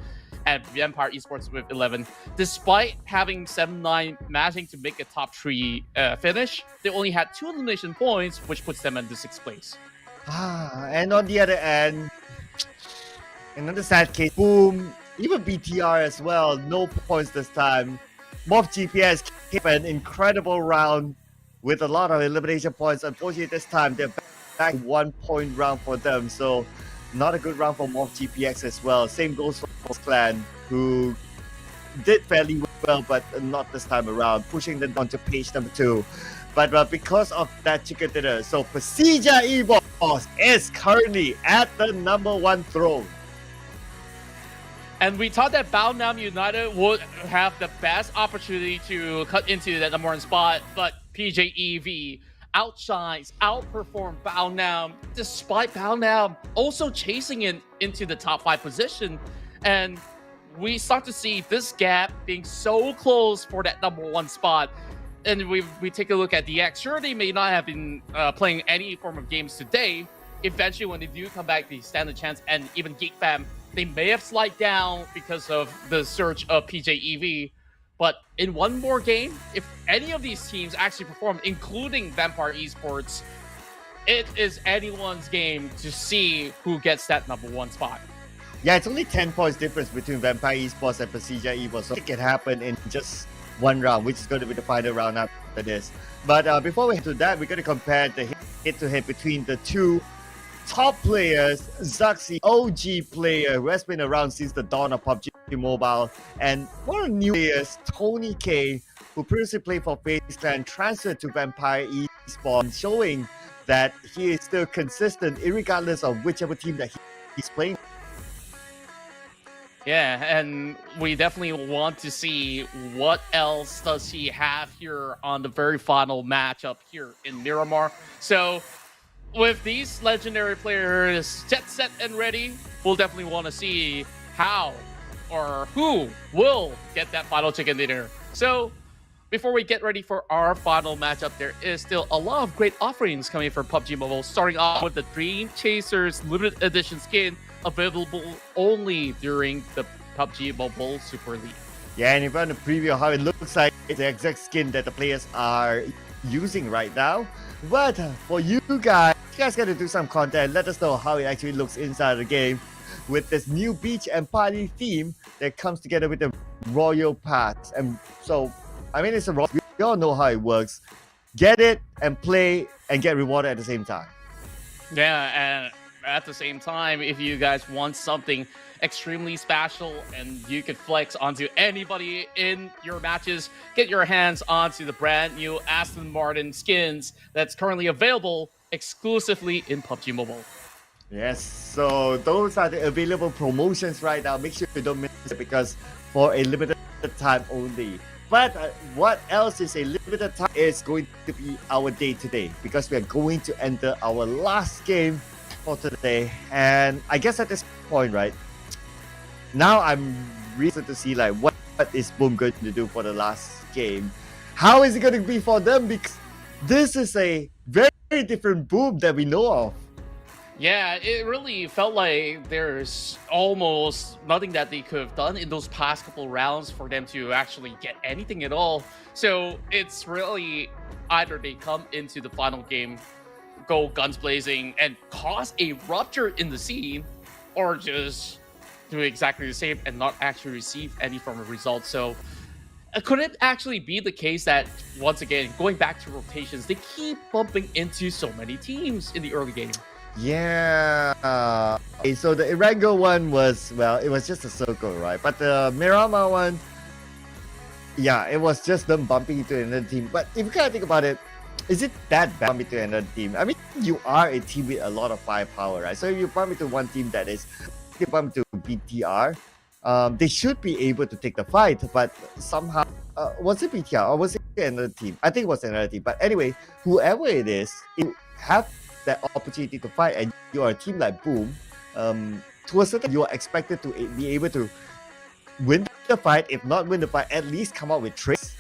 And Vampire Esports with 11. Despite having 7-9 managing to make a top 3 finish, they only had 2 elimination points, which puts them in the 6th place. And on the other end, another sad case, Boom, even BTR as well, no points this time. MORPH GPS kept an incredible round with a lot of elimination points. Unfortunately, this time they're back 1 point round for them, so not a good round for MORPH GPX as well. Same goes for FaZe Clan, who did fairly well, but not this time around, pushing them down to page number 2. But because of that chicken dinner, so PERSIJA EVOS is currently at the number 1 throne. And we thought that Baonam United would have the best opportunity to cut into that number 1 spot, but PJEV outshines, outperformed Baonam, despite Baonam also chasing it into the top 5 position. And we start to see this gap being so close for that number 1 spot. And we take a look at DX. Sure, they may not have been playing any form of games today. Eventually, when they do come back, they stand a chance. And even GEEK fam, they may have slid down because of the surge of PJEV. But in one more game, if any of these teams actually perform, including Vampire Esports, it is anyone's game to see who gets that number 1 spot. Yeah, it's only 10 points difference between Vampire Esports and PERSIJA EVOS, so it can happen in just 1 round, which is going to be the final round after this. But before we head to that, we're going to compare the head-to-head between the 2 top players. XERXIA, OG player who has been around since the dawn of PUBG Mobile, and one of the new players, Tony K, who previously played for FaZe Clan, transferred to Vampire Esports, showing that he is still consistent regardless of whichever team that he's playing. Yeah, and we definitely want to see what else does he have here on the very final matchup here in Miramar. So with these legendary players jet set and ready, we'll definitely want to see how or who will get that final chicken dinner. So before we get ready for our final matchup, there is still a lot of great offerings coming from PUBG Mobile, starting off with the Dream Chasers limited edition skin, available only during the PUBG Mobile Super League. Yeah, and if you want to preview how it looks like, it's the exact skin that the players are using right now. But for you guys got to do some content. Let us know how it actually looks inside the game with this new beach and party theme that comes together with the Royal Pass. And so, I mean, it's a we all know how it works. Get it and play and get rewarded at the same time. Yeah, and at the same time, if you guys want something extremely special and you can flex onto anybody in your matches, get your hands onto the brand new Aston Martin skins that's currently available exclusively in PUBG Mobile. Yes, so those are the available promotions right now. Make sure you don't miss it because for a limited time only. But what else is a limited time is going to be our day today, because we are going to enter our last game for today. And I guess at this point, right, now I'm really to see like what is Boom going to do for the last game. How is it going to be for them? Because this is a very different Boom that we know of. Yeah, it really felt like there's almost nothing that they could have done in those past couple rounds for them to actually get anything at all. So it's really either they come into the final game, go guns blazing, and cause a rupture in the scene, or just do exactly the same and not actually receive any form of result. So could it actually be the case that, once again, going back to rotations, they keep bumping into so many teams in the early game? Yeah. Okay, so the Irango one was, well, it was just a circle, right? But the Miramar one, yeah, it was just them bumping into another team. But if you kind of think about it, is it that bad bump into another team? I mean, you are a team with a lot of firepower, right? So if you bump into one team that is, you bump into BTR, they should be able to take the fight, but somehow was it BTR or was it another team? I think it was another team. But anyway, whoever it is, you have that opportunity to fight, and you are a team like Boom. To a certain, you are expected to be able to win the fight. If not win the fight, at least come out with tricks.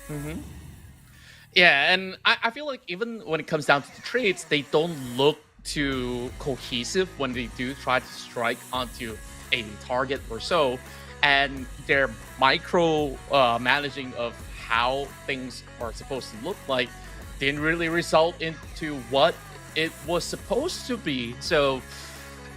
Mm-hmm. Yeah, and I feel like even when it comes down to the trades, they don't look too cohesive when they do try to strike onto a target or so. And their micro managing of how things are supposed to look like didn't really result into what it was supposed to be. So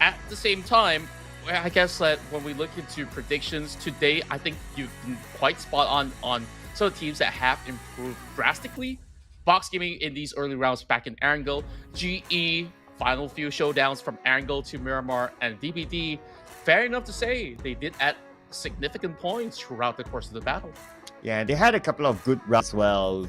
at the same time, I guess that when we look into predictions today, I think you've been quite spot on some of the teams that have improved drastically. Box Gaming in these early rounds back in Erangel, GE, final few showdowns from Erangel to Miramar and DBD. Fair enough to say, they did add significant points throughout the course of the battle. Yeah, they had a couple of good rounds as well.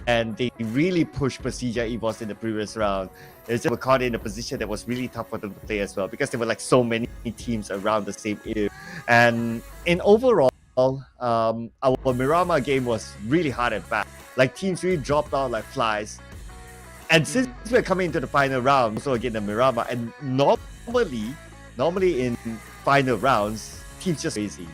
And they really pushed PERSIJA EVOS in the previous round. They just were caught in a position that was really tough for them to play as well, because there were like so many teams around the same area. And in overall, our Miramar game was really hard and fast. Like teams really dropped out like flies. And since we're coming into the final round, so again the Miramar, and normally in final rounds, teams just crazy.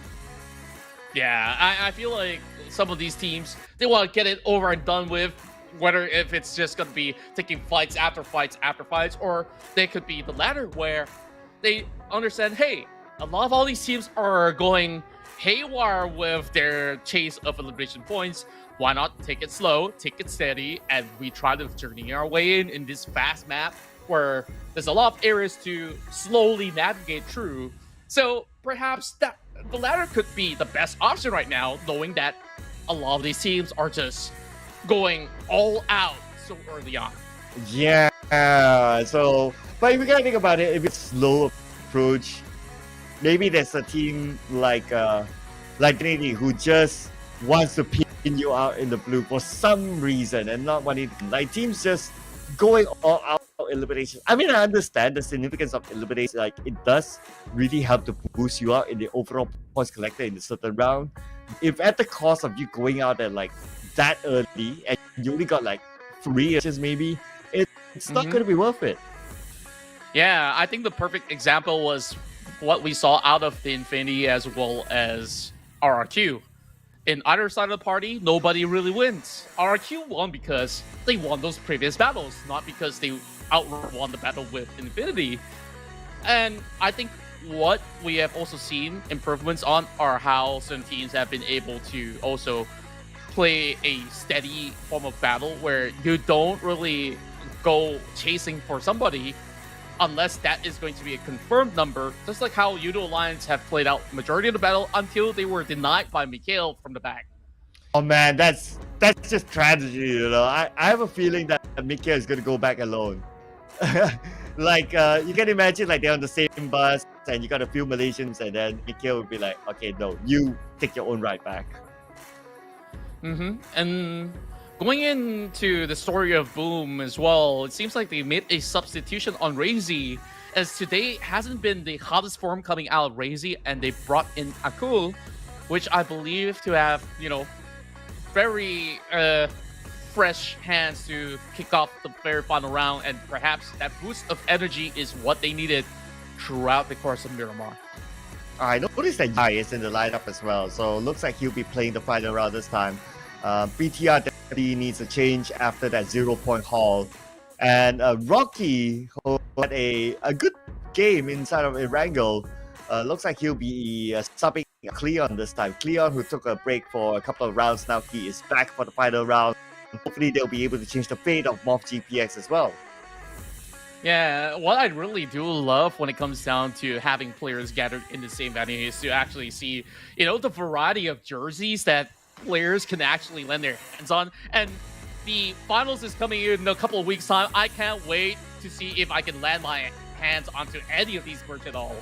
Yeah, I feel like some of these teams, they want to get it over and done with, whether if it's just going to be taking fights after fights after fights, or they could be the latter where they understand, hey, a lot of all these teams are going haywire with their chase of elimination points. Why not take it slow, take it steady, and we try to journey our way in this fast map where there's a lot of areas to slowly navigate through. So perhaps that the latter could be the best option right now, knowing that a lot of these teams are just going all out so early on. Yeah, so, but if you gotta think about it, if it's slow approach, maybe there's a team like Nady who just wants to pin you out in the blue for some reason and not wanting to, like teams just going all out elimination. I mean, I understand the significance of elimination. Like, it does really help to boost you out in the overall points collected in a certain round. If at the cost of you going out at like that early and you only got like 3 inches maybe, it's not going to be worth it. Yeah, I think the perfect example was what we saw out of the Infinity as well as RRQ. In either side of the party, nobody really wins. RRQ won because they won those previous battles, not because they outrun the battle with Infinity. And I think what we have also seen improvements on are how some teams have been able to also play a steady form of battle where you don't really go chasing for somebody unless that is going to be a confirmed number, just like how Yoodo Alliance have played out majority of the battle until they were denied by Mikhail from the back. Oh man, that's just tragedy, you know. I have a feeling that Mikhail is going to go back alone. Like, you can imagine like they're on the same bus and you got a few Malaysians, and then Mikhail will be like, okay, no, you take your own ride back. And going into the story of Boom as well, it seems like they made a substitution on Razy, as today hasn't been the hottest form coming out of Razy, and they brought in Akul, which I believe to have, you know, very fresh hands to kick off the very final round, and perhaps that boost of energy is what they needed throughout the course of Miramar. I noticed that Yai is in the lineup as well, so looks like he'll be playing the final round this time. BTR definitely needs a change after that 0-point haul. And Rocky, who had a good game inside of Erangel, looks like he'll be subbing QEON this time. QEON, who took a break for a couple of rounds, now he is back for the final round. Hopefully they'll be able to change the fate of MORPH GPX as well. Yeah, what I really do love when it comes down to having players gathered in the same venue is to actually see, you know, the variety of jerseys that players can actually lend their hands on. And the finals is coming in a couple of weeks' time. I can't wait to see if I can land my hands onto any of these merch at all.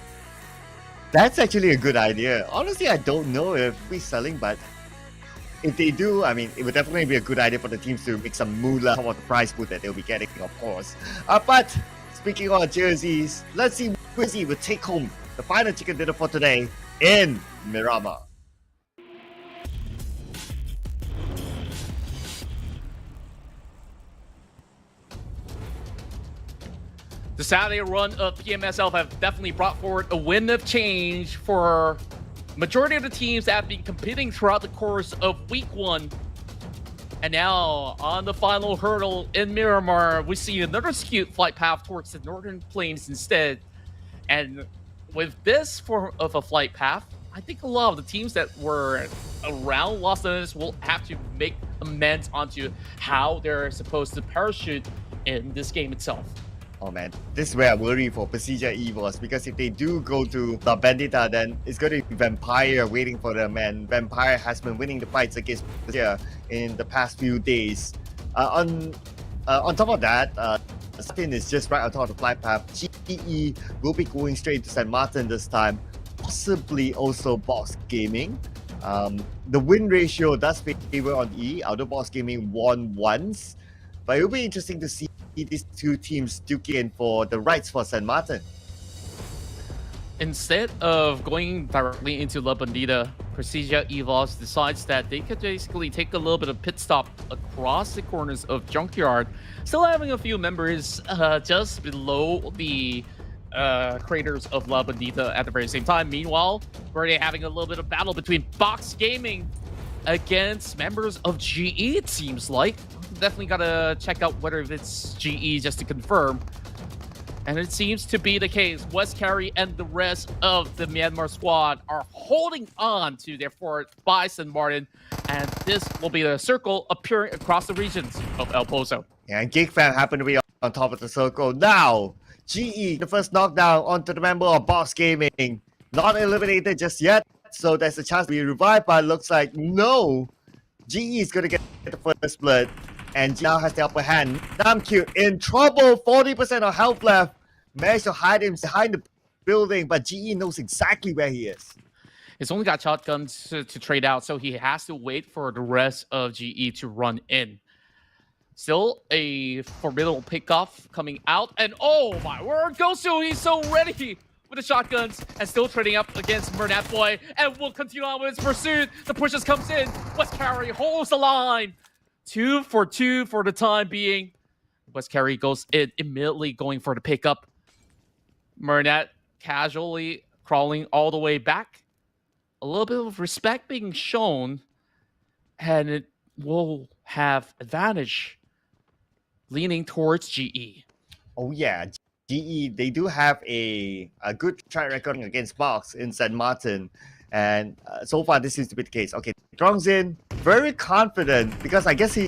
That's actually a good idea. Honestly, I don't know if we're selling, but if they do, I mean, it would definitely be a good idea for the teams to make some moolah for the prize pool that they'll be getting, of course. But speaking of jerseys, let's see Wizzy will take home the final chicken dinner for today in Miramar. The Saturday run of PMSL have definitely brought forward a wind of change for majority of the teams that have been competing throughout the course of week 1. And now, on the final hurdle in Miramar, we see another skewed flight path towards the northern plains instead. And with this form of a flight path, I think a lot of the teams that were around Los Angeles will have to make amends onto how they're supposed to parachute in this game itself. Oh man, this is where I worry for PERSIJA EVOS, because if they do go to the Bandita, then it's going to be Vampire waiting for them, and Vampire has been winning the fights against PERSIJA in the past few days. On top of that, Spin is just right on top of the flight path. GE will be going straight to St. Martin this time, possibly also Box Gaming. The win ratio does favor on E, although Box Gaming won once. But it will be interesting to see these two teams duking for the rights for St. Martin. Instead of going directly into La Bandita, PERSIJA EVOS decides that they could basically take a little bit of pit stop across the corners of Junkyard, still having a few members just below the craters of La Bandita at the very same time. Meanwhile, we're already having a little bit of battle between Box Gaming against members of GE, it seems like. Definitely gotta check out whether it's GE just to confirm. And it seems to be the case. West Carry and the rest of the Myanmar squad are holding on to their fort by St. Martin. And this will be the circle appearing across the regions of El Pozo. Yeah, and GEEK Fam happen to be on top of the circle. Now, GE, the first knockdown onto the member of Box Gaming. Not eliminated just yet, so there's a chance to be revived, but it looks like no. GE is going to get the first blood, and now has the upper hand. Namcute in trouble, 40% of health left. Managed to hide him behind the building, but GE knows exactly where he is. He's only got shotguns to trade out, so he has to wait for the rest of GE to run in. Still a formidable pickoff coming out, and oh my word, Gosu, he's so ready with the shotguns, and still trading up against Mernat Boy, and will continue on with his pursuit. The pushes comes in, West Carry holds the line. 2 for 2 for the time being. West Carry goes in immediately going for the pickup. Mernat casually crawling all the way back. A little bit of respect being shown, and it will have advantage leaning towards GE. Oh yeah, GE, they do have a good track record against Box in St. Martin. And so far, this seems to be the case. Okay, Drongzin, very confident, because I guess he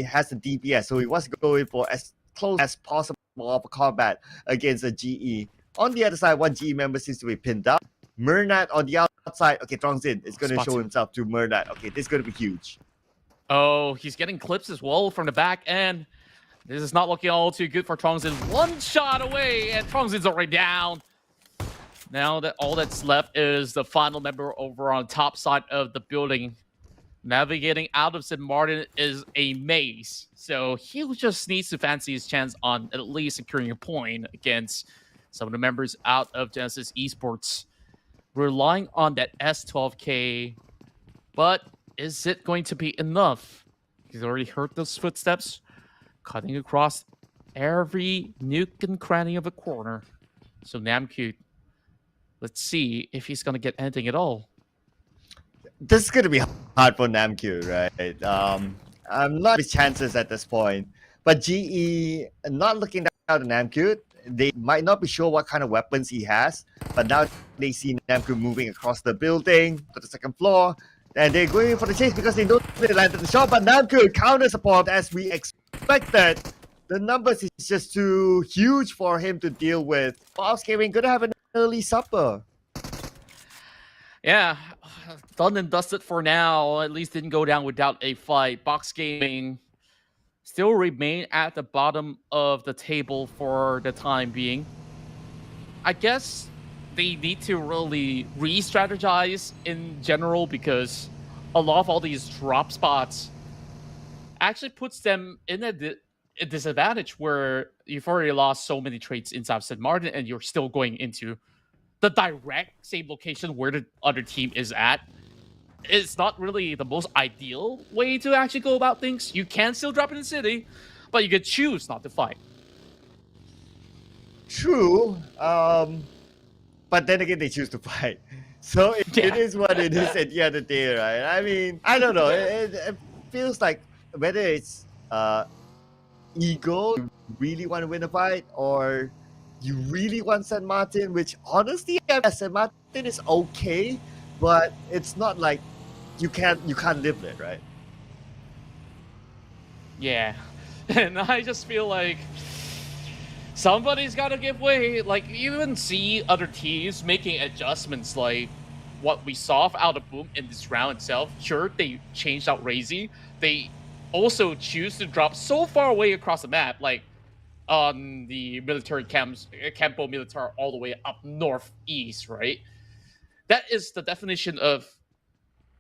has the DPS, so he wants to go in for as close as possible of a combat against a GE. On the other side, one GE member seems to be pinned up. Mernat on the outside. Okay, Drongzin is going to show himself to Mernat. Okay, this is going to be huge. Oh, he's getting clips as well from the back, and this is not looking all too good for Drongzin. One shot away, and Drongzin's already down. Now that all that's left is the final member over on top side of the building. Navigating out of St. Martin is a maze, so he just needs to fancy his chance on at least securing a point against some of the members out of Genesis Esports. Relying on that S12K, but is it going to be enough? He's already heard those footsteps cutting across every nook and cranny of a corner. So Namcute, let's see if he's going to get anything at all. This is going to be hard for Namcute, right? I'm not his chances at this point. But GE, not looking down at Namcute, they might not be sure what kind of weapons he has. But now they see Namcute moving across the building to the second floor. And they're going for the chase because they know they landed the shot. But Namcute counter support as we expected. The numbers is just too huge for him to deal with. Box Gaming gonna have an early supper. Yeah, done and dusted for now. At least didn't go down without a fight. Box Gaming still remain at the bottom of the table for the time being. I guess they need to really re-strategize in general, because a lot of all these drop spots actually puts them in a disadvantage where you've already lost so many trades inside St. Martin and you're still going into the direct same location where the other team is at. It's not really the most ideal way to actually go about things. You can still drop in the city, but you could choose not to fight. True. But then again, they choose to fight. So it is what it is at the end of the day, right? I mean, I don't know. It feels like whether it's ego, you really want to win a fight, or you really want San Martin, which honestly, San Martin is okay, but it's not like you can't live there, right? Yeah. And I just feel like somebody's got to give way. Like, you even see other teams making adjustments, like what we saw out of Boom in this round itself. Sure, they changed out Razy. They also choose to drop so far away across the map, like on the military camps, Campo Militar, all the way up northeast, right? That is the definition of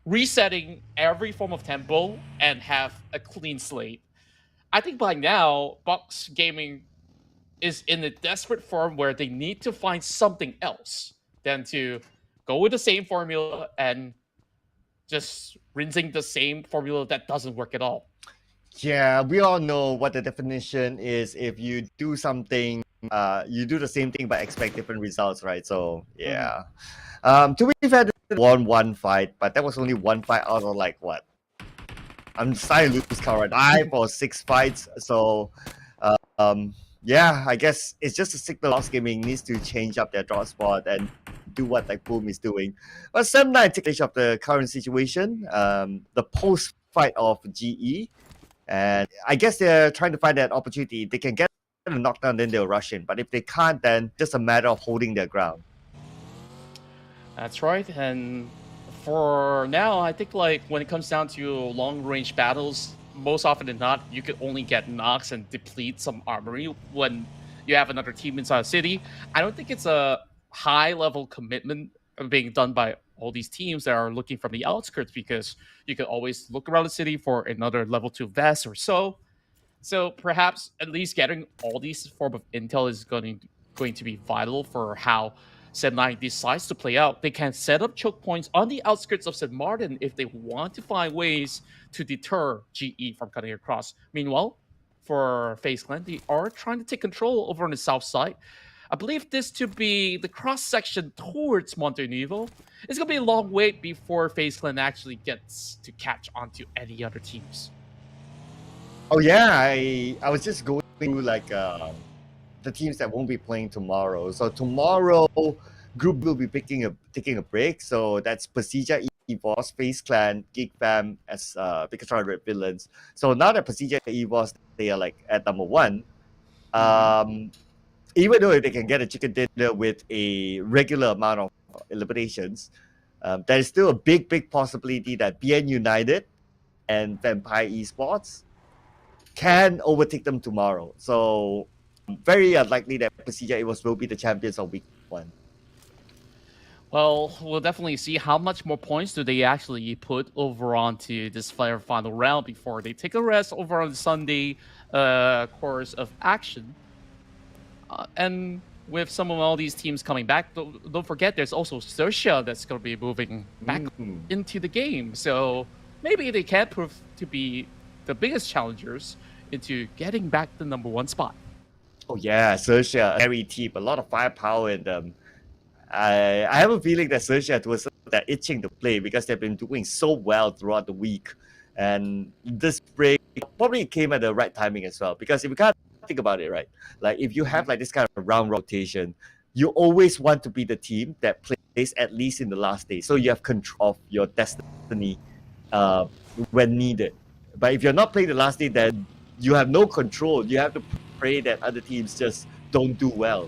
resetting every form of tempo and have a clean slate. I think by now, Box Gaming is in a desperate form where they need to find something else than to go with the same formula and just rinsing the same formula that doesn't work at all. Yeah, we all know what the definition is. If you do something, you do the same thing but expect different results, right? So yeah. To be fair, they won one fight, but that was only one fight out of like what? I'm starting to lose count right now. 5 or 6 fights. So yeah, I guess it's just a signal. Box Gaming needs to change up their draw spot and do what like Boom is doing. But Sam9 take advantage of the current situation, the post fight of GE. And I guess they're trying to find that opportunity. They can get a knockdown, then they'll rush in. But if they can't, then just a matter of holding their ground. That's right. And for now, I think like when it comes down to long-range battles, most often than not, you could only get knocks and deplete some armory when you have another team inside a city. I don't think it's a high-level commitment being done by all these teams that are looking from the outskirts, because you could always look around the city for another level 2 vest or so. So perhaps at least getting all these form of intel is going to be vital for how Sen9 decides to play out. They can set up choke points on the outskirts of St. Martin if they want to find ways to deter GE from cutting across. Meanwhile, for FaZe Clan, they are trying to take control over on the south side. I believe this to be the cross-section towards Monte Nuevo. It's going to be a long wait before FaZe Clan actually gets to catch onto any other teams. Oh yeah, I was just going through like the teams that won't be playing tomorrow. So tomorrow, group will be taking a break. So that's PERSIJA, EVOS, FaZe Clan, GEEK Fam as BIGETRON Red Villains. So now that PERSIJA and EVOS, they are like at number 1. Even though if they can get a chicken dinner with a regular amount of eliminations, there is still a big possibility that BN United and Vampire Esports can overtake them tomorrow. So very unlikely that PERSIJA EVOS will be the champions of week 1. Well, we'll definitely see how much more points do they actually put over onto this final round before they take a rest over on the Sunday course of action. And with some of all these teams coming back, don't forget there's also XERXIA that's going to be moving back into the game. So maybe they can prove to be the biggest challengers into getting back the number 1 spot. Oh yeah, XERXIA, very deep, a lot of firepower in them. I have a feeling that XERXIA was that itching to play because they've been doing so well throughout the week. And this break probably came at the right timing as well. Because if you can't think about it, right? Like if you have like this kind of round rotation, you always want to be the team that plays at least in the last day. So you have control of your destiny when needed. But if you're not playing the last day, then you have no control. You have to pray that other teams just don't do well.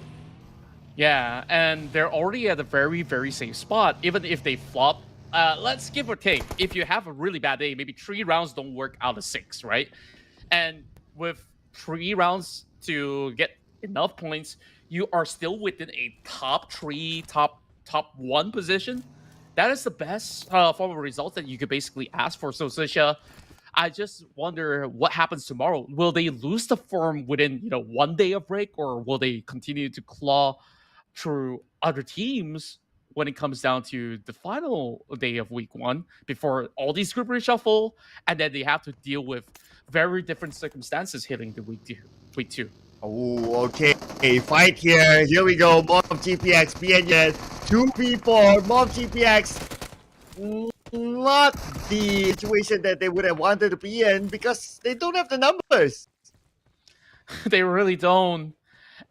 Yeah, and they're already at a very safe spot. Even if they flop, let's give or take. If you have a really bad day, maybe 3 rounds don't work out of 6, right? And with 3 rounds to get enough points, you are still within a top 3, top 1 position. That is the best form of result that you could basically ask for. So, XERXIA, I just wonder what happens tomorrow. Will they lose the form within 1 day of break, or will they continue to claw through other teams when it comes down to the final day of week 1 before all these group reshuffle, and then they have to deal with very different circumstances hitting the week 2? Oh, okay. Fight here. Here we go. MORPH GPX, PNN, 2v4. MORPH GPX. Not the situation that they would have wanted to be in because they don't have the numbers. They really don't.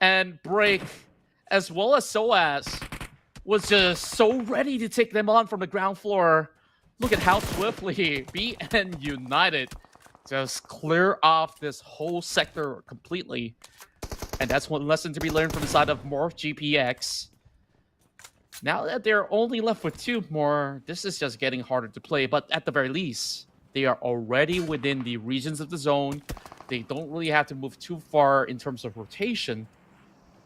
And Break, as well as SOAS, was just so ready to take them on from the ground floor. Look at how swiftly BN United just clear off this whole sector completely. And that's one lesson to be learned from the side of MORPH GPX. Now that they're only left with 2 more, this is just getting harder to play. But at the very least, they are already within the regions of the zone. They don't really have to move too far in terms of rotation.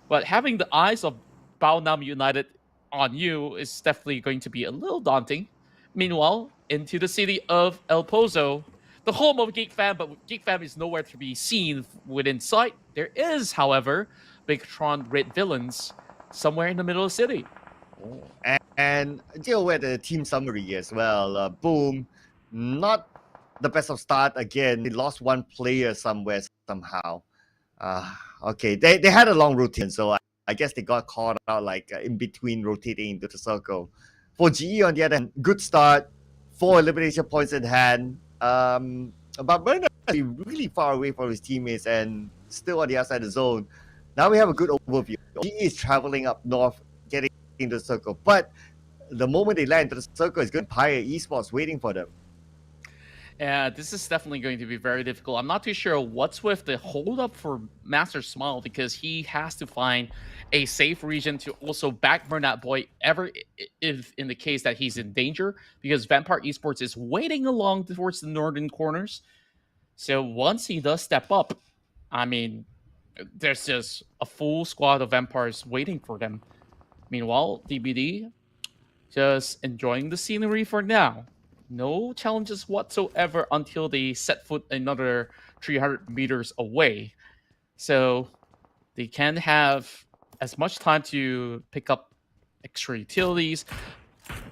But having the eyes of Baonam United on you is definitely going to be a little daunting. Meanwhile, into the city of El Pozo, the home of Geek Fam, but Geek Fam is nowhere to be seen within sight. There is, however, BIGETRON Red Villains somewhere in the middle of the city. And deal with the team summary as well. Boom, not the best of start again. They lost 1 player somewhere somehow. Okay, they had a long routine, so I guess they got caught out like in between rotating into the circle. For GE on the other hand, good start, 4 elimination points in hand. But Bernard is really far away from his teammates and still on the outside of the zone. Now we have a good overview. GE is traveling up north, getting into the circle, but the moment they land into the circle, it's good Empire Esports waiting for them. Yeah, this is definitely going to be very difficult. I'm not too sure what's with the hold up for Master Smile because he has to find a safe region to also back Bernat Boy if in the case that he's in danger, because Vampire Esports is waiting along towards the northern corners. So once he does step up, I mean, there's just a full squad of Vampires waiting for them. Meanwhile, DBD just enjoying the scenery for now. No challenges whatsoever until they set foot another 300 meters away. So they can have as much time to pick up extra utilities.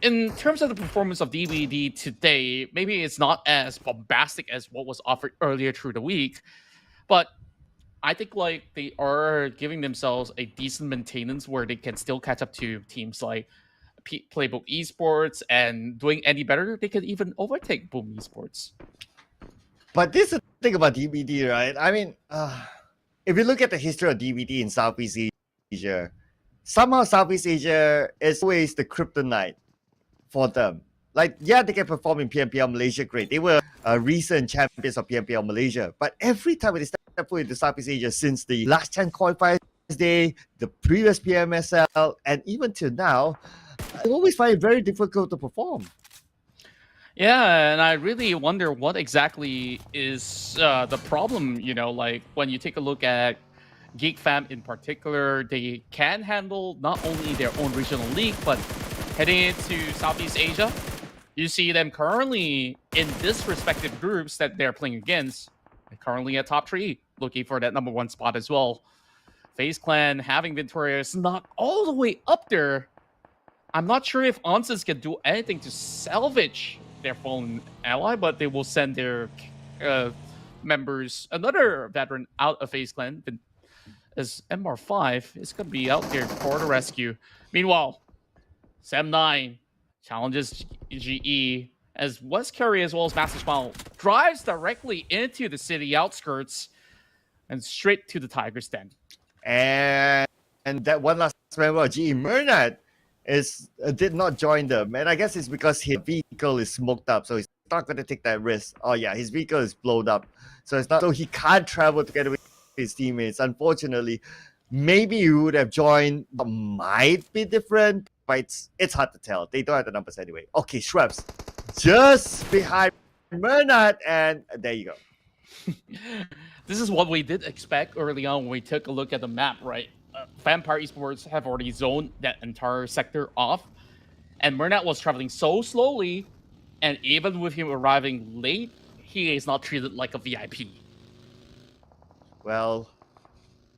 In terms of the performance of DBD today, maybe it's not as bombastic as what was offered earlier through the week, but I think like they are giving themselves a decent maintenance where they can still catch up to teams like PLAYBOOK Esports, and doing any better, they could even overtake Boom Esports. But this is the thing about DBD, right? I mean, if you look at the history of DBD in Southeast Asia, somehow Southeast Asia is always the kryptonite for them. Like, yeah, they can perform in PMPL Malaysia, great. They were recent champions of PMPL Malaysia. But every time they step foot into Southeast Asia since the last chance qualifiers day, the previous PMSL, and even till now, I always find it very difficult to perform. Yeah, and I really wonder what exactly is the problem, you know, like when you take a look at Geek Fam in particular, they can handle not only their own regional league, but heading into Southeast Asia, you see them currently in this respective groups that they're playing against, currently at top 3, looking for that #1 spot as well. FaZe Clan having Victorious not all the way up there. I'm not sure if Onsens can do anything to salvage their fallen ally, but they will send their members, another veteran, out of FaZe Clan. As MR5 is going to be out there for the rescue. Meanwhile, Sam9 challenges GE as West Curry as well as Master Smile drives directly into the city outskirts and straight to the Tiger's Den. And that one last member of GE, Mernat, did not join them, and I guess it's because his vehicle is smoked up, so he's not going to take that risk. Oh yeah, his vehicle is blown up, so he can't travel together with his teammates. Unfortunately, maybe he would have joined, but might be different. But it's hard to tell. They don't have the numbers anyway. Okay, Shrebs just behind Mernat, and there you go. This is what we did expect early on when we took a look at the map, right? Vampire Esports have already zoned that entire sector off, and Mernat was traveling so slowly, and even with him arriving late, he is not treated like a VIP. Well,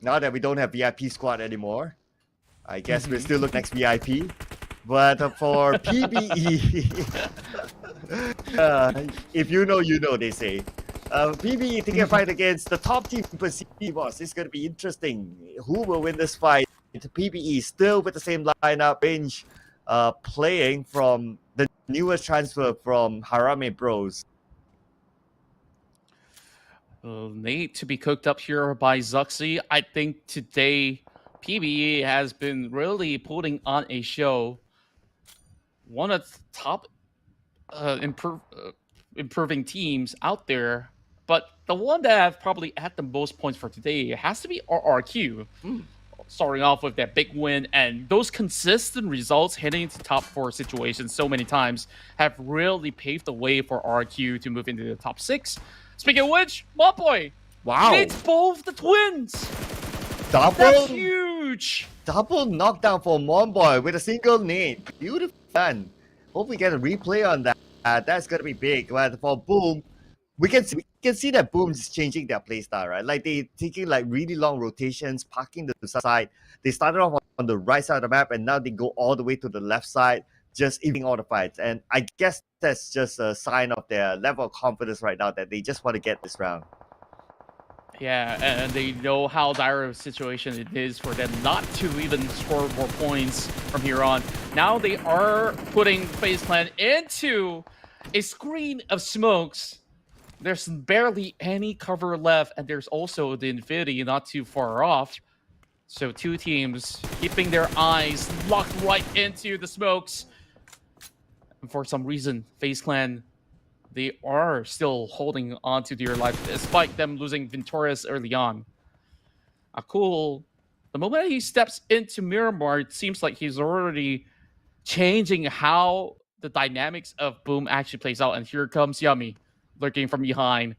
now that we don't have VIP squad anymore, I guess we'll still look next VIP. But for PBE, if you know, they say. PBE taking a fight against the top team PERSIJA EVOS. It's going to be interesting. Who will win this fight? PBE still with the same lineup range, playing from the newest transfer from Harame Bros. Nate to be cooked up here by Zuxi. I think today PBE has been really putting on a show. One of the top improving teams out there, but the one that have probably had the most points for today has to be RRQ. Starting off with that big win, and those consistent results hitting into top 4 situations so many times have really paved the way for RRQ to move into the top 6. Speaking of which, Mopoy, Wow. it's both the twins. Double, That's huge. double knockdown for Monboy with a single nade. Beautiful done. Hope we get a replay on that. That's gonna be big. But for Boom, we can see that Boom is changing their playstyle, right? Like they taking like really long rotations, parking the side. They started off on the right side of the map, and now they go all the way to the left side, just eating all the fights. And I guess that's just a sign of their level of confidence right now that they just want to get this round. Yeah, and they know how dire of a situation it is for them not to even score more points from here on. Now they are putting FaZe Clan into a screen of smokes. There's barely any cover left, and there's also the Infinity not too far off. So two teams keeping their eyes locked right into the smokes. And for some reason, FaZe Clan, they are still holding on to their life despite them losing Ventorius early on. Akul, the moment he steps into Miramar, it seems like he's already changing how the dynamics of Boom actually plays out. And here comes Yummy, lurking from behind.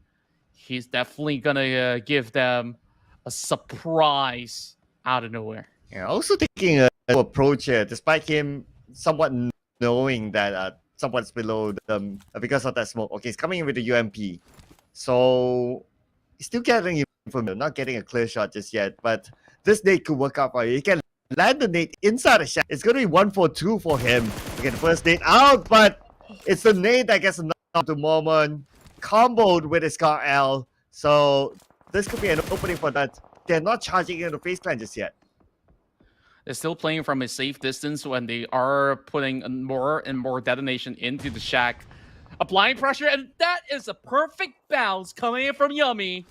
He's definitely gonna give them a surprise out of nowhere. Yeah, also taking a approach here, despite him somewhat knowing that someone's below them because of that smoke. Okay, he's coming in with the UMP. So he's still getting from not getting a clear shot just yet, but this nade could work out for you. He can land the nade inside the shack. It's going to be 1-4-2 for him to get the first nade out, but it's the nade that gets knocked to Mormon, comboed with his car L. So this could be an opening for that. They're not charging into FaZe Clan just yet. They're still playing from a safe distance when they are putting more and more detonation into the shack. Applying pressure, and that is a perfect bounce coming in from Yummy.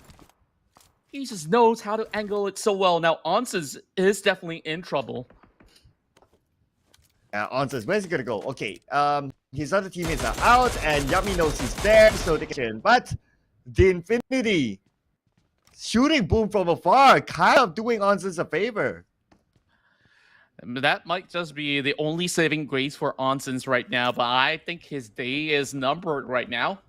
He just knows how to angle it so well. Now, Onsens is definitely in trouble. Onsens, where's he gonna go? Okay, his other teammates are out, and Yummy knows he's there, so they can. But the Infinity shooting Boom from afar, kind of doing Onsens a favor. That might just be the only saving grace for Onsens right now, but I think his day is numbered right now.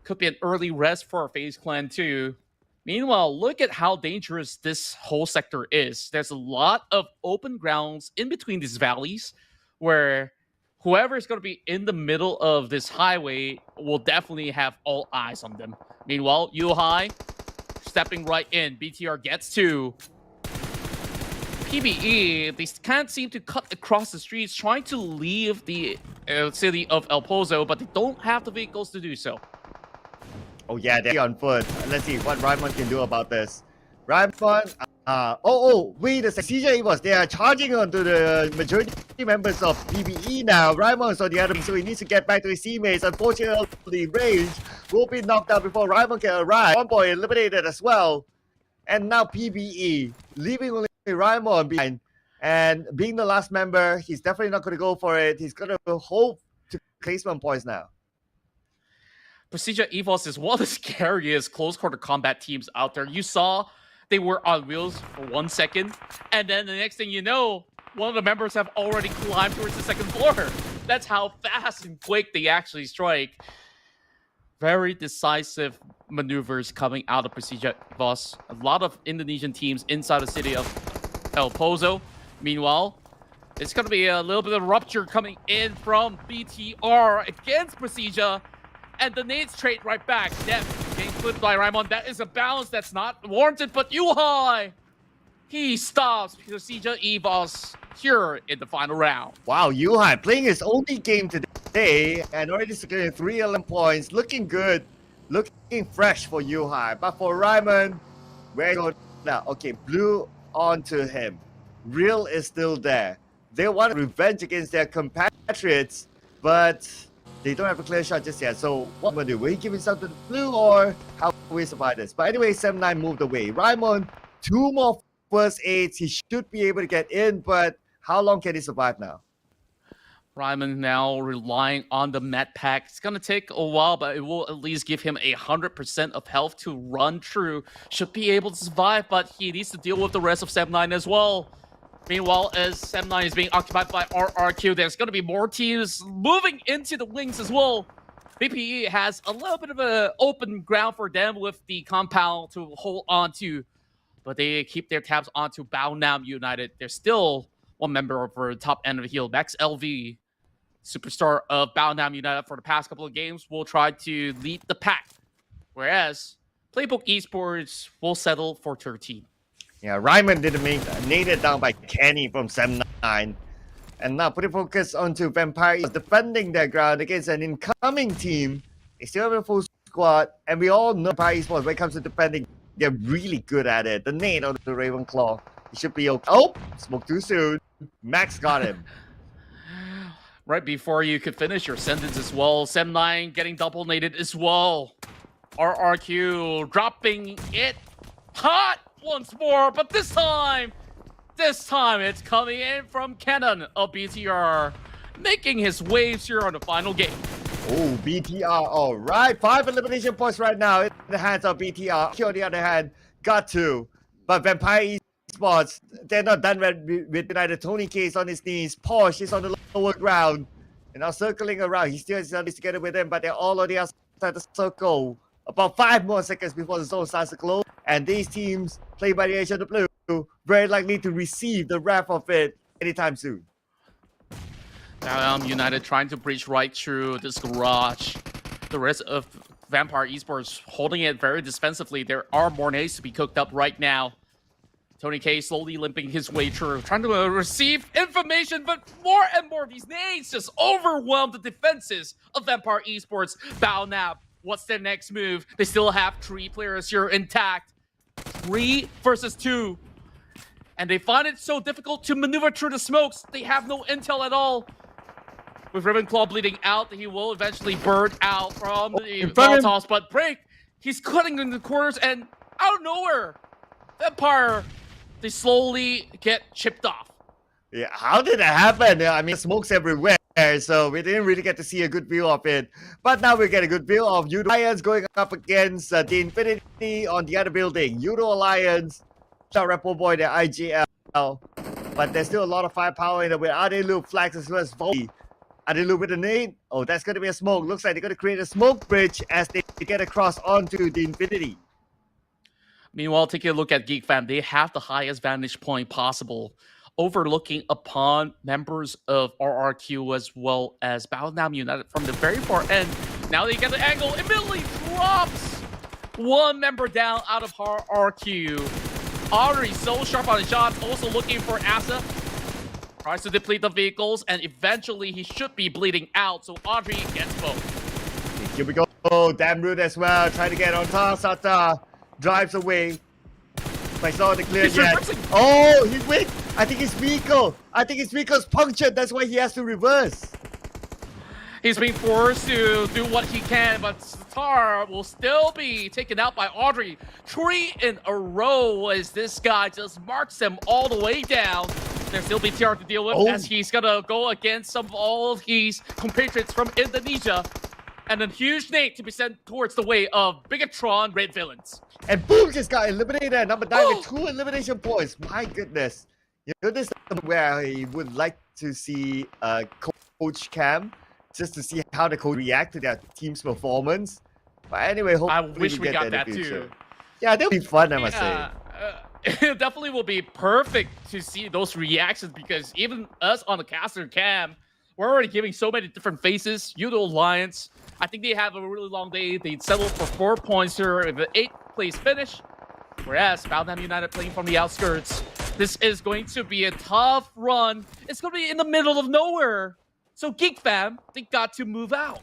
Could be an early rest for FaZe Clan too. Meanwhile, look at how dangerous this whole sector is. There's a lot of open grounds in between these valleys where whoever is going to be in the middle of this highway will definitely have all eyes on them. Meanwhile, Yuhai stepping right in. BTR gets to PBE. They can't seem to cut across the streets trying to leave the city of El Pozo, but they don't have the vehicles to do so. Oh yeah, they're on foot. Let's see what Raimon can do about this. Raimon, wait a second. CJ EVOS, they are charging onto the majority members of PBE now. Raimon's on the other, so he needs to get back to his teammates. Unfortunately, Rage will be knocked out before Raimon can arrive. One boy eliminated as well. And now PBE, leaving only Raimon behind. And being the last member, he's definitely not going to go for it. He's going to hope to placement points now. PERSIJA EVOS is one of the scariest close quarter combat teams out there. You saw they were on wheels for 1 second, and then the next thing you know, one of the members have already climbed towards the second floor. That's how fast and quick they actually strike. Very decisive maneuvers coming out of PERSIJA EVOS. A lot of Indonesian teams inside the city of El Pozo. Meanwhile, it's going to be a little bit of rupture coming in from BTR against PERSIJA. And the nades straight right back. Depth getting flipped by Raimon. That is a bounce that's not warranted, but Yuhai! He stops PERSIJA EVOS here in the final round. Wow, Yuhai playing his only game today and already securing 3 LM points. Looking good. looking fresh for Yuhai. But for Ryman, where go now? Okay, blue onto him. Real is still there. They want revenge against their compatriots, but they don't have a clear shot just yet. So what will he do? Will he give himself to the blue, or how will he survive this? But anyway, 7-9 moved away. Raimon, 2 more first aids. He should be able to get in, but how long can he survive now? Ryman now relying on the med pack. It's going to take a while, but it will at least give him 100% of health to run through. Should be able to survive, but he needs to deal with the rest of 7-9 as well. Meanwhile, as 7-9 is being occupied by RRQ, there's going to be more teams moving into the wings as well. BPE has a little bit of an open ground for them with the compound to hold on to, but they keep their tabs onto Baonam United. There's still one member of the top end of the hill, Max LV, superstar of Baonam United for the past couple of games, will try to lead the pack, whereas PLAYBOOK Esports will settle for 13. Yeah, Ryman didn't make nated down by Kenny from 7-9. And now putting focus onto Vampire defending their ground against an incoming team. They still have a full squad, and we all know Vampire Esports, when it comes to defending, they're really good at it. The nade on the Ravenclaw, he should be okay. Oh, spoke too soon. Max got him. Right before you could finish your sentence as well, 7-9 getting double naded as well. RRQ dropping it hot once more, but this time it's coming in from Cannon of BTR, making his waves here on the final game. Oh, BTR, all right. 5 elimination points right now in the hands of BTR. Q on the other hand, got 2. But Vampire Esports, they're not done with United. Tony K is on his knees. Porsche is on the lower ground. And now circling around. He still is together with them, but they're all on the outside the circle. About 5 more seconds before the zone starts to close. And these teams, played by the Asia of the Blue, very likely to receive the wrath of it anytime soon. United trying to breach right through this garage. The rest of Vampire Esports holding it very defensively. There are more nades to be cooked up right now. Tony K slowly limping his way through, trying to receive information, but more and more of these nades just overwhelm the defenses of Vampire Esports. Baonam, what's their next move? They still have 3 players here intact. 3 versus 2. And they find it so difficult to maneuver through the smokes. They have no intel at all. With Ravenclaw bleeding out, he will eventually burn out from the Molotovs. But Break, he's cutting in the corners, and out of nowhere, Vampire, they slowly get chipped off. Yeah, how did that happen? I mean, smoke's everywhere, so we didn't really get to see a good view of it. But now we get a good view of Yoodo Alliance going up against the Infinity on the other building. Yoodo Alliance, shout Repo Boy, the IGL. But there's still a lot of firepower in there with Adelu, Flags as well as Voldy. Adelu with a nade. Oh, that's going to be a smoke. Looks like they're going to create a smoke bridge as they get across onto the Infinity. Meanwhile, taking a look at GEEK fam, they have the highest vantage point possible, overlooking upon members of RRQ as well as Baonam United from the very far end. Now they get the angle, immediately drops one member down out of RRQ. Audrey so sharp on his shots, also looking for Asa. Tries to deplete the vehicles, and eventually he should be bleeding out, so Audrey gets both. Here we go. Oh, damn rude as well. Trying to get on top. Sata drives away. I saw the clear yet. Oh, he's weak. I think his vehicle's punctured. That's why he has to reverse. He's being forced to do what he can, but Star will still be taken out by Audrey. 3 in a row as this guy just marks them all the way down. There's still BTR to deal with as he's gonna go against some of all of his compatriots from Indonesia. And a huge nade to be sent towards the way of BIGETRON Red Villains. And boom, just got eliminated at number 9 with 2 elimination points. My goodness. You know, this is where I would like to see Coach Cam, just to see how the coach react to their team's performance. But anyway, hopefully I wish we got that too. Yeah, that would be fun, I must say. It definitely will be perfect to see those reactions, because even us on the caster cam, we're already giving so many different faces. Yoodo Alliance, I think they have a really long day. They settled for 4 points here with an 8th place finish. Whereas Baonam United playing from the outskirts. This is going to be a tough run. It's going to be in the middle of nowhere. So GEEK fam, they got to move out.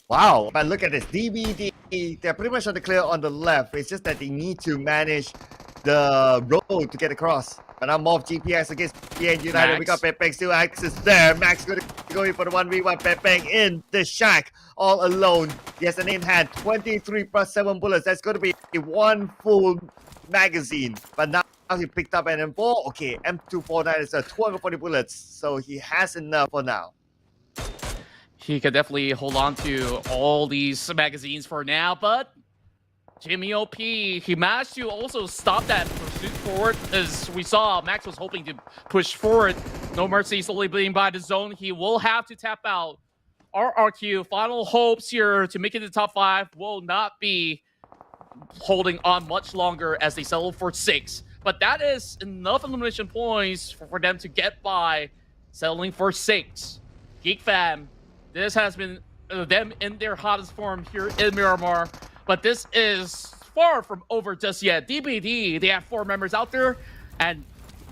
Wow, but look at this. DBD, they're pretty much on the clear on the left. It's just that they need to manage the road to get across. But now MORPH GPS against PN United. Max. We got Pepeng still access there. Max going to go in for the 1v1. Pepeng in the shack all alone. He has an in hand. 23 plus 7 bullets. That's going to be one full magazine. But now he picked up an M4. Okay, M249 is 240 bullets. So he has enough for now. He could definitely hold on to all these magazines for now, but Jimmy OP, he managed to also stop that pursuit forward. As we saw, Max was hoping to push forward. No Mercy slowly bleeding by the zone. He will have to tap out. RRQ, final hopes here to make it to the top 5 will not be holding on much longer as they settle for 6. But that is enough elimination points for them to get by, settling for 6. Geek Fam, this has been them in their hottest form here in Miramar, but this is far from over just yet. DBD, they have 4 members out there, and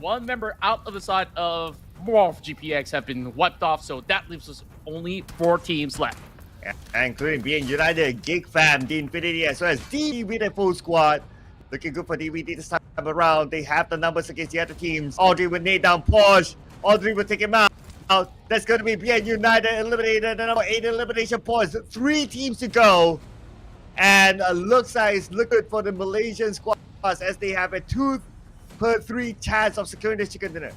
1 member out of the side of MORPH GPX have been wiped off, so that leaves us only 4 teams left. Yeah, including being United, Geek Fam, the Infinity, as well as DB with a full squad. Looking good for DBD this time around. They have the numbers against the other teams. Audrey will nade down Porsche. Audrey will take him out. That's going to be BN United eliminated. The number 8 elimination points. 3 teams to go. And looks like it's good for the Malaysian squad as they have a 2 per 3 chance of securing this chicken dinner.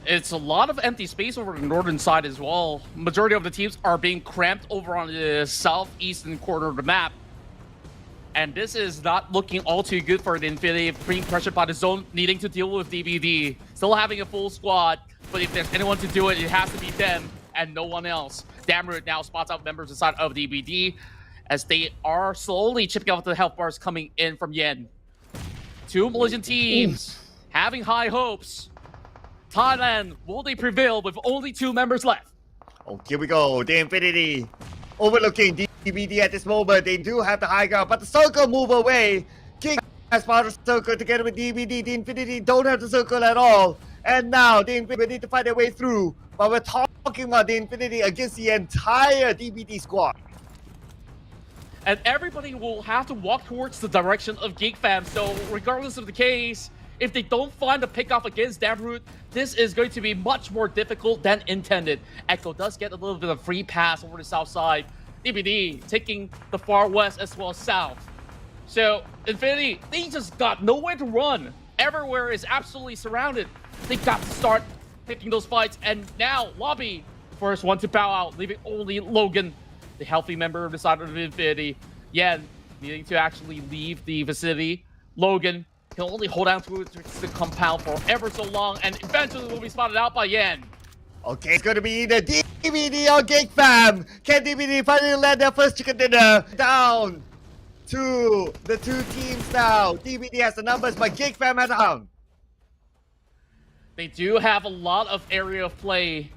It's a lot of empty space over the northern side as well. Majority of the teams are being cramped over on the southeastern corner of the map. And this is not looking all too good for the Infinity, being pressured by the zone, needing to deal with DBD. Still having a full squad, but if there's anyone to do it, it has to be them and no one else. Damroot now spots out members inside of DBD as they are slowly chipping off the health bars coming in from Yen. 2 Malaysian teams having high hopes. Thailand, will they prevail with only 2 members left? Oh, here we go. The Infinity overlooking DBD at this moment. They do have the high ground, but the circle move away. King has part of the circle together with DBD. The Infinity don't have the circle at all. And now the Infinity need to find their way through. But we're talking about the Infinity against the entire DBD squad. And everybody will have to walk towards the direction of Geek Fam. So regardless of the case, if they don't find the pickoff against Damroot, this is going to be much more difficult than intended. Echo does get a little bit of free pass over the south side. DBD taking the far west as well as south. So Infinity, they just got nowhere to run. Everywhere is absolutely surrounded. They got to start picking those fights, and now Lobby, first one to bow out, leaving only Logan, the healthy member of the side of Infinity. Yen needing to actually leave the vicinity. Logan can only hold on to the compound for ever so long, and eventually will be spotted out by Yen. Okay, it's going to be either DBD or Geek Fam. Can DBD finally land their first chicken dinner? Down to the 2 teams now. DBD has the numbers, but Geek Fam has the hound. They do have a lot of area of play,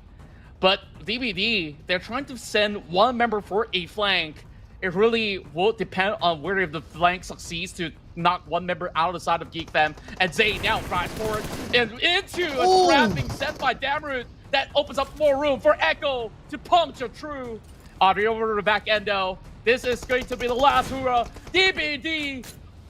but DBD, they're trying to send 1 member for a flank. It really will depend on whether the flank succeeds to knock 1 member out of the side of Geek Fam. And Zay now drives forward and into a trap being set by Damroot. That opens up more room for Echo to puncture through. Audrey over to the back end though. This is going to be the last hurrah. DBD,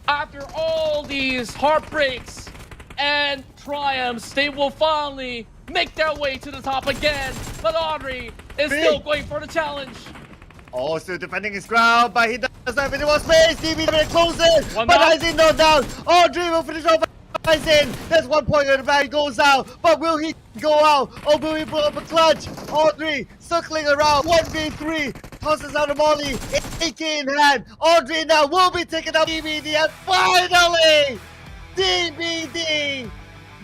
after all these heartbreaks and triumphs, they will finally make their way to the top again. But Audrey is still going for the challenge. Oh, still defending his ground, but he doesn't have any more space. DBD closes, One but down. Aisin not down. Audrey will finish off Aisin. There's 1 point on the back, goes out, but will he go out or will he pull up a clutch? Audrey circling around, 1v3, tosses out a molly, AK in hand. Audrey now will be taken up DBD, and finally, DBD,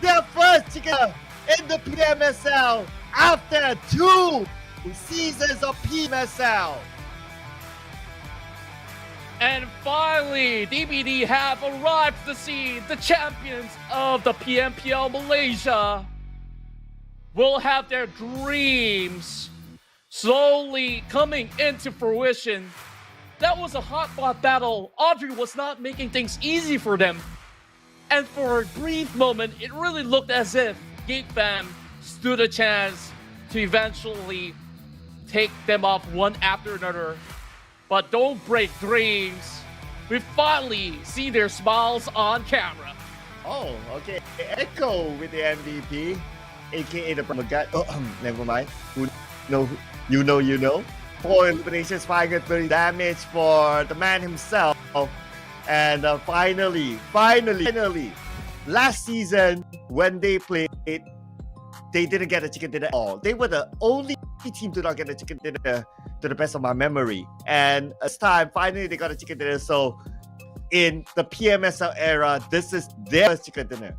their first chicken in the PMSL after 2 seasons of PMSL. And finally, DBD have arrived to see the champions of the PMPL Malaysia will have their dreams slowly coming into fruition. That was a hot-fought battle. Audrey was not making things easy for them. And for a brief moment, it really looked as if Geek Fam stood a chance to eventually take them off one after another. But don't break dreams. We finally see their smiles on camera. Oh, okay. Echo with the MVP, aka the guy. Oh, never mind. Who know? You know. 4 eliminations, 530 damage for the man himself. And finally, last season when they played, they didn't get a chicken dinner at all. They were the only team to not get a chicken dinner, to the best of my memory. And this time, finally, they got a chicken dinner. So in the PMSL era, this is their first chicken dinner.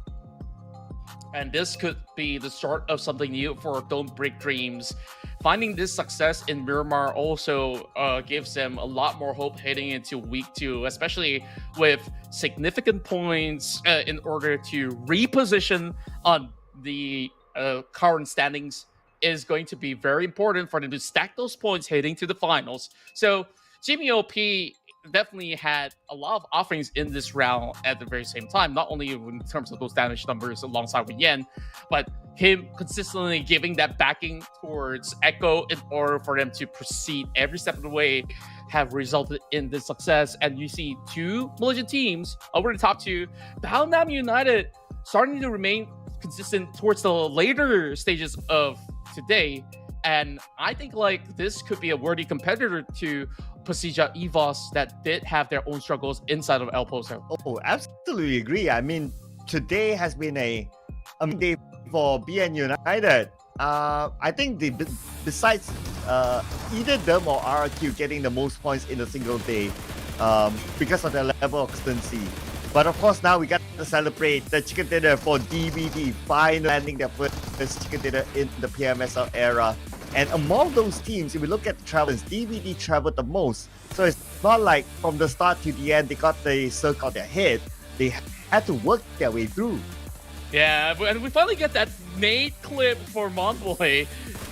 And this could be the start of something new for Don't Break Dreams. Finding this success in Miramar also gives them a lot more hope heading into week 2, especially with significant points in order to reposition on the current standings is going to be very important for them to stack those points heading to the finals. So Jimmy OP definitely had a lot of offerings in this round at the very same time, not only in terms of those damage numbers alongside with Yen, but him consistently giving that backing towards Echo in order for them to proceed every step of the way have resulted in this success. And you see 2 Malaysian teams over the top 2, Balnam United starting to remain consistent towards the later stages of today. And I think like this could be a worthy competitor to PERSIJA EVOS that did have their own struggles inside of El Pozo. Oh, absolutely agree. I mean, today has been a day for BN United. I think besides either them or RRQ getting the most points in a single day because of their level of consistency. But of course, now we got to celebrate the chicken dinner for DBD, finally landing their first chicken dinner in the PMSL era. And among those teams, if we look at the travels, DBD traveled the most. So it's not like from the start to the end, they got the circle on their head. They had to work their way through. Yeah, and we finally get that Nate clip for Montboy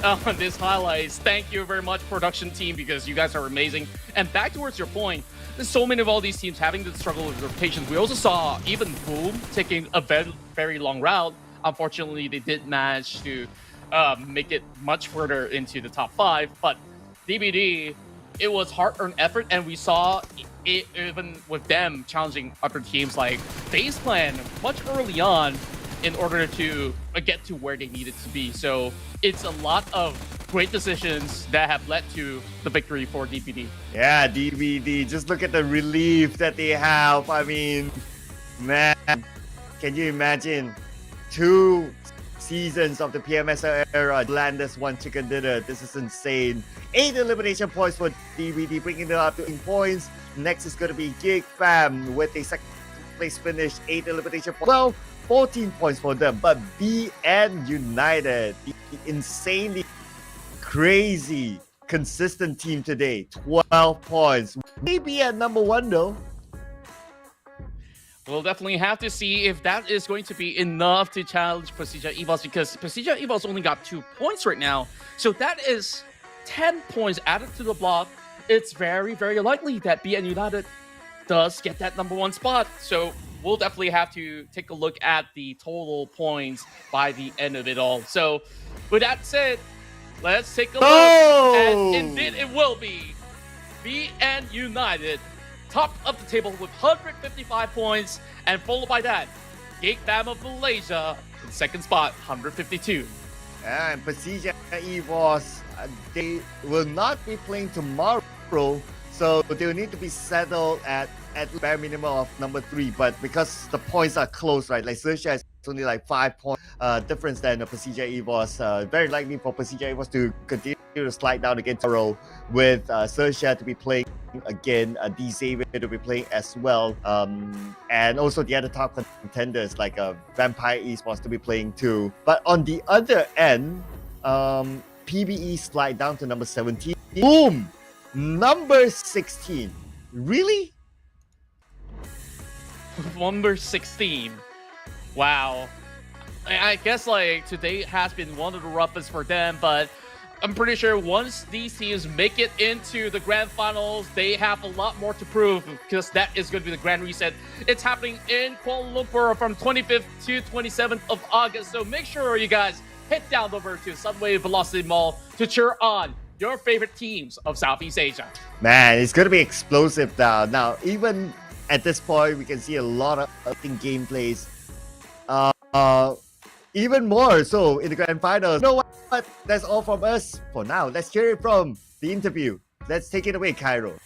on this highlights. Thank you very much, production team, because you guys are amazing. And back towards your point, there's so many of all these teams having to struggle with rotations. We also saw even Boom taking a very, very long route. Unfortunately, they did manage to make it much further into the top 5. But DBD, it was hard-earned effort, and we saw it even with them challenging other teams like FaZe Clan much early on in order to get to where they needed to be. So it's a lot of great decisions that have led to the victory for DBD. Yeah, DBD, just look at the relief that they have. I mean, man, can you imagine 2 seasons of the PMSL era, land this 1 chicken dinner? This is insane. 8 elimination points for DBD, bringing them up to 8 points. Next is going to be GEEK Fam with a second place finish, 8 elimination points. Well, 14 points for them. But BN United, the insanely crazy consistent team today, 12 points. Maybe at number 1 though. We'll definitely have to see if that is going to be enough to challenge PERSIJA EVOS, because PERSIJA EVOS only got 2 points right now. So that is 10 points added to the block. It's very, very likely that BN United does get that number 1 spot. So we'll definitely have to take a look at the total points by the end of it all. So with that said, let's take a look. And indeed it will be BN United top of the table with 155 points, and followed by that, GEEK Fam of Malaysia in second spot, 152. And PERSIJA EVOS, they will not be playing tomorrow, so they will need to be settled at bare minimum of number 3. But because the points are close, right? Like XERXIA is only like 5 point difference than the PERSIJA EVOS. Very likely for PERSIJA EVOS to continue to slide down again tomorrow, with XERXIA to be playing again, D Xavier to be playing as well, and also the other top contenders like Vampire Esports to be playing too. But on the other end, PBE slide down to number 17. Boom! Number 16. Really? Number 16. Wow. I guess like today has been one of the roughest for them, but I'm pretty sure once these teams make it into the grand finals, they have a lot more to prove, because that is going to be the grand reset. It's happening in Kuala Lumpur from 25th to 27th of August. So make sure you guys head down over to Sunway Velocity Mall to cheer on your favorite teams of Southeast Asia? Man, it's gonna be explosive now. Now, even at this point, we can see a lot of gameplays. Even more so in the grand finals. You know what? That's all from us for now. Let's hear it from the interview. Let's take it away, Cairo.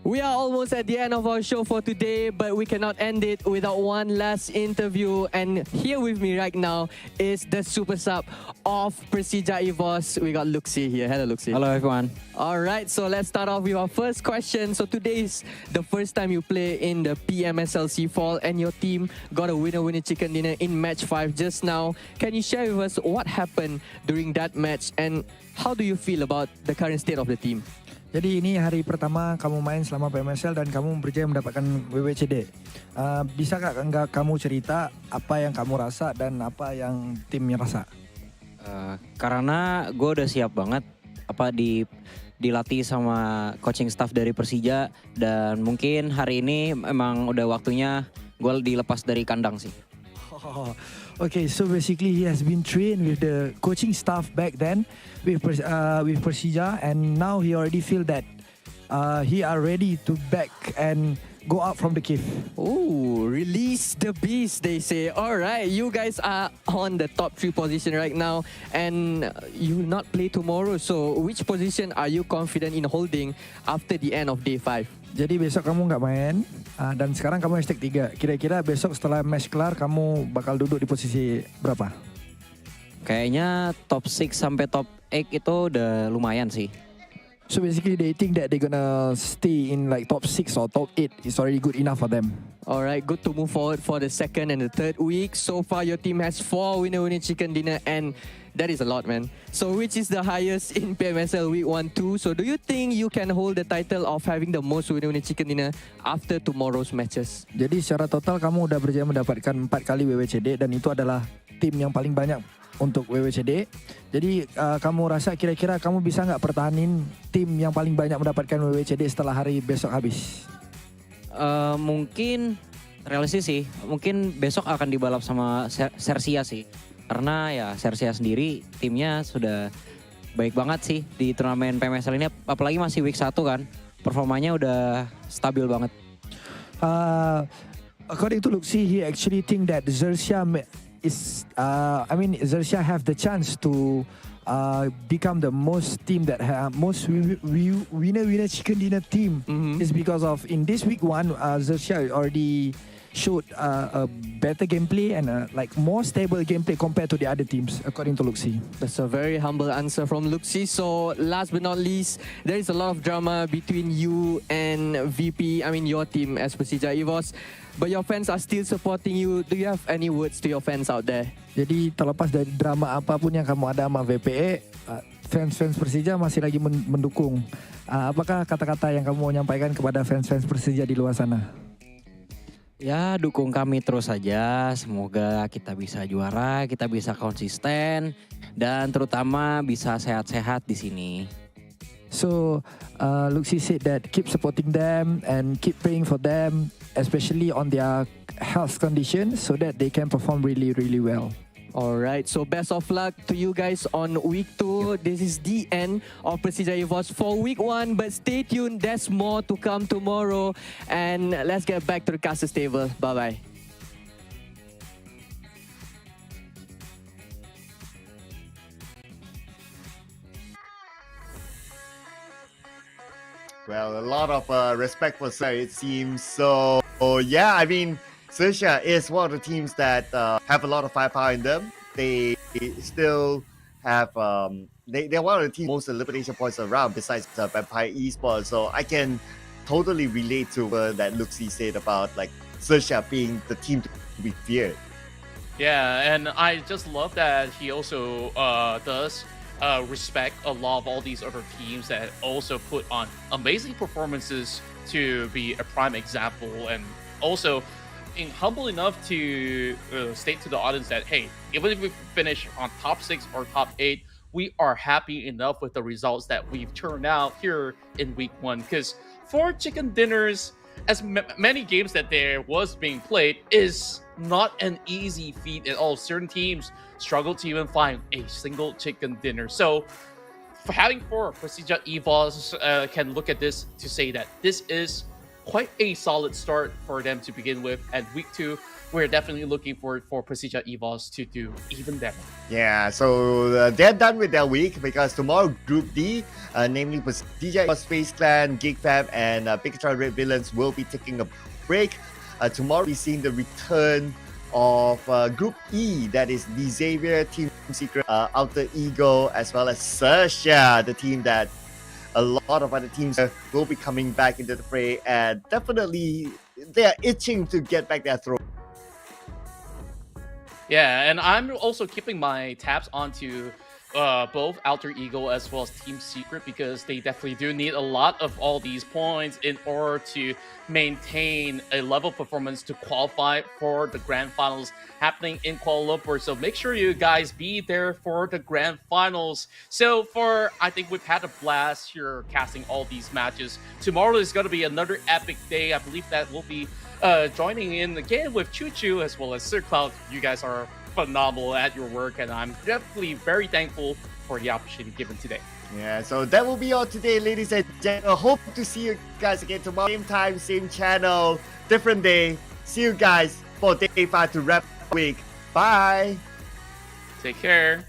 We are almost at the end of our show for today, but we cannot end it without one last interview. And here with me right now is the super sub of PERSIJA EVOS. We got Luxi here. Hello, Luxi. Hello, everyone. All right, so let's start off with our first question. So today is the first time you play in the PMSL SEA Fall, and your team got a winner chicken dinner in match 5 just now. Can you share with us what happened during that match, and how do you feel about the current state of the team? Jadi ini hari pertama kamu main selama PMSL dan kamu berjaya mendapatkan WWCD. Bisakah enggak kamu cerita apa yang kamu rasa dan apa yang timnya rasa? Karena gue udah siap banget dilatih sama coaching staff dari Persija, dan mungkin hari ini emang udah waktunya gue dilepas dari kandang sih. Okay, so basically he has been trained with the coaching staff back then with Persija, and now he already feel that he are ready to back and go out from the cave. Oh, release the beast, they say. All right, you guys are on the top 3 position right now, and you will not play tomorrow. So which position are you confident in holding after the end of day 5? Jadi besok kamu nggak main, dan sekarang kamu hashtag 3. Kira-kira besok setelah match kelar kamu bakal duduk di posisi berapa? Kayaknya top 6 sampai top 8 itu udah lumayan sih. So basically they think that they're gonna stay in like top 6 or top 8 is already good enough for them. Alright, good to move forward for the second and the third week. So far your team has 4 winner chicken dinner, and that is a lot, man. So which is the highest in PMSL week 1-2? So do you think you can hold the title of having the most winner chicken dinner after tomorrow's matches? Jadi secara total kamu udah berjaya mendapatkan 4 kali WWCD, dan itu adalah tim yang paling banyak untuk WWCD. Jadi kamu rasa kira-kira kamu bisa nggak pertahanin tim yang paling banyak mendapatkan WWCD setelah hari besok habis? Mungkin realistis sih. Mungkin besok akan dibalap sama XERXIA sih. Karena ya XERXIA sendiri timnya sudah baik banget sih di turnamen PMSL ini. Apalagi masih week 1 kan. Performanya udah stabil banget. According to Luxi, he actually think that XERXIA XERXIA have the chance to become the most team that have most winner chicken dinner team. Is because of in this week 1 XERXIA already showed a better gameplay and like more stable gameplay compared to the other teams, according to Luxi. That's a very humble answer from Luxi. So last but not least, there is a lot of drama between you and VP, your team as PERSIJA EVOS. But your fans are still supporting you. Do you have any words to your fans out there? Jadi terlepas dari drama apapun yang kamu ada sama VPE, fans-fans Persija masih lagi mendukung. Apakah kata-kata yang kamu mau nyampaikan kepada fans-fans Persija di luar sana? Ya, dukung kami terus saja. Semoga kita bisa juara, kita bisa konsisten, dan terutama bisa sehat-sehat di sini. So, Luxi said that keep supporting them and keep praying for them, especially on their health condition, so that they can perform really, really well. Alright, so best of luck to you guys on week 2. This is the end of PERSIJA EVOS for week 1, but stay tuned, there's more to come tomorrow. And let's get back to the casters table. Bye-bye. Well, a lot of respect for Sir, it seems. So, yeah, XERXIA is one of the teams that have a lot of firepower in them. They still have, they're one of the teams most elimination points around besides Vampire Esports. So I can totally relate to that Luxi said about XERXIA being the team to be feared. Yeah, and I just love that he also does respect a lot of all these other teams that also put on amazing performances to be a prime example, and also humble enough to state to the audience that, hey, even if we finish on top 6 or top 8, we are happy enough with the results that we've turned out here in week 1. Because 4 chicken dinners, as many games that there was being played, is not an easy feat at all. Certain teams struggle to even find a single chicken dinner. So for having four PERSIJA EVOS can look at this to say that this is quite a solid start for them to begin with. And week 2, we're definitely looking for PERSIJA EVOS to do even better. Yeah, so they're done with their week because tomorrow Group D, namely PERSIJA, FaZe Clan, GEEK and BIGETRON Red Villains will be taking a break. Tomorrow we're seeing the return of Group E, that is the Xavier, Team Secret, Alter Ego, as well as XERXIA, the team that a lot of other teams will be coming back into the fray, and definitely they are itching to get back their throw. Yeah, and I'm also keeping my tabs onto both Alter Ego as well as Team Secret, because they definitely do need a lot of all these points in order to maintain a level performance to qualify for the grand finals happening in Kuala Lumpur. So make sure you guys be there for the grand finals. So I think we've had a blast here casting all these matches. Tomorrow is going to be another epic day. I believe that we'll be joining in again with Choo Choo as well as Sir Cloud. You guys are phenomenal at your work, and I'm definitely very thankful for the opportunity given today. Yeah, so that will be all today, ladies and gentlemen. Hope to see you guys again tomorrow. Same time, same channel, different day. See you guys for day 5 to wrap the week. Bye. Take care.